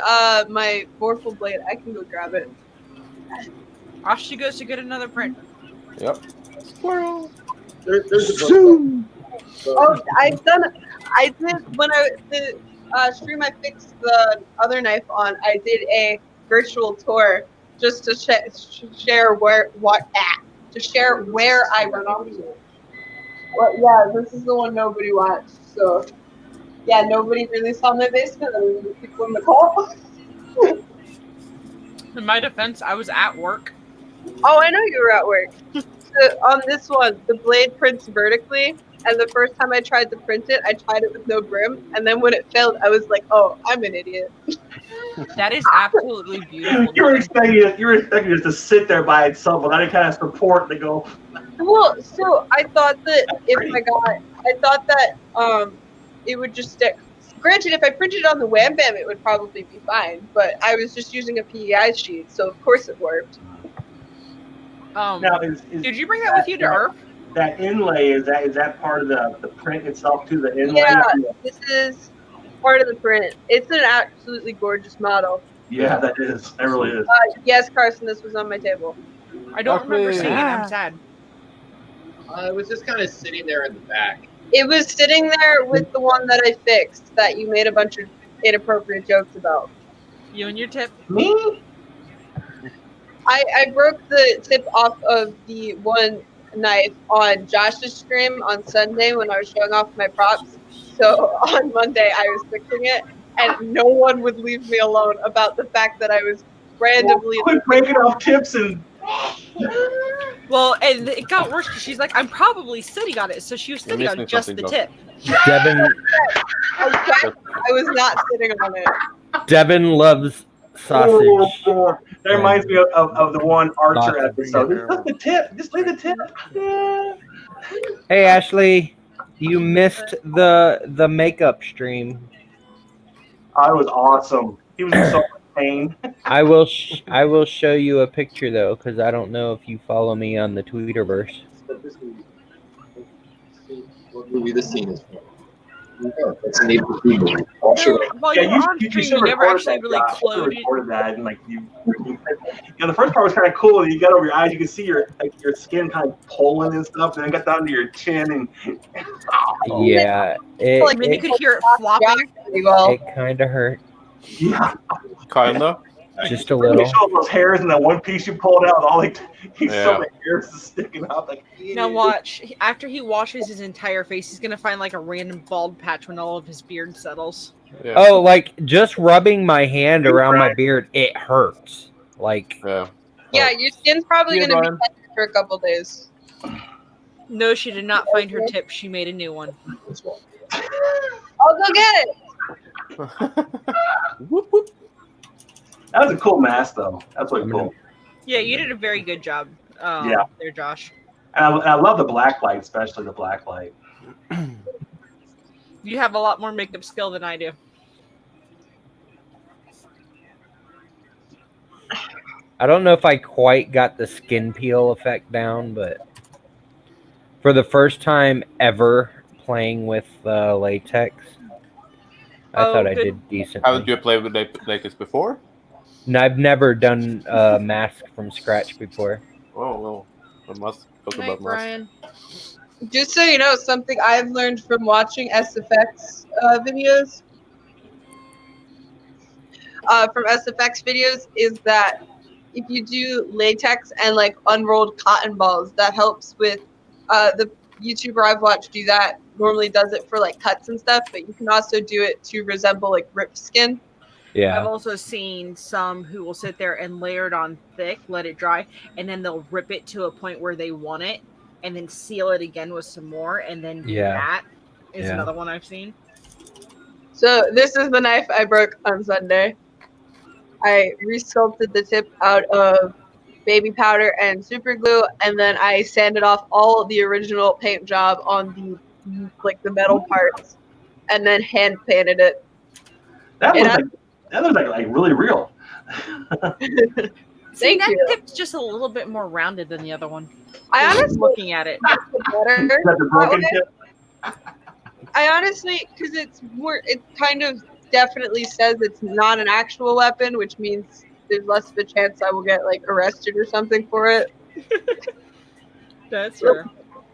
[SPEAKER 12] my Vorpal blade, I can go grab it.
[SPEAKER 9] Off she goes to get another print.
[SPEAKER 2] Yep.
[SPEAKER 9] Squirrel.
[SPEAKER 13] There's a
[SPEAKER 12] Oh, I did when the stream I fixed the other knife on. I did a virtual tour just to share where I run off to. Well, yeah, this is the one nobody watched. So, yeah, nobody really saw my basement. Other than the people in the call.
[SPEAKER 9] In my defense, I was at work.
[SPEAKER 12] Oh, I know you were at work. So on this one, the blade prints vertically, and the first time I tried to print it, I tried it with no brim, and then when it failed, I was like, "Oh, I'm an idiot."
[SPEAKER 9] That is absolutely beautiful.
[SPEAKER 14] You were expecting it to sit there by itself without any kind of support to go.
[SPEAKER 12] Well, so I thought that I thought that it would just stick. Granted, if I printed it on the Wham Bam, it would probably be fine. But I was just using a PEI sheet, so of course it worked.
[SPEAKER 14] Now,
[SPEAKER 9] Did you bring that with you to Earth?
[SPEAKER 14] That inlay is that part of the print itself too? The inlay.
[SPEAKER 12] Yeah, this is part of the print. It's an absolutely gorgeous model.
[SPEAKER 14] Yeah, that is. That really is.
[SPEAKER 12] Yes, Carson, this was on my table.
[SPEAKER 9] I don't remember seeing it. I'm sad.
[SPEAKER 13] It was just kind of sitting there in the back.
[SPEAKER 12] It was sitting there with the one that I fixed that you made a bunch of inappropriate jokes about.
[SPEAKER 9] You and your tip.
[SPEAKER 14] Me?
[SPEAKER 12] I broke the tip off of the one knife on Josh's stream on Sunday when I was showing off my props. So on Monday I was fixing it, and no one would leave me alone about the fact that I was randomly
[SPEAKER 14] quit breaking off tips and.
[SPEAKER 9] Well, and it got worse because she's like, I'm probably sitting on it, so she was sitting on just the tip.
[SPEAKER 1] Devin.
[SPEAKER 12] I was not sitting on it.
[SPEAKER 1] Devin loves sausage.
[SPEAKER 14] That reminds me of the one Archer episode. Just the tip. Just leave the tip.
[SPEAKER 1] Hey Ashley, you missed the makeup stream.
[SPEAKER 14] Oh, it was awesome. He was in so much pain.
[SPEAKER 1] I will show you a picture though, because I don't know if you follow me on the Twitterverse.
[SPEAKER 13] What movie this scene is from? That's a neighbor movie. I'll show you.
[SPEAKER 9] While you were on stream, you never actually really closed it.
[SPEAKER 14] Recorded that, and like you know, the first part was kind of cool. You got over your eyes, you could see your skin kind of pulling and stuff, and then got down to your chin, and
[SPEAKER 1] Yeah,
[SPEAKER 9] Like, then you could hear it flopping.
[SPEAKER 1] it kind of hurt.
[SPEAKER 14] Yeah,
[SPEAKER 2] Kinda.
[SPEAKER 1] Just a
[SPEAKER 14] You
[SPEAKER 1] little.
[SPEAKER 14] show those hairs and that one piece you pulled out, all like so many hairs is sticking out. Like
[SPEAKER 9] Now watch. After he washes his entire face, he's gonna find like a random bald patch when all of his beard settles.
[SPEAKER 2] Yeah.
[SPEAKER 1] Oh, like just rubbing my hand around my beard, it hurts. Like
[SPEAKER 2] Yeah.
[SPEAKER 12] Yeah, your skin's probably
[SPEAKER 2] Yeah,
[SPEAKER 12] gonna
[SPEAKER 2] Brian.
[SPEAKER 12] be tender for a couple days.
[SPEAKER 9] No, she did not find her tip. She made a new one.
[SPEAKER 12] I'll go get it.
[SPEAKER 2] Whoop, whoop.
[SPEAKER 14] that was a cool mask, though. That's really cool.
[SPEAKER 9] Yeah, you did a very good job.
[SPEAKER 14] Yeah.
[SPEAKER 9] There, Josh.
[SPEAKER 14] And I love the black light, especially the black light.
[SPEAKER 9] You have a lot more makeup skill than I do.
[SPEAKER 1] I don't know if I quite got the skin peel effect down, but for the first time ever playing with latex, I thought I did decently.
[SPEAKER 2] Haven't you played with latex before?
[SPEAKER 1] No, I've never done a mask from scratch before.
[SPEAKER 2] Oh well, I must talk about mask.
[SPEAKER 9] Brian.
[SPEAKER 12] Just so you know, something I've learned from watching SFX videos, is that if you do latex and like unrolled cotton balls, that helps with the YouTuber I've watched do that. Normally does it for like cuts and stuff, but you can also do it to resemble like ripped skin.
[SPEAKER 1] Yeah.
[SPEAKER 9] I've also seen some who will sit there and layer it on thick, let it dry, and then they'll rip it to a point where they want it, and then seal it again with some more, and then do that. Is another one I've seen.
[SPEAKER 12] So this is the knife I broke on Sunday. I resculpted the tip out of baby powder and super glue, and then I sanded off all the original paint job on the metal parts, and then hand painted it.
[SPEAKER 14] That looks like really real.
[SPEAKER 9] See,
[SPEAKER 12] Thank
[SPEAKER 9] that
[SPEAKER 12] you.
[SPEAKER 9] tip's just a little bit more rounded than the other one.
[SPEAKER 12] I
[SPEAKER 9] Just
[SPEAKER 12] honestly
[SPEAKER 9] looking at it.
[SPEAKER 12] better.
[SPEAKER 14] Is that the broken tip?
[SPEAKER 12] I honestly, because it's more, it kind of definitely says it's not an actual weapon, which means there's less of a chance I will get like arrested or something for it.
[SPEAKER 9] That's fair.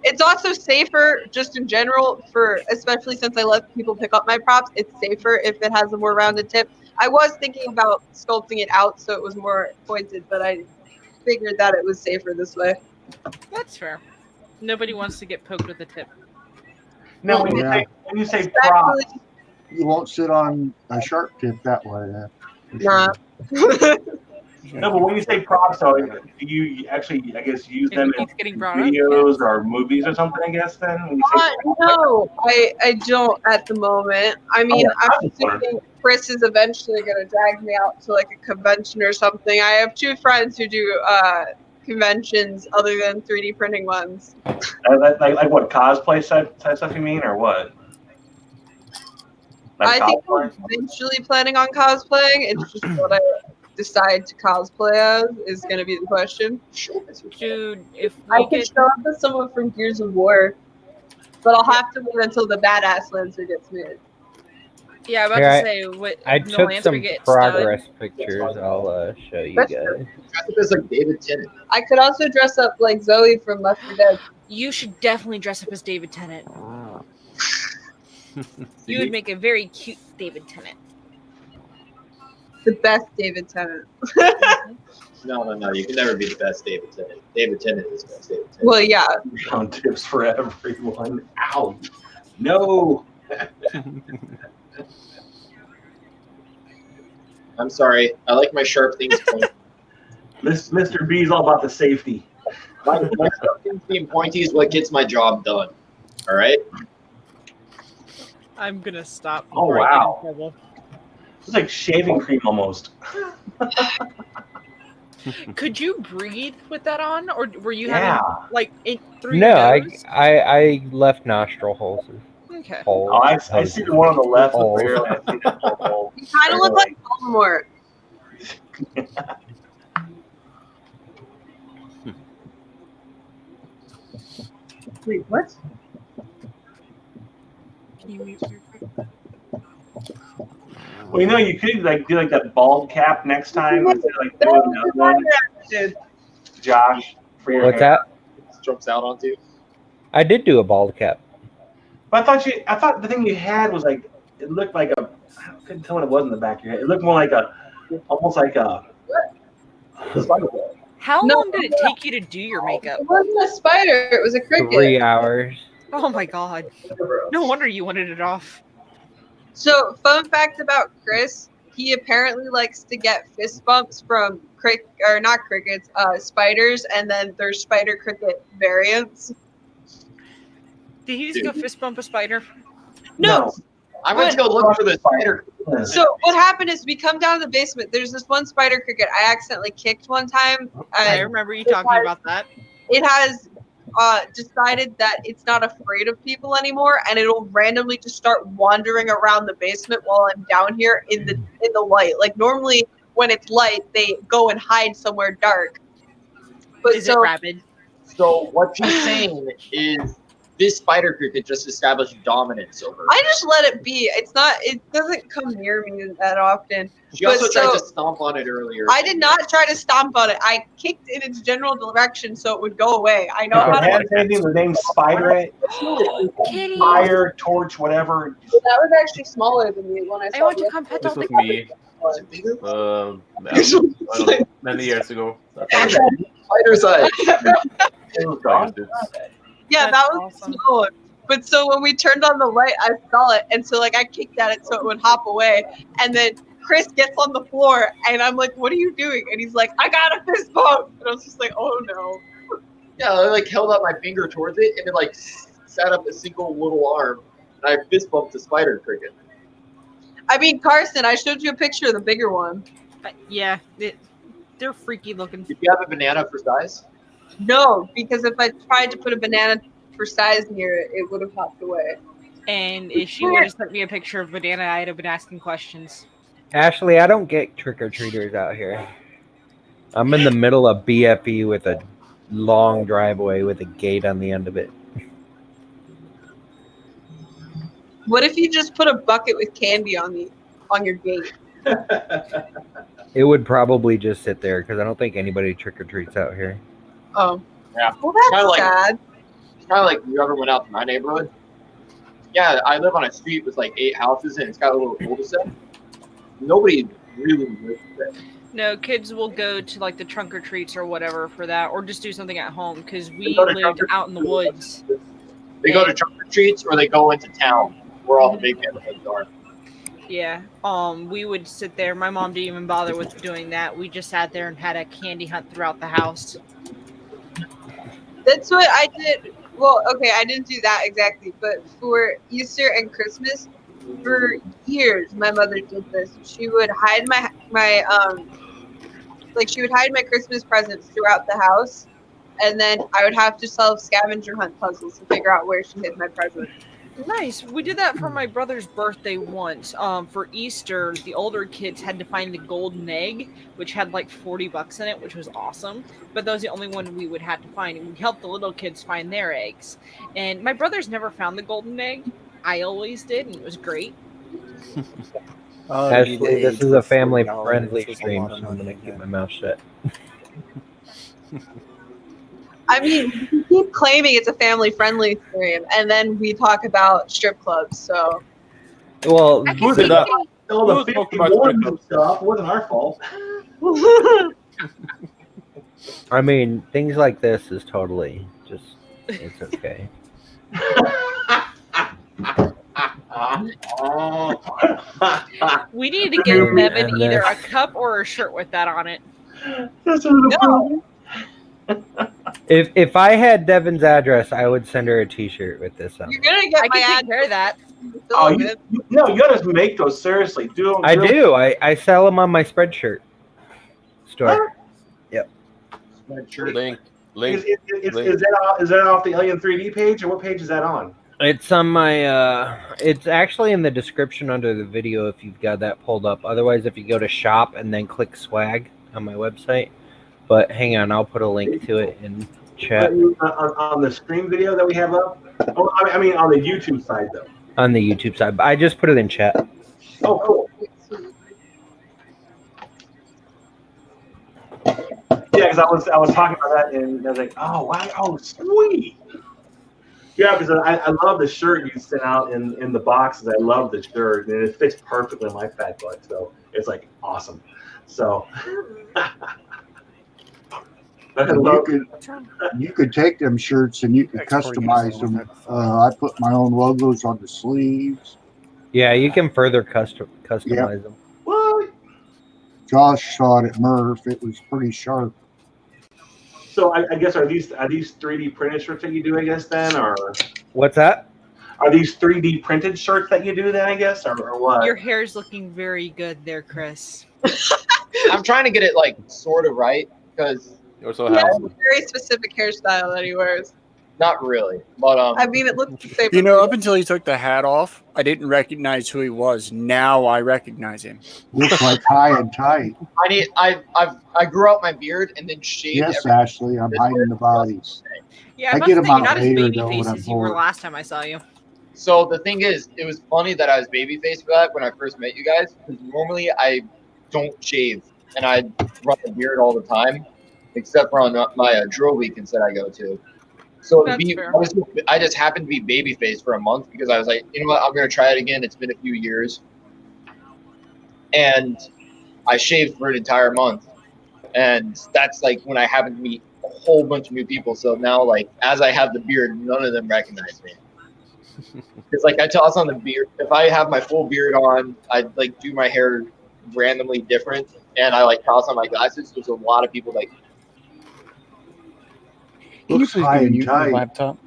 [SPEAKER 12] It's also safer, just in general, especially since I let people pick up my props. It's safer if it has a more rounded tip. I was thinking about sculpting it out so it was more pointed, but I figured that it was safer this way.
[SPEAKER 9] That's fair. Nobody wants to get poked with a tip.
[SPEAKER 14] Now, when you say prop,
[SPEAKER 4] You won't sit on a sharp tip that way.
[SPEAKER 12] Nah.
[SPEAKER 14] No, but when you say props, though, do you actually, I guess, use them in videos or movies or something? I guess then. When you say
[SPEAKER 12] No, I don't at the moment. I mean, I'm thinking Chris is eventually going to drag me out to like a convention or something. I have 2 friends who do conventions other than 3D printing ones.
[SPEAKER 14] like what cosplay type stuff you mean, or what? Like
[SPEAKER 12] I think I'm eventually planning on cosplaying. It's just what I decide to cosplay as is going to be the question.
[SPEAKER 9] Dude, if
[SPEAKER 12] I
[SPEAKER 9] we
[SPEAKER 12] could
[SPEAKER 9] get
[SPEAKER 12] show up as someone from Gears of War, but I'll have to wait until the badass Lancer gets made.
[SPEAKER 9] Yeah, I'm about
[SPEAKER 1] Here,
[SPEAKER 9] to say what
[SPEAKER 1] I
[SPEAKER 9] the
[SPEAKER 1] took
[SPEAKER 9] Lancer
[SPEAKER 1] some
[SPEAKER 9] gets
[SPEAKER 1] progress
[SPEAKER 9] done.
[SPEAKER 1] pictures. I'll show you
[SPEAKER 12] That's
[SPEAKER 1] guys.
[SPEAKER 13] It's like David Tennant.
[SPEAKER 12] I could also dress up like Zoe from Left 4 Dead.
[SPEAKER 9] You should definitely dress up as David Tennant. You would make a very cute David Tennant.
[SPEAKER 12] The best David Tennant.
[SPEAKER 13] No. You can never be the best David Tennant. David Tennant is the best David Tennant.
[SPEAKER 12] Well, yeah.
[SPEAKER 14] Pound tips for everyone. Ow. No.
[SPEAKER 13] I'm sorry. I like my sharp things.
[SPEAKER 14] Mr. B is all about the safety.
[SPEAKER 13] My sharp things being pointy is what gets my job done. All right.
[SPEAKER 9] I'm gonna stop.
[SPEAKER 14] Oh
[SPEAKER 9] before I get in
[SPEAKER 14] wow.
[SPEAKER 9] trouble.
[SPEAKER 14] It's like shaving cream almost.
[SPEAKER 9] Could you breathe with that on, or were you
[SPEAKER 14] Yeah.
[SPEAKER 9] having like it through
[SPEAKER 1] No,
[SPEAKER 9] your nose?
[SPEAKER 1] I left nostril holes.
[SPEAKER 9] Okay.
[SPEAKER 14] Oh, I see the one on the left.
[SPEAKER 1] Holes.
[SPEAKER 14] Barely. I see that hole.
[SPEAKER 12] You kind of look like Voldemort. Wait, what?
[SPEAKER 9] Can you mute your
[SPEAKER 14] Well, you could like do like that bald cap next time instead of like doing another one. Josh, for your
[SPEAKER 1] What's
[SPEAKER 14] hair.
[SPEAKER 1] that?
[SPEAKER 13] Jumps out onto.
[SPEAKER 1] I did do a bald cap.
[SPEAKER 14] But I thought the thing you had was like it looked like a. I couldn't tell what it was in the back of your head. It looked more like almost like a.
[SPEAKER 9] How long did it take you to do your makeup?
[SPEAKER 12] It wasn't a spider. It was a cricket.
[SPEAKER 1] 3 hours.
[SPEAKER 9] Oh my god. No wonder you wanted it off.
[SPEAKER 12] So, fun fact about Chris, he apparently likes to get fist bumps from spiders, and then there's spider cricket variants.
[SPEAKER 9] Did he just go fist bump a spider?
[SPEAKER 12] No.
[SPEAKER 13] I went to go look for the spider.
[SPEAKER 12] So what happened is we come down to the basement. There's this one spider cricket I accidentally kicked one time.
[SPEAKER 9] I remember you talking about that.
[SPEAKER 12] It has decided that it's not afraid of people anymore, and it'll randomly just start wandering around the basement while I'm down here in the light. Like normally when it's light, they go and hide somewhere dark. But
[SPEAKER 9] Is it rabid?
[SPEAKER 13] So what she's saying is this spider cricket just established dominance over.
[SPEAKER 12] I just let it be. It's not. It doesn't come near me that often.
[SPEAKER 13] She also tried to stomp on it earlier.
[SPEAKER 12] I did not try to stomp on it. I kicked in its general direction so it would go away. I know
[SPEAKER 14] If
[SPEAKER 12] how
[SPEAKER 14] it
[SPEAKER 12] to.
[SPEAKER 14] has anything with the name Spider in it, fire, torch, whatever.
[SPEAKER 12] That was actually smaller than me when I saw
[SPEAKER 9] I want to come pet
[SPEAKER 2] This
[SPEAKER 9] on
[SPEAKER 2] was
[SPEAKER 9] the
[SPEAKER 2] me. Many years ago.
[SPEAKER 13] Spider's eye.
[SPEAKER 12] Yeah, that was
[SPEAKER 9] awesome.
[SPEAKER 12] small. But so when we turned on the light, I saw it, and so like I kicked at it so it would hop away, and then Chris gets on the floor, and I'm like, "What are you doing?" And he's like, "I got a fist bump," and I was just like, "Oh no."
[SPEAKER 13] Yeah, I like held out my finger towards it, and it like set up a single little arm, and I fist bumped the spider cricket.
[SPEAKER 12] I mean, Carson, I showed you a picture of the bigger one.
[SPEAKER 9] Yeah, they're freaky looking.
[SPEAKER 13] Did you have a banana for size?
[SPEAKER 12] No, because if I tried to put a banana for size near it, it would have hopped away.
[SPEAKER 9] And if she would have sent me a picture of banana, I'd have been asking questions.
[SPEAKER 1] Ashley, I don't get trick-or-treaters out here. I'm in the middle of BFE with a long driveway with a gate on the end of it.
[SPEAKER 12] What if you just put a bucket with candy on your gate?
[SPEAKER 1] It would probably just sit there because I don't think anybody trick-or-treats out here.
[SPEAKER 12] Oh.
[SPEAKER 13] Yeah.
[SPEAKER 12] Well, that's
[SPEAKER 13] Kinda like-
[SPEAKER 12] sad.
[SPEAKER 13] It's kind of like you ever went out to my neighborhood. Yeah, I live on a street with like 8 houses, and it's got a little cul-de-sac. Nobody really lives there.
[SPEAKER 9] No, kids will go to like the trunk or treats or whatever for that, or just do something at home because we
[SPEAKER 13] go to
[SPEAKER 9] lived
[SPEAKER 13] trunk or
[SPEAKER 9] out in the woods.
[SPEAKER 13] They go to trunk or treats or they go into town where all the big neighborhoods are.
[SPEAKER 9] Yeah. We would sit there. My mom didn't even bother with doing that. We just sat there and had a candy hunt throughout the house.
[SPEAKER 12] That's what I did. Well, okay, I didn't do that exactly, but for Easter and Christmas, for years, my mother did this. She would hide she would hide my Christmas presents throughout the house, and then I would have to solve scavenger hunt puzzles to figure out where she hid my presents.
[SPEAKER 9] Nice. We did that for my brother's birthday once. For Easter, the older kids had to find the golden egg, which had like $40 in it, which was awesome. But that was the only one we would have to find. And we'd help the little kids find their eggs. And my brother's never found the golden egg. I always did, and it was great.
[SPEAKER 10] It'd be the
[SPEAKER 1] Ashley, this
[SPEAKER 10] age
[SPEAKER 1] is
[SPEAKER 10] where
[SPEAKER 1] a family
[SPEAKER 10] $40
[SPEAKER 1] friendly
[SPEAKER 10] was a
[SPEAKER 1] stream,
[SPEAKER 10] lot
[SPEAKER 1] so
[SPEAKER 10] of
[SPEAKER 1] I'm
[SPEAKER 10] money
[SPEAKER 1] gonna keep
[SPEAKER 10] then.
[SPEAKER 1] my mouth shut.
[SPEAKER 12] I mean, we keep claiming it's a family-friendly stream, and then we talk about strip clubs. So,
[SPEAKER 1] Well,
[SPEAKER 9] I can
[SPEAKER 2] Say
[SPEAKER 9] see
[SPEAKER 2] that.
[SPEAKER 14] all
[SPEAKER 2] Who
[SPEAKER 14] the
[SPEAKER 2] was talking
[SPEAKER 14] 50
[SPEAKER 2] about strip
[SPEAKER 14] wars and
[SPEAKER 2] clubs?
[SPEAKER 14] stuff wasn't our fault.
[SPEAKER 1] I mean, things like this is totally just, it's okay.
[SPEAKER 9] We need to get Nevin
[SPEAKER 1] And
[SPEAKER 9] either
[SPEAKER 1] this-
[SPEAKER 9] a cup or a shirt with that on it.
[SPEAKER 12] no,
[SPEAKER 1] if I had Devin's address, I would send her a T-shirt with this on.
[SPEAKER 12] you're
[SPEAKER 1] it.
[SPEAKER 12] gonna get
[SPEAKER 9] I
[SPEAKER 12] my
[SPEAKER 9] can
[SPEAKER 12] ad.
[SPEAKER 9] take care of that.
[SPEAKER 14] Oh, no, you gotta make those seriously. Do them.
[SPEAKER 1] I do. I sell them on my Spreadshirt store. Yep.
[SPEAKER 2] Link.
[SPEAKER 14] Is that off the Alien 3D page, or what page is that on?
[SPEAKER 1] It's on my. It's actually in the description under the video if you've got that pulled up. Otherwise, if you go to shop and then click swag on my website. But hang on, I'll put a link to it in chat.
[SPEAKER 14] On the stream video that we have up? Oh, I mean, on the YouTube side, though.
[SPEAKER 1] On the YouTube side, but I just put it in chat.
[SPEAKER 14] Oh, cool. Yeah, because I was talking about that, and I was like, oh, wow, oh, sweet. Yeah, because I love the shirt you sent out in the boxes. I love the shirt, and it fits perfectly in my fat butt, so it's like awesome. So.
[SPEAKER 4] You could take them shirts and you could customize them. I put my own logos on the sleeves.
[SPEAKER 1] Yeah, you can further customize them.
[SPEAKER 14] What?
[SPEAKER 4] Josh saw it at Murph. It was pretty sharp.
[SPEAKER 14] So I guess are these 3D printed shirts that you do? I guess then, or
[SPEAKER 1] what's that?
[SPEAKER 14] Are these 3D printed shirts that you do then? I guess, or what?
[SPEAKER 9] Your hair's looking very good there, Chris.
[SPEAKER 13] I'm trying to get it like sort of right because
[SPEAKER 2] You're so
[SPEAKER 12] He has a
[SPEAKER 2] handsome.
[SPEAKER 12] very specific hairstyle that he wears.
[SPEAKER 13] not really, but
[SPEAKER 12] I mean, it looks the same.
[SPEAKER 10] You know, up until he took the hat off, I didn't recognize who he was. Now I recognize him.
[SPEAKER 4] Looks like high and tight.
[SPEAKER 13] I grew out my beard and then shaved.
[SPEAKER 4] Yes, Ashley, I'm hiding the bodies.
[SPEAKER 9] Yeah,
[SPEAKER 4] I
[SPEAKER 9] I
[SPEAKER 4] get
[SPEAKER 9] must
[SPEAKER 4] them
[SPEAKER 9] say, you're
[SPEAKER 4] out
[SPEAKER 9] not as
[SPEAKER 4] later,
[SPEAKER 9] baby
[SPEAKER 4] though, when
[SPEAKER 9] face
[SPEAKER 4] I'm
[SPEAKER 9] as you were
[SPEAKER 4] bored.
[SPEAKER 9] last time I saw you.
[SPEAKER 13] So the thing is, it was funny that I was babyface for that when I first met you guys. Because normally I don't shave and I run a beard all the time, except for on my drill weekends that I go to. So to
[SPEAKER 9] That's
[SPEAKER 13] be,
[SPEAKER 9] fair.
[SPEAKER 13] I just happened to be babyface for a month because I was like, you know what, I'm gonna try it again. It's been a few years, and I shaved for an entire month, and that's like when I happened to meet a whole bunch of new people. So now, like as I have the beard, none of them recognize me. Because like I toss on the beard, if I have my full beard on, I like do my hair randomly different, and I like toss on my glasses. There's a lot of people like.
[SPEAKER 10] Can you
[SPEAKER 4] Looks
[SPEAKER 10] please
[SPEAKER 4] high
[SPEAKER 10] go
[SPEAKER 4] and
[SPEAKER 10] mute your
[SPEAKER 4] tight.
[SPEAKER 10] laptop?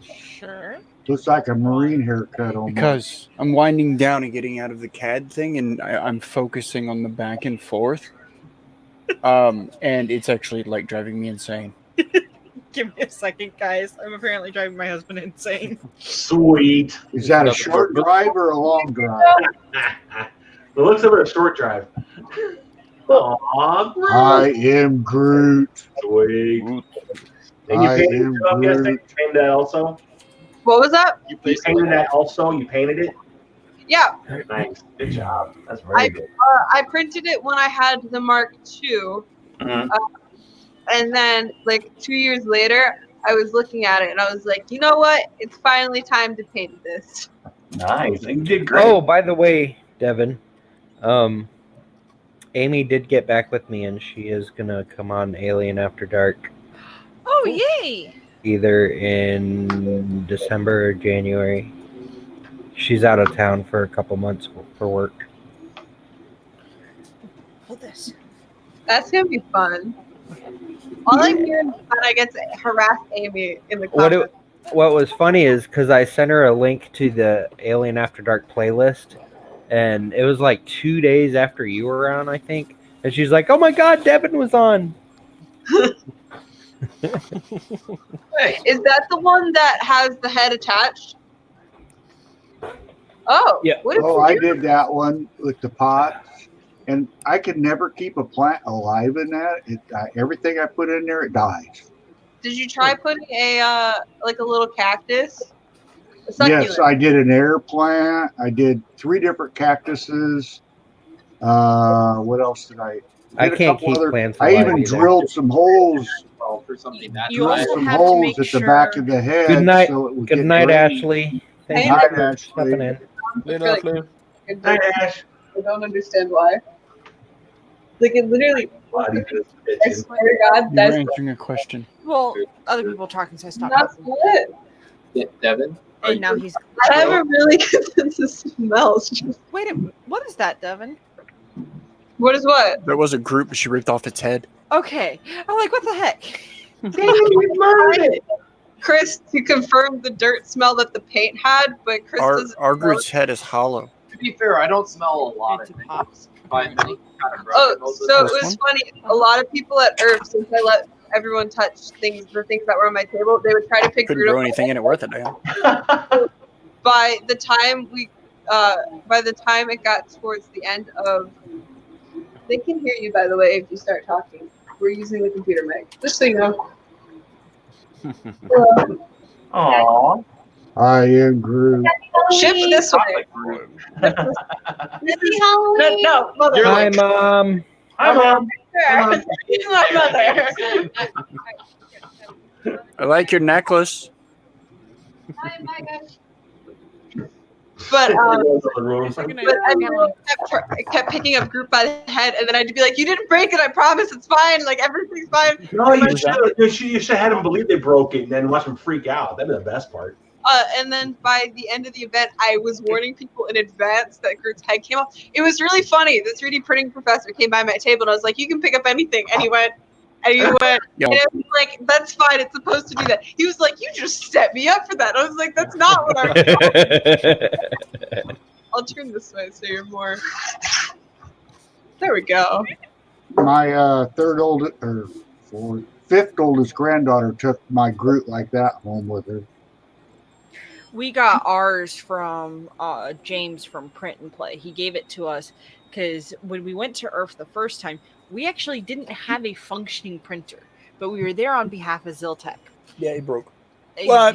[SPEAKER 9] Sure.
[SPEAKER 4] Looks like a Marine haircut on
[SPEAKER 10] Because I'm winding down and getting out of the CAD thing, and I'm focusing on the back and forth. And it's actually like driving me insane.
[SPEAKER 9] Give me a second, guys. I'm apparently driving my husband insane.
[SPEAKER 14] Sweet.
[SPEAKER 4] Is that a short drive or a long drive?
[SPEAKER 14] It looks like a short drive. Aww,
[SPEAKER 4] I am Groot.
[SPEAKER 14] Sweet. And you
[SPEAKER 4] I
[SPEAKER 14] painted
[SPEAKER 4] am
[SPEAKER 14] it, I'm guessing?
[SPEAKER 4] Groot.
[SPEAKER 14] You painted that also?
[SPEAKER 12] What was that?
[SPEAKER 14] You painted that also? You painted it?
[SPEAKER 12] Yeah,
[SPEAKER 14] Nice. Good job. That's very good.
[SPEAKER 12] I printed it when I had the Mark II,
[SPEAKER 14] Mhm.
[SPEAKER 12] and then like 2 years later, I was looking at it and I was like, you know what? It's finally time to paint this.
[SPEAKER 14] Nice. You did great.
[SPEAKER 1] Oh, by the way, Devin, Amy did get back with me, and she is gonna come on Alien After Dark
[SPEAKER 9] Oh, yay!
[SPEAKER 1] either in December or January. She's out of town for a couple months for work.
[SPEAKER 9] Hold this.
[SPEAKER 12] That's gonna be fun. All I'm hearing is that I get to harass Amy in the
[SPEAKER 1] What
[SPEAKER 12] comments.
[SPEAKER 1] what was funny is because I sent her a link to the Alien After Dark playlist, and it was like 2 days after you were on, I think, and she's like, "Oh my God, Devin was on."
[SPEAKER 12] Wait, is that the one that has the head attached? Oh,
[SPEAKER 1] Yeah.
[SPEAKER 12] what did
[SPEAKER 4] Oh,
[SPEAKER 12] you
[SPEAKER 4] I
[SPEAKER 12] do?
[SPEAKER 4] did that one with the pots, and I could never keep a plant alive in that. Everything I put in there, it dies.
[SPEAKER 12] Did you try putting a like a little cactus? A
[SPEAKER 4] Yes,
[SPEAKER 12] succulent.
[SPEAKER 4] I did an air plant. I did 3 different cactuses. What else did I?
[SPEAKER 1] I
[SPEAKER 4] Did a
[SPEAKER 1] can't
[SPEAKER 4] couple
[SPEAKER 1] keep
[SPEAKER 4] other.
[SPEAKER 1] plants
[SPEAKER 4] I
[SPEAKER 1] alive
[SPEAKER 4] even
[SPEAKER 1] either.
[SPEAKER 4] drilled some holes.
[SPEAKER 13] For something that
[SPEAKER 9] You
[SPEAKER 4] Drilled
[SPEAKER 9] also
[SPEAKER 4] some
[SPEAKER 9] have to
[SPEAKER 4] holes
[SPEAKER 9] make
[SPEAKER 4] at the back
[SPEAKER 9] sure.
[SPEAKER 4] of the head
[SPEAKER 1] Good night.
[SPEAKER 4] so it would
[SPEAKER 1] Good
[SPEAKER 4] get
[SPEAKER 1] night,
[SPEAKER 4] drained.
[SPEAKER 1] Ashley. Thank
[SPEAKER 12] Hey,
[SPEAKER 1] you
[SPEAKER 4] Night,
[SPEAKER 1] for stepping
[SPEAKER 4] Ashley.
[SPEAKER 1] in.
[SPEAKER 2] Good
[SPEAKER 12] Really
[SPEAKER 2] Ashley.
[SPEAKER 12] good.
[SPEAKER 14] Hi, Ash.
[SPEAKER 12] I don't understand why. Like it literally.
[SPEAKER 14] Body to this
[SPEAKER 12] I
[SPEAKER 14] kitchen.
[SPEAKER 12] swear to God,
[SPEAKER 10] You were
[SPEAKER 12] that's
[SPEAKER 10] answering a question.
[SPEAKER 9] Well, other people talking, so I stopped
[SPEAKER 12] not
[SPEAKER 9] talking.
[SPEAKER 12] split.
[SPEAKER 13] Devin?
[SPEAKER 9] And now he's.
[SPEAKER 12] I have a really good sense of smells.
[SPEAKER 9] Wait a minute. What is that, Devin?
[SPEAKER 12] What is what?
[SPEAKER 10] There was a group, but she ripped off its head.
[SPEAKER 9] Okay. I'm like, what the heck?
[SPEAKER 14] We murdered it.
[SPEAKER 12] Chris to confirm the dirt smell that the paint had, but Chris
[SPEAKER 10] Our
[SPEAKER 12] doesn't.
[SPEAKER 10] our
[SPEAKER 12] know.
[SPEAKER 10] group's head is hollow.
[SPEAKER 13] To be fair, I don't smell a lot of things. But they look kind of broken.
[SPEAKER 12] Oh,
[SPEAKER 13] most of
[SPEAKER 12] so
[SPEAKER 13] the
[SPEAKER 12] it
[SPEAKER 10] This
[SPEAKER 12] was
[SPEAKER 10] one?
[SPEAKER 12] funny. A lot of people at Earth, since I let everyone touch the things that were on my table, they would try to pick
[SPEAKER 10] Couldn't
[SPEAKER 12] Groot
[SPEAKER 10] grow
[SPEAKER 12] up.
[SPEAKER 10] anything in it worth a damn.
[SPEAKER 12] By the time it got towards the end of, they can hear you, by the way, if you start talking. We're using the computer mic, just so you know.
[SPEAKER 14] Aww.
[SPEAKER 4] I am Groot.
[SPEAKER 12] Ship this way.
[SPEAKER 7] Happy Halloween.
[SPEAKER 12] No, mother.
[SPEAKER 1] Hi, Mom.
[SPEAKER 14] Hi, Mom. Hi, Mom.
[SPEAKER 12] He's my mother.
[SPEAKER 10] I like your necklace.
[SPEAKER 7] Hi, my gosh.
[SPEAKER 12] But
[SPEAKER 7] Good
[SPEAKER 12] but
[SPEAKER 7] night.
[SPEAKER 12] everyone kept picking up Groot by the head, and then I'd be like, "You didn't break it, I promise. It's fine. Like everything's fine."
[SPEAKER 14] No, you should have had them believe they broke it and then watch them freak out. That'd be the best part.
[SPEAKER 12] And then by the end of the event, I was warning people in advance that Groot's head came off. It was really funny. The 3D printing professor came by my table, and I was like, "You can pick up anything," and he went. And
[SPEAKER 10] Yo.
[SPEAKER 12] I was like, "That's fine. It's supposed to be that." He was like, "You just set me up for that." I was like, "That's not what I'm." I'll turn this way so you're more. There we go.
[SPEAKER 4] My fifth oldest granddaughter took my Groot like that home with her.
[SPEAKER 9] We got ours from James from Print and Play. He gave it to us because when we went to Earth the first time, we actually didn't have a functioning printer, but we were there on behalf of Ziltech.
[SPEAKER 10] Yeah, it broke.
[SPEAKER 9] Uh,
[SPEAKER 10] Well,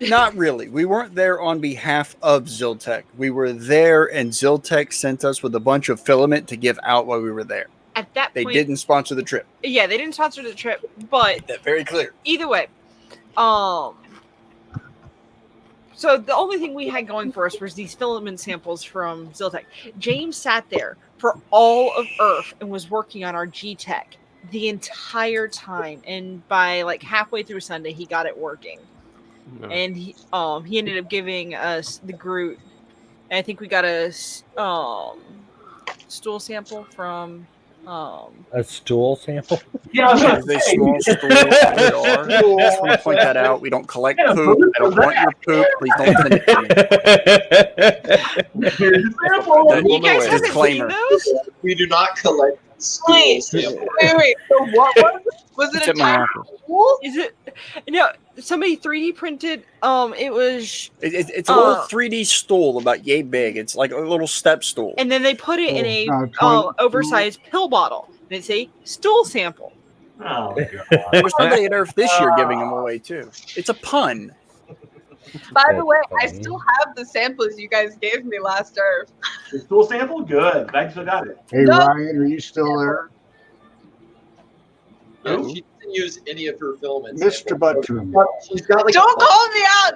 [SPEAKER 10] not really. We weren't there on behalf of Ziltech. We were there, and Ziltech sent us with a bunch of filament to give out while we were there.
[SPEAKER 9] At that
[SPEAKER 10] They
[SPEAKER 9] point,
[SPEAKER 10] didn't sponsor the trip.
[SPEAKER 9] Yeah, they didn't sponsor the trip, but
[SPEAKER 10] That very clear.
[SPEAKER 9] either way, so the only thing we had going for us was these filament samples from Ziltech. James sat there for all of Earth and was working on our G-Tech the entire time, and by like halfway through Sunday, he got it working.
[SPEAKER 2] No.
[SPEAKER 9] And he ended up giving us the Groot. And I think we got a stool sample from
[SPEAKER 1] A stool sample?
[SPEAKER 14] Yeah, I was
[SPEAKER 10] It
[SPEAKER 14] gonna
[SPEAKER 10] is a
[SPEAKER 14] say.
[SPEAKER 10] small stool. They are. Just want to point that out. We don't collect
[SPEAKER 14] Yeah,
[SPEAKER 10] poop. I don't want your poop. Please don't send it to me.
[SPEAKER 14] Here's your sample.
[SPEAKER 9] You guys haven't
[SPEAKER 10] Disclaimer.
[SPEAKER 9] seen those?
[SPEAKER 13] We do not collect
[SPEAKER 12] Wait,
[SPEAKER 13] samples.
[SPEAKER 12] wait. So what was it? Was
[SPEAKER 10] It's
[SPEAKER 12] it a
[SPEAKER 10] at my
[SPEAKER 12] tiny
[SPEAKER 10] office.
[SPEAKER 12] pool?
[SPEAKER 9] Is it? No, somebody 3D printed. It was,
[SPEAKER 10] It's a little 3D stool about yay big. It's like a little step stool.
[SPEAKER 9] and then they put it in a
[SPEAKER 4] toilet
[SPEAKER 9] oversized pill bottle. And it's a stool sample.
[SPEAKER 14] Oh,
[SPEAKER 10] There was somebody at Earth this year giving them away too. It's a pun.
[SPEAKER 12] By the
[SPEAKER 1] That's
[SPEAKER 12] way, I
[SPEAKER 1] funny.
[SPEAKER 12] still have the samples you guys gave me last Earth.
[SPEAKER 14] the stool sample? Good. I still got it.
[SPEAKER 4] Hey,
[SPEAKER 12] No.
[SPEAKER 4] Ryan, are you still there?
[SPEAKER 13] Yeah, she doesn't use any of her filaments.
[SPEAKER 4] Mr. Button.
[SPEAKER 13] She's got like
[SPEAKER 12] Don't call me out!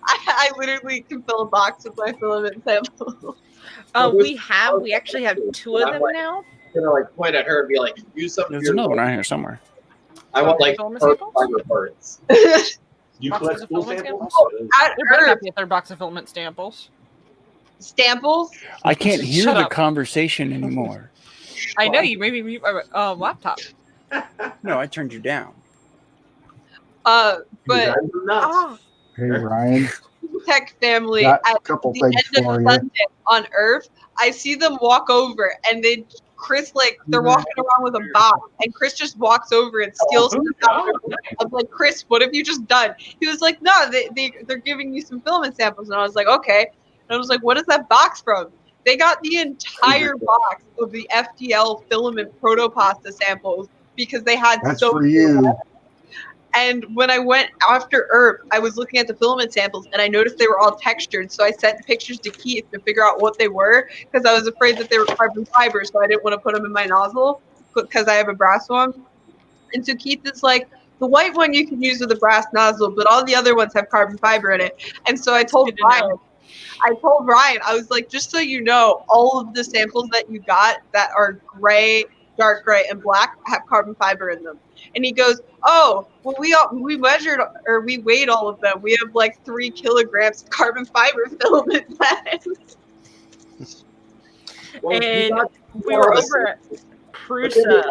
[SPEAKER 12] I literally can fill a box with my filament sample.
[SPEAKER 9] We actually have 2 of them now.
[SPEAKER 13] gonna like point at her and be like, use some. of
[SPEAKER 10] There's
[SPEAKER 13] your
[SPEAKER 10] another one out here somewhere.
[SPEAKER 13] I want like
[SPEAKER 9] Filament
[SPEAKER 13] her
[SPEAKER 9] samples?
[SPEAKER 13] fiber parts.
[SPEAKER 14] You
[SPEAKER 9] Boxes
[SPEAKER 14] collect
[SPEAKER 9] of
[SPEAKER 14] school
[SPEAKER 9] filament
[SPEAKER 14] samples?
[SPEAKER 9] samples?
[SPEAKER 12] At
[SPEAKER 9] There better not
[SPEAKER 12] Earth,
[SPEAKER 9] be a third box of filament samples.
[SPEAKER 12] Stamples.
[SPEAKER 10] I can't hear
[SPEAKER 9] Shut
[SPEAKER 10] the
[SPEAKER 9] up.
[SPEAKER 10] conversation anymore.
[SPEAKER 9] I know you maybe mute my laptop.
[SPEAKER 10] No, I turned you down.
[SPEAKER 12] But
[SPEAKER 9] Ah,
[SPEAKER 4] Hey, Ryan,
[SPEAKER 12] Tech family
[SPEAKER 4] got a
[SPEAKER 12] at
[SPEAKER 4] couple
[SPEAKER 12] the
[SPEAKER 4] things
[SPEAKER 12] end
[SPEAKER 4] for
[SPEAKER 12] of
[SPEAKER 4] you.
[SPEAKER 12] Sunday on Earth, I see them walk over and Chris, like, they're walking around with a box and Chris just walks over and steals them out. I'm like, Chris, what have you just done? He was like, no, they're giving you some filament samples. And I was like, okay. And I was like, what is that box from? They got the entire box of the FDL filament protopasta samples because they had
[SPEAKER 4] That's
[SPEAKER 12] so
[SPEAKER 4] for
[SPEAKER 12] few
[SPEAKER 4] you.
[SPEAKER 12] left. And when I went after Earth, I was looking at the filament samples and I noticed they were all textured. So I sent pictures to Keith to figure out what they were because I was afraid that they were carbon fiber. So I didn't want to put them in my nozzle because I have a brass one. And so Keith is like, the white one you can use with a brass nozzle, but all the other ones have carbon fiber in it. And so I told Ryan, I was like, just so you know, all of the samples that you got that are gray, dark gray, and black have carbon fiber in them. And he goes, oh, well, we measured or we weighed all of them. We have like 3 kilograms of carbon fiber filament left.
[SPEAKER 9] and we were over at Prusa,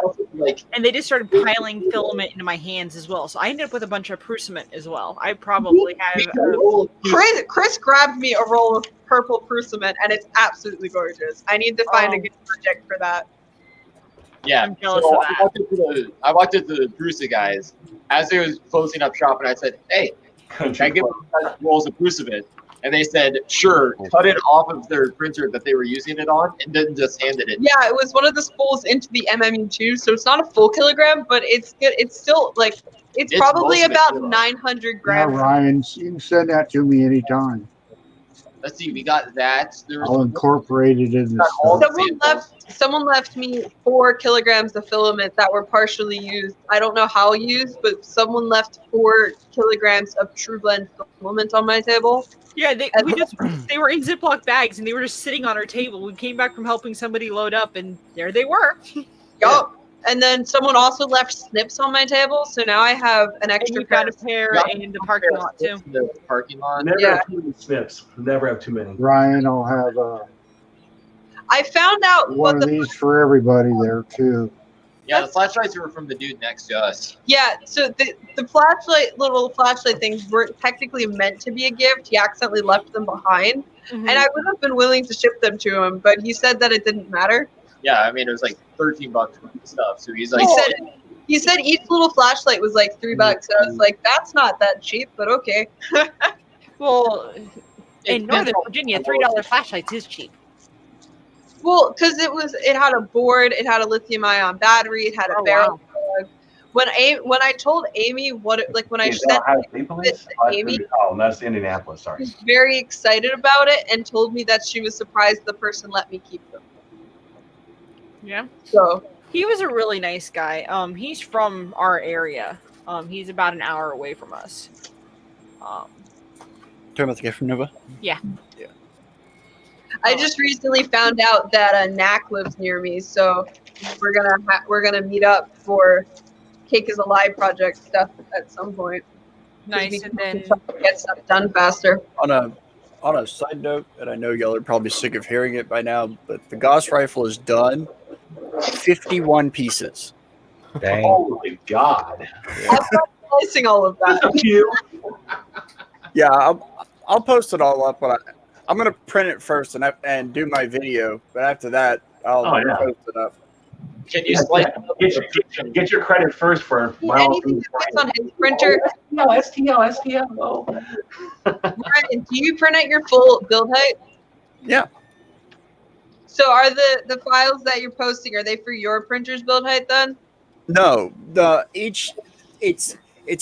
[SPEAKER 9] and they just started piling filament into my hands as well. So I ended up with a bunch of Prusament as well. I probably have.
[SPEAKER 12] Chris grabbed me a roll of purple Prusament, and it's absolutely gorgeous. I need to find a good project for that.
[SPEAKER 13] Yeah,
[SPEAKER 9] I'm jealous
[SPEAKER 13] so
[SPEAKER 9] of that.
[SPEAKER 13] I walked into the Prusa guys as they was closing up shop, and I said, "Hey, can I give them rolls of Prusament?" And they said, "Sure." Cut it off of their printer that they were using it on, and then just handed it.
[SPEAKER 12] Yeah, it was one of the spools into the MMU2, so it's not a full kilogram, but it's good. It's still like it's probably
[SPEAKER 13] most of it
[SPEAKER 12] about
[SPEAKER 13] kilo.
[SPEAKER 12] 900
[SPEAKER 4] Yeah,
[SPEAKER 12] grams.
[SPEAKER 4] Ryan, you can send that to me anytime.
[SPEAKER 13] Let's see, we got that. There was
[SPEAKER 4] I'll incorporate it in the stuff.
[SPEAKER 12] Someone left me 4 kilograms of filament that were partially used. I don't know how used, but someone left 4 kilograms of True Blend filament on my table.
[SPEAKER 9] Yeah, they were in Ziploc bags and they were just sitting on our table. We came back from helping somebody load up, and there they were.
[SPEAKER 12] Yup. And then someone also left snips on my table, so now I have an extra
[SPEAKER 9] pair. Got a pair in the parking lot too.
[SPEAKER 13] The parking lot.
[SPEAKER 14] Never have too many snips. Never have too many.
[SPEAKER 4] Ryan, I'll have
[SPEAKER 12] I found out
[SPEAKER 4] one of these for everybody there too.
[SPEAKER 13] Yeah, the flashlights were from the dude next to us.
[SPEAKER 12] Yeah, so the little flashlight things weren't technically meant to be a gift. He accidentally left them behind. And I would have been willing to ship them to him, but he said that it didn't matter.
[SPEAKER 13] Yeah, I mean it was like $13 worth of stuff. So he's like,
[SPEAKER 12] he said each little flashlight was like $3. So I was like, that's not that cheap, but okay.
[SPEAKER 9] Well, in Northern Virginia, $3 flashlights is cheap.
[SPEAKER 12] Well, because it had a board, it had a lithium-ion battery, it had a barrel plug. When I told Amy when I sent it to Amy,
[SPEAKER 14] oh, that's Indianapolis. Sorry.
[SPEAKER 12] she was very excited about it and told me that she was surprised the person let me keep them.
[SPEAKER 9] Yeah.
[SPEAKER 12] So
[SPEAKER 9] he was a really nice guy. He's from our area. He's about an hour away from us.
[SPEAKER 10] Talking about the guy from Nova?
[SPEAKER 9] Yeah.
[SPEAKER 12] I just recently found out that Knack lives near me, so we're gonna meet up for Cake is Alive project stuff at some point.
[SPEAKER 9] Nice, and then
[SPEAKER 12] get stuff done faster.
[SPEAKER 10] On a side note, and I know y'all are probably sick of hearing it by now, but the Gauss rifle is done. 51 pieces.
[SPEAKER 1] Dang.
[SPEAKER 14] Holy God!
[SPEAKER 12] I'm slicing all of that.
[SPEAKER 10] Yeah, I'll post it all up, but I'm gonna print it first and do my video. But after that, I'll post it up.
[SPEAKER 13] Can you slice?
[SPEAKER 14] Get your credit first for
[SPEAKER 12] anything that fits on his printer.
[SPEAKER 14] STL.
[SPEAKER 12] Ryan, do you print out your full build height?
[SPEAKER 10] Yeah.
[SPEAKER 12] So are the files that you're posting, are they for your printer's build height then?
[SPEAKER 10] No, it's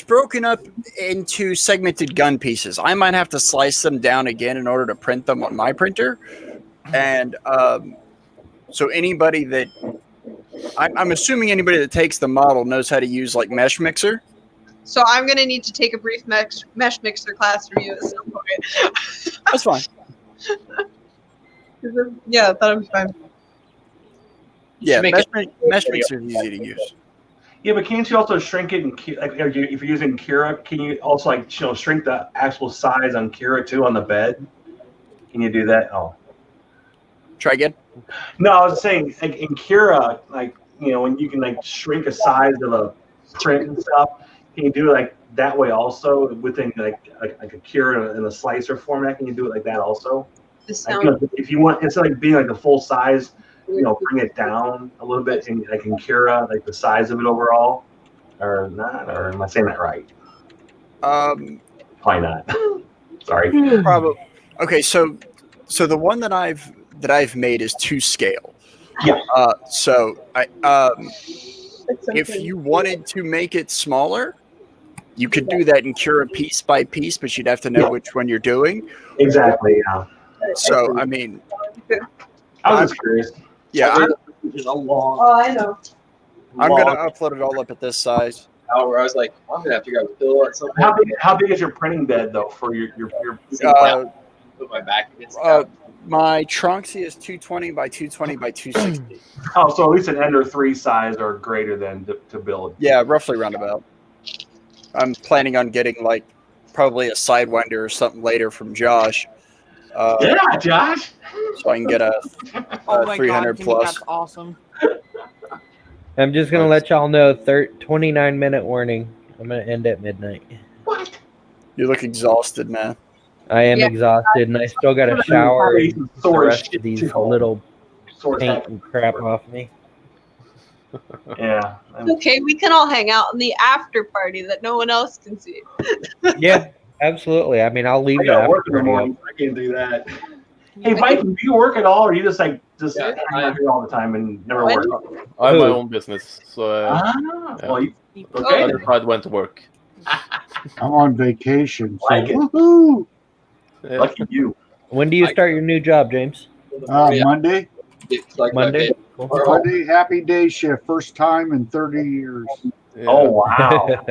[SPEAKER 10] broken up into segmented gun pieces. I might have to slice them down again in order to print them on my printer, and so anybody that I'm assuming anybody that takes the model knows how to use like Mesh Mixer.
[SPEAKER 12] So I'm gonna need to take a brief Mesh Mixer class from you at some point.
[SPEAKER 10] That's fine.
[SPEAKER 12] Yeah, that'll be fine.
[SPEAKER 10] Yeah, Mesh Mixer is easy to use.
[SPEAKER 14] Yeah, but can't you also shrink it? Like if you're using Kira, can you also like shrink the actual size on Kira too on the bed? Can you do that? Oh,
[SPEAKER 10] Try again.
[SPEAKER 14] no, I was saying like in Kira, like when you can like shrink a size of a print and stuff, can you do it like that way also within like a Kira in a slicer format? Can you do it like that also? Like, if you want, instead of like being like a full size, bring it down a little bit and like in Kira, like the size of it overall, or not? Or am I saying that right? Probably not. Sorry.
[SPEAKER 10] Probably. Okay, so the one that I've made is to scale.
[SPEAKER 14] Yeah.
[SPEAKER 10] So if you wanted to make it smaller, you could do that in Cura piece by piece, but you'd have to know which one you're doing.
[SPEAKER 14] Exactly. Yeah.
[SPEAKER 10] So I mean,
[SPEAKER 14] I was just curious.
[SPEAKER 10] Yeah.
[SPEAKER 12] Oh, I know.
[SPEAKER 10] I'm gonna upload it all up at this size.
[SPEAKER 13] I was like, I'm gonna have to grab a pillow at some
[SPEAKER 14] How
[SPEAKER 13] point.
[SPEAKER 14] big is your printing bed though for your
[SPEAKER 13] Put my back against
[SPEAKER 10] my Tronxy is 220 by 220 by 260.
[SPEAKER 14] Oh, so at least an Ender 3 size or greater than to build.
[SPEAKER 10] Yeah, roughly roundabout. I'm planning on getting like probably a Sidewinder or something later from Josh.
[SPEAKER 14] Yeah, Josh.
[SPEAKER 10] So I can get a
[SPEAKER 9] Oh my
[SPEAKER 10] 300
[SPEAKER 9] God,
[SPEAKER 10] plus.
[SPEAKER 9] that's awesome.
[SPEAKER 1] I'm just gonna let y'all know. 29-minute warning. I'm gonna end at midnight.
[SPEAKER 14] What?
[SPEAKER 10] You look exhausted, man.
[SPEAKER 1] I am exhausted, and I still got to shower and the rest of these little paint and crap off me.
[SPEAKER 14] Yeah.
[SPEAKER 12] Okay, we can all hang out in the after party that no one else can see.
[SPEAKER 1] Yeah, absolutely. I mean, I'll leave
[SPEAKER 14] I
[SPEAKER 1] the
[SPEAKER 14] gotta
[SPEAKER 1] after
[SPEAKER 14] work in the
[SPEAKER 1] party up.
[SPEAKER 14] morning. I can't do that. Hey, Viking, do you work at all, or you just hang out here all the time and never work?
[SPEAKER 2] I have my own business, so
[SPEAKER 14] well,
[SPEAKER 2] I decided when to work.
[SPEAKER 4] I'm on vacation. So
[SPEAKER 14] Like it.
[SPEAKER 4] woohoo!
[SPEAKER 14] Lucky you.
[SPEAKER 1] When do you start your new job, James?
[SPEAKER 4] Monday.
[SPEAKER 1] Monday. Cool.
[SPEAKER 4] Monday, happy day shift. First time in 30 years.
[SPEAKER 2] Yeah.
[SPEAKER 14] Oh wow!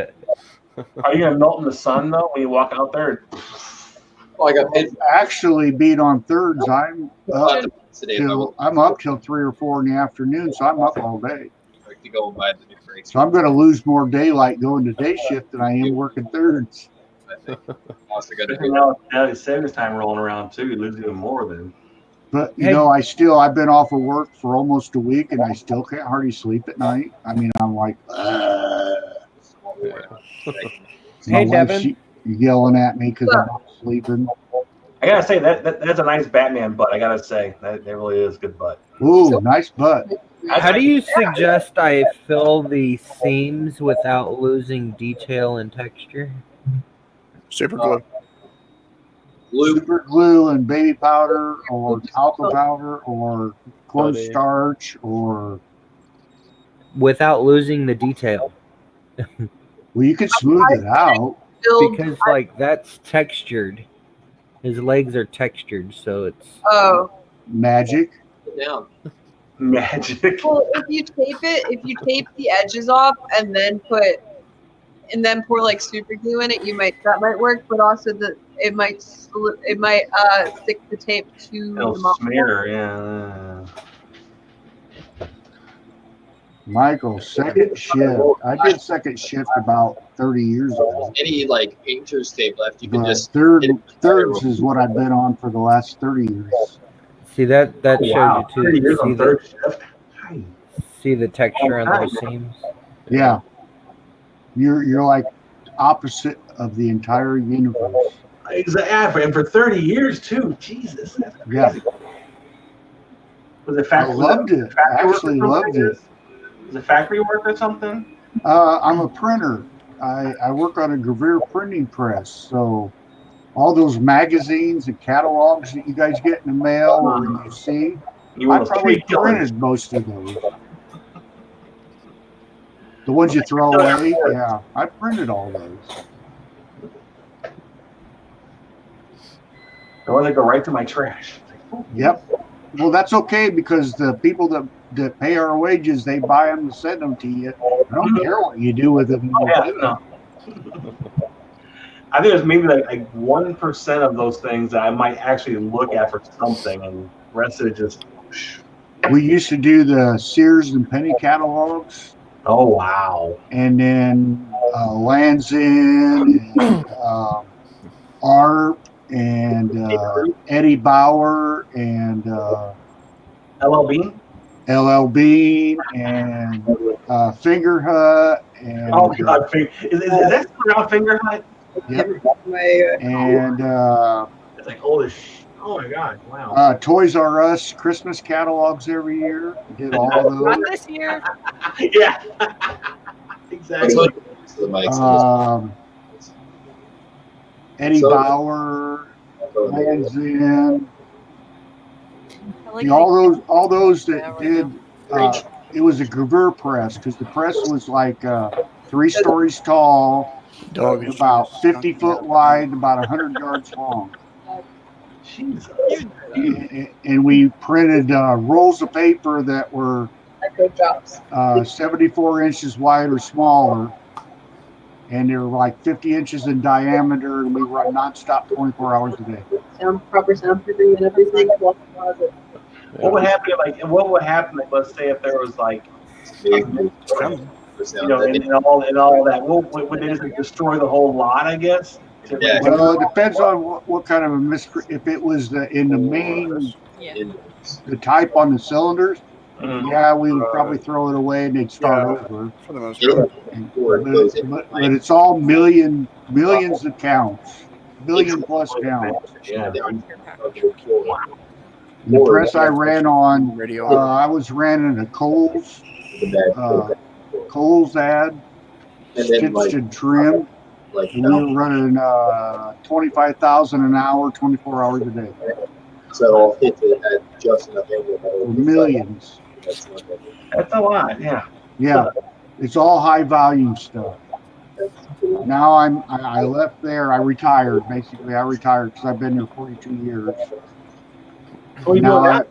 [SPEAKER 14] Are you gonna melt in the sun though when you walk out there?
[SPEAKER 13] Oh, I got paid.
[SPEAKER 4] Actually, being on thirds, I'm up till 3 or 4 in the afternoon, so I'm up all day.
[SPEAKER 13] To go and buy the new brakes.
[SPEAKER 4] So I'm going to lose more daylight going to day shift than I am working thirds.
[SPEAKER 14] Now it's savings time rolling around too. You lose even more then.
[SPEAKER 4] But you know, I've been off of work for almost a week, and I still can't hardly sleep at night. I mean, I'm like,
[SPEAKER 1] Hey, Devin.
[SPEAKER 4] Yelling at me because I'm not sleeping.
[SPEAKER 14] I gotta say that's a nice Batman butt. I gotta say that really is a good butt.
[SPEAKER 4] Ooh, nice butt.
[SPEAKER 1] How do you suggest I fill the seams without losing detail and texture?
[SPEAKER 10] Super glue.
[SPEAKER 4] Super glue and baby powder or talcum powder or cornstarch or...
[SPEAKER 1] Without losing the detail.
[SPEAKER 4] Well, you can smooth it out.
[SPEAKER 1] Because, like, that's textured. His legs are textured, so it's...
[SPEAKER 12] Oh.
[SPEAKER 4] Magic.
[SPEAKER 13] Down.
[SPEAKER 14] Magic.
[SPEAKER 12] Well, if you tape the edges off and then pour like super glue in it, that might work. But also it might stick the tape to the muscle.
[SPEAKER 14] Smear, yeah.
[SPEAKER 4] Michael, second shift. I did second shift about 30 years ago.
[SPEAKER 13] Any like painter's tape left, you can
[SPEAKER 4] But
[SPEAKER 13] just
[SPEAKER 4] thirds is what I've been on for the last 30 years.
[SPEAKER 1] See, that shows you,
[SPEAKER 14] 30
[SPEAKER 1] too.
[SPEAKER 14] years on third shift.
[SPEAKER 1] See the texture on those seams?
[SPEAKER 4] Yeah. You're like opposite of the entire universe.
[SPEAKER 14] Exactly, and for 30 years too. Jesus. That's crazy.
[SPEAKER 4] Yeah.
[SPEAKER 14] Was it
[SPEAKER 4] I loved it. I actually loved it.
[SPEAKER 14] Was it factory work or something?
[SPEAKER 4] I'm a printer. I work on a gravure printing press. So all those magazines and catalogs that you guys get in the mail or you see, I probably printed most of those. The ones you throw away, yeah, I printed all those.
[SPEAKER 14] The ones that go right to my trash.
[SPEAKER 4] Yep. Well, that's okay because the people that pay our wages, they buy them and send them to you. I don't care what you do with them.
[SPEAKER 14] No. I think there's maybe like 1% of those things that I might actually look at for something, and the rest of it just.
[SPEAKER 4] We used to do the Sears and Penny catalogs.
[SPEAKER 14] Oh wow!
[SPEAKER 4] And then Lanzin and Art and Eddie Bauer and
[SPEAKER 14] LL Bean.
[SPEAKER 4] LL Bean and Finger Hut
[SPEAKER 14] Oh
[SPEAKER 4] and
[SPEAKER 14] God, is that still around, Finger Hut?
[SPEAKER 4] yep.
[SPEAKER 12] My,
[SPEAKER 4] And
[SPEAKER 14] It's like old as oh my God! Wow.
[SPEAKER 4] Toys R Us Christmas catalogs every year. Did all of
[SPEAKER 9] Not
[SPEAKER 4] those.
[SPEAKER 9] this year.
[SPEAKER 14] Yeah. Exactly.
[SPEAKER 4] Eddie Bauer, Lanzin,
[SPEAKER 9] I like how
[SPEAKER 4] all those that
[SPEAKER 9] right
[SPEAKER 4] did. It was a Gravure press because the press was like 3 stories tall,
[SPEAKER 10] Dog is
[SPEAKER 4] about
[SPEAKER 10] just
[SPEAKER 4] 50
[SPEAKER 10] skunking
[SPEAKER 4] foot
[SPEAKER 10] out.
[SPEAKER 4] wide, about 100 yards long.
[SPEAKER 14] Jesus.
[SPEAKER 4] And we printed rolls of paper that were
[SPEAKER 12] Echo drops.
[SPEAKER 4] 74 inches wide or smaller, and they were like 50 inches in diameter, and we run nonstop 24 hours a day.
[SPEAKER 12] Proper soundproofing and everything. Walk the closet.
[SPEAKER 14] What would happen if, what would happen if, let's say, if there was like,
[SPEAKER 10] It's coming.
[SPEAKER 14] and all that? Would they just like, destroy the whole lot? I guess.
[SPEAKER 4] Well, it depends on what kind of a if it was in the main, the type on the cylinders, yeah, we would probably throw it away and they'd start over.
[SPEAKER 10] For the most part.
[SPEAKER 4] But it's all millions of counts, million plus counts.
[SPEAKER 14] Yeah.
[SPEAKER 4] The press I ran on, I was running a Kohl's ad, stitched and trimmed. And we were running 25,000 an hour, 24 hours a day.
[SPEAKER 13] So I'll hit it at just enough angle.
[SPEAKER 4] Millions.
[SPEAKER 14] That's a lot. Yeah.
[SPEAKER 4] Yeah, it's all high volume stuff. Now I left there. I retired. Basically, I retired because I've been there 42 years.
[SPEAKER 14] What are you doing now?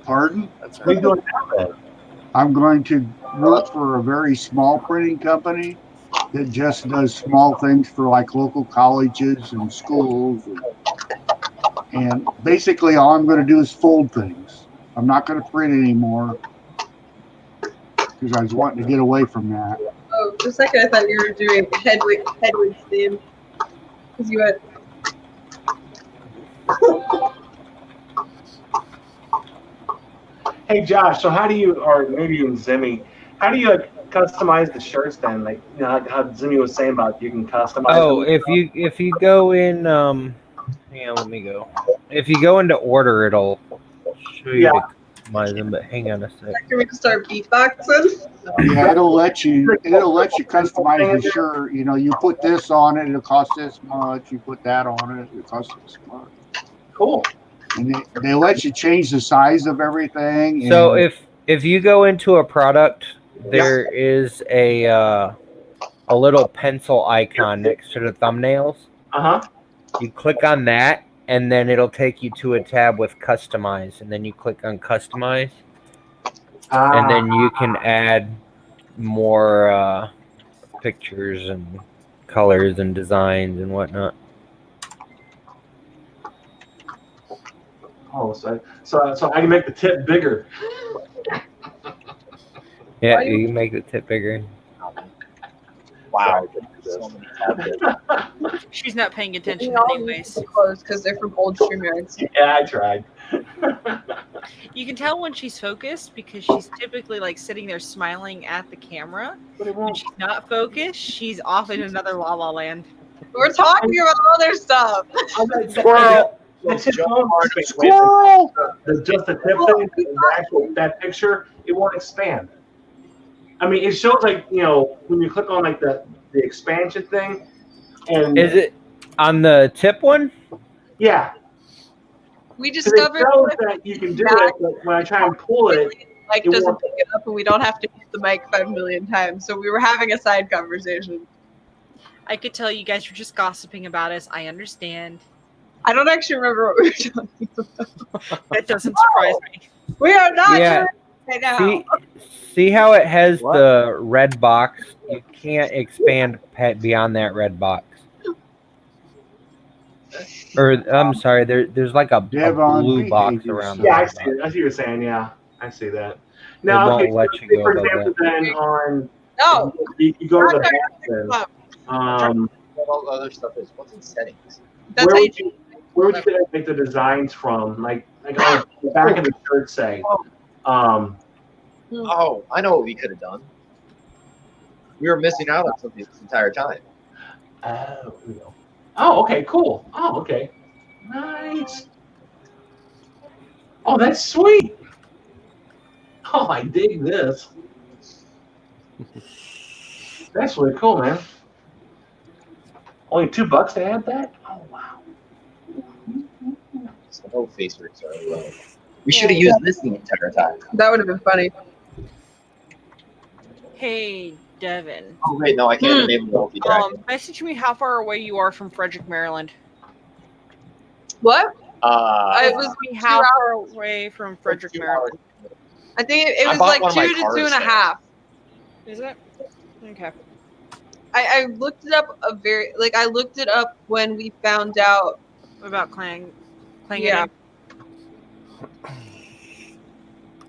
[SPEAKER 4] Pardon?
[SPEAKER 14] What are you doing now then?
[SPEAKER 4] I'm going to work for a very small printing company that just does small things for like local colleges and schools. And basically, all I'm going to do is fold things. I'm not going to print anymore because I was wanting to get away from that.
[SPEAKER 12] Oh, for a second I thought you were doing Hedwig's theme. Because you went.
[SPEAKER 14] Hey Josh, so how do you, or maybe even Zimmy, how do you customize the shirts then? Like, you know, how Zimmy was saying about you can customize.
[SPEAKER 1] Oh,
[SPEAKER 14] them.
[SPEAKER 1] if you go in, hang on, let me go. If you go into order, it'll show you to customize them. But hang on a sec.
[SPEAKER 12] Can we just start beatboxing?
[SPEAKER 4] Yeah, it'll let you customize the shirt. You know, you put this on it, it'll cost this much. You put that on it, it'll cost this much.
[SPEAKER 14] Cool.
[SPEAKER 4] And they let you change the size of everything.
[SPEAKER 1] So if you go into a product, there is a little pencil icon next to the thumbnails. You click on that, and then it'll take you to a tab with customize, and then you click on customize, and then you can add more pictures and colors and designs and whatnot.
[SPEAKER 14] Oh, so I can make the tip bigger.
[SPEAKER 1] Yeah, you can make the tip bigger.
[SPEAKER 14] Wow.
[SPEAKER 9] She's not paying attention anyways.
[SPEAKER 12] Closed because they're from old StreamYards.
[SPEAKER 14] Yeah, I tried.
[SPEAKER 9] You can tell when she's focused because she's typically like sitting there smiling at the camera. When she's not focused, she's off in another la la land.
[SPEAKER 12] We're talking about other stuff.
[SPEAKER 14] Squirrel.
[SPEAKER 4] Squirrel.
[SPEAKER 14] Just the tip thing, the actual that picture, it won't expand. I mean, it shows like, you know, when you click on like the expansion thing, and
[SPEAKER 1] is it on the tip one?
[SPEAKER 14] Yeah.
[SPEAKER 12] We discovered
[SPEAKER 14] that you can do it, but when I try and pull it,
[SPEAKER 12] Mike doesn't pick it up, and we don't have to use the mic 5 million times. So we were having a side conversation.
[SPEAKER 9] I could tell you guys were just gossiping about us. I understand.
[SPEAKER 12] I don't actually remember what we were talking about.
[SPEAKER 9] That doesn't surprise me.
[SPEAKER 12] We are not
[SPEAKER 1] Yeah.
[SPEAKER 12] right now.
[SPEAKER 1] See how it has the red box? You can't expand beyond that red box. Or I'm sorry, there's like a blue box around.
[SPEAKER 14] Yeah, I see what you're saying. Yeah, I see that. Now,
[SPEAKER 1] won't
[SPEAKER 14] okay, so
[SPEAKER 1] let you go
[SPEAKER 14] for
[SPEAKER 1] above
[SPEAKER 14] example,
[SPEAKER 1] that.
[SPEAKER 14] then on
[SPEAKER 12] No.
[SPEAKER 14] you go to the
[SPEAKER 12] Not
[SPEAKER 14] back then.
[SPEAKER 13] What all the other stuff is? What's in settings?
[SPEAKER 12] That's
[SPEAKER 14] Where
[SPEAKER 12] how
[SPEAKER 14] would you get like the designs from? Like on the back of the shirt, say.
[SPEAKER 13] Oh, I know what we could have done. We were missing out on something this entire time.
[SPEAKER 14] Oh, here we go. Oh, okay, cool. Oh, okay, nice. Oh, that's sweet. Oh, I dig this. That's really cool, man. Only $2 to add that? Oh, wow.
[SPEAKER 13] So no face rigs are allowed. We should have used this the entire time.
[SPEAKER 12] That would have been funny.
[SPEAKER 9] Hey, Devin.
[SPEAKER 13] Oh wait, no, I can't enable multi dragon.
[SPEAKER 9] Message me how far away you are from Frederick, Maryland.
[SPEAKER 12] What?
[SPEAKER 13] It
[SPEAKER 12] was
[SPEAKER 9] me how far away from Frederick, Maryland.
[SPEAKER 12] I think it
[SPEAKER 13] I
[SPEAKER 12] was
[SPEAKER 13] bought
[SPEAKER 12] like
[SPEAKER 13] one of my
[SPEAKER 12] 2 to
[SPEAKER 13] cars
[SPEAKER 12] 2.5.
[SPEAKER 13] there.
[SPEAKER 9] Is it? Okay.
[SPEAKER 12] I looked it up I looked it up when we found out
[SPEAKER 9] about Clang.
[SPEAKER 12] Yeah.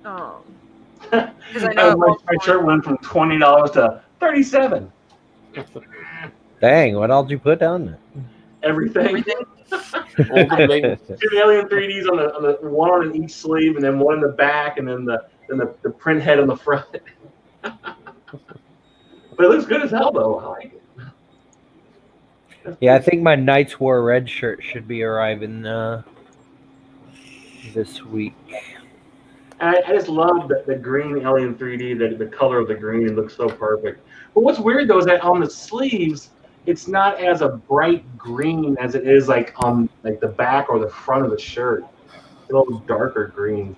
[SPEAKER 9] Oh. Because I know
[SPEAKER 14] my shirt went from $20 to $37.
[SPEAKER 1] Dang, what all did you put down there?
[SPEAKER 14] Everything.
[SPEAKER 2] All the bling.
[SPEAKER 14] 2 alien 3Ds on the one on each sleeve, and then one in the back, and then the print head on the front. But it looks good as hell, though. I like it.
[SPEAKER 1] Yeah, I think my Knights War red shirt should be arriving this week.
[SPEAKER 14] I just love the green Alien 3D. The color of the green looks so perfect. But what's weird though is that on the sleeves, it's not as a bright green as it is like on like the back or the front of the shirt. It's a little darker green.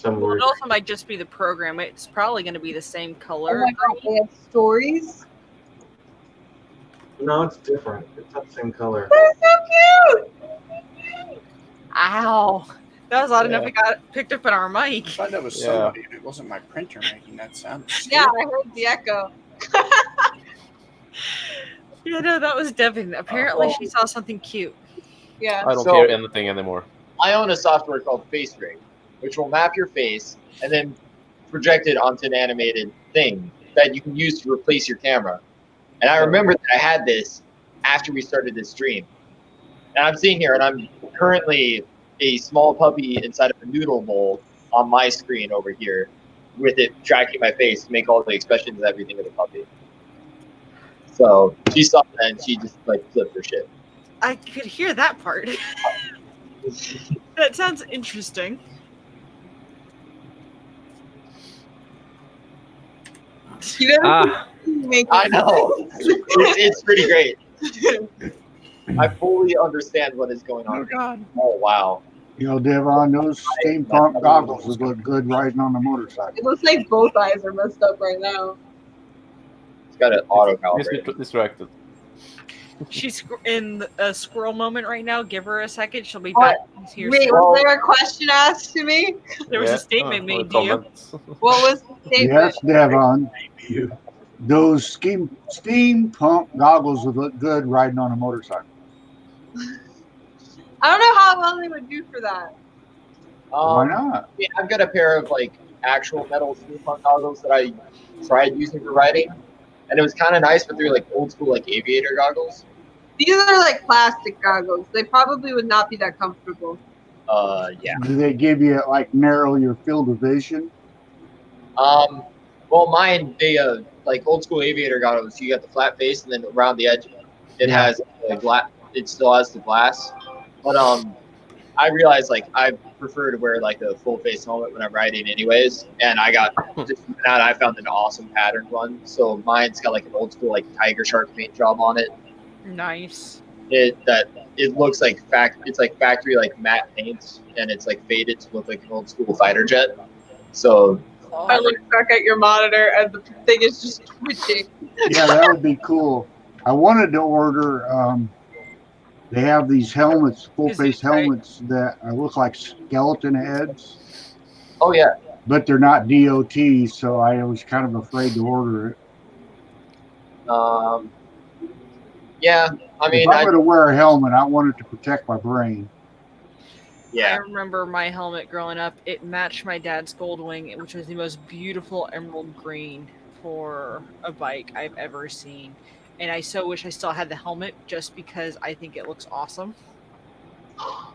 [SPEAKER 9] Well, it also might just be the program. It's probably going to be the same color.
[SPEAKER 12] Oh my god, they have stories.
[SPEAKER 14] No, it's different. It's not the same color.
[SPEAKER 12] They're so cute.
[SPEAKER 9] Ow. That was loud enough it got picked up in our mic.
[SPEAKER 10] I thought that was somebody, and it wasn't my printer making that sound.
[SPEAKER 12] Yeah, I heard the echo.
[SPEAKER 9] Yeah, no, that was Devin. Apparently, she saw something cute.
[SPEAKER 12] Yeah.
[SPEAKER 2] I don't hear anything anymore.
[SPEAKER 13] I own a software called Face Rig, which will map your face and then project it onto an animated thing that you can use to replace your camera. And I remember that I had this after we started this stream. And I'm sitting here, and I'm currently a small puppy inside of a noodle bowl on my screen over here with it tracking my face to make all the expressions and everything of the puppy. So she saw that and she just like flipped her shit.
[SPEAKER 9] I could hear that part. That sounds interesting.
[SPEAKER 13] I know. It's pretty great. I fully understand what is going on.
[SPEAKER 9] Oh God.
[SPEAKER 13] Oh wow.
[SPEAKER 4] You know, Devon, those steampunk goggles would look good riding on a motorcycle.
[SPEAKER 12] It looks like both eyes are messed up right now.
[SPEAKER 13] It's got an auto calibrate.
[SPEAKER 2] Distracted.
[SPEAKER 9] She's in a squirrel moment right now. Give her a second. She'll be
[SPEAKER 12] What?
[SPEAKER 9] back. Here
[SPEAKER 12] Wait,
[SPEAKER 9] soon.
[SPEAKER 12] was there a question asked to me?
[SPEAKER 9] There was a statement made to you.
[SPEAKER 12] What was the statement?
[SPEAKER 4] Yes, Devon. Those steampunk goggles would look good riding on a motorcycle.
[SPEAKER 12] I don't know how well they would do for that.
[SPEAKER 4] Why not?
[SPEAKER 13] Yeah, I've got a pair of like actual metal steampunk goggles that I tried using for riding, and it was kind of nice, but they're like old school like aviator goggles.
[SPEAKER 12] These are like plastic goggles. They probably would not be that comfortable.
[SPEAKER 13] Yeah.
[SPEAKER 4] Do they give you like narrow your field of vision?
[SPEAKER 13] Well, mine they like old school aviator goggles. You got the flat face, and then around the edge, it has glass. It still has the glass, but I realized like I prefer to wear like a full face helmet when I'm riding, anyways. And I got I found an awesome pattern one. So mine's got like an old school like tiger shark paint job on it.
[SPEAKER 9] Nice.
[SPEAKER 13] It looks like it's like factory like matte paints, and it's like faded to look like an old school fighter jet. So
[SPEAKER 12] I look back at your monitor and the thing is just twitching.
[SPEAKER 4] Yeah, that would be cool. I wanted to order. They have these helmets, full face helmets that look like skeleton heads.
[SPEAKER 13] Oh yeah.
[SPEAKER 4] But they're not DOT, so I was kind of afraid to order it.
[SPEAKER 13] Yeah, I mean,
[SPEAKER 4] if I'm going to wear a helmet, I want it to protect my brain.
[SPEAKER 9] I remember my helmet growing up. It matched my dad's Goldwing, which was the most beautiful emerald green for a bike I've ever seen. And I so wish I still had the helmet just because I think it looks awesome.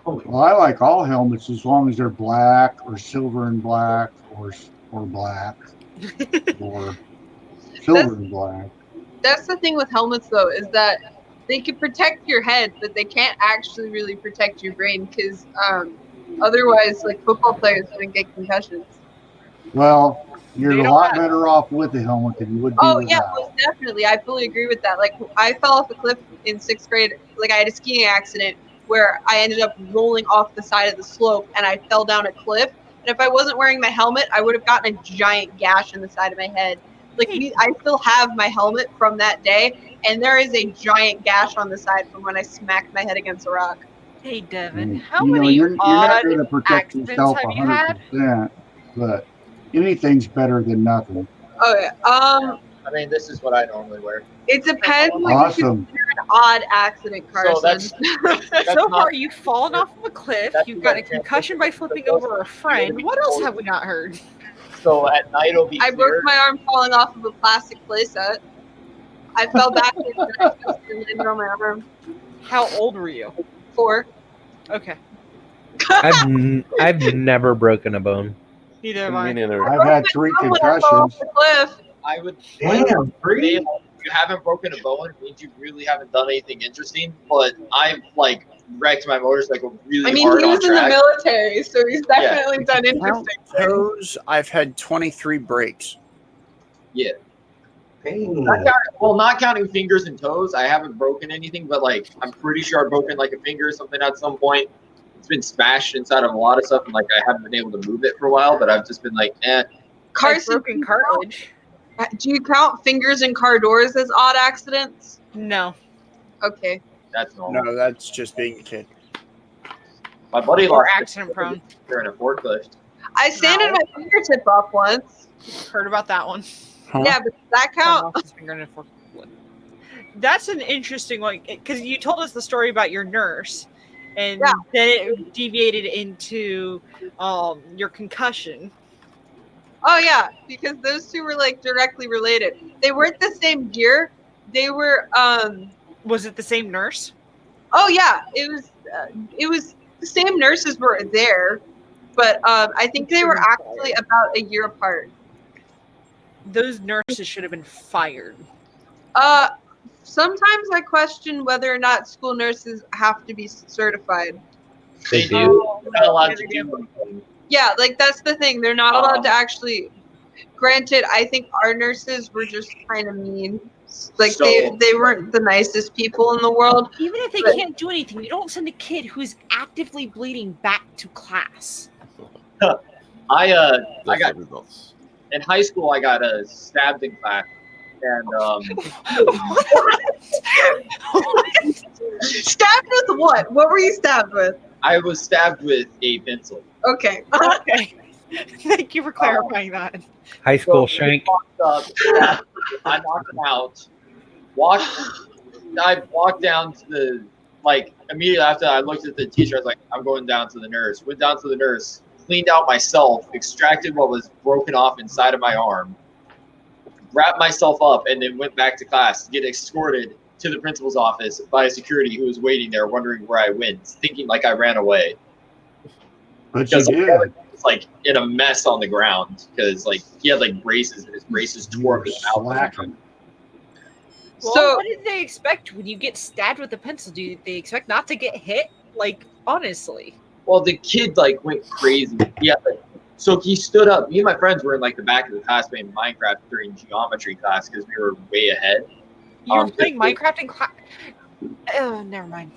[SPEAKER 4] Well, I like all helmets as long as they're black or silver and black or black or silver and black.
[SPEAKER 12] That's the thing with helmets, though, is that they can protect your head, but they can't actually really protect your brain because otherwise, like football players wouldn't get concussions.
[SPEAKER 4] Well, you're
[SPEAKER 12] They
[SPEAKER 4] a
[SPEAKER 12] don't
[SPEAKER 4] lot
[SPEAKER 12] have-
[SPEAKER 4] better off with a helmet than you would be
[SPEAKER 12] Oh yeah,
[SPEAKER 4] without.
[SPEAKER 12] most definitely. I fully agree with that. Like I fell off a cliff in 6th grade. Like I had a skiing accident where I ended up rolling off the side of the slope and I fell down a cliff. And if I wasn't wearing my helmet, I would have gotten a giant gash in the side of my head. Like I still have my helmet from that day, and there is a giant gash on the side from when I smacked my head against a rock.
[SPEAKER 9] Hey Devin,
[SPEAKER 4] And,
[SPEAKER 9] how
[SPEAKER 4] you know,
[SPEAKER 9] many
[SPEAKER 4] you're not
[SPEAKER 9] odd
[SPEAKER 4] going to protect
[SPEAKER 9] accidents
[SPEAKER 4] yourself
[SPEAKER 9] have you had?
[SPEAKER 4] 100%, but anything's better than nothing.
[SPEAKER 12] Oh yeah.
[SPEAKER 15] I mean, this is what I normally wear.
[SPEAKER 12] It depends what
[SPEAKER 4] Awesome.
[SPEAKER 12] you consider an odd accident, Carson.
[SPEAKER 15] So that's
[SPEAKER 9] So far, you've fallen off of a cliff. You've got a concussion by flipping over a friend. What else have we not heard?
[SPEAKER 15] So at night it'll be
[SPEAKER 12] I broke my arm falling off of a plastic playset. I fell backwards and I twisted and landed on my arm.
[SPEAKER 9] How old were you?
[SPEAKER 12] 4.
[SPEAKER 9] Okay.
[SPEAKER 1] I've never broken a bone.
[SPEAKER 9] Neither have I.
[SPEAKER 4] I've had 3 concussions.
[SPEAKER 15] I would.
[SPEAKER 14] Damn, three?
[SPEAKER 15] If you haven't broken a bone, it means you really haven't done anything interesting. But I've like wrecked my motorcycle really
[SPEAKER 12] I mean,
[SPEAKER 15] hard
[SPEAKER 12] he was
[SPEAKER 15] on
[SPEAKER 12] in the
[SPEAKER 15] track.
[SPEAKER 12] military, so he's definitely done interesting things.
[SPEAKER 10] Toes, I've had 23 breaks.
[SPEAKER 15] Yeah. Not counting fingers and toes, I haven't broken anything, but like I'm pretty sure I've broken like a finger or something at some point. It's been smashed inside of a lot of stuff, and like I haven't been able to move it for a while. But I've just been like,
[SPEAKER 12] Carson,
[SPEAKER 9] broken cartilage.
[SPEAKER 12] Do you count fingers and car doors as odd accidents?
[SPEAKER 9] No.
[SPEAKER 12] Okay.
[SPEAKER 15] That's normal.
[SPEAKER 10] No, that's just being a kid.
[SPEAKER 15] My buddy
[SPEAKER 9] Or
[SPEAKER 15] lost
[SPEAKER 9] accident prone.
[SPEAKER 15] in a forklift.
[SPEAKER 12] I sanded my fingertip off once.
[SPEAKER 9] Heard about that one.
[SPEAKER 12] Yeah, but does that count?
[SPEAKER 9] That's an interesting one because you told us the story about your nurse, and
[SPEAKER 12] Yeah.
[SPEAKER 9] then it deviated into your concussion.
[SPEAKER 12] Oh yeah, because those two were like directly related. They weren't the same gear. They were.
[SPEAKER 9] Was it the same nurse?
[SPEAKER 12] Oh yeah, it was the same nurses were there, but I think they were actually about a year apart.
[SPEAKER 9] Those nurses should have been fired.
[SPEAKER 12] Sometimes I question whether or not school nurses have to be certified.
[SPEAKER 1] They do.
[SPEAKER 15] They're not allowed to do anything.
[SPEAKER 12] Yeah, like that's the thing. They're not allowed to actually. Granted, I think our nurses were just kind of mean. Like they weren't the nicest people in the world.
[SPEAKER 9] Even if they can't do anything, you don't send a kid who's actively bleeding back to class.
[SPEAKER 15] I got in high school. I got stabbed in class, and
[SPEAKER 12] Stabbed with what? What were you stabbed with?
[SPEAKER 15] I was stabbed with a pencil.
[SPEAKER 12] Okay.
[SPEAKER 9] Okay. Thank you for clarifying that.
[SPEAKER 1] High school shank.
[SPEAKER 15] I knocked him out. I walked down to the immediately after I looked at the teacher. I was like, I'm going down to the nurse. Went down to the nurse, cleaned out myself, extracted what was broken off inside of my arm, wrapped myself up, and then went back to class to get escorted to the principal's office by a security who was waiting there, wondering where I went, thinking like I ran away.
[SPEAKER 4] But you did.
[SPEAKER 15] Like in a mess on the ground because like he had like braces and his braces tore up his mouth.
[SPEAKER 9] Well,
[SPEAKER 12] So-
[SPEAKER 9] what did they expect when you get stabbed with a pencil? Do they expect not to get hit? Like, honestly.
[SPEAKER 15] Well, the kid like went crazy. Yeah, so he stood up. Me and my friends were in like the back of the class playing Minecraft during geometry class because we were way ahead.
[SPEAKER 9] You were playing Minecraft in class. Oh, never mind.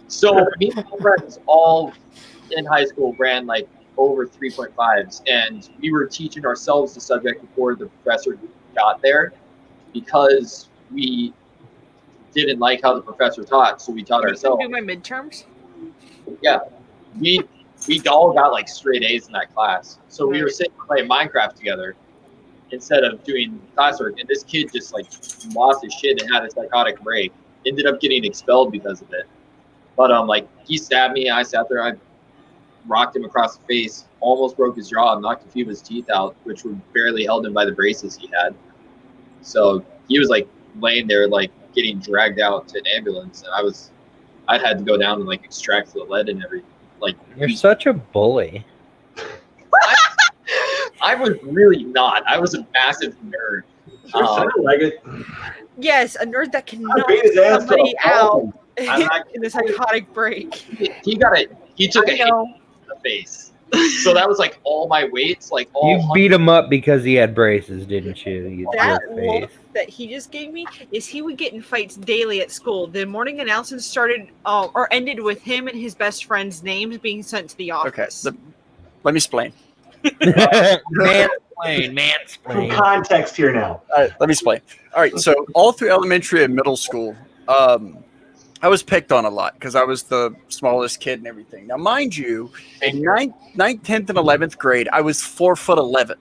[SPEAKER 15] So me and my friends all in high school ran like over 3.5s, and we were teaching ourselves the subject before the professor got there because we didn't like how the professor taught, so we taught
[SPEAKER 9] Can
[SPEAKER 15] ourselves.
[SPEAKER 9] you do my midterms?
[SPEAKER 15] Yeah, we all got like straight A's in that class, so we were sitting playing Minecraft together instead of doing classwork, and this kid just like lost his shit and had a psychotic break. Ended up getting expelled because of it. But like he stabbed me, I sat there, rocked him across the face, almost broke his jaw, and knocked a few of his teeth out, which were barely held him by the braces he had. So he was like laying there, like getting dragged out to an ambulance, and I had to go down and like extract the lead and everything. Like,
[SPEAKER 1] You're such a bully.
[SPEAKER 15] I was really not. I was a massive nerd.
[SPEAKER 14] Sure sounded like it.
[SPEAKER 9] Yes, a nerd that can knock
[SPEAKER 14] beat his ass to
[SPEAKER 9] somebody
[SPEAKER 14] a
[SPEAKER 9] out
[SPEAKER 14] pulp.
[SPEAKER 15] I'm not-
[SPEAKER 9] in a psychotic break.
[SPEAKER 15] He got it. He took
[SPEAKER 9] I
[SPEAKER 15] a hit
[SPEAKER 9] know.
[SPEAKER 15] in the face. So that was like all my weights, like all.
[SPEAKER 1] You beat him up because he had braces, didn't you? You
[SPEAKER 9] That
[SPEAKER 1] jerk
[SPEAKER 9] look
[SPEAKER 1] face.
[SPEAKER 9] that he just gave me is he would get in fights daily at school. The morning announcements started or ended with him and his best friend's names being sent to the
[SPEAKER 10] Okay,
[SPEAKER 9] office.
[SPEAKER 10] let me explain.
[SPEAKER 14] Some context here now.
[SPEAKER 10] All right, let me explain. All right, so all through elementary and middle school, I was picked on a lot because I was the smallest kid and everything. Now, mind you, in 9th, 10th, and 11th grade, I was 4'11".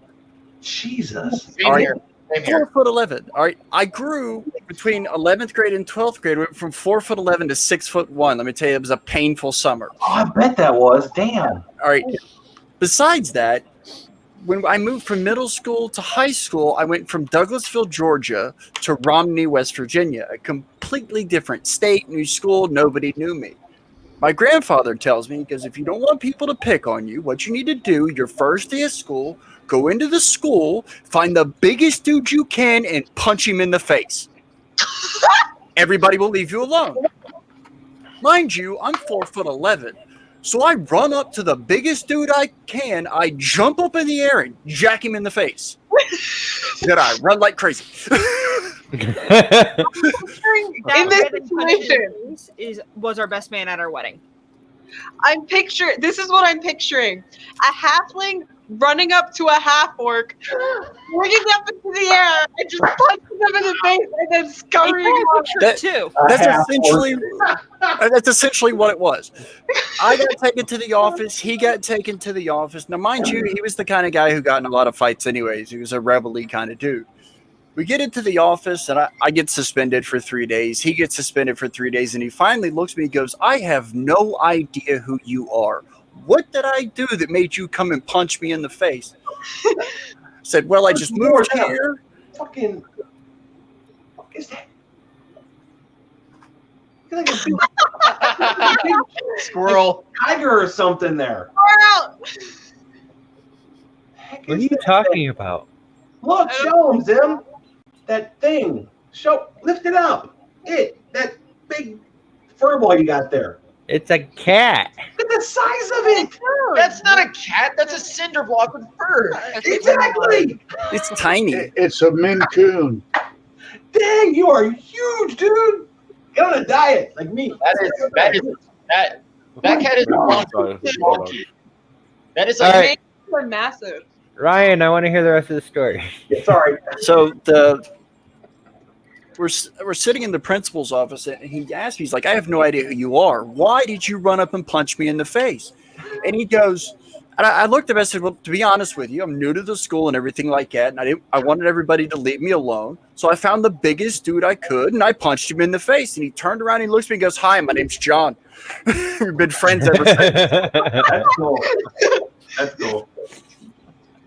[SPEAKER 14] Jesus.
[SPEAKER 10] All right,
[SPEAKER 15] Same here.
[SPEAKER 10] 4'11". All right, I grew between 11th grade and 12th grade. Went from 4'11" to 6'1". Let me tell you, it was a painful summer.
[SPEAKER 14] Oh, I bet that was. Damn.
[SPEAKER 10] All right. Besides that, when I moved from middle school to high school, I went from Douglasville, Georgia to Romney, West Virginia, a completely different state, new school, nobody knew me. My grandfather tells me, because if you don't want people to pick on you, what you need to do, your first day of school, go into the school, find the biggest dude you can, and punch him in the face. Everybody will leave you alone. Mind you, I'm 4'11". So I run up to the biggest dude I can. I jump up in the air and jack him in the face. Then I run like crazy.
[SPEAKER 12] In this situation,
[SPEAKER 9] was our best man at our wedding.
[SPEAKER 12] This is what I'm picturing. A halfling running up to a half orc, bringing them into the air, and just punching them in the face, and then scurrying off.
[SPEAKER 10] That's essentially what it was. I got taken to the office. He got taken to the office. Now, mind you, he was the kind of guy who got in a lot of fights anyways. He was a rebel-y kind of dude. We get into the office, and I get suspended for 3 days. He gets suspended for 3 days, and he finally looks at me and goes, I have no idea who you are. What did I do that made you come and punch me in the face? I said, well, I just moved here.
[SPEAKER 14] Fucking. What is that?
[SPEAKER 15] Squirrel.
[SPEAKER 14] Tiger or something there.
[SPEAKER 1] What are you talking about?
[SPEAKER 14] Look, show him, Zim. That thing. Lift it up. That big furball you got there.
[SPEAKER 1] It's a cat.
[SPEAKER 14] Look at the size of it.
[SPEAKER 15] That's not a cat. That's a cinder block with fur.
[SPEAKER 14] Exactly.
[SPEAKER 10] It's tiny.
[SPEAKER 4] It's a Maine Coon.
[SPEAKER 14] Dang, you are huge, dude. Get on a diet like me.
[SPEAKER 15] That cat is wonky. That is
[SPEAKER 1] All right.
[SPEAKER 12] Massive.
[SPEAKER 1] Ryan, I want to hear the rest of the story.
[SPEAKER 14] Sorry.
[SPEAKER 10] So we're sitting in the principal's office, and he asked me, he's like, I have no idea who you are. Why did you run up and punch me in the face? And he goes, and I looked at him and I said, well, to be honest with you, I'm new to the school and everything like that, and I wanted everybody to leave me alone. So I found the biggest dude I could, and I punched him in the face. And he turned around and he looks at me and goes, hi, my name's John. We've been friends ever since.
[SPEAKER 14] That's cool. That's cool.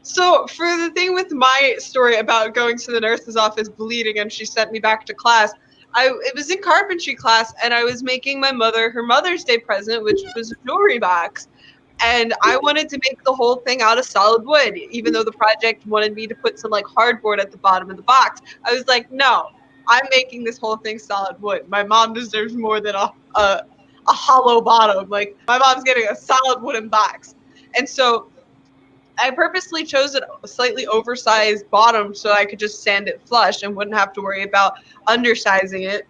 [SPEAKER 12] So for the thing with my story about going to the nurse's office bleeding and she sent me back to class, it was in carpentry class and I was making my mother her Mother's Day present, which was a jewelry box. And I wanted to make the whole thing out of solid wood, even though the project wanted me to put some like hardboard at the bottom of the box. I was like, no, I'm making this whole thing solid wood. My mom deserves more than a hollow bottom. Like my mom's getting a solid wooden box. And so I purposely chose a slightly oversized bottom so I could just sand it flush and wouldn't have to worry about undersizing it.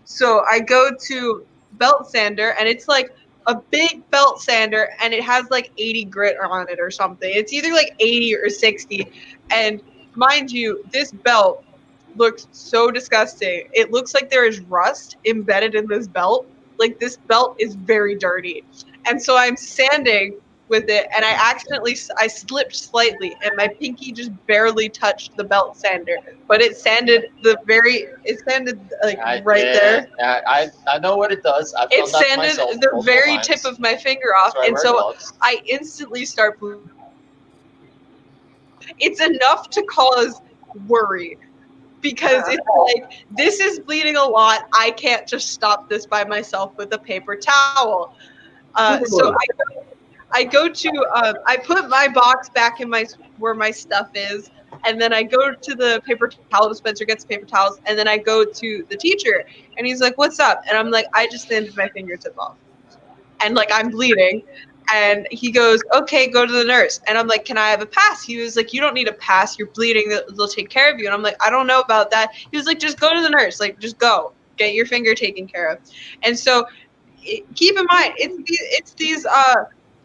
[SPEAKER 12] So I go to belt sander and it's like a big belt sander and it has like 80 grit on it or something. It's either like 80 or 60. And mind you, this belt looks so disgusting. It looks like there is rust embedded in this belt. Like this belt is very dirty. And so I'm sanding with it, and I slipped slightly, and my pinky just barely touched the belt sander, but it sanded right there.
[SPEAKER 15] I know what it does. I've
[SPEAKER 12] It
[SPEAKER 15] done that to
[SPEAKER 12] sanded
[SPEAKER 15] myself
[SPEAKER 12] the
[SPEAKER 15] multiple
[SPEAKER 12] very
[SPEAKER 15] times.
[SPEAKER 12] tip of my finger off,
[SPEAKER 15] That's why I
[SPEAKER 12] and
[SPEAKER 15] wear
[SPEAKER 12] so
[SPEAKER 15] gloves.
[SPEAKER 12] I instantly start bleeding. It's enough to cause worry because it's like, this is bleeding a lot. I can't just stop this by myself with a paper towel. So I go to I put my box back in where my stuff is, and then I go to the paper towel dispenser, gets paper towels, and then I go to the teacher, and he's like, "What's up?" And I'm like, "I just sanded my fingertip off." And like, I'm bleeding, and he goes, "Okay, go to the nurse." And I'm like, "Can I have a pass?" He was like, "You don't need a pass, you're bleeding, they'll take care of you." And I'm like, "I don't know about that." He was like, "Just go to the nurse, like just go get your finger taken care of." And so keep in mind,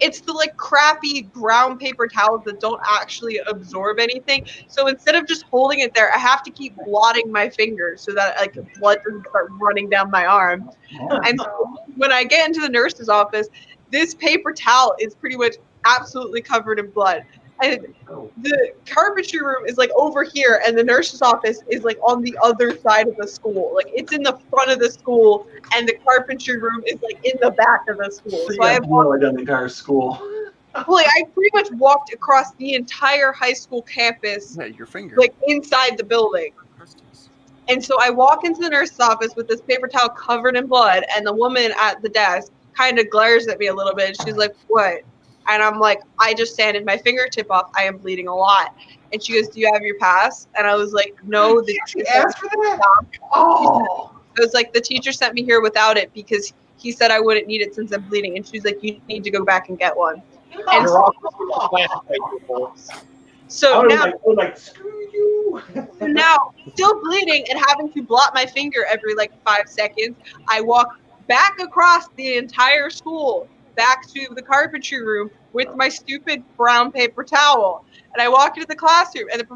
[SPEAKER 12] it's the like crappy brown paper towels that don't actually absorb anything. So instead of just holding it there, I have to keep blotting my finger so that like blood doesn't start running down my arm. And so when I get into the nurse's office, this paper towel is pretty much absolutely covered in blood. And the carpentry room is like over here, and the nurse's office is like on the other side of the school. Like it's in the front of the school, and the carpentry room is like in the back of the school.
[SPEAKER 14] So
[SPEAKER 12] So
[SPEAKER 14] you
[SPEAKER 12] I
[SPEAKER 14] got
[SPEAKER 12] have
[SPEAKER 14] blood down the entire school.
[SPEAKER 12] like I pretty much walked across the entire high school campus,
[SPEAKER 10] your finger,
[SPEAKER 12] like inside the building. And so I walk into the nurse's office with this paper towel covered in blood, and the woman at the desk kind of glares at me a little bit. She's like, "What?" And I'm like, "I just sanded my fingertip off. I am bleeding a lot." And she goes, "Do you have your pass?" And I was like, "No."
[SPEAKER 14] She asked for that? Oh.
[SPEAKER 12] I was like, "The teacher sent me here without it because he said I wouldn't need it since I'm bleeding." And she's like, "You need to go back and get one." And so now,
[SPEAKER 14] screw you.
[SPEAKER 12] now, still bleeding and having to blot my finger every like 5 seconds, I walk back across the entire school back to the carpentry room with my stupid brown paper towel. And I walk into the classroom, and the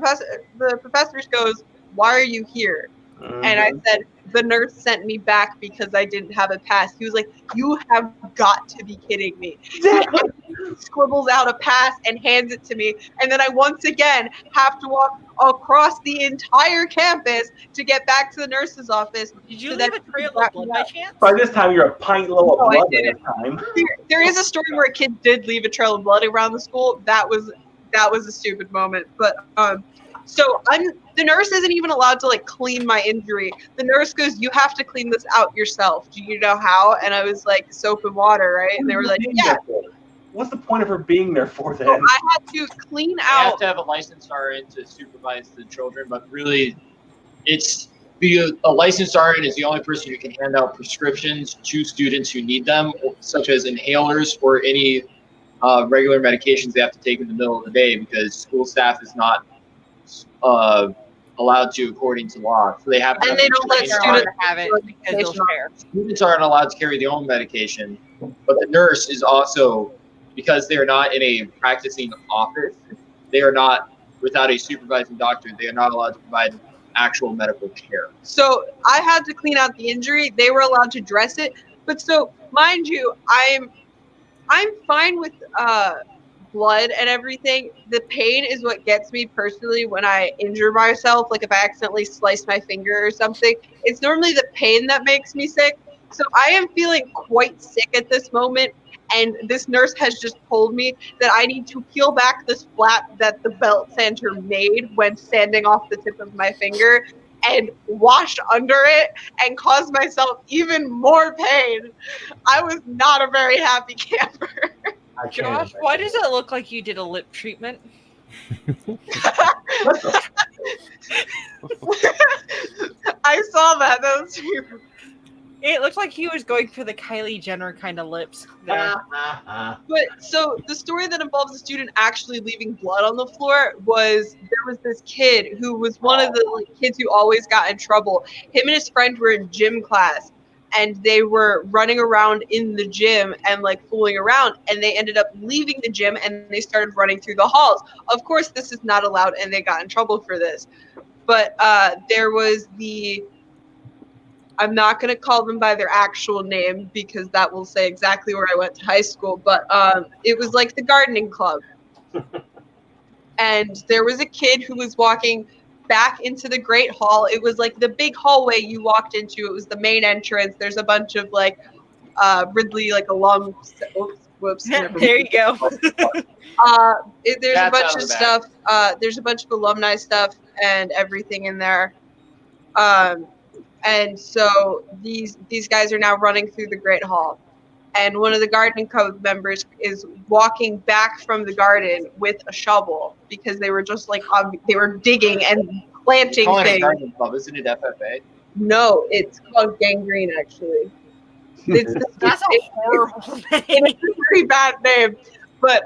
[SPEAKER 12] professor goes, "Why are you here?" And I said, "The nurse sent me back because I didn't have a pass." He was like, "You have got to be kidding me."
[SPEAKER 14] Exactly.
[SPEAKER 12] He scribbles out a pass and hands it to me. And then I once again have to walk across the entire campus to get back to the nurse's office.
[SPEAKER 9] Did you leave a trail of blood by chance?
[SPEAKER 14] By this time, you're a pint low of
[SPEAKER 12] No, I
[SPEAKER 14] blood by
[SPEAKER 12] didn't.
[SPEAKER 14] this time.
[SPEAKER 12] There is a story where a kid did leave a trail of blood around the school. That was a stupid moment. But so the nurse isn't even allowed to like clean my injury. The nurse goes, "You have to clean this out yourself. Do you know how?" And I was like, "Soap and water, right?" And they were like, "Yeah."
[SPEAKER 14] What's the point of her being there for then?
[SPEAKER 12] So I had to clean
[SPEAKER 15] They have
[SPEAKER 12] out.
[SPEAKER 15] to have a licensed RN to supervise the children, but really, it's because a licensed RN is the only person who can hand out prescriptions to students who need them, such as inhalers or any regular medications they have to take in the middle of the day, because school staff is not allowed to according to law. So they have to.
[SPEAKER 12] And they don't let students
[SPEAKER 9] have it because they'll share.
[SPEAKER 15] Students aren't allowed to carry their own medication, but the nurse is also, because they are not in a practicing office, they are not, without a supervising doctor, they are not allowed to provide actual medical care.
[SPEAKER 12] So I had to clean out the injury. They were allowed to dress it. But so mind you, I'm fine with blood and everything. The pain is what gets me personally when I injure myself. Like if I accidentally slice my finger or something, it's normally the pain that makes me sick. So I am feeling quite sick at this moment. And this nurse has just told me that I need to peel back this flap that the belt sander made when sanding off the tip of my finger and wash under it and cause myself even more pain. I was not a very happy camper.
[SPEAKER 9] Josh, why does it look like you did a lip treatment?
[SPEAKER 12] I saw that. That was
[SPEAKER 9] It looked like he was going for the Kylie Jenner kind of lips there.
[SPEAKER 12] But so the story that involves a student actually leaving blood on the floor was there was this kid who was one of the kids who always got in trouble. Him and his friend were in gym class, and they were running around in the gym and like fooling around, and they ended up leaving the gym and they started running through the halls. Of course, this is not allowed, and they got in trouble for this. But there was I'm not going to call them by their actual name because that will say exactly where I went to high school, but it was like the gardening club. And there was a kid who was walking back into the Great Hall. It was like the big hallway you walked into. It was the main entrance. There's a bunch of like Ridley like alum. Whoops.
[SPEAKER 9] There you go.
[SPEAKER 12] There's
[SPEAKER 15] Cats
[SPEAKER 12] a bunch
[SPEAKER 15] out of
[SPEAKER 12] of
[SPEAKER 15] the bag.
[SPEAKER 12] stuff. There's a bunch of alumni stuff and everything in there. And so these guys are now running through the Great Hall. And one of the gardening club members is walking back from the garden with a shovel because they were just like they were digging and planting
[SPEAKER 15] Calling it
[SPEAKER 12] things.
[SPEAKER 15] garden club, isn't it FFA?
[SPEAKER 12] No, it's called gangrene actually.
[SPEAKER 9] That's a horrible name.
[SPEAKER 12] It's a pretty bad name. But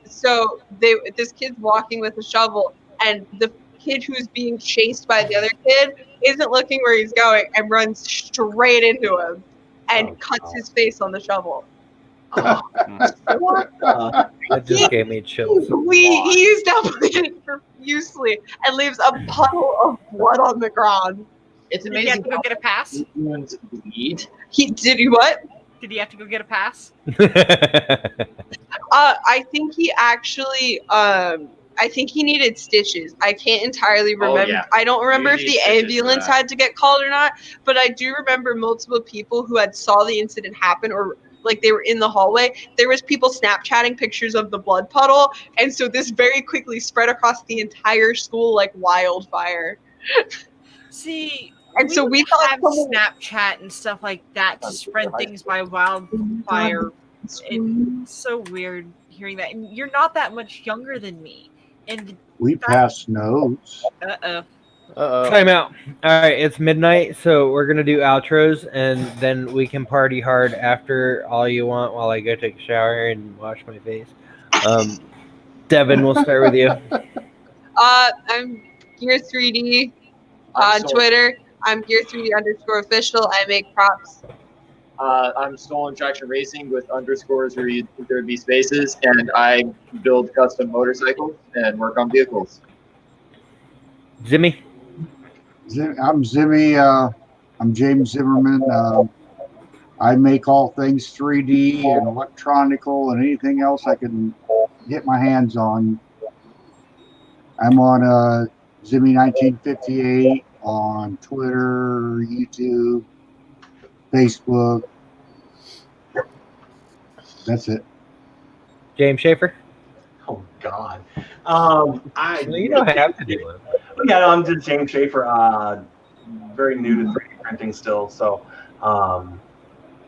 [SPEAKER 12] so this kid's walking with a shovel, and the kid who's being chased by the other kid isn't looking where he's going and runs straight into him and cuts his face on the shovel.
[SPEAKER 1] That just gave me chills.
[SPEAKER 12] He used up it profusely and leaves a puddle of blood on the ground.
[SPEAKER 15] It's
[SPEAKER 9] Did he have
[SPEAKER 15] amazing
[SPEAKER 9] to go get a pass?
[SPEAKER 15] humans bleed.
[SPEAKER 12] Did he what?
[SPEAKER 9] Did he have to go get a pass?
[SPEAKER 12] I think he actually I think he needed stitches. I can't entirely remember.
[SPEAKER 15] yeah.
[SPEAKER 12] I don't remember if
[SPEAKER 15] You need
[SPEAKER 12] the
[SPEAKER 15] stitches for
[SPEAKER 12] ambulance
[SPEAKER 15] that.
[SPEAKER 12] had to get called or not, but I do remember multiple people who had saw the incident happen or like they were in the hallway. There was people Snapchatting pictures of the blood puddle, and so this very quickly spread across the entire school like wildfire.
[SPEAKER 9] See,
[SPEAKER 12] And so we thought
[SPEAKER 9] have Snapchat and stuff like that to spread things by wildfire. It's so weird hearing that. And you're not that much younger than me. And
[SPEAKER 4] We passed notes.
[SPEAKER 1] Time out. All right, it's midnight, so we're gonna do outros, and then we can party hard after all you want while I go take a shower and wash my face. Devin, we'll start with you.
[SPEAKER 12] I'm Gear3D on Twitter. I'm Gear3D_official. I make props.
[SPEAKER 15] I'm Stolen Traction Racing with underscores where you think there would be spaces, and I build custom motorcycles and work on vehicles.
[SPEAKER 1] Jimmy.
[SPEAKER 4] I'm Zimmy. I'm James Zimmerman. I make all things 3D and electronical and anything else I can get my hands on. I'm on Zimmy1958 on Twitter, YouTube, Facebook. That's it.
[SPEAKER 1] James Schaefer.
[SPEAKER 14] Oh God.
[SPEAKER 1] You don't have to do it.
[SPEAKER 14] Yeah, no, I'm just James Schaefer. Very new to 3D printing still, so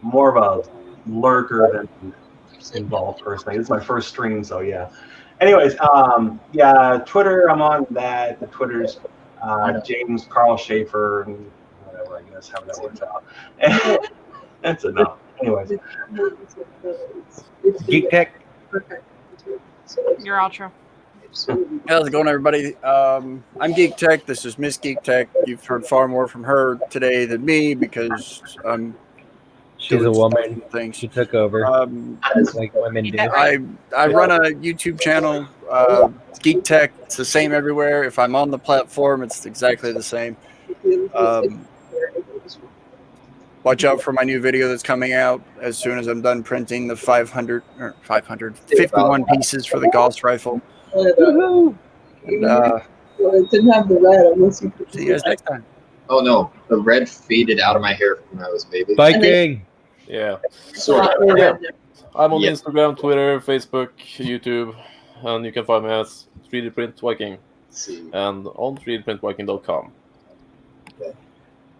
[SPEAKER 14] more of a lurker than involved personally. This is my first stream, so yeah. Anyways, yeah, Twitter. I'm on that. The Twitter's James Carl Schaefer and whatever. I guess how that works out. That's enough. Anyways,
[SPEAKER 1] Geek Tech.
[SPEAKER 9] Your outro.
[SPEAKER 10] How's it going, everybody? I'm Geek Tech. This is Miss Geek Tech. You've heard far more from her today than me because
[SPEAKER 1] she's a woman. She took over, like women do.
[SPEAKER 10] I run a YouTube channel, Geek Tech. It's the same everywhere. If I'm on the platform, it's exactly the same. Watch out for my new video that's coming out as soon as I'm done printing the 551 pieces for the Gauss rifle. And,
[SPEAKER 15] it didn't have the red unless you
[SPEAKER 10] see you guys next time.
[SPEAKER 15] Oh no, the red faded out of my hair from when I was a baby.
[SPEAKER 1] Biking.
[SPEAKER 2] Yeah.
[SPEAKER 15] Yeah.
[SPEAKER 2] I'm on Instagram, Twitter, Facebook, YouTube, and you can find me as 3D Print Viking and on 3dprintviking.com.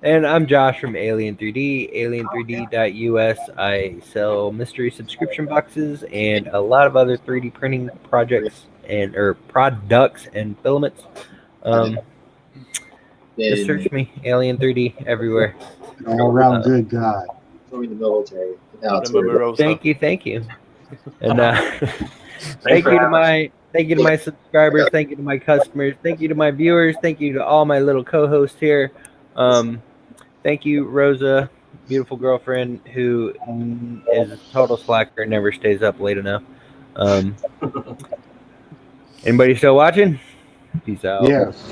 [SPEAKER 1] And I'm Josh from Alien 3D, alien3d.us. I sell mystery subscription boxes and a lot of other 3D printing projects or products and filaments. Just search me, Alien 3D, everywhere.
[SPEAKER 4] All around good guy.
[SPEAKER 15] Join the military.
[SPEAKER 1] Thank you. And thank you to my subscribers, thank you to my customers, thank you to my viewers, thank you to all my little co-hosts here. Thank you, Rosa, beautiful girlfriend who is a total slacker, never stays up late enough. Anybody still watching? Peace out.
[SPEAKER 4] Yes.